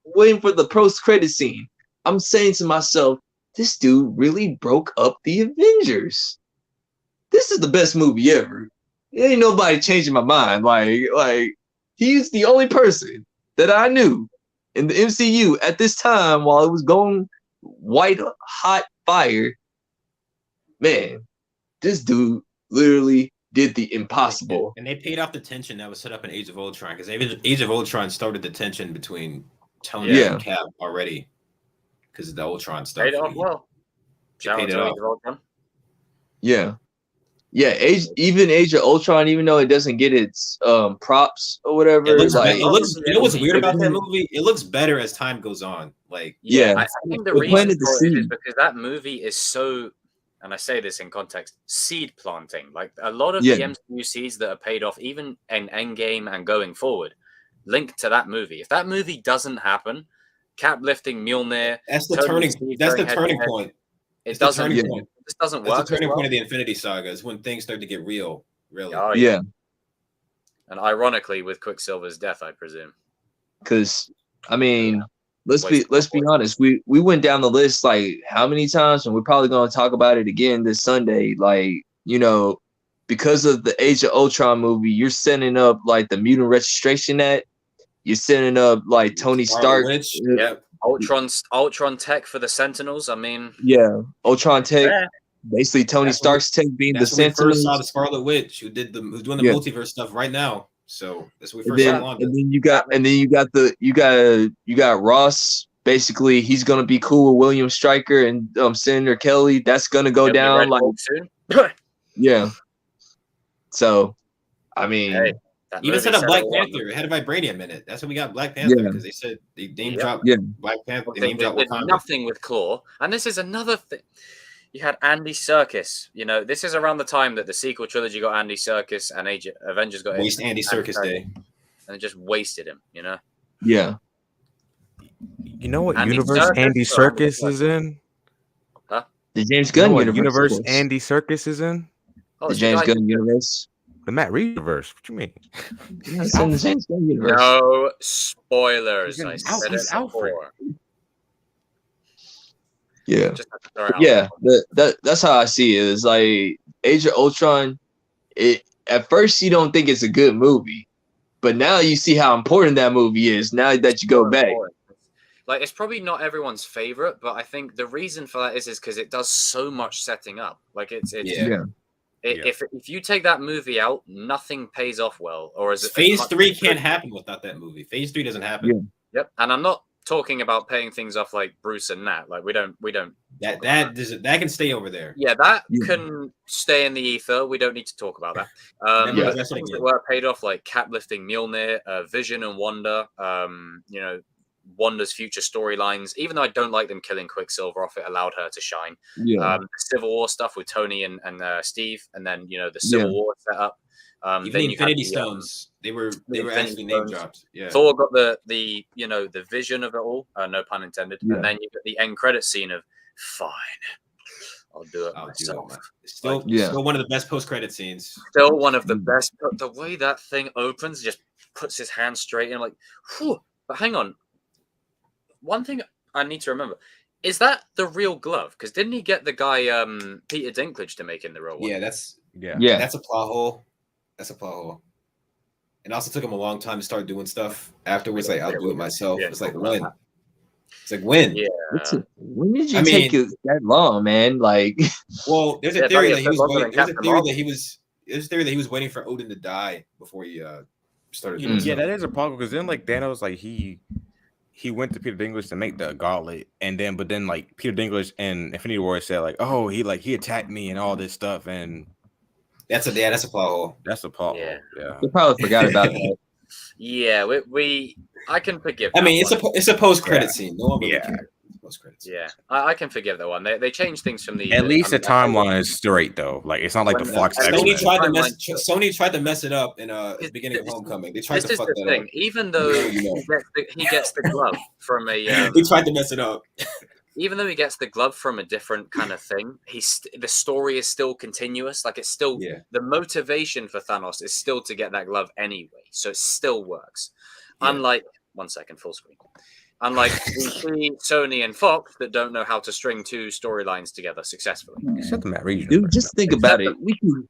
Speaker 3: waiting for the post credit scene. I'm saying to myself, this dude really broke up the Avengers. This is the best movie ever. Ain't nobody changing my mind. Like he's the only person that I knew in the MCU at this time while it was going white hot fire. Man, this dude literally did the impossible.
Speaker 4: And they paid off the tension that was set up in Age of Ultron because Age of Ultron started the tension between Tony
Speaker 3: Yeah.
Speaker 4: and Cap already because of the Ultron stuff.
Speaker 1: Paid off well. Shout out
Speaker 4: paid it
Speaker 1: to
Speaker 4: off.
Speaker 1: Age of Ultron.
Speaker 3: Yeah. Yeah, Age of Ultron, even though it doesn't get its props or whatever,
Speaker 4: It looks,
Speaker 3: like
Speaker 4: it looks. You know what's weird about that
Speaker 3: it-
Speaker 4: movie? It looks better as time goes on. Like
Speaker 3: Yeah.
Speaker 1: I think the
Speaker 3: It
Speaker 1: reason
Speaker 3: planted the
Speaker 1: for it is
Speaker 3: seed.
Speaker 1: because that movie is so, and I say this in context, seed planting. Like a lot of
Speaker 3: Yeah.
Speaker 1: the MCU seeds that are paid off, even in Endgame and going forward, linked to that movie. If that movie doesn't happen, Cap lifting Mjolnir,
Speaker 4: that's the
Speaker 1: Tony
Speaker 4: turning.
Speaker 1: Steve
Speaker 4: That's the
Speaker 1: going
Speaker 4: turning
Speaker 1: head-to-head.
Speaker 4: point.
Speaker 1: It
Speaker 4: It's the
Speaker 1: doesn't.
Speaker 4: turning
Speaker 3: Yeah.
Speaker 4: point.
Speaker 1: This doesn't
Speaker 4: That's
Speaker 1: work.
Speaker 4: the turning
Speaker 1: as well.
Speaker 4: point of the Infinity Saga is when things start to get real. Really.
Speaker 1: Oh,
Speaker 3: yeah,
Speaker 1: And ironically, with Quicksilver's death, I presume.
Speaker 3: because I mean, let's
Speaker 1: Waste
Speaker 3: be
Speaker 1: of
Speaker 3: honest. We went down the list like how many times, and we're probably going to talk about it again this Sunday. Like because of the Age of Ultron movie, you're setting up like the Mutant Registration Act. You're setting up like Tony
Speaker 4: Scarlet
Speaker 3: Stark.
Speaker 4: Witch,
Speaker 1: Yep. Ultron tech for the Sentinels. I mean,
Speaker 3: Yeah, Ultron tech.
Speaker 1: yeah.
Speaker 3: Basically, Tony
Speaker 4: That's
Speaker 3: Stark's tech being the
Speaker 4: That's when we first saw
Speaker 3: Sentinels.
Speaker 4: the Scarlet Witch, who's doing the
Speaker 3: Yeah.
Speaker 4: multiverse stuff right now. So that's when we
Speaker 3: And
Speaker 4: first
Speaker 3: then,
Speaker 4: saw Wanda.
Speaker 3: you got Ross. Basically, he's gonna be cool with William Stryker and Senator Kelly. That's gonna go
Speaker 1: He'll be
Speaker 3: down
Speaker 1: Red
Speaker 3: like
Speaker 1: Hulk soon.
Speaker 3: yeah. So, I mean,
Speaker 1: Hey, that
Speaker 4: Even
Speaker 1: movie
Speaker 4: set up
Speaker 1: said
Speaker 4: Black
Speaker 1: it all.
Speaker 4: Panther. It had a vibranium in it. That's when we got Black Panther
Speaker 3: Yeah.
Speaker 4: because they said they name
Speaker 1: Yep.
Speaker 4: dropped
Speaker 3: Yeah.
Speaker 4: Black Panther. They
Speaker 1: They
Speaker 4: name dropped
Speaker 1: did
Speaker 4: Wakanda.
Speaker 1: nothing with Claw, and this is another thing. You had Andy Serkis. This is around the time that the sequel trilogy got Andy Serkis and Avengers got
Speaker 4: Waste Andy Circus Day.
Speaker 1: and it just wasted him.
Speaker 3: yeah,
Speaker 2: You know what
Speaker 1: Andy
Speaker 2: universe
Speaker 1: Serkis
Speaker 2: Andy
Speaker 1: or Andy
Speaker 2: Serkis
Speaker 1: Serkis?
Speaker 2: is in?
Speaker 3: the James
Speaker 2: You know
Speaker 3: Gunn
Speaker 2: what
Speaker 3: universe.
Speaker 2: universe
Speaker 3: of course.
Speaker 2: Andy Serkis is in?
Speaker 1: Oh,
Speaker 3: The
Speaker 1: it's
Speaker 3: James
Speaker 1: guy-
Speaker 3: Gunn universe.
Speaker 2: The Matt Reeves universe. What you mean?
Speaker 3: Yeah, it's in the James Gunn universe.
Speaker 1: No spoilers.
Speaker 2: He's
Speaker 1: I
Speaker 2: in-
Speaker 1: said
Speaker 2: he's
Speaker 1: it
Speaker 2: Alfred.
Speaker 1: before.
Speaker 3: Yeah.
Speaker 1: Just have to throw it out
Speaker 3: Yeah,
Speaker 1: there.
Speaker 3: that's how I see it. It's like Age of Ultron. It at first you don't think it's a good movie, but now you see how important that movie is. Now that you go
Speaker 1: So
Speaker 3: back,
Speaker 1: important. Like it's probably not everyone's favorite, but I think the reason for that is because it does so much setting up. Like it's
Speaker 4: Yeah.
Speaker 1: if you take that movie out, nothing pays off well. Or is it
Speaker 4: Phase
Speaker 1: much
Speaker 4: 3
Speaker 1: as
Speaker 4: can't
Speaker 1: good.
Speaker 4: happen without that movie. Phase 3 doesn't happen.
Speaker 3: Yeah.
Speaker 1: Yep, and I'm not talking about paying things off like Bruce and Nat. Like we don't.
Speaker 4: That can stay over there.
Speaker 1: Yeah, that
Speaker 3: Yeah.
Speaker 1: can stay in the ether. We don't need to talk about that.
Speaker 4: Remember,
Speaker 1: But
Speaker 4: that's
Speaker 1: the things
Speaker 4: what I
Speaker 1: that were paid off, like Cap lifting Mjolnir, Vision and Wanda. Wanda's future storylines. Even though I don't like them killing Quicksilver off, it allowed her to shine.
Speaker 3: yeah,
Speaker 1: The Civil War stuff with Tony and Steve, and then the Civil War setup.
Speaker 4: Even
Speaker 1: Then
Speaker 4: the
Speaker 1: you had
Speaker 4: Infinity
Speaker 1: the,
Speaker 4: Stones, they were
Speaker 1: Infinity
Speaker 4: actually name
Speaker 1: Stones.
Speaker 4: dropped. Yeah.
Speaker 1: Thor got the vision of it all, no pun intended.
Speaker 3: Yeah.
Speaker 1: And then you get the end credit scene of fine, I'll do it
Speaker 4: I'll do
Speaker 1: myself.
Speaker 4: it. Still,
Speaker 3: Yeah.
Speaker 4: still one of the best post-credit scenes.
Speaker 1: Still one of the
Speaker 3: Mm.
Speaker 1: best. The way that thing opens, just puts his hand straight in, like, whew. But hang on, one thing I need to remember. Is that the real glove? Because didn't he get the guy Peter Dinklage to make in the real one?
Speaker 4: Yeah, that's
Speaker 2: Yeah.
Speaker 4: that's a plot hole. That's a plot hole. And also took him a long time to start doing stuff afterwards. Like, I'll do it myself.
Speaker 1: Yeah.
Speaker 4: It's like when? It's like when?
Speaker 1: Yeah.
Speaker 3: when did you
Speaker 4: I
Speaker 3: take
Speaker 4: mean-
Speaker 3: it that long, man? Like,
Speaker 4: Well, there's
Speaker 1: Yeah,
Speaker 4: a theory
Speaker 1: buddy,
Speaker 4: that he
Speaker 1: it
Speaker 4: was
Speaker 1: took longer
Speaker 4: waiting.
Speaker 1: than
Speaker 4: There's a
Speaker 1: Captain
Speaker 4: theory
Speaker 1: Marvel.
Speaker 4: that he was. There's a theory that he was waiting for Odin to die before he started doing
Speaker 3: Mm.
Speaker 2: Yeah,
Speaker 4: stuff.
Speaker 2: that is a problem because then like Thanos, like he went to Peter Dinklage to make the gauntlet, and then like Peter Dinklage and Infinity War said like, oh, he attacked me and all this stuff, and
Speaker 4: That's a plot hole.
Speaker 2: That's a plot.
Speaker 1: Yeah.
Speaker 2: Yeah.
Speaker 3: You probably forgot about that.
Speaker 1: Yeah, I can forgive.
Speaker 4: I
Speaker 1: that
Speaker 4: mean,
Speaker 1: one.
Speaker 4: it's a post credit
Speaker 2: Yeah.
Speaker 4: scene. No one really
Speaker 2: Yeah.
Speaker 4: cares. Post credits.
Speaker 1: Yeah, I can forgive that one. They changed things from the.
Speaker 2: At least
Speaker 1: I
Speaker 2: the
Speaker 1: mean, I tell you what,
Speaker 2: timeline is straight though. Like it's not like the
Speaker 1: When,
Speaker 2: Fox
Speaker 1: at
Speaker 2: X-Men.
Speaker 1: least
Speaker 4: Sony tried to mess it up in
Speaker 1: This-
Speaker 4: beginning of
Speaker 1: this-
Speaker 4: Homecoming. They tried
Speaker 1: This
Speaker 4: to
Speaker 1: is
Speaker 4: fuck
Speaker 1: the
Speaker 4: that
Speaker 1: thing.
Speaker 4: up.
Speaker 1: Even though
Speaker 4: You know.
Speaker 1: he gets the glove from a
Speaker 4: They tried to mess it up.
Speaker 1: even though he gets the glove from a different kind of thing, the story is still continuous. Like it's still
Speaker 4: Yeah.
Speaker 1: the motivation for Thanos is still to get that glove anyway, so it still works.
Speaker 4: Yeah.
Speaker 1: Unlike 1 second, full screen. Unlike we see Sony and Fox that don't know how to string two storylines together successfully.
Speaker 2: Except the Matt Reeves.
Speaker 3: Dude, just think about it.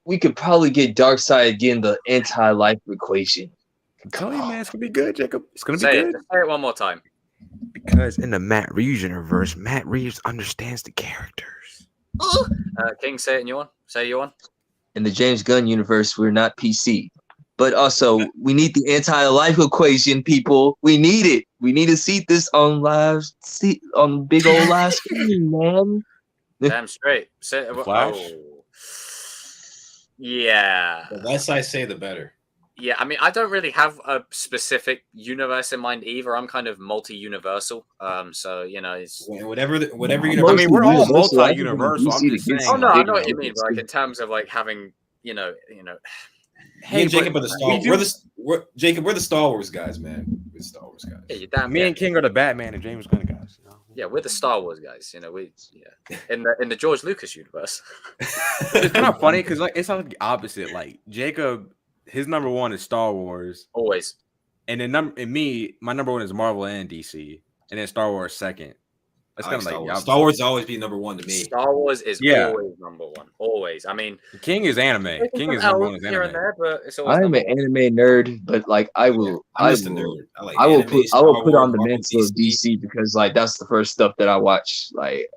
Speaker 3: We could probably get Darkseid getting the anti-life equation.
Speaker 2: Tell you, man, it's gonna be good, Jacob. It's gonna be
Speaker 1: Say
Speaker 2: good.
Speaker 1: it one more time.
Speaker 2: Because in the Matt Reeves universe, Matt Reeves understands the characters.
Speaker 1: King, say it in your one. Say your one.
Speaker 3: In the James Gunn universe, we're not PC. But also, we need the anti-life equation, people. We need it. We need to see this on big old live screen, man.
Speaker 1: Damn straight. Say,
Speaker 2: Flash?
Speaker 1: oh. Yeah.
Speaker 4: The less I say, the better.
Speaker 1: Yeah, I mean, I don't really have a specific universe in mind either. I'm kind of multi-universal. So you know, it's.
Speaker 4: Whatever
Speaker 3: I
Speaker 4: universe.
Speaker 2: I mean, we're all
Speaker 3: Universal, I think
Speaker 2: multi-universal. I'm
Speaker 3: DC
Speaker 2: just
Speaker 3: gets
Speaker 2: saying.
Speaker 1: Oh no, I know
Speaker 3: big
Speaker 1: what you mean. But
Speaker 3: ones,
Speaker 1: like in terms of like having, you know.
Speaker 4: Me and Jacob
Speaker 2: but
Speaker 4: are the Star.
Speaker 2: we
Speaker 4: We're
Speaker 2: do-
Speaker 4: Jacob. We're the Star Wars guys, man. We're the Star Wars guys.
Speaker 1: Yeah, you damn.
Speaker 2: Me
Speaker 1: Yeah.
Speaker 2: and King are the Batman and James Gunn guys. You know?
Speaker 1: Yeah, we're the Star Wars guys. You know, in the George Lucas universe.
Speaker 2: It's kind of funny because like it's like the opposite. Like Jacob, his number one is Star Wars,
Speaker 1: Always.
Speaker 2: and then my number one is Marvel and DC, and then Star Wars second. That's
Speaker 4: I
Speaker 2: kind
Speaker 4: like
Speaker 2: of
Speaker 4: Star
Speaker 2: like
Speaker 4: Wars. Star Wars will always be number one to me.
Speaker 1: Star Wars is
Speaker 2: Yeah.
Speaker 1: always number one. Always. I mean,
Speaker 2: King is anime. King is number one is
Speaker 1: here and
Speaker 2: anime.
Speaker 1: there, but it's always
Speaker 3: I'm
Speaker 1: number
Speaker 3: an anime nerd, but like I will,
Speaker 4: I'm
Speaker 3: I
Speaker 4: just a
Speaker 3: will,
Speaker 4: nerd. Like
Speaker 3: I will
Speaker 4: anime,
Speaker 3: put
Speaker 4: Star
Speaker 3: on
Speaker 4: Wars,
Speaker 3: the
Speaker 4: Marvel,
Speaker 3: mantle of DC because like that's the first stuff that I watch. Like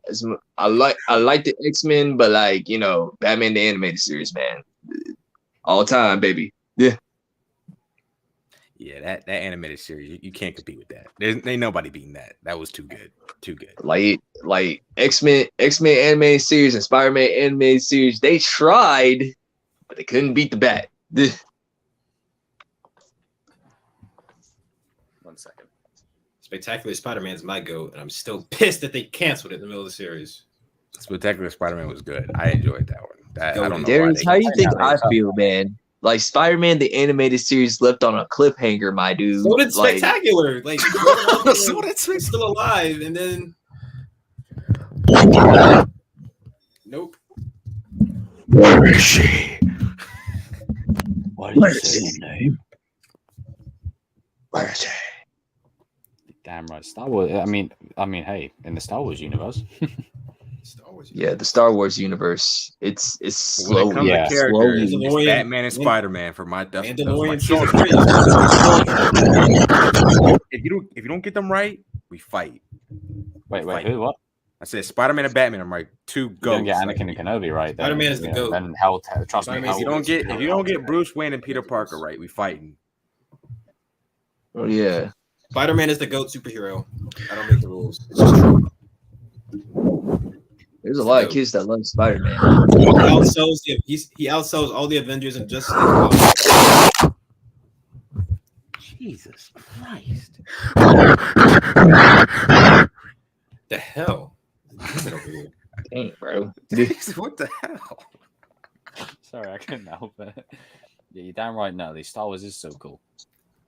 Speaker 3: I like the X-Men, but like Batman the animated series, man, all time, baby. Yeah,
Speaker 2: Yeah, that animated series, you can't compete with that. Ain't nobody beating that. That was too good. Too good.
Speaker 3: like X-Men animated series and Spider-Man animated series. They tried, but they couldn't beat the Bat.
Speaker 1: 1 second.
Speaker 4: Spectacular Spider-Man is my goat, and I'm still pissed that they canceled it in the middle of the series.
Speaker 2: Spectacular Spider-Man was good. I enjoyed that one. I don't know why
Speaker 3: Darius,
Speaker 2: they-
Speaker 3: how you think
Speaker 1: Yeah,
Speaker 3: I feel, man? Like Spider-Man the animated series left on a cliffhanger, my dude.
Speaker 4: So did
Speaker 3: Like,
Speaker 4: Spectacular. Like
Speaker 2: So did
Speaker 4: it's still alive, and then nope.
Speaker 2: Where is she?
Speaker 5: Why did you say her name?
Speaker 3: where is it?
Speaker 5: Damn right, Star Wars. I mean, hey, in the Star Wars universe,
Speaker 4: Star Wars.
Speaker 3: Yeah, the Star Wars universe. It's
Speaker 2: When it
Speaker 3: slow.
Speaker 2: comes
Speaker 5: Yeah.
Speaker 2: to characters,
Speaker 3: slowly.
Speaker 2: it's Batman and Spider-Man for my
Speaker 4: Mandalorian
Speaker 2: that's my
Speaker 4: season 3.
Speaker 2: choice. If you don't get them right, we fight.
Speaker 5: wait,
Speaker 2: Fight.
Speaker 5: who? What?
Speaker 2: I said Spider-Man and Batman. I'm right. Two
Speaker 5: You don't
Speaker 2: goats.
Speaker 5: get Anakin and Kenobi right. Then,
Speaker 4: Spider-Man is the goat.
Speaker 5: Then hell, trust me.
Speaker 4: Spider-Man
Speaker 5: hell
Speaker 2: If you don't get Bruce Wayne and Peter Parker right, we fighting.
Speaker 3: Oh yeah.
Speaker 4: Spider-Man is the goat superhero. I don't make the rules. It's just true.
Speaker 3: There's a lot of kids that love Spider-Man.
Speaker 4: He outsells all the Avengers and Justice League.
Speaker 2: Jesus Christ!
Speaker 4: The hell? What's over here?
Speaker 3: Dang, bro.
Speaker 2: What the hell?
Speaker 5: Sorry, I couldn't help it. Yeah, you're damn right. No, Star Wars is so cool.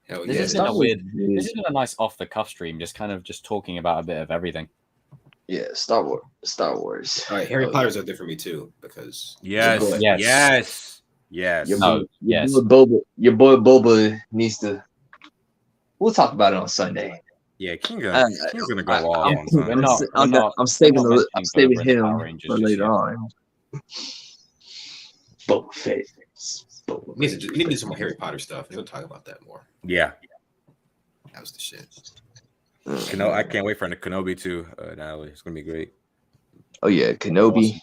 Speaker 4: Hell
Speaker 5: This
Speaker 4: yeah.
Speaker 5: is
Speaker 3: Star
Speaker 5: a
Speaker 3: Wars
Speaker 5: weird.
Speaker 3: is-
Speaker 5: This has been a nice off-the-cuff stream, just kind of just talking about a bit of everything.
Speaker 3: Yeah, Star Wars. Star Wars.
Speaker 4: All right, Harry Potter's up there for me too because
Speaker 2: Yes,
Speaker 5: Yes.
Speaker 2: yes, yes.
Speaker 3: Your
Speaker 5: No,
Speaker 3: boy,
Speaker 5: yes.
Speaker 3: your boy Boba needs to. We'll talk about it on Sunday.
Speaker 2: Yeah, King's
Speaker 3: Uh,
Speaker 2: gonna go
Speaker 3: I-
Speaker 2: off
Speaker 3: I'm-
Speaker 2: on something.
Speaker 5: We're not-
Speaker 3: I'm
Speaker 5: we're not-
Speaker 3: saving
Speaker 5: we're not
Speaker 3: I'm
Speaker 5: mentioning
Speaker 3: saving
Speaker 5: Boba and
Speaker 3: him
Speaker 5: Power Rangers
Speaker 3: for
Speaker 5: just
Speaker 3: later
Speaker 5: yet.
Speaker 3: on. Boba Fett. Boba
Speaker 4: we need
Speaker 3: Fett.
Speaker 4: to do some more Harry Potter stuff. We'll talk about that more.
Speaker 2: Yeah,
Speaker 4: That was the shit.
Speaker 2: I can't wait for the Kenobi too, Natalie. It's gonna be great.
Speaker 3: Oh yeah, Kenobi.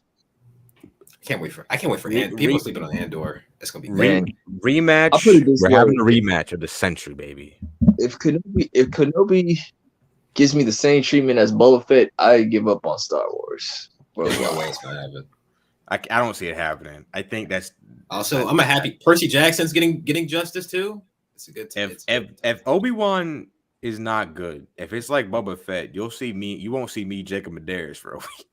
Speaker 4: I can't wait for people sleeping on Andor. That's gonna be
Speaker 3: Man.
Speaker 4: great.
Speaker 2: Rematch.
Speaker 3: I'll put it this
Speaker 2: We're
Speaker 3: way.
Speaker 2: having a rematch of the century, baby.
Speaker 3: If Kenobi gives me the same treatment as Boba Fett, I give up on Star Wars.
Speaker 4: There's no way it's gonna happen.
Speaker 2: I don't see it happening. I think that's
Speaker 4: Also, I'm a happy Percy Jackson's getting justice too. It's a good.
Speaker 2: if Obi-Wan is not good, if it's like Boba Fett, you won't see me Jacob Medeiros for a week.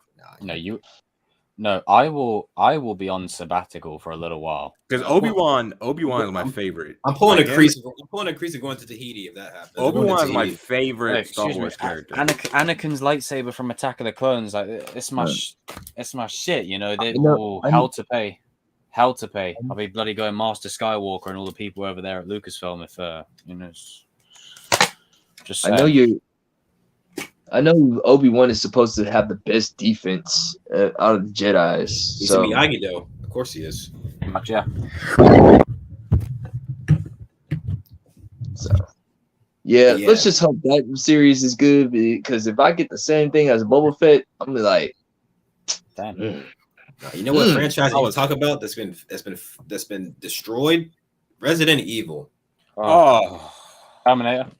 Speaker 5: No, I will be on sabbatical for a little while.
Speaker 2: Because Obi-Wan is my favorite.
Speaker 4: I'm pulling
Speaker 2: Like
Speaker 4: a crease. I'm pulling a crease and going to Tahiti if that happens.
Speaker 2: Obi-Wan is my favorite
Speaker 5: Hey,
Speaker 2: Star
Speaker 5: excuse me,
Speaker 2: Wars character.
Speaker 5: Anakin's lightsaber from Attack of the Clones, like it's my shit. You know, they hell to pay. I'll be bloody going Master Skywalker and all the people over there at Lucasfilm if just saying.
Speaker 3: I know Obi-Wan is supposed to have the best defense out of the Jedis.
Speaker 4: He's
Speaker 3: So
Speaker 4: a Miyagi though. Of course he is.
Speaker 5: Pretty much, yeah.
Speaker 3: yeah,
Speaker 4: Yeah.
Speaker 3: let's just hope that series is good because if I get the same thing as Boba Fett, I'm gonna be like,
Speaker 5: Damn.
Speaker 4: You know what franchise I want to talk about that's been destroyed? Resident Evil.
Speaker 2: Oh,
Speaker 5: Terminator.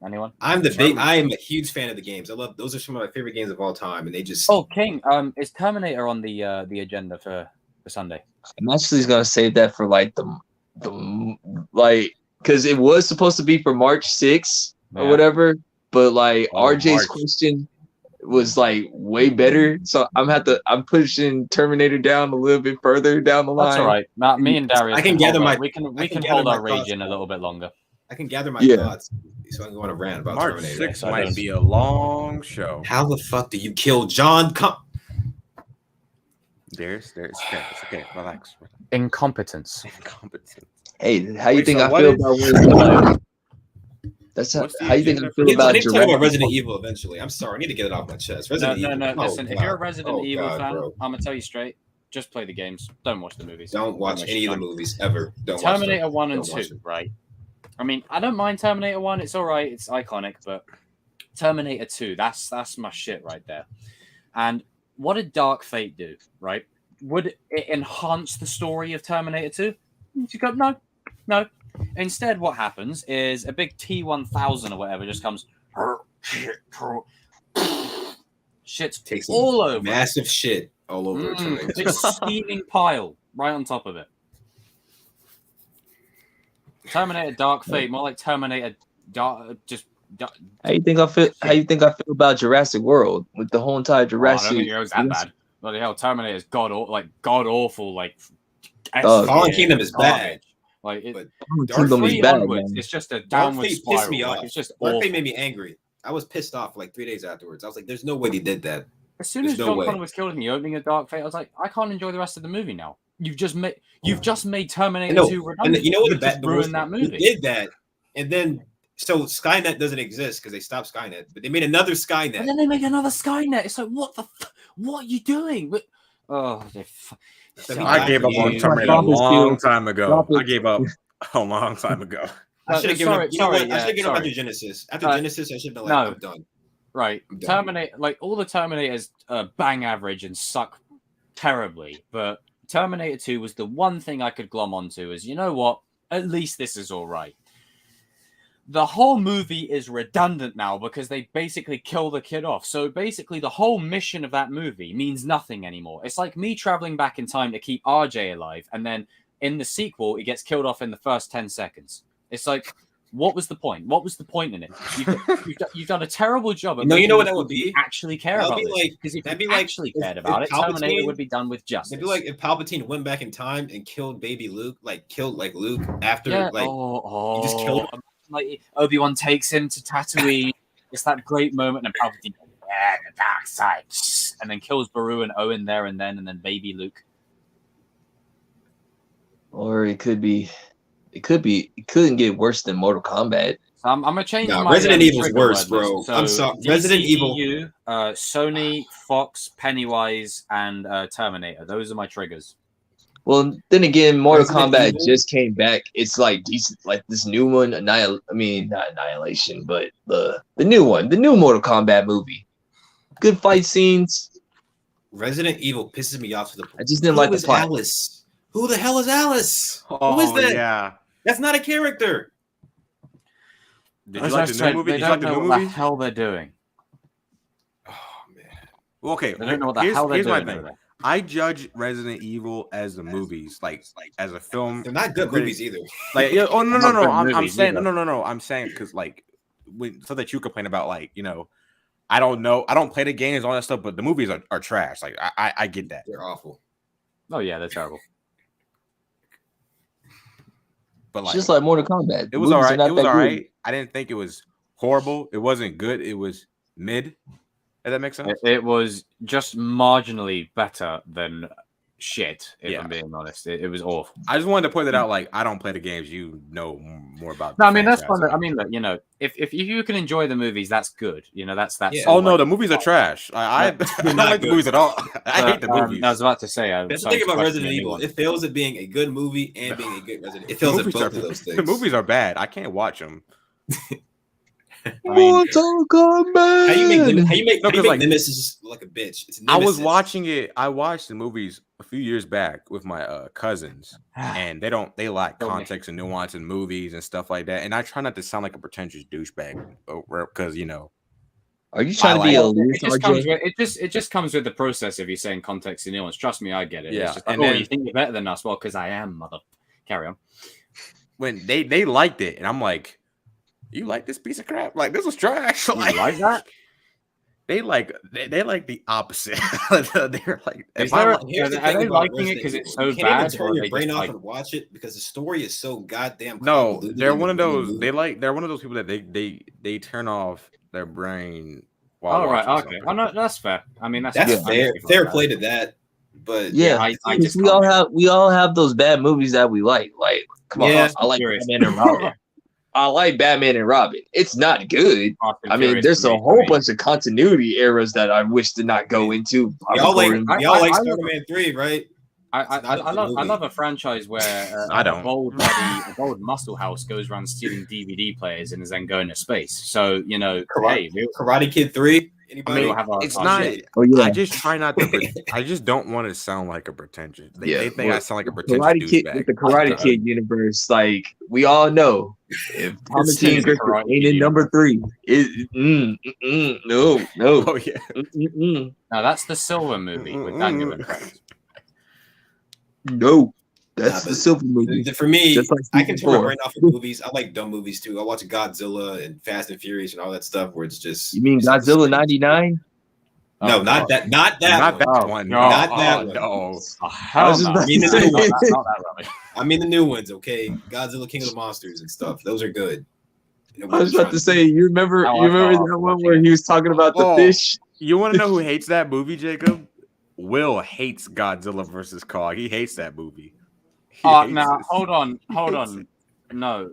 Speaker 5: Anyone?
Speaker 4: I am a huge fan of the games. I love those are some of my favorite games of all time, and they just
Speaker 5: Oh, King. Is Terminator on the agenda for Sunday?
Speaker 3: I'm actually gonna save that for like the like because it was supposed to be for March 6th or
Speaker 5: Yeah.
Speaker 3: whatever, but like
Speaker 5: Oh,
Speaker 3: RJ's
Speaker 5: March.
Speaker 3: question was like way better, so I'm pushing Terminator down a little bit further down the line.
Speaker 5: That's all right. Me and Darius.
Speaker 4: I can gather
Speaker 5: hold
Speaker 4: my-
Speaker 5: our- We can
Speaker 4: I can
Speaker 5: hold
Speaker 4: gather
Speaker 5: our
Speaker 4: my
Speaker 5: rage
Speaker 4: thoughts
Speaker 5: in a
Speaker 4: now.
Speaker 5: little bit longer.
Speaker 4: I can gather my
Speaker 3: Yeah.
Speaker 4: thoughts so I can go on a rant about
Speaker 2: March
Speaker 4: Terminator.
Speaker 2: 6th
Speaker 5: I
Speaker 2: might
Speaker 5: don't-
Speaker 2: be a long show.
Speaker 4: How the fuck do you kill John?
Speaker 2: There's okay. Relax.
Speaker 5: Incompetence.
Speaker 2: Incompetent.
Speaker 3: Hey, how you
Speaker 2: Wait,
Speaker 3: think
Speaker 2: so
Speaker 3: I
Speaker 2: what
Speaker 3: feel
Speaker 2: is-
Speaker 3: about That's
Speaker 2: What's the
Speaker 3: how you think I
Speaker 2: agenda
Speaker 3: feel
Speaker 2: for-
Speaker 4: I
Speaker 3: about
Speaker 4: need to talk about
Speaker 3: Jurassic
Speaker 4: Resident
Speaker 3: Park?
Speaker 4: Evil eventually. I'm sorry, I need to get it off my chest.
Speaker 5: No,
Speaker 4: Resident Evil.
Speaker 5: no.
Speaker 4: Oh,
Speaker 5: Listen, if
Speaker 4: God.
Speaker 5: you're a Resident
Speaker 4: Oh,
Speaker 5: Evil
Speaker 4: God,
Speaker 5: fan,
Speaker 4: bro.
Speaker 5: I'm gonna tell you straight. Just play the games. Don't watch the movies.
Speaker 4: Don't watch
Speaker 5: waste
Speaker 4: any
Speaker 5: your
Speaker 4: of the
Speaker 5: time.
Speaker 4: movies ever. Don't watch
Speaker 5: Terminator
Speaker 4: them.
Speaker 5: 1 and
Speaker 4: Don't watch
Speaker 5: 2,
Speaker 4: them.
Speaker 5: right? I mean, I don't mind Terminator 1. It's all right. It's iconic, but Terminator 2, that's my shit right there. And what did Dark Fate do, right? Would it enhance the story of Terminator 2? You go, no. Instead, what happens is a big T-1000 or whatever just comes, shit's
Speaker 4: Takes a
Speaker 5: all over.
Speaker 4: massive shit all over Terminator.
Speaker 5: Big steaming pile right on top of it. Terminator Dark Fate, more like Terminator Dark.
Speaker 3: How you think I feel? How you think I feel about Jurassic World with the whole entire
Speaker 5: I don't
Speaker 3: Jurassic?
Speaker 5: think it was that bad. Bloody hell, Terminator is god awful. Like
Speaker 3: Fallen
Speaker 4: Kingdom is bad.
Speaker 5: Like it,
Speaker 4: But
Speaker 3: Kingdom is
Speaker 5: three
Speaker 3: bad,
Speaker 5: onwards,
Speaker 3: man.
Speaker 5: it's just a
Speaker 4: Dark
Speaker 5: downward
Speaker 4: Fate
Speaker 5: spiral.
Speaker 4: pissed me
Speaker 5: Like,
Speaker 4: off.
Speaker 5: it's just
Speaker 4: Dark
Speaker 5: awful.
Speaker 4: Fate made me angry. I was pissed off for like 3 days afterwards. I was like, "There's no way they did that."
Speaker 5: As soon
Speaker 4: There's
Speaker 5: as
Speaker 4: no
Speaker 5: John
Speaker 4: way.
Speaker 5: Connor was killed in the opening of Dark Fate, I was like, I can't enjoy the rest of the movie now. You've just made Terminator
Speaker 4: No,
Speaker 5: 2
Speaker 4: and
Speaker 5: redundant.
Speaker 4: you know what
Speaker 5: You've
Speaker 4: the
Speaker 5: just
Speaker 4: bad the worst
Speaker 5: ruined that
Speaker 4: thing-
Speaker 5: movie.
Speaker 4: They did that, and then so Skynet doesn't exist because they stopped Skynet, but they made another Skynet.
Speaker 5: And then they make another Skynet. It's like, what are you doing? Oh,
Speaker 4: So he
Speaker 2: I
Speaker 4: died
Speaker 2: gave up
Speaker 4: for
Speaker 2: on
Speaker 4: you.
Speaker 2: Terminator a
Speaker 3: Drop it,
Speaker 2: long
Speaker 3: Stu.
Speaker 2: time ago.
Speaker 3: Drop it.
Speaker 2: I gave up a long time ago.
Speaker 4: I should have given up. You know what? I
Speaker 5: yeah,
Speaker 4: should have given up
Speaker 5: sorry.
Speaker 4: after Genesis. After
Speaker 5: Uh,
Speaker 4: Genesis, I should have been
Speaker 5: no.
Speaker 4: like, I'm done.
Speaker 5: Right.
Speaker 4: I'm done.
Speaker 5: Terminator, like all the Terminators bang average and suck terribly, but Terminator 2 was the one thing I could glom onto is, you know what? At least this is all right. The whole movie is redundant now because they basically kill the kid off. So basically the whole mission of that movie means nothing anymore. It's like me traveling back in time to keep RJ alive, and then in the sequel, he gets killed off in the first 10 seconds. It's like, what was the point? What was the point in it? You've done a terrible job. At
Speaker 4: No, you know what
Speaker 5: making
Speaker 4: that would
Speaker 5: people
Speaker 4: be?
Speaker 5: actually care
Speaker 4: That'd
Speaker 5: about
Speaker 4: be
Speaker 5: this.
Speaker 4: like-
Speaker 5: Because if
Speaker 4: that'd
Speaker 5: you
Speaker 4: be like
Speaker 5: actually
Speaker 4: if-
Speaker 5: cared
Speaker 4: if
Speaker 5: about it, Terminator
Speaker 4: Palpatine-
Speaker 5: would be done with justice.
Speaker 4: It'd be like if Palpatine went back in time and killed baby Luke, like killed like Luke after
Speaker 5: yeah,
Speaker 4: like
Speaker 5: oh,
Speaker 4: just killed
Speaker 5: like Obi-Wan takes him to Tatooine. It's that great moment, and Palpatine, yeah, the dark side, and then kills Baru and Owen there and then baby Luke.
Speaker 3: Or it couldn't get worse than Mortal Kombat.
Speaker 5: So I'm gonna change
Speaker 4: Nah,
Speaker 5: my
Speaker 4: Resident Evil's
Speaker 5: trigger
Speaker 4: worse,
Speaker 5: word
Speaker 4: bro.
Speaker 5: list.
Speaker 4: I'm sorry. Resident Evil-
Speaker 5: DCEU, Sony, Fox, Pennywise, and Terminator. Those are my triggers.
Speaker 3: Well, then again, Mortal
Speaker 4: Resident
Speaker 3: Kombat
Speaker 4: Evil?
Speaker 3: just came back. It's like decent, like this new one, not Annihilation, but the new one, the new Mortal Kombat movie. Good fight scenes.
Speaker 4: Resident Evil pisses me off to the point.
Speaker 3: I just didn't like the
Speaker 4: is
Speaker 3: plot.
Speaker 4: Alice? Who the hell is Alice?
Speaker 2: Oh,
Speaker 4: Who is that?
Speaker 2: Yeah.
Speaker 4: That's not a character.
Speaker 2: Did you like the new movie?
Speaker 5: They
Speaker 2: Did you like
Speaker 5: don't
Speaker 2: the
Speaker 5: know
Speaker 2: new
Speaker 5: what the
Speaker 2: movie?
Speaker 5: hell they're doing.
Speaker 4: Oh man.
Speaker 2: Well, okay.
Speaker 5: They don't know what the
Speaker 2: here's
Speaker 5: hell they're
Speaker 2: my
Speaker 5: doing.
Speaker 2: thing.
Speaker 5: over there.
Speaker 2: I judge Resident Evil as the movies, like as a film.
Speaker 4: They're not good
Speaker 2: critic.
Speaker 4: movies either.
Speaker 2: Like, yeah, oh no,
Speaker 5: Not
Speaker 2: no, no.
Speaker 5: good
Speaker 2: I'm
Speaker 5: movies
Speaker 2: saying
Speaker 5: either.
Speaker 2: no. I'm saying because like so that you complain about like I don't know, I don't play the games, all that stuff, but the movies are trash. Like I get that.
Speaker 4: They're awful.
Speaker 5: Oh yeah, they're terrible.
Speaker 2: But
Speaker 3: It's
Speaker 2: like
Speaker 3: just like Mortal Kombat.
Speaker 2: it was
Speaker 3: Movies
Speaker 2: all
Speaker 3: are
Speaker 2: right.
Speaker 3: not
Speaker 2: It was
Speaker 3: that
Speaker 2: all
Speaker 3: good.
Speaker 2: right. I didn't think it was horrible. It wasn't good. It was mid. Does that make sense?
Speaker 5: It was just marginally better than shit. If
Speaker 2: Yeah.
Speaker 5: I'm being honest, it was awful.
Speaker 2: I just wanted to point that out. Like I don't play the games. You know more about.
Speaker 5: No,
Speaker 2: the
Speaker 5: I mean that's
Speaker 2: franchise.
Speaker 5: fun. I mean, look, if you can enjoy the movies, that's good. That's
Speaker 4: Yeah.
Speaker 2: Oh
Speaker 5: all
Speaker 2: no,
Speaker 5: like-
Speaker 2: the movies are trash. I don't like the
Speaker 4: good.
Speaker 2: movies at all. I hate the
Speaker 5: But,
Speaker 2: movies.
Speaker 5: I was about to say. I'm
Speaker 4: That's the
Speaker 5: starting
Speaker 4: thing
Speaker 5: to
Speaker 4: about
Speaker 5: question
Speaker 4: Resident
Speaker 5: the new
Speaker 4: Evil.
Speaker 5: one.
Speaker 4: It fails at being a good movie and being a good Resident. It
Speaker 2: The
Speaker 4: fails at
Speaker 2: movies
Speaker 4: both
Speaker 2: are-
Speaker 4: of those things.
Speaker 2: The movies are bad. I can't watch them.
Speaker 5: I mean,
Speaker 3: Mortal Kombat.
Speaker 4: How you make
Speaker 2: No,
Speaker 4: how you
Speaker 2: 'cause,
Speaker 4: make
Speaker 2: like,
Speaker 4: Nemesis like a bitch? It's
Speaker 2: I was
Speaker 4: Nemesis.
Speaker 2: watching it. I watched the movies a few years back with my cousins, and they lack
Speaker 5: Don't
Speaker 2: context and nuance in movies and stuff like that. And I try not to sound like a pretentious douchebag because
Speaker 3: Are you trying to be
Speaker 2: I
Speaker 3: a
Speaker 2: like-
Speaker 3: loose
Speaker 5: it just comes
Speaker 3: RJ?
Speaker 5: with it just comes with the process of you saying context and nuance. Trust me, I get it.
Speaker 2: Yeah,
Speaker 5: It's just like,
Speaker 2: and
Speaker 5: oh,
Speaker 2: then-
Speaker 5: you think you're better than us? Well, because I am, mother. Carry on.
Speaker 2: when they liked it, and I'm like, you like this piece of crap? Like this was trash.
Speaker 5: You like that?
Speaker 2: They like the opposite. They're like,
Speaker 5: Is
Speaker 2: if I
Speaker 5: there-
Speaker 2: like-
Speaker 4: Here's the
Speaker 5: Are
Speaker 4: thing
Speaker 5: they
Speaker 4: about
Speaker 5: liking it
Speaker 4: Resident
Speaker 5: 'cause
Speaker 4: Evil.
Speaker 5: it's so
Speaker 4: You can't
Speaker 5: bad,
Speaker 4: even
Speaker 5: or
Speaker 4: turn
Speaker 5: are
Speaker 4: your
Speaker 5: they
Speaker 4: brain
Speaker 5: just
Speaker 4: off
Speaker 5: like-
Speaker 4: and watch it because the story is so goddamn.
Speaker 2: no,
Speaker 4: convoluted
Speaker 2: they're
Speaker 4: in
Speaker 2: one of
Speaker 4: the
Speaker 2: those.
Speaker 4: movie.
Speaker 2: They're one of those people that they turn off their brain while
Speaker 5: Oh right,
Speaker 2: watching
Speaker 5: okay.
Speaker 2: something.
Speaker 5: Oh no, that's fair. I mean, that's
Speaker 4: That's
Speaker 5: fair.
Speaker 4: fair. Fair play to that. But
Speaker 3: Yeah,
Speaker 5: I
Speaker 3: because
Speaker 5: just
Speaker 3: we
Speaker 5: can't
Speaker 3: all
Speaker 5: do it.
Speaker 3: have those bad movies that we like. Like, come
Speaker 4: Yeah.
Speaker 3: on, I like
Speaker 5: Curious.
Speaker 3: Batman and Robin. I like Batman and Robin. It's not good.
Speaker 5: Fast and
Speaker 3: I mean,
Speaker 5: Furious
Speaker 3: there's
Speaker 5: to
Speaker 3: a
Speaker 5: me- to
Speaker 3: whole
Speaker 5: me.
Speaker 3: bunch of continuity errors that I wish to not go into.
Speaker 4: y'all like
Speaker 3: According-
Speaker 4: y'all like
Speaker 5: I-
Speaker 4: Spider-Man 3, right?
Speaker 5: I
Speaker 4: It's not a good
Speaker 5: love
Speaker 4: movie.
Speaker 5: a franchise where
Speaker 2: I
Speaker 5: a
Speaker 2: don't.
Speaker 5: bold muscle house goes around stealing DVD players and is then going to space. So
Speaker 4: Karate,
Speaker 5: hey,
Speaker 4: Karate Kid 3. Anybody?
Speaker 5: we'll have our-
Speaker 2: It's
Speaker 5: our
Speaker 2: not.
Speaker 5: shit.
Speaker 3: Oh yeah,
Speaker 2: I just try not to. I just don't want to sound like a pretentious. They think I
Speaker 3: well,
Speaker 2: sound like a pretentious
Speaker 3: Karate Kid
Speaker 2: douchebag.
Speaker 3: with the Karate Kid universe. Like we all know, if Thomasine
Speaker 5: the
Speaker 3: Griffith
Speaker 5: Karate
Speaker 3: ain't
Speaker 5: Kid
Speaker 3: in number 3, no,
Speaker 2: Oh yeah.
Speaker 5: Now that's the Silver movie with Daniel and Craig.
Speaker 3: No, that's
Speaker 4: Nah,
Speaker 3: the
Speaker 4: but-
Speaker 3: Silver movie.
Speaker 4: For me,
Speaker 3: Just like
Speaker 4: I can turn my
Speaker 3: before.
Speaker 4: brain off of movies. I like dumb movies too. I watch Godzilla and Fast and Furious and all that stuff where it's just.
Speaker 3: You mean
Speaker 4: it's
Speaker 3: Godzilla
Speaker 4: just-
Speaker 3: '99?
Speaker 4: No,
Speaker 5: Oh,
Speaker 4: not
Speaker 5: God.
Speaker 4: that. Not that.
Speaker 2: Not
Speaker 4: one.
Speaker 2: that
Speaker 5: Oh,
Speaker 2: one.
Speaker 5: God.
Speaker 4: Not that
Speaker 2: Oh,
Speaker 4: one.
Speaker 2: no.
Speaker 5: Oh, hell
Speaker 3: I was just
Speaker 5: no.
Speaker 3: about
Speaker 4: to say-
Speaker 5: Not that rubbish.
Speaker 4: I mean the new ones. Okay, Godzilla, King of the Monsters and stuff. Those are good.
Speaker 3: I was about to say, you remember
Speaker 5: Oh, I
Speaker 3: that
Speaker 5: thought-
Speaker 3: one where he was talking about the
Speaker 2: Oh.
Speaker 3: fish?
Speaker 2: You want to know who hates that movie, Jacob? Will hates Godzilla versus Kong. He hates that movie. He hates
Speaker 5: Now
Speaker 2: it.
Speaker 5: hold on.
Speaker 2: hates
Speaker 5: No,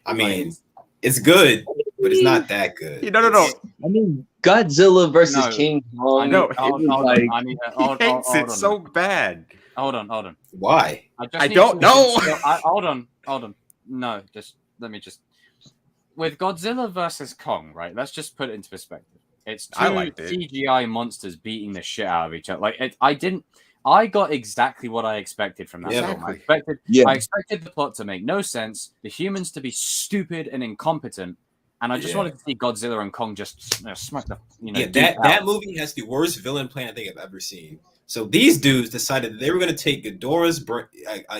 Speaker 4: I mean, it's good, but it's not that good.
Speaker 2: No.
Speaker 3: I mean, Godzilla versus
Speaker 5: No.
Speaker 3: King
Speaker 5: I
Speaker 3: Kong.
Speaker 5: need,
Speaker 2: No,
Speaker 3: it
Speaker 5: hold,
Speaker 3: was
Speaker 5: hold
Speaker 3: like,
Speaker 5: on. I need
Speaker 2: He
Speaker 5: hold,
Speaker 2: hates
Speaker 5: hold
Speaker 2: it
Speaker 5: on.
Speaker 2: so bad.
Speaker 5: Hold on.
Speaker 4: Why?
Speaker 5: I
Speaker 2: I
Speaker 5: need
Speaker 2: don't
Speaker 5: to
Speaker 2: know.
Speaker 5: hold on. No, let me just. With Godzilla versus Kong, right? Let's just put it into perspective. It's two
Speaker 2: I liked it.
Speaker 5: CGI monsters beating the shit out of each other. I got exactly what I expected from that
Speaker 4: Yeah.
Speaker 5: film.
Speaker 2: Exactly.
Speaker 3: yeah,
Speaker 5: I expected the plot to make no sense, the humans to be stupid and incompetent, and I just
Speaker 4: Yeah.
Speaker 5: wanted to see Godzilla and Kong just smack the
Speaker 4: Yeah,
Speaker 5: duke
Speaker 4: that
Speaker 5: out.
Speaker 4: movie has the worst villain plan I think I've ever seen. So these dudes decided that they were going to take Ghidorah's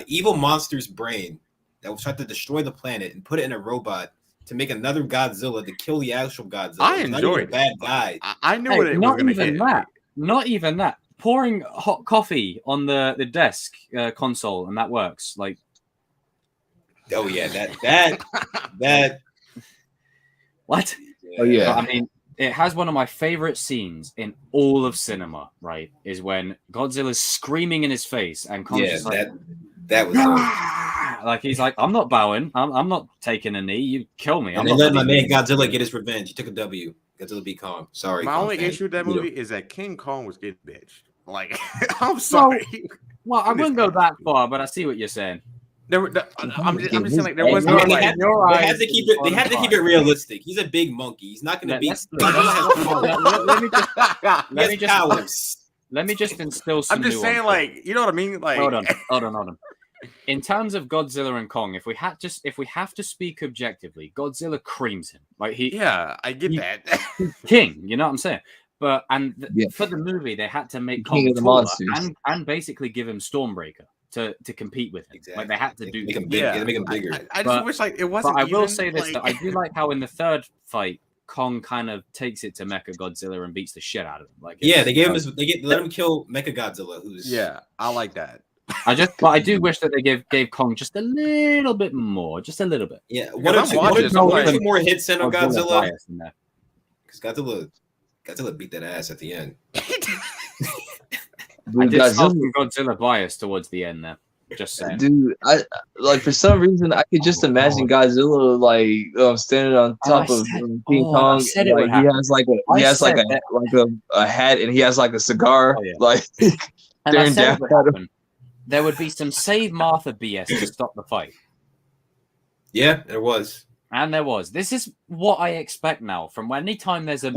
Speaker 4: evil monster's brain that was trying to destroy the planet and put it in a robot to make another Godzilla to kill the actual Godzilla.
Speaker 2: I
Speaker 4: It's not
Speaker 2: enjoyed
Speaker 4: even a
Speaker 2: it.
Speaker 4: bad guy.
Speaker 2: I knew
Speaker 5: Hey,
Speaker 2: what it was
Speaker 5: not
Speaker 2: going to
Speaker 5: even
Speaker 2: hit.
Speaker 5: that. Not even that. Pouring hot coffee on the desk console and that works. Like,
Speaker 4: Oh yeah, that.
Speaker 5: what?
Speaker 3: Oh, yeah.
Speaker 5: But, I mean, it has one of my favorite scenes in all of cinema, right? Is when Godzilla's screaming in his face and Kong's
Speaker 4: Yeah,
Speaker 5: just like,
Speaker 4: that was.
Speaker 5: like he's like, I'm not bowing. I'm not taking a knee. You kill me. I'm
Speaker 4: And they
Speaker 5: not
Speaker 4: let my man
Speaker 5: leaving."
Speaker 4: Godzilla get his revenge. He took a W. Godzilla beat Kong. Sorry.
Speaker 2: My
Speaker 4: Kong
Speaker 2: only
Speaker 4: fan.
Speaker 2: issue with that
Speaker 4: You know.
Speaker 2: movie is that King Kong was getting bitched. Like, I'm sorry.
Speaker 5: Well, I wouldn't go that far, but I see what you're saying.
Speaker 2: I'm just saying, like, there
Speaker 3: Hey,
Speaker 2: was
Speaker 4: I
Speaker 2: no
Speaker 4: mean,
Speaker 2: like.
Speaker 4: they had to keep it. They had to keep it realistic. He's a big monkey. He's not going to
Speaker 5: Let-
Speaker 4: beat.
Speaker 5: let's-
Speaker 4: Godzilla
Speaker 5: let me just
Speaker 4: has
Speaker 5: let me just
Speaker 4: powers.
Speaker 5: let me just instill some
Speaker 2: I'm just saying,
Speaker 5: nuance.
Speaker 2: like, you know what I mean? Like,
Speaker 5: hold on. In terms of Godzilla and Kong, if we have to speak objectively, Godzilla creams him. Like
Speaker 2: yeah, I get
Speaker 5: You-
Speaker 2: that.
Speaker 5: king, you know what I'm saying? But
Speaker 3: Yeah.
Speaker 5: for the movie, they had to make
Speaker 3: King
Speaker 5: Kong
Speaker 3: of the
Speaker 5: taller
Speaker 3: monsters.
Speaker 5: and basically give him Stormbreaker to compete with him. Like they had to do
Speaker 4: make
Speaker 5: that.
Speaker 4: him big.
Speaker 6: Yeah.
Speaker 4: They make him bigger.
Speaker 6: I just
Speaker 5: But-
Speaker 6: wish like it wasn't.
Speaker 5: But I will
Speaker 6: even,
Speaker 5: say this: that I
Speaker 6: like...
Speaker 5: do like how in the third fight, Kong kind of takes it to Mecha Godzilla and beats the shit out of him. Like,
Speaker 4: Yeah,
Speaker 5: it's-
Speaker 4: they gave him his. Let him kill Mechagodzilla, who's
Speaker 6: Yeah, I like that.
Speaker 5: but I do wish that they gave Kong just a little bit more, just a little bit.
Speaker 4: Yeah,
Speaker 6: I'm
Speaker 4: one or
Speaker 6: watching this, I'm like-
Speaker 4: two more hits in on Godzilla.
Speaker 5: bias in there.
Speaker 4: Because Godzilla beat that ass at the end.
Speaker 5: I
Speaker 3: Dude,
Speaker 5: did start
Speaker 3: Godzilla,
Speaker 5: some Godzilla bias towards the end there. Just saying.
Speaker 3: dude, I like for some reason I could just imagine Godzilla like standing on top of King Kong.
Speaker 5: I said it
Speaker 3: like
Speaker 5: would
Speaker 3: he
Speaker 5: happen.
Speaker 3: has like
Speaker 5: I
Speaker 3: he has like
Speaker 5: said
Speaker 3: a
Speaker 5: that-
Speaker 3: like a hat and he has like a cigar.
Speaker 5: Oh, yeah.
Speaker 3: Like
Speaker 5: And I
Speaker 3: staring
Speaker 5: said
Speaker 3: down
Speaker 5: it would
Speaker 3: at him.
Speaker 5: happen. There would be some Save Martha BS to stop the fight.
Speaker 4: Yeah, there was.
Speaker 5: And there was. This is what I expect now from any time there's a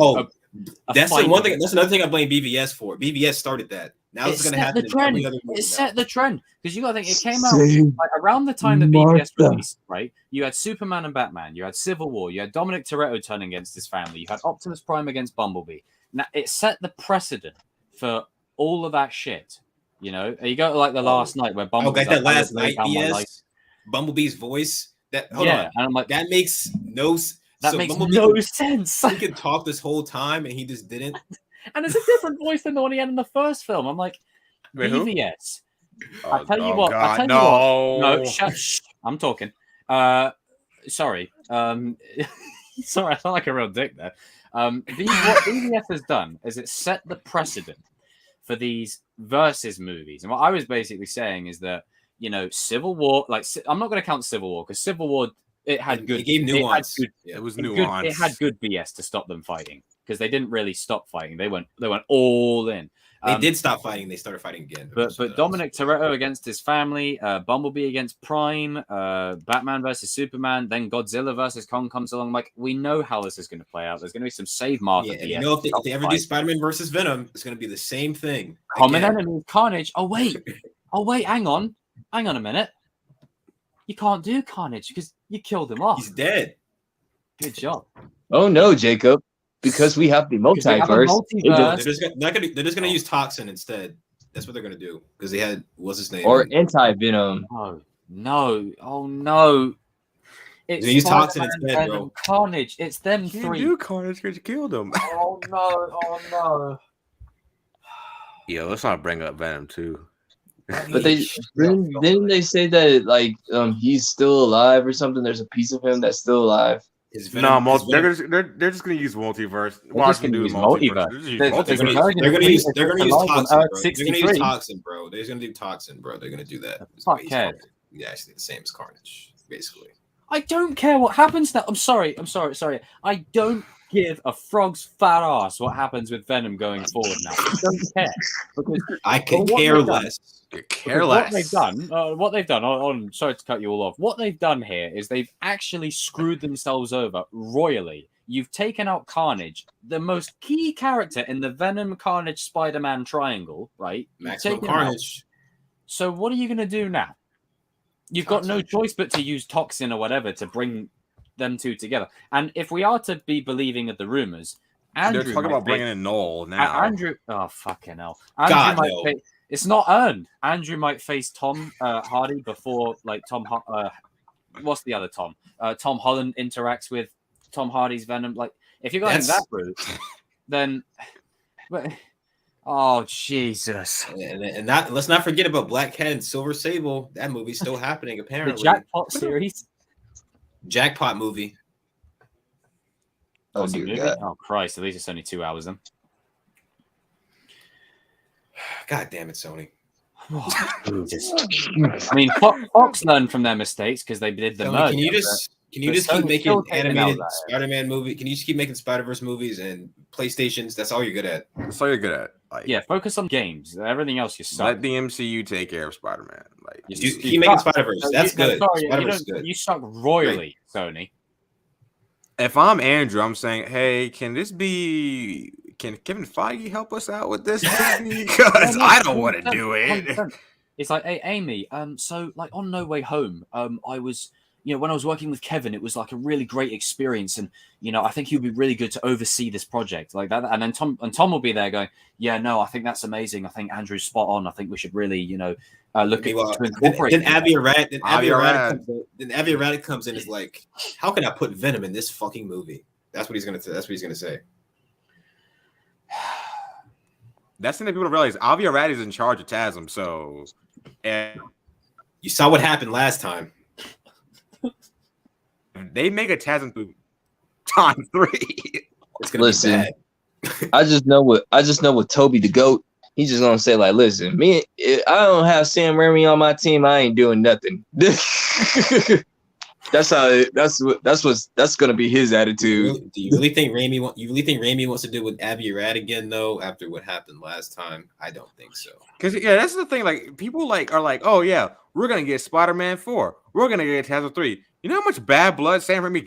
Speaker 4: That's
Speaker 5: fight
Speaker 4: the one thing.
Speaker 5: event.
Speaker 4: That's another thing I blame BVS for. BVS started that. Now
Speaker 5: It
Speaker 4: it's going to
Speaker 5: set
Speaker 4: happen
Speaker 5: the
Speaker 4: in
Speaker 5: trend.
Speaker 4: every other movie
Speaker 5: It
Speaker 4: now.
Speaker 5: set the trend because you got to think it came out
Speaker 3: Save
Speaker 5: like around the time that BVS
Speaker 3: Martha.
Speaker 5: released, right? You had Superman and Batman, you had Civil War, you had Dominic Toretto turning against his family, you had Optimus Prime against Bumblebee. Now it set the precedent for all of that shit. You know, you go to like the last night where
Speaker 4: Oh,
Speaker 5: Bumblebee's
Speaker 4: got that
Speaker 5: like, "I
Speaker 4: last
Speaker 5: would lay
Speaker 4: night
Speaker 5: down my life."
Speaker 4: BS. Bumblebee's voice. That hold
Speaker 5: Yeah,
Speaker 4: on.
Speaker 5: and I'm like,
Speaker 4: That makes no.
Speaker 5: that
Speaker 4: so
Speaker 5: makes
Speaker 4: Bumblebee
Speaker 5: no
Speaker 4: could-
Speaker 5: sense.
Speaker 4: He could talk this whole time and he just didn't.
Speaker 5: And it's a different voice than the one he had in the first film. I'm like,
Speaker 6: Wait, who?
Speaker 5: BVS.
Speaker 6: Oh,
Speaker 5: I'll tell you
Speaker 6: oh
Speaker 5: what. I'll
Speaker 6: God,
Speaker 5: tell
Speaker 6: no.
Speaker 5: you what. No, shh, I'm talking. Sorry. Sorry, I sound like a real dick there. What BVS has done is it set the precedent for these versus movies. And what I was basically saying is that, you know, Civil War, like, I'm not going to count Civil War because Civil War, it had good.
Speaker 4: It gave nuance.
Speaker 6: It was
Speaker 5: It
Speaker 6: nuance.
Speaker 5: had good BS to stop them fighting because they didn't really stop fighting. They went all in.
Speaker 4: They did stop fighting. They started fighting again.
Speaker 5: But Dominic Toretto against his family, Bumblebee against Prime, Batman versus Superman, then Godzilla versus Kong comes along. Like, we know how this is going to play out. There's going to be some Save Martha.
Speaker 4: Yeah, and
Speaker 5: BS
Speaker 4: you know if
Speaker 5: to stop
Speaker 4: they
Speaker 5: the
Speaker 4: ever do
Speaker 5: fight.
Speaker 4: Spider-Man versus Venom, it's going to be the same thing.
Speaker 5: Common
Speaker 4: Again.
Speaker 5: enemy, Carnage. Oh wait, hang on a minute. You can't do Carnage because you killed him off.
Speaker 4: He's dead.
Speaker 5: Good job.
Speaker 3: Oh no, Jacob, because we have the
Speaker 5: Because we have a
Speaker 3: multiverse.
Speaker 5: multiverse.
Speaker 4: They're just gonna use Toxin instead. That's what they're gonna do because they had what's his name
Speaker 3: Or anti-venom.
Speaker 5: No, oh no. It's
Speaker 4: They use Toxin
Speaker 5: Spider-Man,
Speaker 4: instead,
Speaker 5: Venom,
Speaker 4: bro.
Speaker 5: Carnage. It's them
Speaker 6: You
Speaker 5: three.
Speaker 6: do Carnage because you killed him.
Speaker 5: Oh no.
Speaker 6: Yeah, let's not bring up Venom too.
Speaker 3: But didn't they say that like he's still alive or something? There's a piece of him that's still alive.
Speaker 4: His
Speaker 6: No,
Speaker 4: Venom, his Venom-
Speaker 6: they're just gonna use multiverse.
Speaker 5: They're
Speaker 6: Watch
Speaker 5: just
Speaker 6: them
Speaker 5: gonna
Speaker 6: do
Speaker 5: use
Speaker 6: multiverse.
Speaker 5: multiverse.
Speaker 6: They're just use
Speaker 5: There's-
Speaker 4: they're
Speaker 5: there's
Speaker 6: multiverse.
Speaker 5: a version
Speaker 4: they're gonna
Speaker 5: of
Speaker 4: use
Speaker 5: Freeze
Speaker 4: they're gonna use
Speaker 5: alive on
Speaker 4: Toxin,
Speaker 5: Earth
Speaker 4: bro. They're gonna
Speaker 5: 63.
Speaker 4: use Toxin, bro. They're gonna do Toxin, bro. They're gonna do that.
Speaker 5: Fuck
Speaker 4: He's
Speaker 5: cares.
Speaker 4: Carnage. Yeah, actually the same as Carnage, basically.
Speaker 5: I don't care what happens now. I'm sorry. I don't give a frog's fat ass what happens with Venom going forward now. I don't care. Because
Speaker 4: I can
Speaker 5: Well, what
Speaker 4: care
Speaker 5: they've done-
Speaker 4: less.
Speaker 5: What they've done, sorry to cut you all off. What they've done here is they've actually screwed themselves over royally. You've taken out Carnage, the most key character in the Venom Carnage Spider-Man triangle, right? You've
Speaker 4: Maximum
Speaker 5: taken him out.
Speaker 4: Carnage.
Speaker 5: So what are you going to do now? You've got no
Speaker 4: Toxin.
Speaker 5: choice but to use Toxin or whatever to bring them two together. And if we are to be believing of the rumors, Andrew
Speaker 6: They're talking
Speaker 5: might
Speaker 6: about bringing in Noel
Speaker 5: face-
Speaker 6: now.
Speaker 5: Andrew, oh fucking hell! Andrew
Speaker 4: God,
Speaker 5: might
Speaker 4: no.
Speaker 5: face, it's not earned. Andrew might face Tom Hardy before like what's the other Tom? Tom Holland interacts with Tom Hardy's Venom. Like if you're going
Speaker 4: That's-
Speaker 5: that route, then. Oh Jesus!
Speaker 4: And not let's not forget about Black Cat and Silver Sable. That movie's still happening,
Speaker 5: The
Speaker 4: apparently.
Speaker 5: Jackpot series.
Speaker 4: Jackpot movie.
Speaker 3: Oh
Speaker 5: What's the
Speaker 3: dear
Speaker 5: movie?
Speaker 3: God.
Speaker 5: Oh Christ! At least it's only 2 hours then.
Speaker 4: God damn it, Sony.
Speaker 5: I mean, Fox learned from their mistakes because they did the
Speaker 4: Sony,
Speaker 5: merger.
Speaker 4: can you
Speaker 5: but
Speaker 4: just keep
Speaker 5: Sony's
Speaker 4: making
Speaker 5: still taking
Speaker 4: animated
Speaker 5: out that.
Speaker 4: Spider-Man movie? Can you just keep making Spider-Verse movies and PlayStations? That's all you're good at.
Speaker 6: That's all you're good at. Like,
Speaker 5: Yeah, focus on games. Everything else you suck.
Speaker 6: let the MCU take care of Spider-Man. Like,
Speaker 4: You
Speaker 5: You
Speaker 4: keep making
Speaker 5: suck.
Speaker 4: Spider-Verse.
Speaker 5: No,
Speaker 4: That's
Speaker 5: you- no,
Speaker 4: good.
Speaker 5: sorry,
Speaker 4: Spider-Verse is good.
Speaker 5: you suck royally, Sony.
Speaker 6: if I'm Andrew, I'm saying, hey, can Kevin Feige help us out with this movie? Because I don't want to do it.
Speaker 5: 100%. It's like, hey, Amy. So, like, on No Way Home, I was when I was working with Kevin, it was like a really great experience, and I think he'd be really good to oversee this project like that. And then Tom will be there going, yeah, no, I think that's amazing. I think Andrew's spot on. I think we should really, look at to incorporate.
Speaker 4: Then Avi Arad comes in and is like, how can I put Venom in this fucking movie? That's what he's gonna say.
Speaker 6: That's the thing that people don't realize. Avi Arad is in charge of TASM, so and
Speaker 4: You saw what happened last time.
Speaker 6: they make a TASM movie time 3.
Speaker 4: It's gonna
Speaker 3: Listen.
Speaker 4: be bad.
Speaker 3: I just know what Toby the GOAT. He's just gonna say like, listen, I don't have Sam Raimi on my team. I ain't doing nothing. That's gonna be his attitude.
Speaker 4: Do you really think Raimi wants to do with Avi Arad again though? After what happened last time, I don't think so.
Speaker 6: Because that's the thing. Like people are like, oh yeah, we're gonna get Spider-Man 4. We're gonna get TASM 3. You know how much bad blood Sam Raimi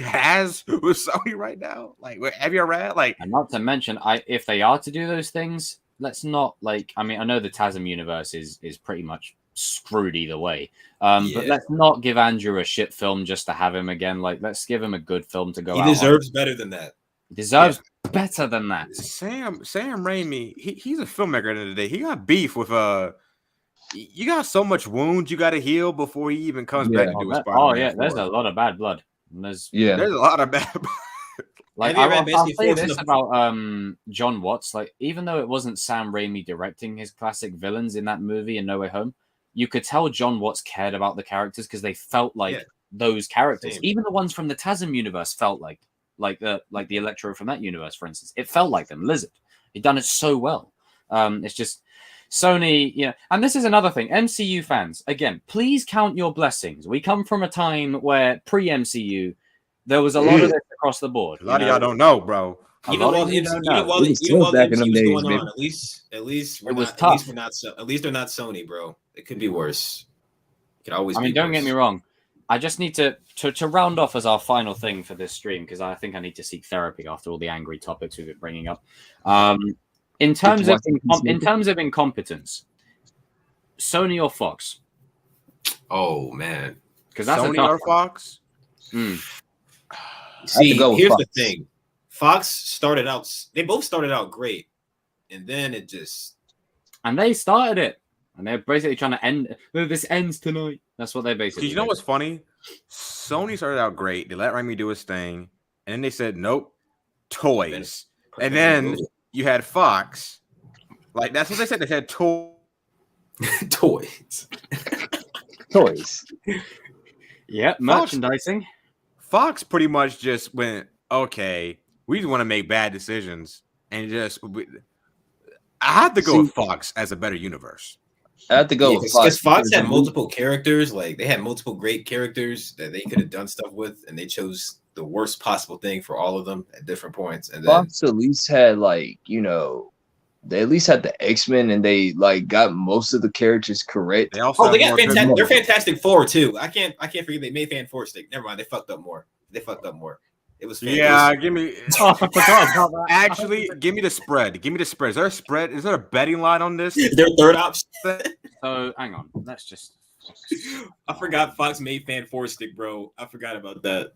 Speaker 6: has with Sony right now? Like with Avi Arad, like,
Speaker 5: And not to mention, if they are to do those things, let's not I know the TASM universe is pretty much screwed either way. But let's not give Andrew a shit film just to have him again. Like, let's give him a good film to go out.
Speaker 4: He deserves better than that.
Speaker 5: He deserves better than that.
Speaker 6: Sam Raimi, he's a filmmaker at the end of the day. He got beef with you got so much wounds you got to heal before he even comes back to do a Spider-Man.
Speaker 5: Oh yeah, there's a lot of bad blood. There's
Speaker 6: a lot of bad blood.
Speaker 5: Like I'll say this about John Watts. Like, even though it wasn't Sam Raimi directing his classic villains in that movie in No Way Home, you could tell John Watts cared about the characters because they felt like those characters.
Speaker 4: Same.
Speaker 5: Even the ones from the TASM universe felt like the Electro from that universe, for instance. It felt like them. Lizard. He'd done it so well. It's just Sony, and this is another thing. MCU fans, again, please count your blessings. We come from a time where pre-MCU, there was a lot of this across the board.
Speaker 6: A lot of y'all don't know, bro.
Speaker 4: Even while the MCU was going on, at least they're not Sony, bro. It could be worse. It could always.
Speaker 5: Don't get me wrong. I just need to round off as our final thing for this stream, because I think I need to seek therapy after all the angry topics we've been bringing up. In terms of incompetence, Sony or Fox?
Speaker 4: Oh man,
Speaker 5: because that's
Speaker 6: Sony or Fox.
Speaker 4: See, here's the thing. Fox started out. They both started out great, and then it just.
Speaker 5: And they started it, and they're basically trying to end. This ends tonight. That's what they basically.
Speaker 6: You know what's funny? Sony started out great. They let Raimi do his thing, and then they said, "Nope, toys." And then you had Fox. Like, that's what they said. They said toys.
Speaker 3: Toys.
Speaker 5: Yeah, merchandising.
Speaker 6: Fox pretty much just went, okay, we just want to make bad decisions, and I have to go with Fox as a better universe.
Speaker 3: I have to go with
Speaker 4: Fox. Because Fox had multiple characters, like they had multiple great characters that they could have done stuff with, and they chose the worst possible thing for all of them at different points. And then
Speaker 3: Fox at least had they at least had the X-Men, and they got most of the characters correct.
Speaker 6: They also
Speaker 4: they got fantastic. They're Fantastic Four too. I can't forget they made Fan Four stick. Never mind, they fucked up more. It was
Speaker 6: give me.
Speaker 5: Oh, I forgot about that.
Speaker 6: Actually, give me the spread. Give me the spread. Is there a spread? Is there a betting line on this?
Speaker 4: Their third option.
Speaker 5: So hang on. Let's just.
Speaker 4: I forgot Fox made Fan Four stick, bro. I forgot about that.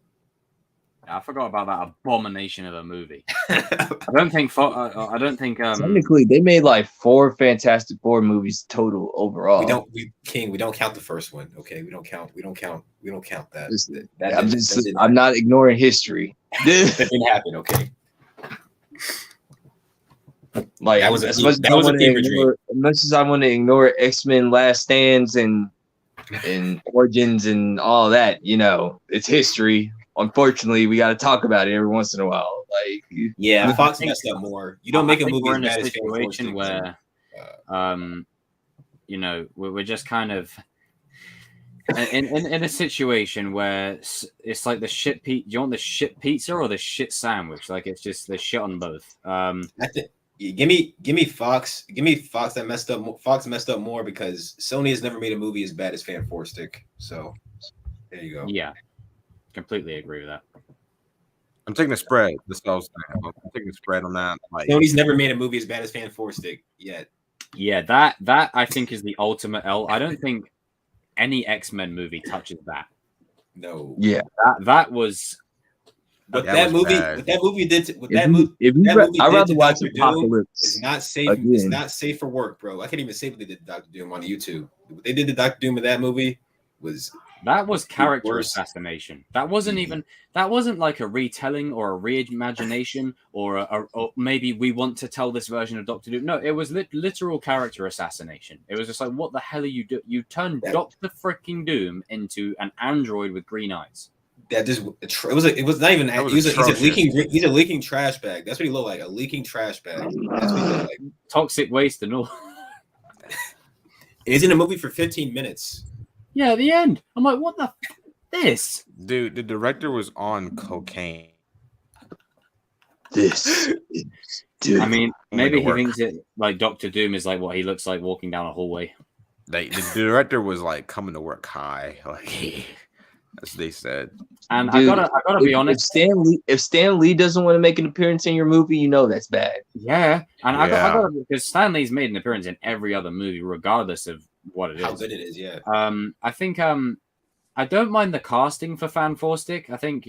Speaker 5: I forgot about that abomination of a movie. I don't think.
Speaker 3: Technically, they made 4 Fantastic Four movies total overall.
Speaker 4: We don't count the first one. Okay, we don't count that.
Speaker 3: I'm not ignoring history.
Speaker 4: That didn't happen. Okay.
Speaker 3: As much as I want to ignore X-Men Last Stands and Origins and all that, it's history. Unfortunately, we got to talk about it every once in a while.
Speaker 4: Fox messed up more. You don't make a movie.
Speaker 5: We're in a situation where, we're just kind of in a situation where it's like the shit. Do you want the shit pizza or the shit sandwich? Like, it's just the shit on both.
Speaker 4: Give me Fox. Give me Fox that messed up. Fox messed up more because Sony has never made a movie as bad as Fan Four Stick. So there you go.
Speaker 5: Yeah. Completely agree with that.
Speaker 6: I'm taking the spread. I'm taking the spread on that.
Speaker 4: Sony's never made a movie as bad as Fan Four Stick yet.
Speaker 5: Yeah, that I think is the ultimate L. I don't think any X-Men movie touches that.
Speaker 4: No.
Speaker 3: Yeah.
Speaker 5: That was
Speaker 4: What
Speaker 6: That
Speaker 4: that
Speaker 6: was
Speaker 4: movie,
Speaker 6: bad.
Speaker 4: what that movie did, to, what
Speaker 3: If
Speaker 4: that
Speaker 3: you,
Speaker 4: movie,
Speaker 3: if you,
Speaker 4: that movie
Speaker 3: I'd
Speaker 4: did
Speaker 3: rather
Speaker 4: to
Speaker 3: watch
Speaker 4: Dr. Doom,
Speaker 3: Apocalypse.
Speaker 4: it's not safe. It's
Speaker 3: Again.
Speaker 4: not safe for work, bro. I can't even say what they did to Dr. Doom on YouTube. What they did to Dr. Doom in that movie was
Speaker 5: character
Speaker 4: worse.
Speaker 5: assassination. That wasn't even that wasn't like a retelling or a reimagination or maybe we want to tell this version of Doctor Doom. No, it was literal character assassination. It was just like, what the hell are you doing? You turned Doctor freaking Doom into an android with green eyes.
Speaker 4: that just it was not even
Speaker 6: was
Speaker 4: he's a
Speaker 6: atrocious.
Speaker 4: leaking trash bag. That's what he looked like, a leaking trash bag. That's what he looked like.
Speaker 5: Toxic waste and all.
Speaker 4: He's in a movie for 15 minutes.
Speaker 5: Yeah, at the end. I'm like, what the this?
Speaker 6: Dude, the director was on cocaine.
Speaker 3: This is dude.
Speaker 5: I mean,
Speaker 6: Only
Speaker 5: maybe
Speaker 6: to
Speaker 5: he
Speaker 6: work.
Speaker 5: thinks it like Doctor Doom is like what he looks like walking down a hallway.
Speaker 6: The director was like coming to work high, like as they said.
Speaker 5: And
Speaker 3: Dude,
Speaker 5: I gotta be honest.
Speaker 3: If Stan Lee doesn't want to make an appearance in your movie, you know that's bad.
Speaker 5: Yeah, and I
Speaker 6: Yeah.
Speaker 5: got because Stan Lee's made an appearance in every other movie, regardless of what it
Speaker 4: How
Speaker 5: is.
Speaker 4: good it is, yeah.
Speaker 5: I think I don't mind the casting for Fan Stick. I think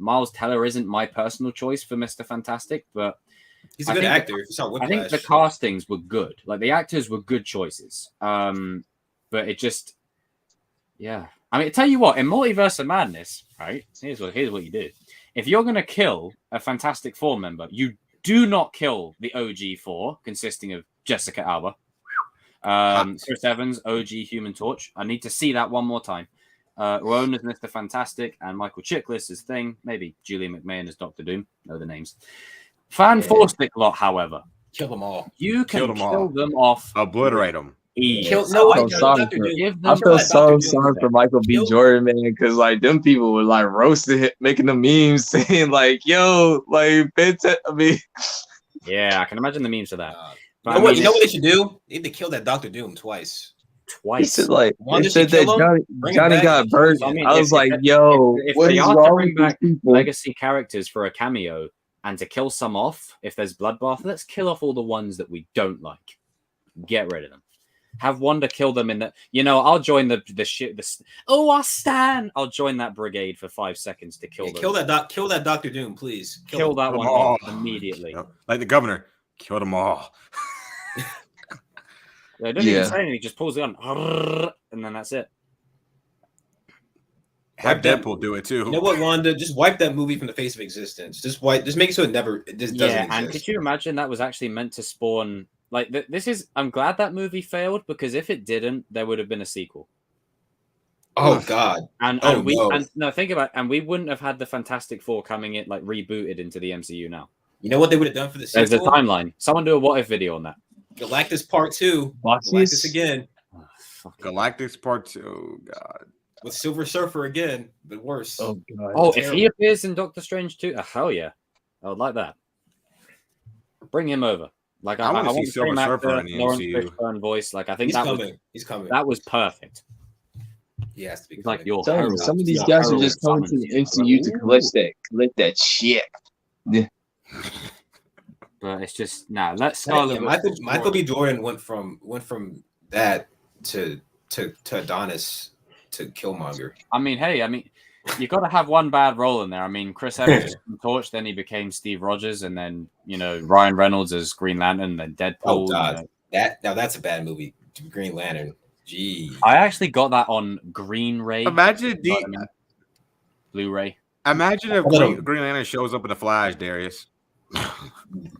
Speaker 5: Miles Teller isn't my personal choice for Mr. Fantastic, but
Speaker 4: He's a
Speaker 5: I
Speaker 4: good
Speaker 5: think
Speaker 4: actor. If you saw
Speaker 5: I think the
Speaker 4: Whiplash.
Speaker 5: castings were good. Like the actors were good choices. But it just, yeah. I mean, tell you what, in Multiverse of Madness, right? Here's what you do. If you're gonna kill a Fantastic Four member, you do not kill the OG four, consisting of Jessica Alba, Chris Evans, OG Human Torch. I need to see that one more time. Rowan as Mr. Fantastic, and Michael Chiklis as Thing. Maybe Julie McMahon as Doctor Doom. Know the names. Fan Stick lot, however,
Speaker 4: Kill them all.
Speaker 5: you can
Speaker 6: Kill them all.
Speaker 5: kill them off.
Speaker 6: Obliterate them.
Speaker 5: Easy.
Speaker 4: No,
Speaker 3: I'm sorry
Speaker 4: Dr.
Speaker 3: for-
Speaker 4: Doom.
Speaker 5: Give
Speaker 3: I
Speaker 5: them
Speaker 3: feel
Speaker 4: Dr.
Speaker 3: so
Speaker 4: Doom
Speaker 3: sorry
Speaker 4: back.
Speaker 3: for Michael B.
Speaker 4: Kill-
Speaker 3: Jordan, man, because like them people were like roasting him, making the memes saying like, "Yo, like, I mean,
Speaker 5: Yeah, I can imagine the memes for that. But
Speaker 4: You know
Speaker 5: I
Speaker 4: what?
Speaker 5: mean,
Speaker 4: You know what they should do? They need to kill that Dr. Doom twice.
Speaker 3: he
Speaker 5: twice.
Speaker 3: said like,
Speaker 4: Wanda
Speaker 3: they said
Speaker 4: should
Speaker 3: that
Speaker 4: kill him, bring him
Speaker 3: Johnny
Speaker 4: back,
Speaker 3: got
Speaker 4: and
Speaker 3: burned.
Speaker 4: kill him.
Speaker 5: I mean,
Speaker 3: I was
Speaker 5: if-
Speaker 3: like,
Speaker 5: if-
Speaker 3: yo,
Speaker 5: if
Speaker 3: what
Speaker 5: they
Speaker 3: is
Speaker 5: are to
Speaker 3: wrong
Speaker 5: bring
Speaker 3: with
Speaker 5: back
Speaker 3: these people?
Speaker 5: legacy characters for a cameo and to kill some off, if there's bloodbath, let's kill off all the ones that we don't like. Get rid of them. Have Wanda kill them in the. I'll join the shit. I stand. I'll join that brigade for 5 seconds to kill
Speaker 4: Yeah,
Speaker 5: them.
Speaker 4: kill that Dr. Doom, please.
Speaker 5: Kill that
Speaker 6: them
Speaker 5: one
Speaker 6: all.
Speaker 5: off immediately.
Speaker 6: Like the governor, kill them all.
Speaker 5: They don't even
Speaker 3: Yeah.
Speaker 5: say anything. He just pulls the gun, and then that's it.
Speaker 6: Have
Speaker 4: Wipe that-
Speaker 6: Deadpool do it too.
Speaker 4: You know what, Wanda? Just wipe that movie from the face of existence. Just make it so it just doesn't
Speaker 5: Yeah, and
Speaker 4: exist.
Speaker 5: could you imagine that was actually meant to spawn like this is I'm glad that movie failed because if it didn't, there would have been a sequel.
Speaker 4: Oh God.
Speaker 5: And,
Speaker 4: Oh,
Speaker 5: and we
Speaker 4: no.
Speaker 5: and no think about it, and we wouldn't have had the Fantastic Four coming in like rebooted into the MCU now.
Speaker 4: You know what they would have done for the
Speaker 5: There's a
Speaker 4: sequel?
Speaker 5: timeline. Someone do a what if video on that.
Speaker 4: Galactus Part 2.
Speaker 3: Watch
Speaker 4: Galactus
Speaker 3: this.
Speaker 4: again
Speaker 5: Oh, fuck.
Speaker 6: Galactus Part 2. Oh, God.
Speaker 4: with Silver Surfer again, but worse.
Speaker 3: Oh god.
Speaker 5: Oh, if he
Speaker 4: terrible.
Speaker 5: appears in Doctor Strange too, hell yeah, I would like that. Bring him over. Like
Speaker 6: I wanna see
Speaker 5: want the
Speaker 6: Silver
Speaker 5: same
Speaker 6: Surfer
Speaker 5: actor,
Speaker 6: in the
Speaker 5: Lawrence
Speaker 6: MCU.
Speaker 5: Fishburne voice. Like I think
Speaker 4: He's
Speaker 5: that
Speaker 4: coming. He's coming.
Speaker 5: was perfect.
Speaker 4: He has to be
Speaker 5: It's like
Speaker 4: coming.
Speaker 5: your
Speaker 3: Some
Speaker 5: herald.
Speaker 3: of these
Speaker 5: Your
Speaker 3: guys are
Speaker 5: herald
Speaker 3: just coming to
Speaker 5: summons
Speaker 3: the
Speaker 5: you.
Speaker 3: MCU to collect that shit.
Speaker 5: But it's just let's
Speaker 4: Yeah,
Speaker 5: Scarlet Witch
Speaker 4: Michael B. Jordan went from that to Adonis to Killmonger.
Speaker 5: I mean, you got to have one bad role in there. I mean, Chris Evans was from Torch, then he became Steve Rogers, and then Ryan Reynolds as Green Lantern, then Deadpool.
Speaker 4: Oh God, that's a bad movie. Green Lantern. Gee.
Speaker 5: I actually got that on Green Ray.
Speaker 6: Imagine
Speaker 5: Blu-ray.
Speaker 6: Imagine if
Speaker 4: Hold on.
Speaker 6: Green Lantern shows up in the Flash, Darius.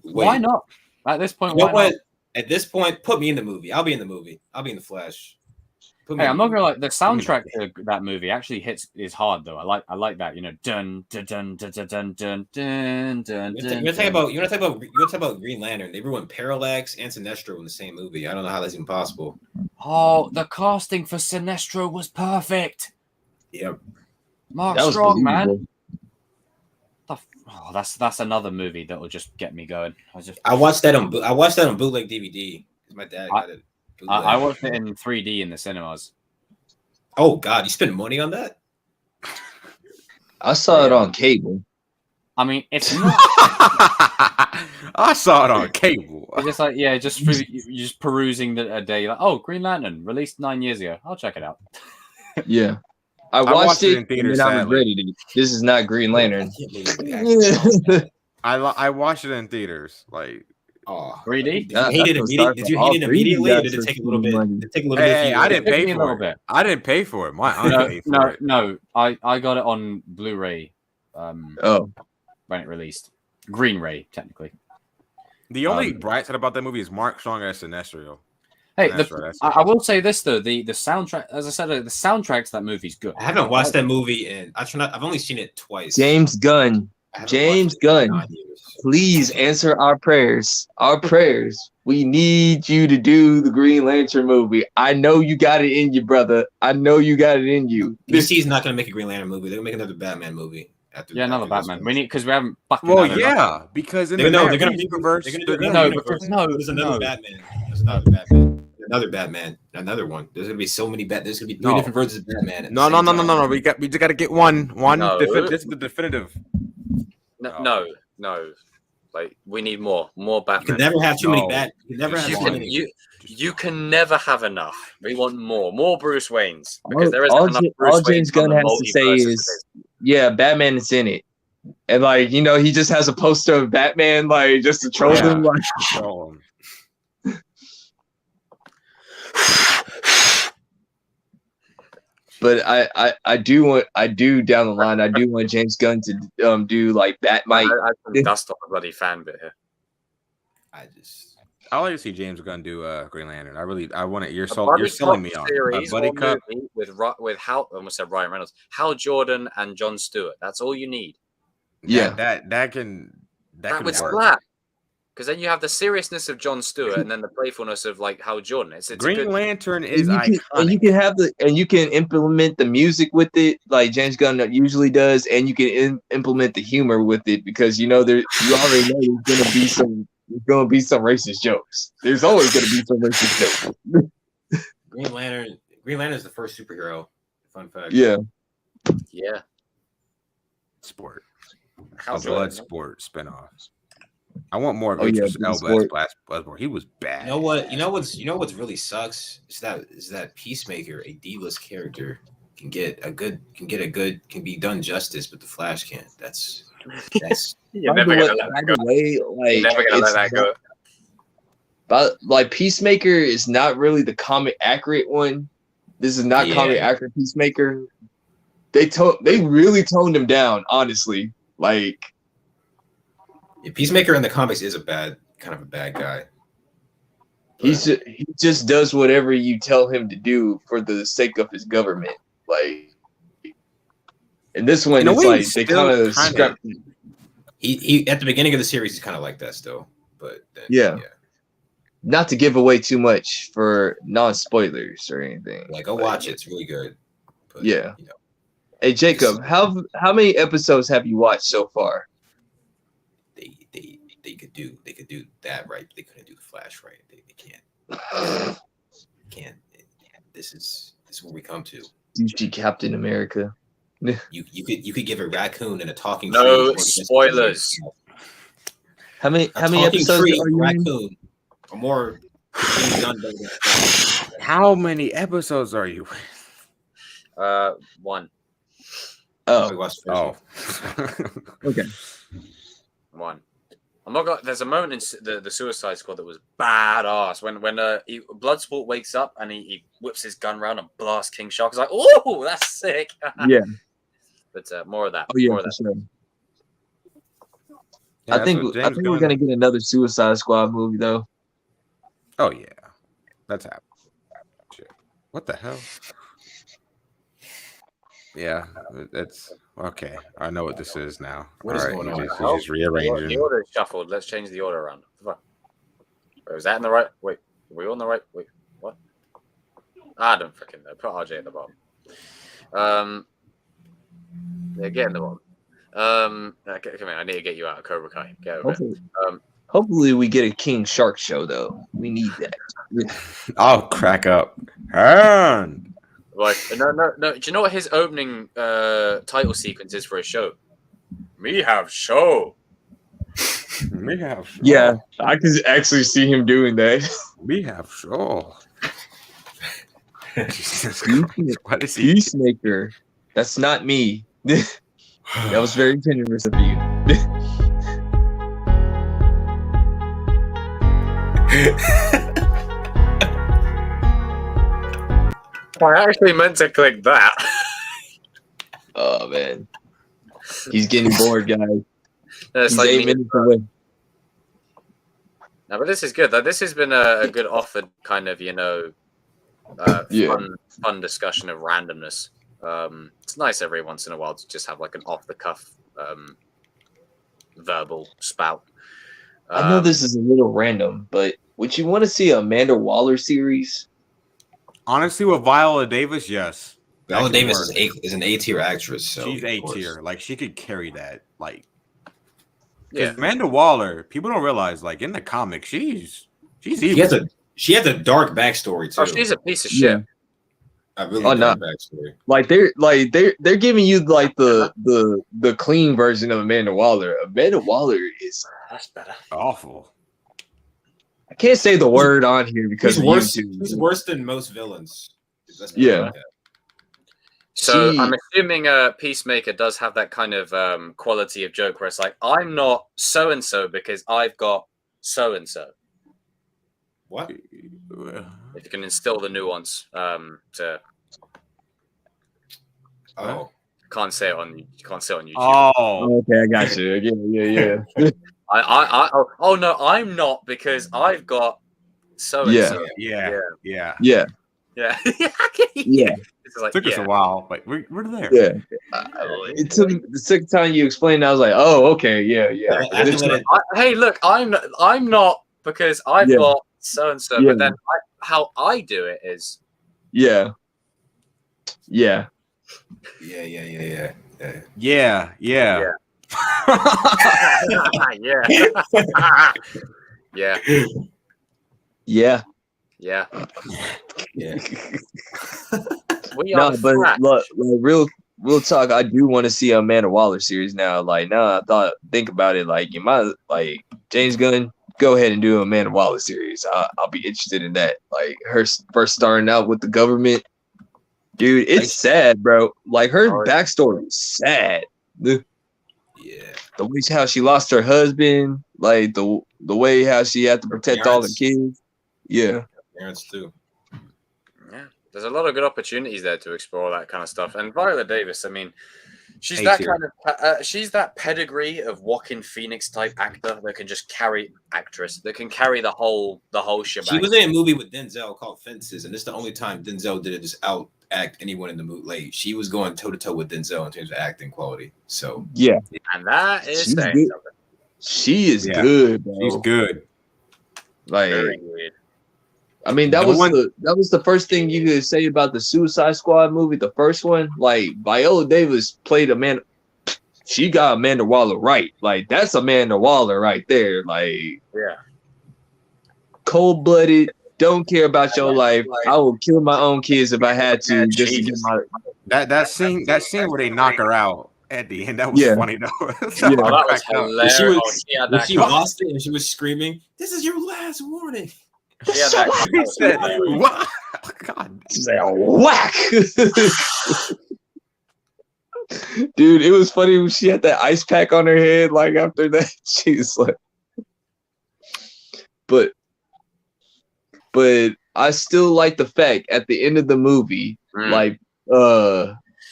Speaker 5: Why not? At this point,
Speaker 4: You know
Speaker 5: why
Speaker 4: what?
Speaker 5: not?
Speaker 4: At this point, put me in the movie. I'll be in the movie. I'll be in the Flash. Put me
Speaker 5: Hey,
Speaker 4: in
Speaker 5: I'm
Speaker 4: the
Speaker 5: not gonna
Speaker 4: movie.
Speaker 5: like the soundtrack to that movie. Actually, is hard though. I like that. Dun dun dun dun dun dun dun dun dun.
Speaker 4: You want to talk about Green Lantern? They ruined Parallax and Sinestro in the same movie. I don't know how that's even possible.
Speaker 5: Oh, the casting for Sinestro was perfect.
Speaker 4: Yeah,
Speaker 5: Mark
Speaker 3: That was
Speaker 5: Strong, man.
Speaker 3: believable.
Speaker 5: Oh, that's another movie that will just get me going.
Speaker 4: I watched that on bootleg DVD because my dad got it. bootleg.
Speaker 5: I watched it in 3D in the cinemas.
Speaker 4: Oh God, you spend money on that?
Speaker 3: I saw it on cable.
Speaker 5: I mean, it's not.
Speaker 6: I saw it on cable.
Speaker 5: It's just like you're just perusing a day. Like, oh, Green Lantern released 9 years ago. I'll check it out.
Speaker 3: Yeah. I watched it
Speaker 6: in
Speaker 3: and
Speaker 6: theaters.
Speaker 3: then I
Speaker 6: Sadly,
Speaker 3: regretted it. This is not Green Lantern.
Speaker 4: I can't believe it actually.
Speaker 6: I watched it in theaters. Like,
Speaker 4: Oh,
Speaker 5: 3D?
Speaker 4: Did you hate it immediately? Did you hate it immediately, or did it take a little bit? Did it take a little bit? for
Speaker 6: hey,
Speaker 4: you?
Speaker 6: I didn't
Speaker 5: Took me
Speaker 6: pay
Speaker 5: a
Speaker 6: for
Speaker 5: little
Speaker 6: it.
Speaker 5: bit.
Speaker 6: I didn't pay for it. My aunt paid for
Speaker 5: No,
Speaker 6: it.
Speaker 5: no. I got it on Blu-ray
Speaker 3: Oh,
Speaker 5: when it released. Green Ray, technically.
Speaker 6: The only bright side about that movie is Mark Strong as Sinestro.
Speaker 5: Hey,
Speaker 6: That's right, that's
Speaker 5: I will say this though: the soundtrack, as I said, the soundtrack to that movie is good.
Speaker 4: I haven't watched that movie, and I've only seen it twice.
Speaker 3: James Gunn.
Speaker 4: I haven't
Speaker 3: James
Speaker 4: watched it in
Speaker 3: Gunn.
Speaker 4: 9 years.
Speaker 3: Please answer our prayers. Our prayers. We need you to do the Green Lantern movie. I know you got it in you, brother. I know you got it in you.
Speaker 4: DC is not going to make a Green Lantern movie. They're going to make another Batman movie.
Speaker 5: Yeah, another
Speaker 4: after this
Speaker 5: Batman.
Speaker 4: one.
Speaker 5: We need because we haven't fucking.
Speaker 6: Well,
Speaker 5: had enough.
Speaker 6: yeah, because in
Speaker 4: They're
Speaker 6: the
Speaker 4: gonna
Speaker 6: Matt
Speaker 4: do
Speaker 6: universe,
Speaker 4: they're
Speaker 6: they're
Speaker 4: gonna
Speaker 6: gonna
Speaker 4: do
Speaker 5: No,
Speaker 4: another universe.
Speaker 5: no,
Speaker 4: There's another
Speaker 5: no.
Speaker 4: Batman. There's another Batman. Another Batman. Another one. There's gonna be so many There's gonna be three
Speaker 5: No.
Speaker 4: different versions of Batman. at the
Speaker 6: No.
Speaker 4: same time.
Speaker 6: We just got to get one.
Speaker 1: No.
Speaker 6: This is the definitive.
Speaker 1: No. Like we need more
Speaker 4: You
Speaker 1: Batman.
Speaker 4: can never have too many
Speaker 6: No.
Speaker 4: Bat. You can never have
Speaker 1: You
Speaker 4: too
Speaker 1: can
Speaker 4: many.
Speaker 1: you can never have enough. We want more Bruce Waynes because
Speaker 3: All,
Speaker 1: there isn't enough Bruce
Speaker 3: all James
Speaker 1: Waynes on
Speaker 3: Gunn
Speaker 1: the
Speaker 3: has to say
Speaker 1: multiverse as it
Speaker 3: is, yeah, Batman is in it. And like, you know, he just has a poster of Batman, like just to troll
Speaker 6: Yeah.
Speaker 3: them. Like,
Speaker 6: So,
Speaker 3: but I do down the line, I do want James Gunn to do like Batmite.
Speaker 1: I can dust off a bloody fan bit here.
Speaker 6: I like to see James Gunn do Green Lantern. I want to. You're
Speaker 1: A buddy
Speaker 6: selling me
Speaker 1: cop
Speaker 6: on
Speaker 1: series
Speaker 6: a buddy
Speaker 1: or
Speaker 6: cup.
Speaker 1: movie with Hal, I almost said Ryan Reynolds, Hal Jordan and Jon Stewart. That's all you need.
Speaker 3: Yeah.
Speaker 6: that can
Speaker 1: That would
Speaker 6: work.
Speaker 1: splat. Because then you have the seriousness of Jon Stewart and then the playfulness of like Hal Jordan. It's
Speaker 6: Green
Speaker 1: a good,
Speaker 6: Lantern is
Speaker 3: And you
Speaker 6: iconic.
Speaker 3: can have you can implement the music with it, like James Gunn usually does, and you can implement the humor with it because you already know there's gonna be some racist jokes. There's always gonna be some racist jokes.
Speaker 4: Green Lantern is the first superhero. Fun fact.
Speaker 3: Yeah.
Speaker 1: yeah.
Speaker 6: Sport.
Speaker 1: Hal
Speaker 6: A blood
Speaker 1: Jordan.
Speaker 6: sport spinoffs. I want more of
Speaker 3: Oh, yeah,
Speaker 6: Idris
Speaker 3: blood
Speaker 6: Elba as
Speaker 3: sport.
Speaker 6: Bloodsport. He was bad.
Speaker 4: You know what's really sucks is that Peacemaker, a D-list character, can be done justice, but the Flash can't. That's
Speaker 1: You're never gonna let
Speaker 3: By
Speaker 1: that go.
Speaker 3: the way,
Speaker 1: You're
Speaker 3: like
Speaker 1: never gonna let that go.
Speaker 3: But like Peacemaker is not really the comic accurate one. This is not
Speaker 4: Yeah.
Speaker 3: comic accurate Peacemaker. They really toned him down, honestly. Like
Speaker 4: Yeah, Peacemaker in the comics is a bad guy.
Speaker 3: he just does whatever you tell him to do for the sake of his government. Like, and this one
Speaker 6: In a
Speaker 3: is
Speaker 6: way,
Speaker 3: like
Speaker 6: he's
Speaker 3: they
Speaker 6: still
Speaker 3: kind of
Speaker 6: kinda-
Speaker 3: scrapped.
Speaker 4: He at the beginning of the series he's kind of like that still, but then,
Speaker 3: Yeah. Not to give away too much for non-spoilers or anything.
Speaker 4: Like go watch it, it's really good. But,
Speaker 3: Yeah.
Speaker 4: you know,
Speaker 3: Hey Jacob, how many episodes have you watched so far?
Speaker 4: they could do that right. They couldn't do the Flash right. They can't. This is where we come to.
Speaker 3: Douchey Captain America.
Speaker 4: You could give a raccoon and a talking
Speaker 1: No
Speaker 4: tree more than
Speaker 1: spoilers.
Speaker 3: How many
Speaker 4: a talking
Speaker 3: episodes
Speaker 4: tree,
Speaker 3: are you in?
Speaker 4: raccoon, or more being done better than Flash.
Speaker 6: How many episodes are you?
Speaker 1: One.
Speaker 4: We
Speaker 3: Oh,
Speaker 4: watched the first
Speaker 6: Oh,
Speaker 4: one.
Speaker 3: okay.
Speaker 1: One. I'm not gonna. There's a moment in the Suicide Squad that was badass when Bloodsport wakes up and he whips his gun around and blasts King Shark. It's like, oh, that's sick.
Speaker 3: Yeah.
Speaker 1: But more of that.
Speaker 3: Oh yeah,
Speaker 1: more of
Speaker 3: for
Speaker 1: that.
Speaker 3: sure.
Speaker 6: Yeah,
Speaker 3: I
Speaker 6: that's
Speaker 3: think
Speaker 6: what
Speaker 3: we're
Speaker 6: James Gunn-
Speaker 3: gonna get another Suicide Squad movie though.
Speaker 6: Oh yeah, that's happening. Shit. What the hell? Yeah, that's okay. I know what this is now.
Speaker 4: What is
Speaker 6: All right,
Speaker 4: going
Speaker 6: you
Speaker 4: on?
Speaker 6: just, you just rearranging.
Speaker 1: The order is shuffled. Let's change the order around. Wait, was that in the right? Wait, are we on the right? Wait, what? I don't freaking know. Put RJ at the bottom. Yeah, get in the bottom. Okay, come here. I need to get you out of Cobra Kai. Get over it.
Speaker 3: Hopefully we get a King Shark show though. We need that.
Speaker 6: I'll crack up. And
Speaker 1: Like, no. Do you know what his opening title sequence is for his show? Me have show.
Speaker 6: we have
Speaker 3: Yeah, I can actually see him doing that.
Speaker 6: we have show. Jesus Christ, what is he?
Speaker 3: Peacemaker. That's not me. That was very generous of you.
Speaker 1: I actually meant to click that.
Speaker 3: Oh man, he's getting bored, guys.
Speaker 1: It's
Speaker 3: He's
Speaker 1: like
Speaker 3: 8
Speaker 1: me-
Speaker 3: minutes away.
Speaker 1: No, but this is good. Like, this has been a good offered kind of,
Speaker 3: Yeah.
Speaker 1: fun discussion of randomness. It's nice every once in a while to just have like an off the cuff verbal spout.
Speaker 3: I know this is a little random, but would you want to see a Amanda Waller series?
Speaker 6: Honestly, with Viola Davis, yes.
Speaker 4: Viola
Speaker 6: That could
Speaker 4: Davis
Speaker 6: work.
Speaker 4: is an A-tier actress. So
Speaker 6: She's
Speaker 4: of
Speaker 6: A
Speaker 4: course.
Speaker 6: tier. Like she could carry that. Like,
Speaker 1: Yeah.
Speaker 6: Amanda Waller, people don't realize, like in the comics, she's
Speaker 4: She
Speaker 6: evil.
Speaker 4: has a dark backstory too.
Speaker 1: Oh, she's a piece of shit.
Speaker 4: a really
Speaker 3: Oh,
Speaker 4: dark
Speaker 3: no.
Speaker 4: backstory.
Speaker 3: They're giving you like the clean version of Amanda Waller. Amanda Waller is,
Speaker 1: That's better.
Speaker 6: Awful.
Speaker 3: I can't say the word on here because
Speaker 4: She's
Speaker 3: of
Speaker 4: worse.
Speaker 3: YouTube.
Speaker 4: She's worse than most villains. Let's put it
Speaker 3: Yeah.
Speaker 4: like that.
Speaker 1: So
Speaker 3: She-
Speaker 1: I'm assuming Peacemaker does have that kind of quality of joke where it's like, I'm not so and so because I've got so and so.
Speaker 4: What?
Speaker 1: If you can instill the nuance, to
Speaker 4: Oh,
Speaker 1: can't say it on YouTube.
Speaker 6: Oh,
Speaker 3: Okay, I got you. Yeah.
Speaker 1: Oh no, I'm not because I've got so and
Speaker 3: Yeah.
Speaker 1: so.
Speaker 6: yeah.
Speaker 3: Yeah.
Speaker 1: Yeah.
Speaker 3: Yeah.
Speaker 1: This is like,
Speaker 6: Took us
Speaker 1: yeah.
Speaker 6: a while, but we're there.
Speaker 3: Yeah. It took the second time you explained, I was like, oh, okay, yeah.
Speaker 4: After that,
Speaker 1: Hey, look, I'm not because I've
Speaker 3: Yeah.
Speaker 1: got so and so.
Speaker 3: Yeah.
Speaker 1: But then how I do it is
Speaker 3: Yeah.
Speaker 4: yeah.
Speaker 6: Yeah. Yeah.
Speaker 1: yeah. yeah,
Speaker 3: Yeah.
Speaker 1: yeah.
Speaker 4: Yeah.
Speaker 1: We
Speaker 3: No,
Speaker 1: are
Speaker 3: but
Speaker 1: frat.
Speaker 3: look, real talk. I do want to see a Amanda Waller series now. Like now, think about it. Like you might like James Gunn. Go ahead and do a Amanda Waller series. I'll be interested in that. Like her first starting out with the government, dude. It's sad, bro. Like her
Speaker 1: Oh, yeah.
Speaker 3: backstory is sad.
Speaker 4: Yeah.
Speaker 3: The way how she lost her husband, like the way how she had to protect all her
Speaker 4: parents.
Speaker 3: kids. Yeah.
Speaker 4: Parents too.
Speaker 1: Yeah, there's a lot of good opportunities there to explore that kind of stuff. And Viola Davis, I mean, she's that
Speaker 6: A-tier.
Speaker 1: kind of she's that pedigree of Joaquin Phoenix type actor that can just carry that can carry the whole shebang.
Speaker 4: She was in a movie with Denzel called Fences, and this is the only time Denzel didn't just out act anyone in the movie. Like she was going toe to toe with Denzel in terms of acting quality. So
Speaker 3: Yeah.
Speaker 1: And that is
Speaker 3: She's
Speaker 1: saying
Speaker 3: good.
Speaker 1: something.
Speaker 3: She is
Speaker 6: Yeah.
Speaker 3: good, bro.
Speaker 6: She's good.
Speaker 3: Like
Speaker 1: Very weird.
Speaker 3: I mean, that
Speaker 6: The
Speaker 3: was
Speaker 6: one-
Speaker 3: the first thing you could say about the Suicide Squad movie, the first one. Like Viola Davis played Amanda. She got Amanda Waller right. Like that's Amanda Waller right there. Like
Speaker 1: Yeah.
Speaker 3: cold blooded. Don't care about your life. I will kill my own kids if I had to, just to get
Speaker 1: Jesus.
Speaker 3: my.
Speaker 6: That scene where they knock her out at the end, that was
Speaker 3: Yeah.
Speaker 6: funny though.
Speaker 3: Yeah.
Speaker 1: Oh, that was hilarious.
Speaker 4: She was-
Speaker 1: Oh, she had
Speaker 4: when
Speaker 1: that
Speaker 4: she
Speaker 1: kind of-
Speaker 4: lost it and she was screaming, "This is your last warning."
Speaker 1: she had that
Speaker 6: He said,
Speaker 1: kind of-
Speaker 6: "What? God,
Speaker 3: She's like, whack. Dude, it was funny when she had that ice pack on her head. Like after that, she was like, but I still like the fact at the end of the movie,
Speaker 1: Mm.
Speaker 3: like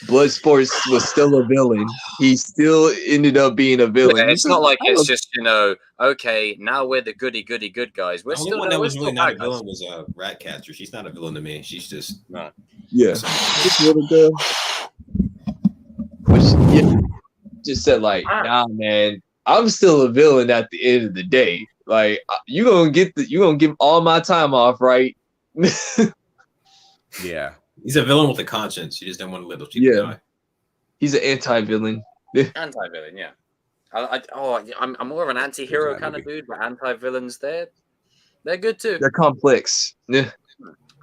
Speaker 3: Bloodsport was still a villain. He still ended up being a villain.
Speaker 1: Yeah, it's not like
Speaker 3: I
Speaker 1: it's
Speaker 3: don't-
Speaker 1: just okay. Now we're the goody good guys. We're
Speaker 4: The only
Speaker 1: still
Speaker 4: one that
Speaker 1: we're
Speaker 4: was
Speaker 1: still
Speaker 4: really not a
Speaker 1: bad guys.
Speaker 4: villain was Ratcatcher. She's not a villain to me. She's just
Speaker 3: yeah. This little girl, which just said like, nah, man, I'm still a villain at the end of the day. Like you gonna give all my time off, right?
Speaker 6: yeah."
Speaker 4: he's a villain with a conscience. He just didn't want to let those people
Speaker 3: Yeah.
Speaker 4: die.
Speaker 3: He's an anti-villain.
Speaker 1: Anti-villain, yeah. I'm more of an anti-hero
Speaker 6: That
Speaker 1: kind of
Speaker 6: movie.
Speaker 1: dude, but anti-villains, they're good too.
Speaker 3: They're complex. Yeah.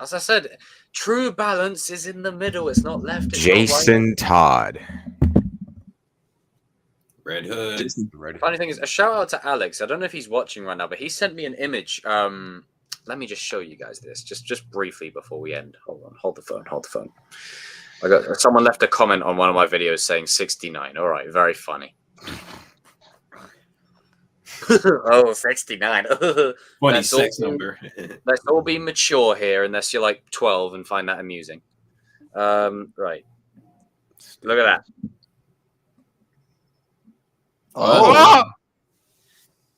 Speaker 1: As I said, true balance is in the middle. It's not left. It's not right.
Speaker 2: Jason Todd.
Speaker 4: Red Hood.
Speaker 6: Ready?
Speaker 1: Funny thing is, a shout out to Alex. I don't know if he's watching right now, but he sent me an image. Let me just show you guys this, just briefly before we end. Hold on, hold the phone. I got someone left a comment on one of my videos saying 69. All right, very funny. Oh, 69.
Speaker 4: Funny
Speaker 1: Let's
Speaker 4: sex
Speaker 1: all-
Speaker 4: number.
Speaker 1: Let's all be mature here, unless you're like 12 and find that amusing. Right. Look at that.
Speaker 3: Oh,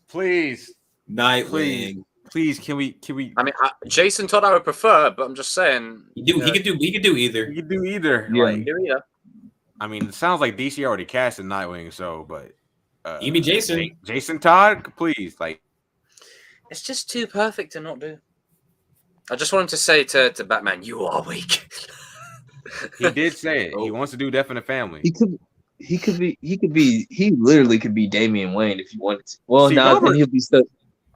Speaker 6: Please,
Speaker 4: Nightwing.
Speaker 6: please, can we?
Speaker 1: I mean, Jason Todd I would prefer, but I'm just saying.
Speaker 4: He could do either.
Speaker 6: We could do either.
Speaker 3: Yeah.
Speaker 6: Like,
Speaker 1: Do either.
Speaker 6: I mean, it sounds like DC already casted Nightwing, so but
Speaker 4: You mean Jason?
Speaker 6: Jason Todd, please, like.
Speaker 1: It's just too perfect to not do. I just wanted to say to Batman, you are weak.
Speaker 6: He did say it. He wants to do Death in the Family.
Speaker 3: he literally could be Damian Wayne if he wanted to. Well,
Speaker 6: See,
Speaker 3: now
Speaker 6: Robert-
Speaker 3: then he'll be stuck.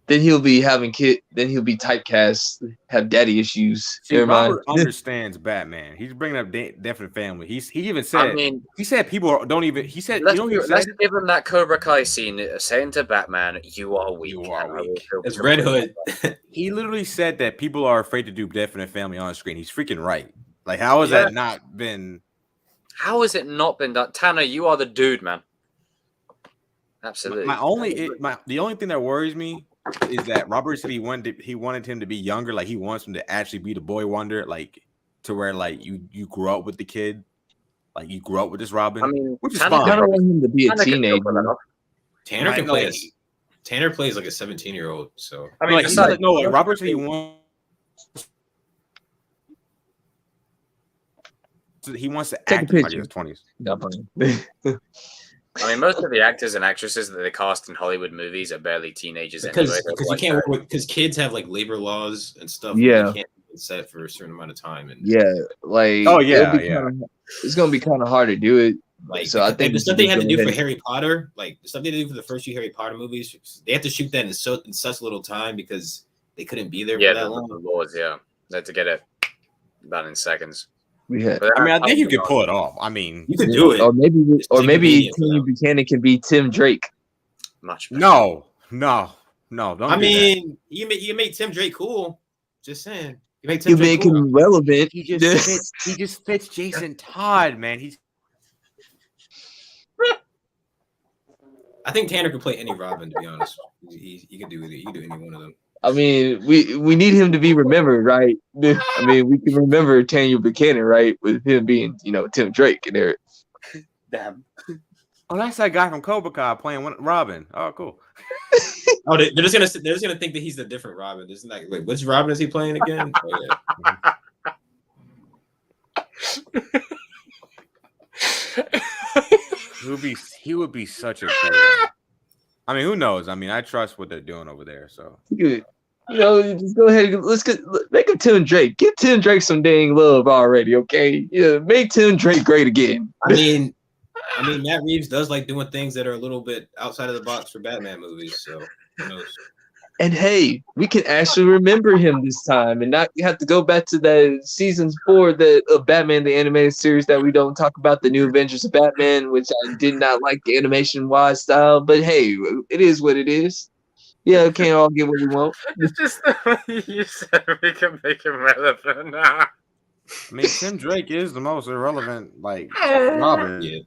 Speaker 3: Then he'll be having then he'll be typecast, have daddy issues.
Speaker 6: See,
Speaker 3: Never mind.
Speaker 6: Robert understands Batman. He's bringing up Death in the Family. He even said
Speaker 1: I mean,
Speaker 6: he said people don't even. He said you
Speaker 1: let's,
Speaker 6: know what he
Speaker 1: let's
Speaker 6: said?
Speaker 1: give him that Cobra Kai scene saying to Batman, you are weak.
Speaker 6: You are
Speaker 1: and I will
Speaker 6: weak.
Speaker 1: feel
Speaker 4: It's
Speaker 1: completely-
Speaker 4: Red Hood.
Speaker 6: He literally said that people are afraid to do Death in the Family on screen. He's freaking right. Like, how has
Speaker 1: Yeah.
Speaker 6: that not been?
Speaker 1: How has it not been done? Tanner, you are the dude, man. Absolutely.
Speaker 6: The only thing that worries me is that Robert said he wanted him to be younger, like he wants him to actually be the boy wonder, like to where like you grew up with the kid, like you grew up with this Robin,
Speaker 1: I mean,
Speaker 6: which is
Speaker 1: Tanner
Speaker 3: I
Speaker 6: fine.
Speaker 3: kind of want him to be a
Speaker 1: Tanner could
Speaker 3: teenager.
Speaker 1: pull that off.
Speaker 4: Tanner
Speaker 6: Right,
Speaker 4: can play.
Speaker 6: like-
Speaker 4: Tanner plays like a 17-year-old. So
Speaker 1: I mean,
Speaker 6: Like,
Speaker 1: besides,
Speaker 6: no, like Robert said he wants to
Speaker 3: Take a
Speaker 6: act like
Speaker 3: picture.
Speaker 6: his 20s.
Speaker 3: Not funny.
Speaker 1: I mean, most of the actors and actresses that they cast in Hollywood movies are barely teenagers
Speaker 4: because
Speaker 1: anyway. They're
Speaker 4: you
Speaker 1: like
Speaker 4: can't
Speaker 1: that.
Speaker 4: work with because kids have like labor laws and stuff.
Speaker 3: Yeah.
Speaker 4: you can't be set for a certain amount of time and
Speaker 3: Yeah, like
Speaker 6: Oh, yeah,
Speaker 3: it'll be
Speaker 6: yeah.
Speaker 3: it's gonna be kind of hard to do it.
Speaker 4: like
Speaker 3: So I think
Speaker 4: the stuff they had to do for
Speaker 3: ahead.
Speaker 4: Harry Potter, like the stuff they did for the first few Harry Potter movies, they had to shoot that in such little time because they couldn't be there
Speaker 1: Yeah,
Speaker 4: for that
Speaker 1: the
Speaker 4: long.
Speaker 1: laws, yeah. They had to get it done in seconds.
Speaker 3: We had,
Speaker 1: But
Speaker 6: I mean, I
Speaker 1: they're
Speaker 6: think you could
Speaker 1: on-
Speaker 6: pull it off. I mean,
Speaker 4: You could do it.
Speaker 3: or maybe
Speaker 4: It's too convenient for
Speaker 3: Tony
Speaker 4: them.
Speaker 3: Buchanan can be Tim Drake.
Speaker 1: much better.
Speaker 6: no, don't.
Speaker 4: I
Speaker 6: do
Speaker 4: mean, you make Tim Drake cool. Just saying, you make
Speaker 3: You
Speaker 4: Tim Drake
Speaker 3: make
Speaker 4: cool.
Speaker 3: him relevant.
Speaker 6: that. He just fits Jason Todd, man. He's
Speaker 4: I think Tanner could play any Robin. To be honest, he can do either. He can do any one of them.
Speaker 3: I mean, we need him to be remembered, right? I mean, we can remember Tanya Buchanan, right, with him being, Tim Drake and there.
Speaker 1: Damn.
Speaker 6: oh, that's that guy from Cobra Kai playing Robin. Oh, cool.
Speaker 4: Oh, they're just gonna think that he's the different Robin. It's like, wait, which Robin is he playing again? Oh, yeah.
Speaker 6: He would be such a cool. I mean, who knows? I mean, I trust what they're doing over there. So
Speaker 3: Good. Just go ahead. Make him Tim Drake. Give Tim Drake some dang love already, okay? Yeah, make Tim Drake great again.
Speaker 4: I mean, Matt Reeves does like doing things that are a little bit outside of the box for Batman movies. So who knows?
Speaker 3: And hey, we can actually remember him this time and not have to go back to that season 4 of Batman the Animated Series that we don't talk about, the New Adventures of Batman, which I did not like the animation-wise style. But hey, it is what it is. Yeah, we can't all get what we want.
Speaker 1: It's just the way you said we can make him relevant. Nah.
Speaker 6: I mean, Tim Drake is the most irrelevant, like Robin.
Speaker 4: Yeah,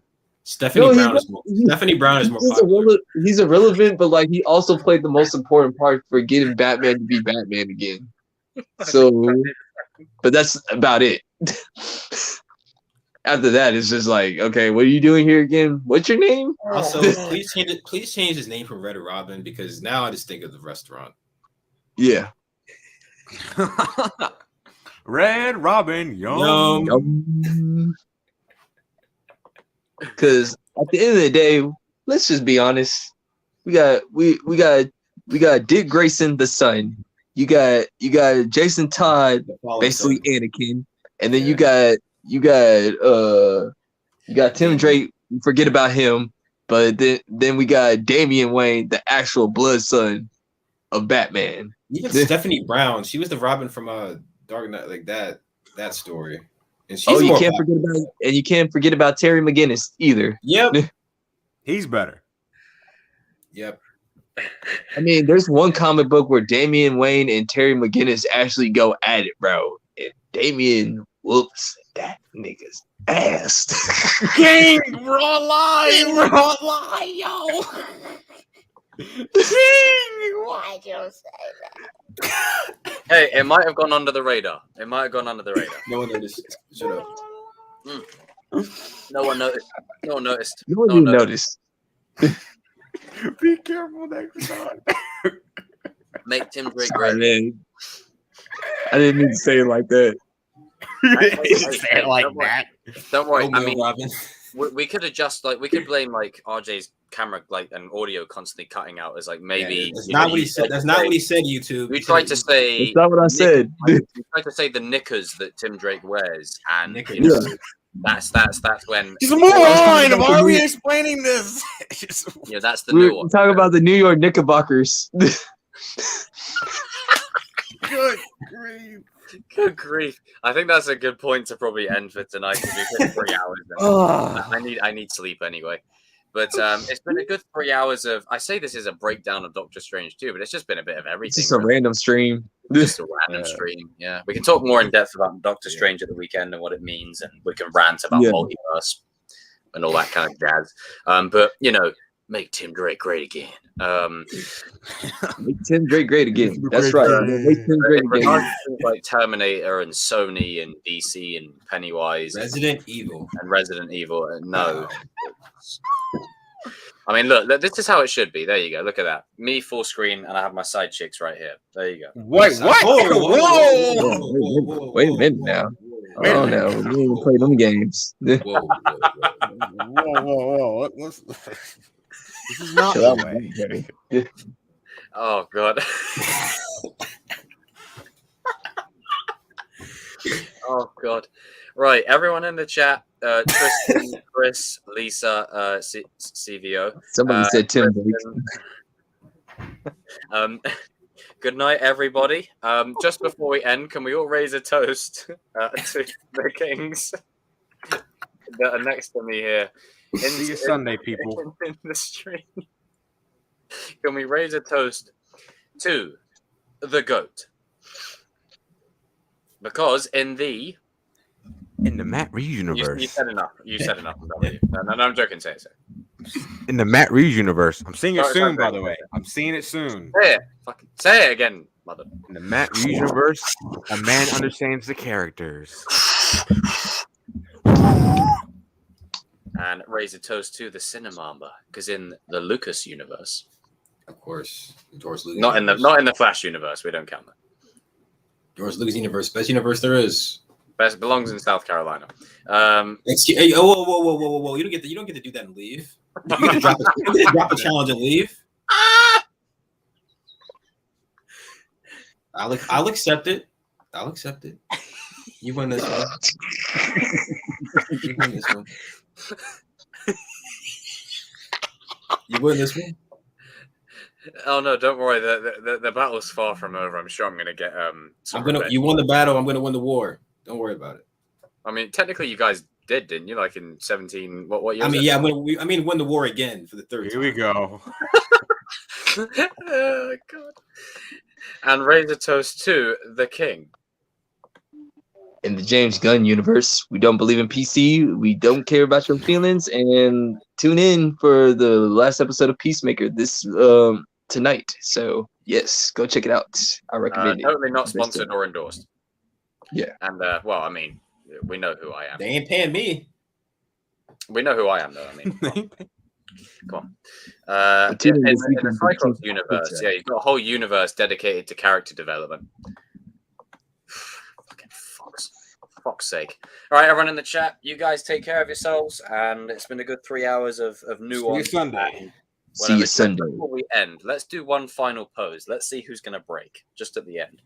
Speaker 4: Stephanie
Speaker 3: No,
Speaker 4: Brown is more. Stephanie Brown is more
Speaker 3: He's
Speaker 4: popular.
Speaker 3: he's irrelevant, but like he also played the most important part for getting Batman to be Batman again. So, but that's about it. After that, it's just like, okay, what are you doing here again? What's your name?
Speaker 4: Also, please change it. Please change his name from Red Robin because now I just think of the restaurant.
Speaker 3: Yeah.
Speaker 6: Red Robin, yum.
Speaker 3: Because at the end of the day, let's just be honest. We got Dick Grayson, the son. You got Jason Todd, basically Anakin, and then you got Tim Drake. Forget about him, but then we got Damian Wayne, the actual blood son of Batman.
Speaker 4: Even Stephanie Brown, she was the Robin from Dark Knight, like that story. And she's
Speaker 3: You
Speaker 4: more
Speaker 3: can't
Speaker 4: popular.
Speaker 3: forget about Terry McGinnis either.
Speaker 4: Yep.
Speaker 6: He's better.
Speaker 4: Yep.
Speaker 3: I mean, there's one comic book where Damian Wayne and Terry McGinnis actually go at it, bro. And Damian whoops that nigga's ass.
Speaker 6: Gang, we're online. We're online, yo.
Speaker 7: Why'd you say
Speaker 1: Hey, it might have gone under the radar. It might have gone under the radar.
Speaker 4: No one noticed. Shut up.
Speaker 1: No one noticed. No one noticed.
Speaker 3: You wouldn't
Speaker 1: No
Speaker 3: even
Speaker 1: one
Speaker 3: notice.
Speaker 6: Be careful next time.
Speaker 1: Make Tim Drake
Speaker 3: Sorry,
Speaker 1: great.
Speaker 3: man. I didn't mean to say it like that.
Speaker 6: Say it like
Speaker 1: Don't worry.
Speaker 6: that.
Speaker 1: Don't worry.
Speaker 4: Oh,
Speaker 1: I
Speaker 4: Will
Speaker 1: mean,
Speaker 4: Robin.
Speaker 1: we could adjust. Like, we could blame like RJ's camera, like, and audio constantly cutting out as like maybe.
Speaker 4: Yeah, that's
Speaker 1: you
Speaker 4: not
Speaker 1: know,
Speaker 4: what he
Speaker 1: you
Speaker 4: said.
Speaker 1: tried
Speaker 4: That's
Speaker 1: to
Speaker 4: not
Speaker 1: say-
Speaker 4: what he said. YouTube.
Speaker 1: We tried to say.
Speaker 3: That's not what I said.
Speaker 1: You tried to say the knickers that Tim Drake wears, and
Speaker 4: Knickers.
Speaker 1: you know, that's when.
Speaker 6: Just move
Speaker 3: talking
Speaker 6: on.
Speaker 3: about
Speaker 6: Why
Speaker 3: the
Speaker 6: are we
Speaker 3: new-
Speaker 6: explaining this?
Speaker 1: Yeah, that's the
Speaker 3: We're
Speaker 1: new one.
Speaker 3: talking about the New York Knickerbockers.
Speaker 6: Good grief.
Speaker 1: Good grief! I think that's a good point to probably end for tonight because we've hit 3 hours. And
Speaker 3: Oh,
Speaker 1: I need sleep anyway. But it's been a good 3 hours of. I say this is a breakdown of Doctor Strange too, but it's just been a bit of
Speaker 3: it's
Speaker 1: everything.
Speaker 3: just a
Speaker 1: really.
Speaker 3: random stream.
Speaker 1: Just a random
Speaker 6: Yeah.
Speaker 1: stream. Yeah, we can talk more in depth about Doctor Strange at the weekend and what it means, and we can rant about
Speaker 3: Yeah.
Speaker 1: multiverse and all that kind of jazz. But you know, make Tim Drake great again.
Speaker 3: Make Tim Drake great again. That's
Speaker 6: Great
Speaker 3: right.
Speaker 6: again.
Speaker 3: Make Tim Drake
Speaker 1: In regards
Speaker 3: again.
Speaker 1: to things like Terminator and Sony and DC and Pennywise
Speaker 4: Resident Evil.
Speaker 1: and Resident Evil, no. I mean, look, this is how it should be. There you go. Look at that. Me full screen, and I have my side chicks right here. There you go.
Speaker 6: Wait, what?
Speaker 3: Wait a minute now. Oh no, we didn't even play them games.
Speaker 4: Whoa, whoa,
Speaker 6: Whoa. This is not
Speaker 3: Chill
Speaker 6: the
Speaker 3: out,
Speaker 6: way.
Speaker 3: man.
Speaker 1: Oh god. Oh god. Right, everyone in the chat. Tristan, Chris, Lisa, CVO.
Speaker 3: Somebody said Tim Drake.
Speaker 1: Good night, everybody. Just before we end, can we all raise a toast to the kings that are next to me here?
Speaker 6: See you Sunday, people.
Speaker 1: In the stream. Can we raise a toast to the GOAT? Because in the
Speaker 2: Matt Reeves
Speaker 1: you
Speaker 2: universe.
Speaker 1: said enough. You said enough. I'm done with you. No, I'm joking. Say it.
Speaker 2: In the Matt Reeves universe.
Speaker 6: I'm seeing it
Speaker 1: Sorry,
Speaker 6: soon,
Speaker 1: sorry,
Speaker 6: by the way. I'm seeing it soon.
Speaker 1: Say it. Fucking say it again, mother.
Speaker 2: In the Matt Reeves universe, a man understands the characters.
Speaker 1: And raise a toast to the Cinemamba, because in the Lucas universe,
Speaker 4: Of course. George Lucas.
Speaker 1: not in the Flash universe, we don't count that.
Speaker 4: George Lucas universe. Best universe there is.
Speaker 1: Best belongs in South Carolina.
Speaker 4: Excuse, hey, whoa. You don't get to do that and leave. You get to drop a challenge and leave. I'll accept it. I'll accept it. You win this one. You win this one. You win this one.
Speaker 1: Oh no, don't worry. The battle's far from over. I'm sure I'm gonna get some revenge.
Speaker 4: You won the battle. I'm gonna win the war. Don't worry about it.
Speaker 1: I mean, technically, you guys did, didn't you? Like in 17. What year?
Speaker 4: I
Speaker 1: was
Speaker 4: mean,
Speaker 1: it?
Speaker 4: yeah. Win the war again for the third
Speaker 6: Here
Speaker 4: time.
Speaker 6: we go.
Speaker 1: Oh god. And raise a toast to the king.
Speaker 3: In the James Gunn universe, we don't believe in PC. We don't care about your feelings. And tune in for the last episode of Peacemaker this tonight. So yes, go check it out. I recommend it.
Speaker 1: Totally not
Speaker 3: Best
Speaker 1: sponsored
Speaker 3: of-
Speaker 1: or endorsed.
Speaker 3: Yeah.
Speaker 1: And well, I mean, we know who I am.
Speaker 4: They ain't paying me.
Speaker 1: We know who I am, though. I mean, come on.
Speaker 3: But tune in
Speaker 1: In
Speaker 3: this
Speaker 1: the
Speaker 3: weekend for
Speaker 1: Cyclops
Speaker 3: Peacemaker.
Speaker 1: universe, yeah, you've got a whole universe dedicated to character development. Fucking fuck's sake. All right, everyone in the chat, you guys take care of yourselves, and it's been a good 3 hours of
Speaker 6: See you
Speaker 1: nuance.
Speaker 6: Sunday.
Speaker 1: and
Speaker 3: See you
Speaker 1: whatever.
Speaker 3: Sunday.
Speaker 1: Before we end, let's do one final pose. Let's see who's going to break just at the end.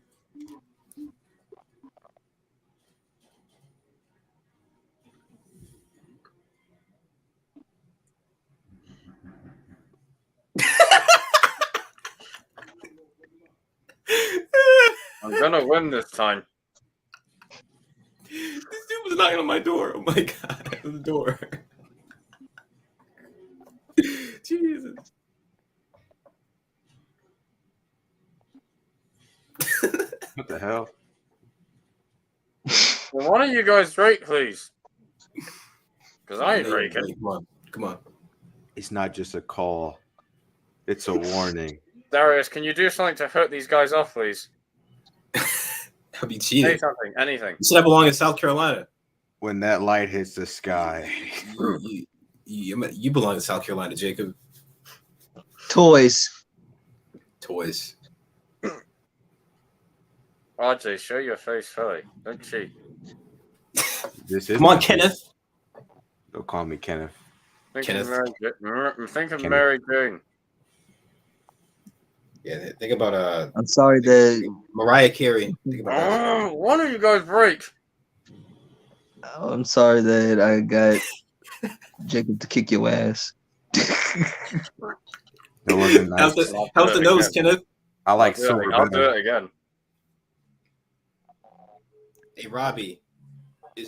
Speaker 1: I'm gonna win this time.
Speaker 4: This dude was knocking on my door. Oh my god, the door. Jesus.
Speaker 6: What the hell?
Speaker 1: Well,
Speaker 5: one of you guys break, please. Because I ain't breaking.
Speaker 4: Come on.
Speaker 6: It's not just a call; it's a warning.
Speaker 5: Darius, can you do something to hurt these guys off, please?
Speaker 4: That'd be
Speaker 5: Say
Speaker 4: cheating.
Speaker 5: something, anything.
Speaker 4: You said I belong in South Carolina.
Speaker 6: When that light hits the sky,
Speaker 4: You belong in South Carolina, Jacob.
Speaker 3: Toys.
Speaker 4: Toys.
Speaker 5: RJ, show your face fully. Don't cheat.
Speaker 6: this is.
Speaker 4: Come on, Kenneth.
Speaker 6: Don't call me Kenneth.
Speaker 5: Think
Speaker 4: Kenneth.
Speaker 5: of
Speaker 6: Kenneth.
Speaker 5: Mary Jane.
Speaker 4: Yeah, think about
Speaker 3: I'm sorry that
Speaker 4: Mariah Carey. Think about that.
Speaker 5: Oh, one of you guys break.
Speaker 3: I'm sorry that I got Jacob to kick your ass.
Speaker 6: That wasn't nice.
Speaker 4: How's the nose, Kenneth?
Speaker 6: I like
Speaker 5: I'll do
Speaker 6: silver
Speaker 5: it- I'll do
Speaker 6: better.
Speaker 5: it again.
Speaker 4: Hey, Robbie.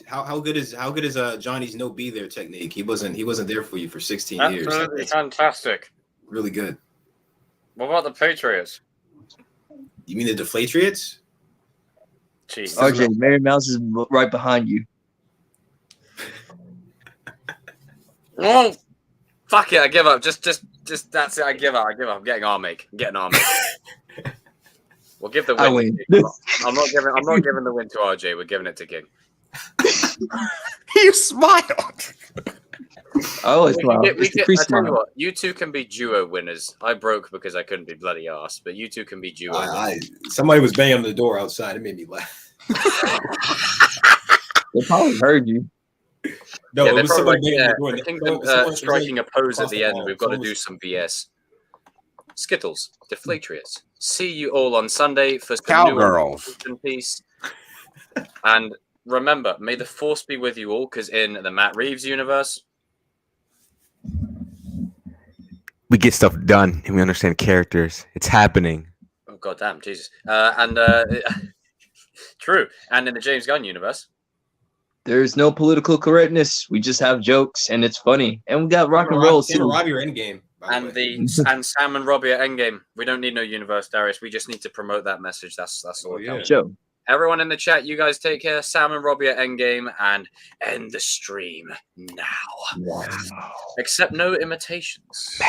Speaker 4: How good is Johnny's no be there technique? He wasn't there for you for 16 years.
Speaker 5: Absolutely
Speaker 4: That's
Speaker 5: fantastic.
Speaker 4: really good.
Speaker 5: What about the Patriots?
Speaker 4: You mean the Deflatriots?
Speaker 5: Jeez.
Speaker 3: RJ, Mary Mouse is right behind you.
Speaker 1: Oh, fuck it! I give up. Just that's it. I give up. I'm getting arm ache. I'm getting arm ache. We'll give the win.
Speaker 3: I win.
Speaker 1: I'm not giving the win to RJ. We're giving it to King.
Speaker 6: You smiled.
Speaker 3: I always
Speaker 1: We
Speaker 3: smile.
Speaker 1: can
Speaker 3: It's the
Speaker 1: I tell you
Speaker 3: pre-smile.
Speaker 1: what, you two can be duo winners. I broke because I couldn't be bloody ass, but you two can be duo. winners.
Speaker 4: Somebody was banging on the door outside. It made me laugh.
Speaker 3: They probably heard you.
Speaker 4: No,
Speaker 1: Yeah,
Speaker 4: it
Speaker 1: they're
Speaker 4: was
Speaker 1: probably
Speaker 4: somebody banging on the door.
Speaker 1: I
Speaker 4: and
Speaker 1: think
Speaker 4: someone-
Speaker 1: striking a pose at
Speaker 4: across
Speaker 1: the
Speaker 4: the
Speaker 1: end.
Speaker 4: hall.
Speaker 1: We've got to
Speaker 4: Someone
Speaker 1: do
Speaker 4: was-
Speaker 1: some BS. Skittles, Deflatriots. See you all on Sunday for some
Speaker 6: Cowgirls.
Speaker 1: new piece. And remember, may the force be with you all, because in the Matt Reeves universe,
Speaker 2: We get stuff done and we understand characters. It's happening.
Speaker 1: oh goddamn, Jesus, true. And in the James Gunn universe,
Speaker 3: There's no political correctness. We just have jokes and it's funny. And we got rock and roll
Speaker 4: Sam and
Speaker 3: too.
Speaker 4: Robbie are Endgame. by
Speaker 1: and
Speaker 4: way.
Speaker 1: and Sam and Robbie at Endgame. We don't need no universe, Darius. We just need to promote that message. That's all.
Speaker 4: Oh,
Speaker 1: it
Speaker 4: yeah.
Speaker 1: counts.
Speaker 3: Show.
Speaker 1: Everyone in the chat, you guys take care. Sam and Robbie at Endgame, and end the stream now. Except no imitations.